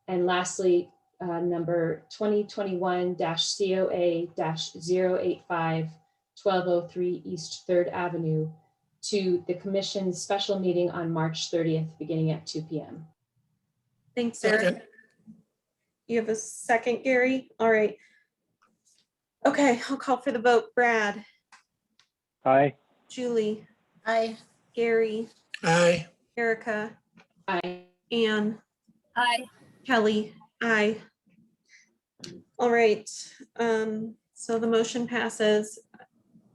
And lastly, number 2021-COA-085, 1203 East 3rd Avenue to the Commission's special meeting on March 30th, beginning at 2 p.m. Thanks, Eric. You have a second, Gary? All right. Okay, I'll call for the vote. Brad? Aye. Julie? Aye. Gary? Aye. Erica? Aye. Anne? Aye. Kelly? Aye. All right. So the motion passes.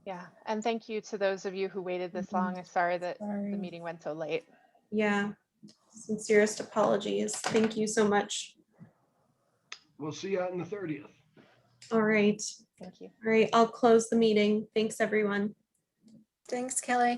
Yeah. And thank you to those of you who waited this long. I'm sorry that the meeting went so late. Yeah. Sincerest apologies. Thank you so much. We'll see you on the 30th. All right. Thank you. All right. I'll close the meeting. Thanks, everyone. Thanks, Kelly.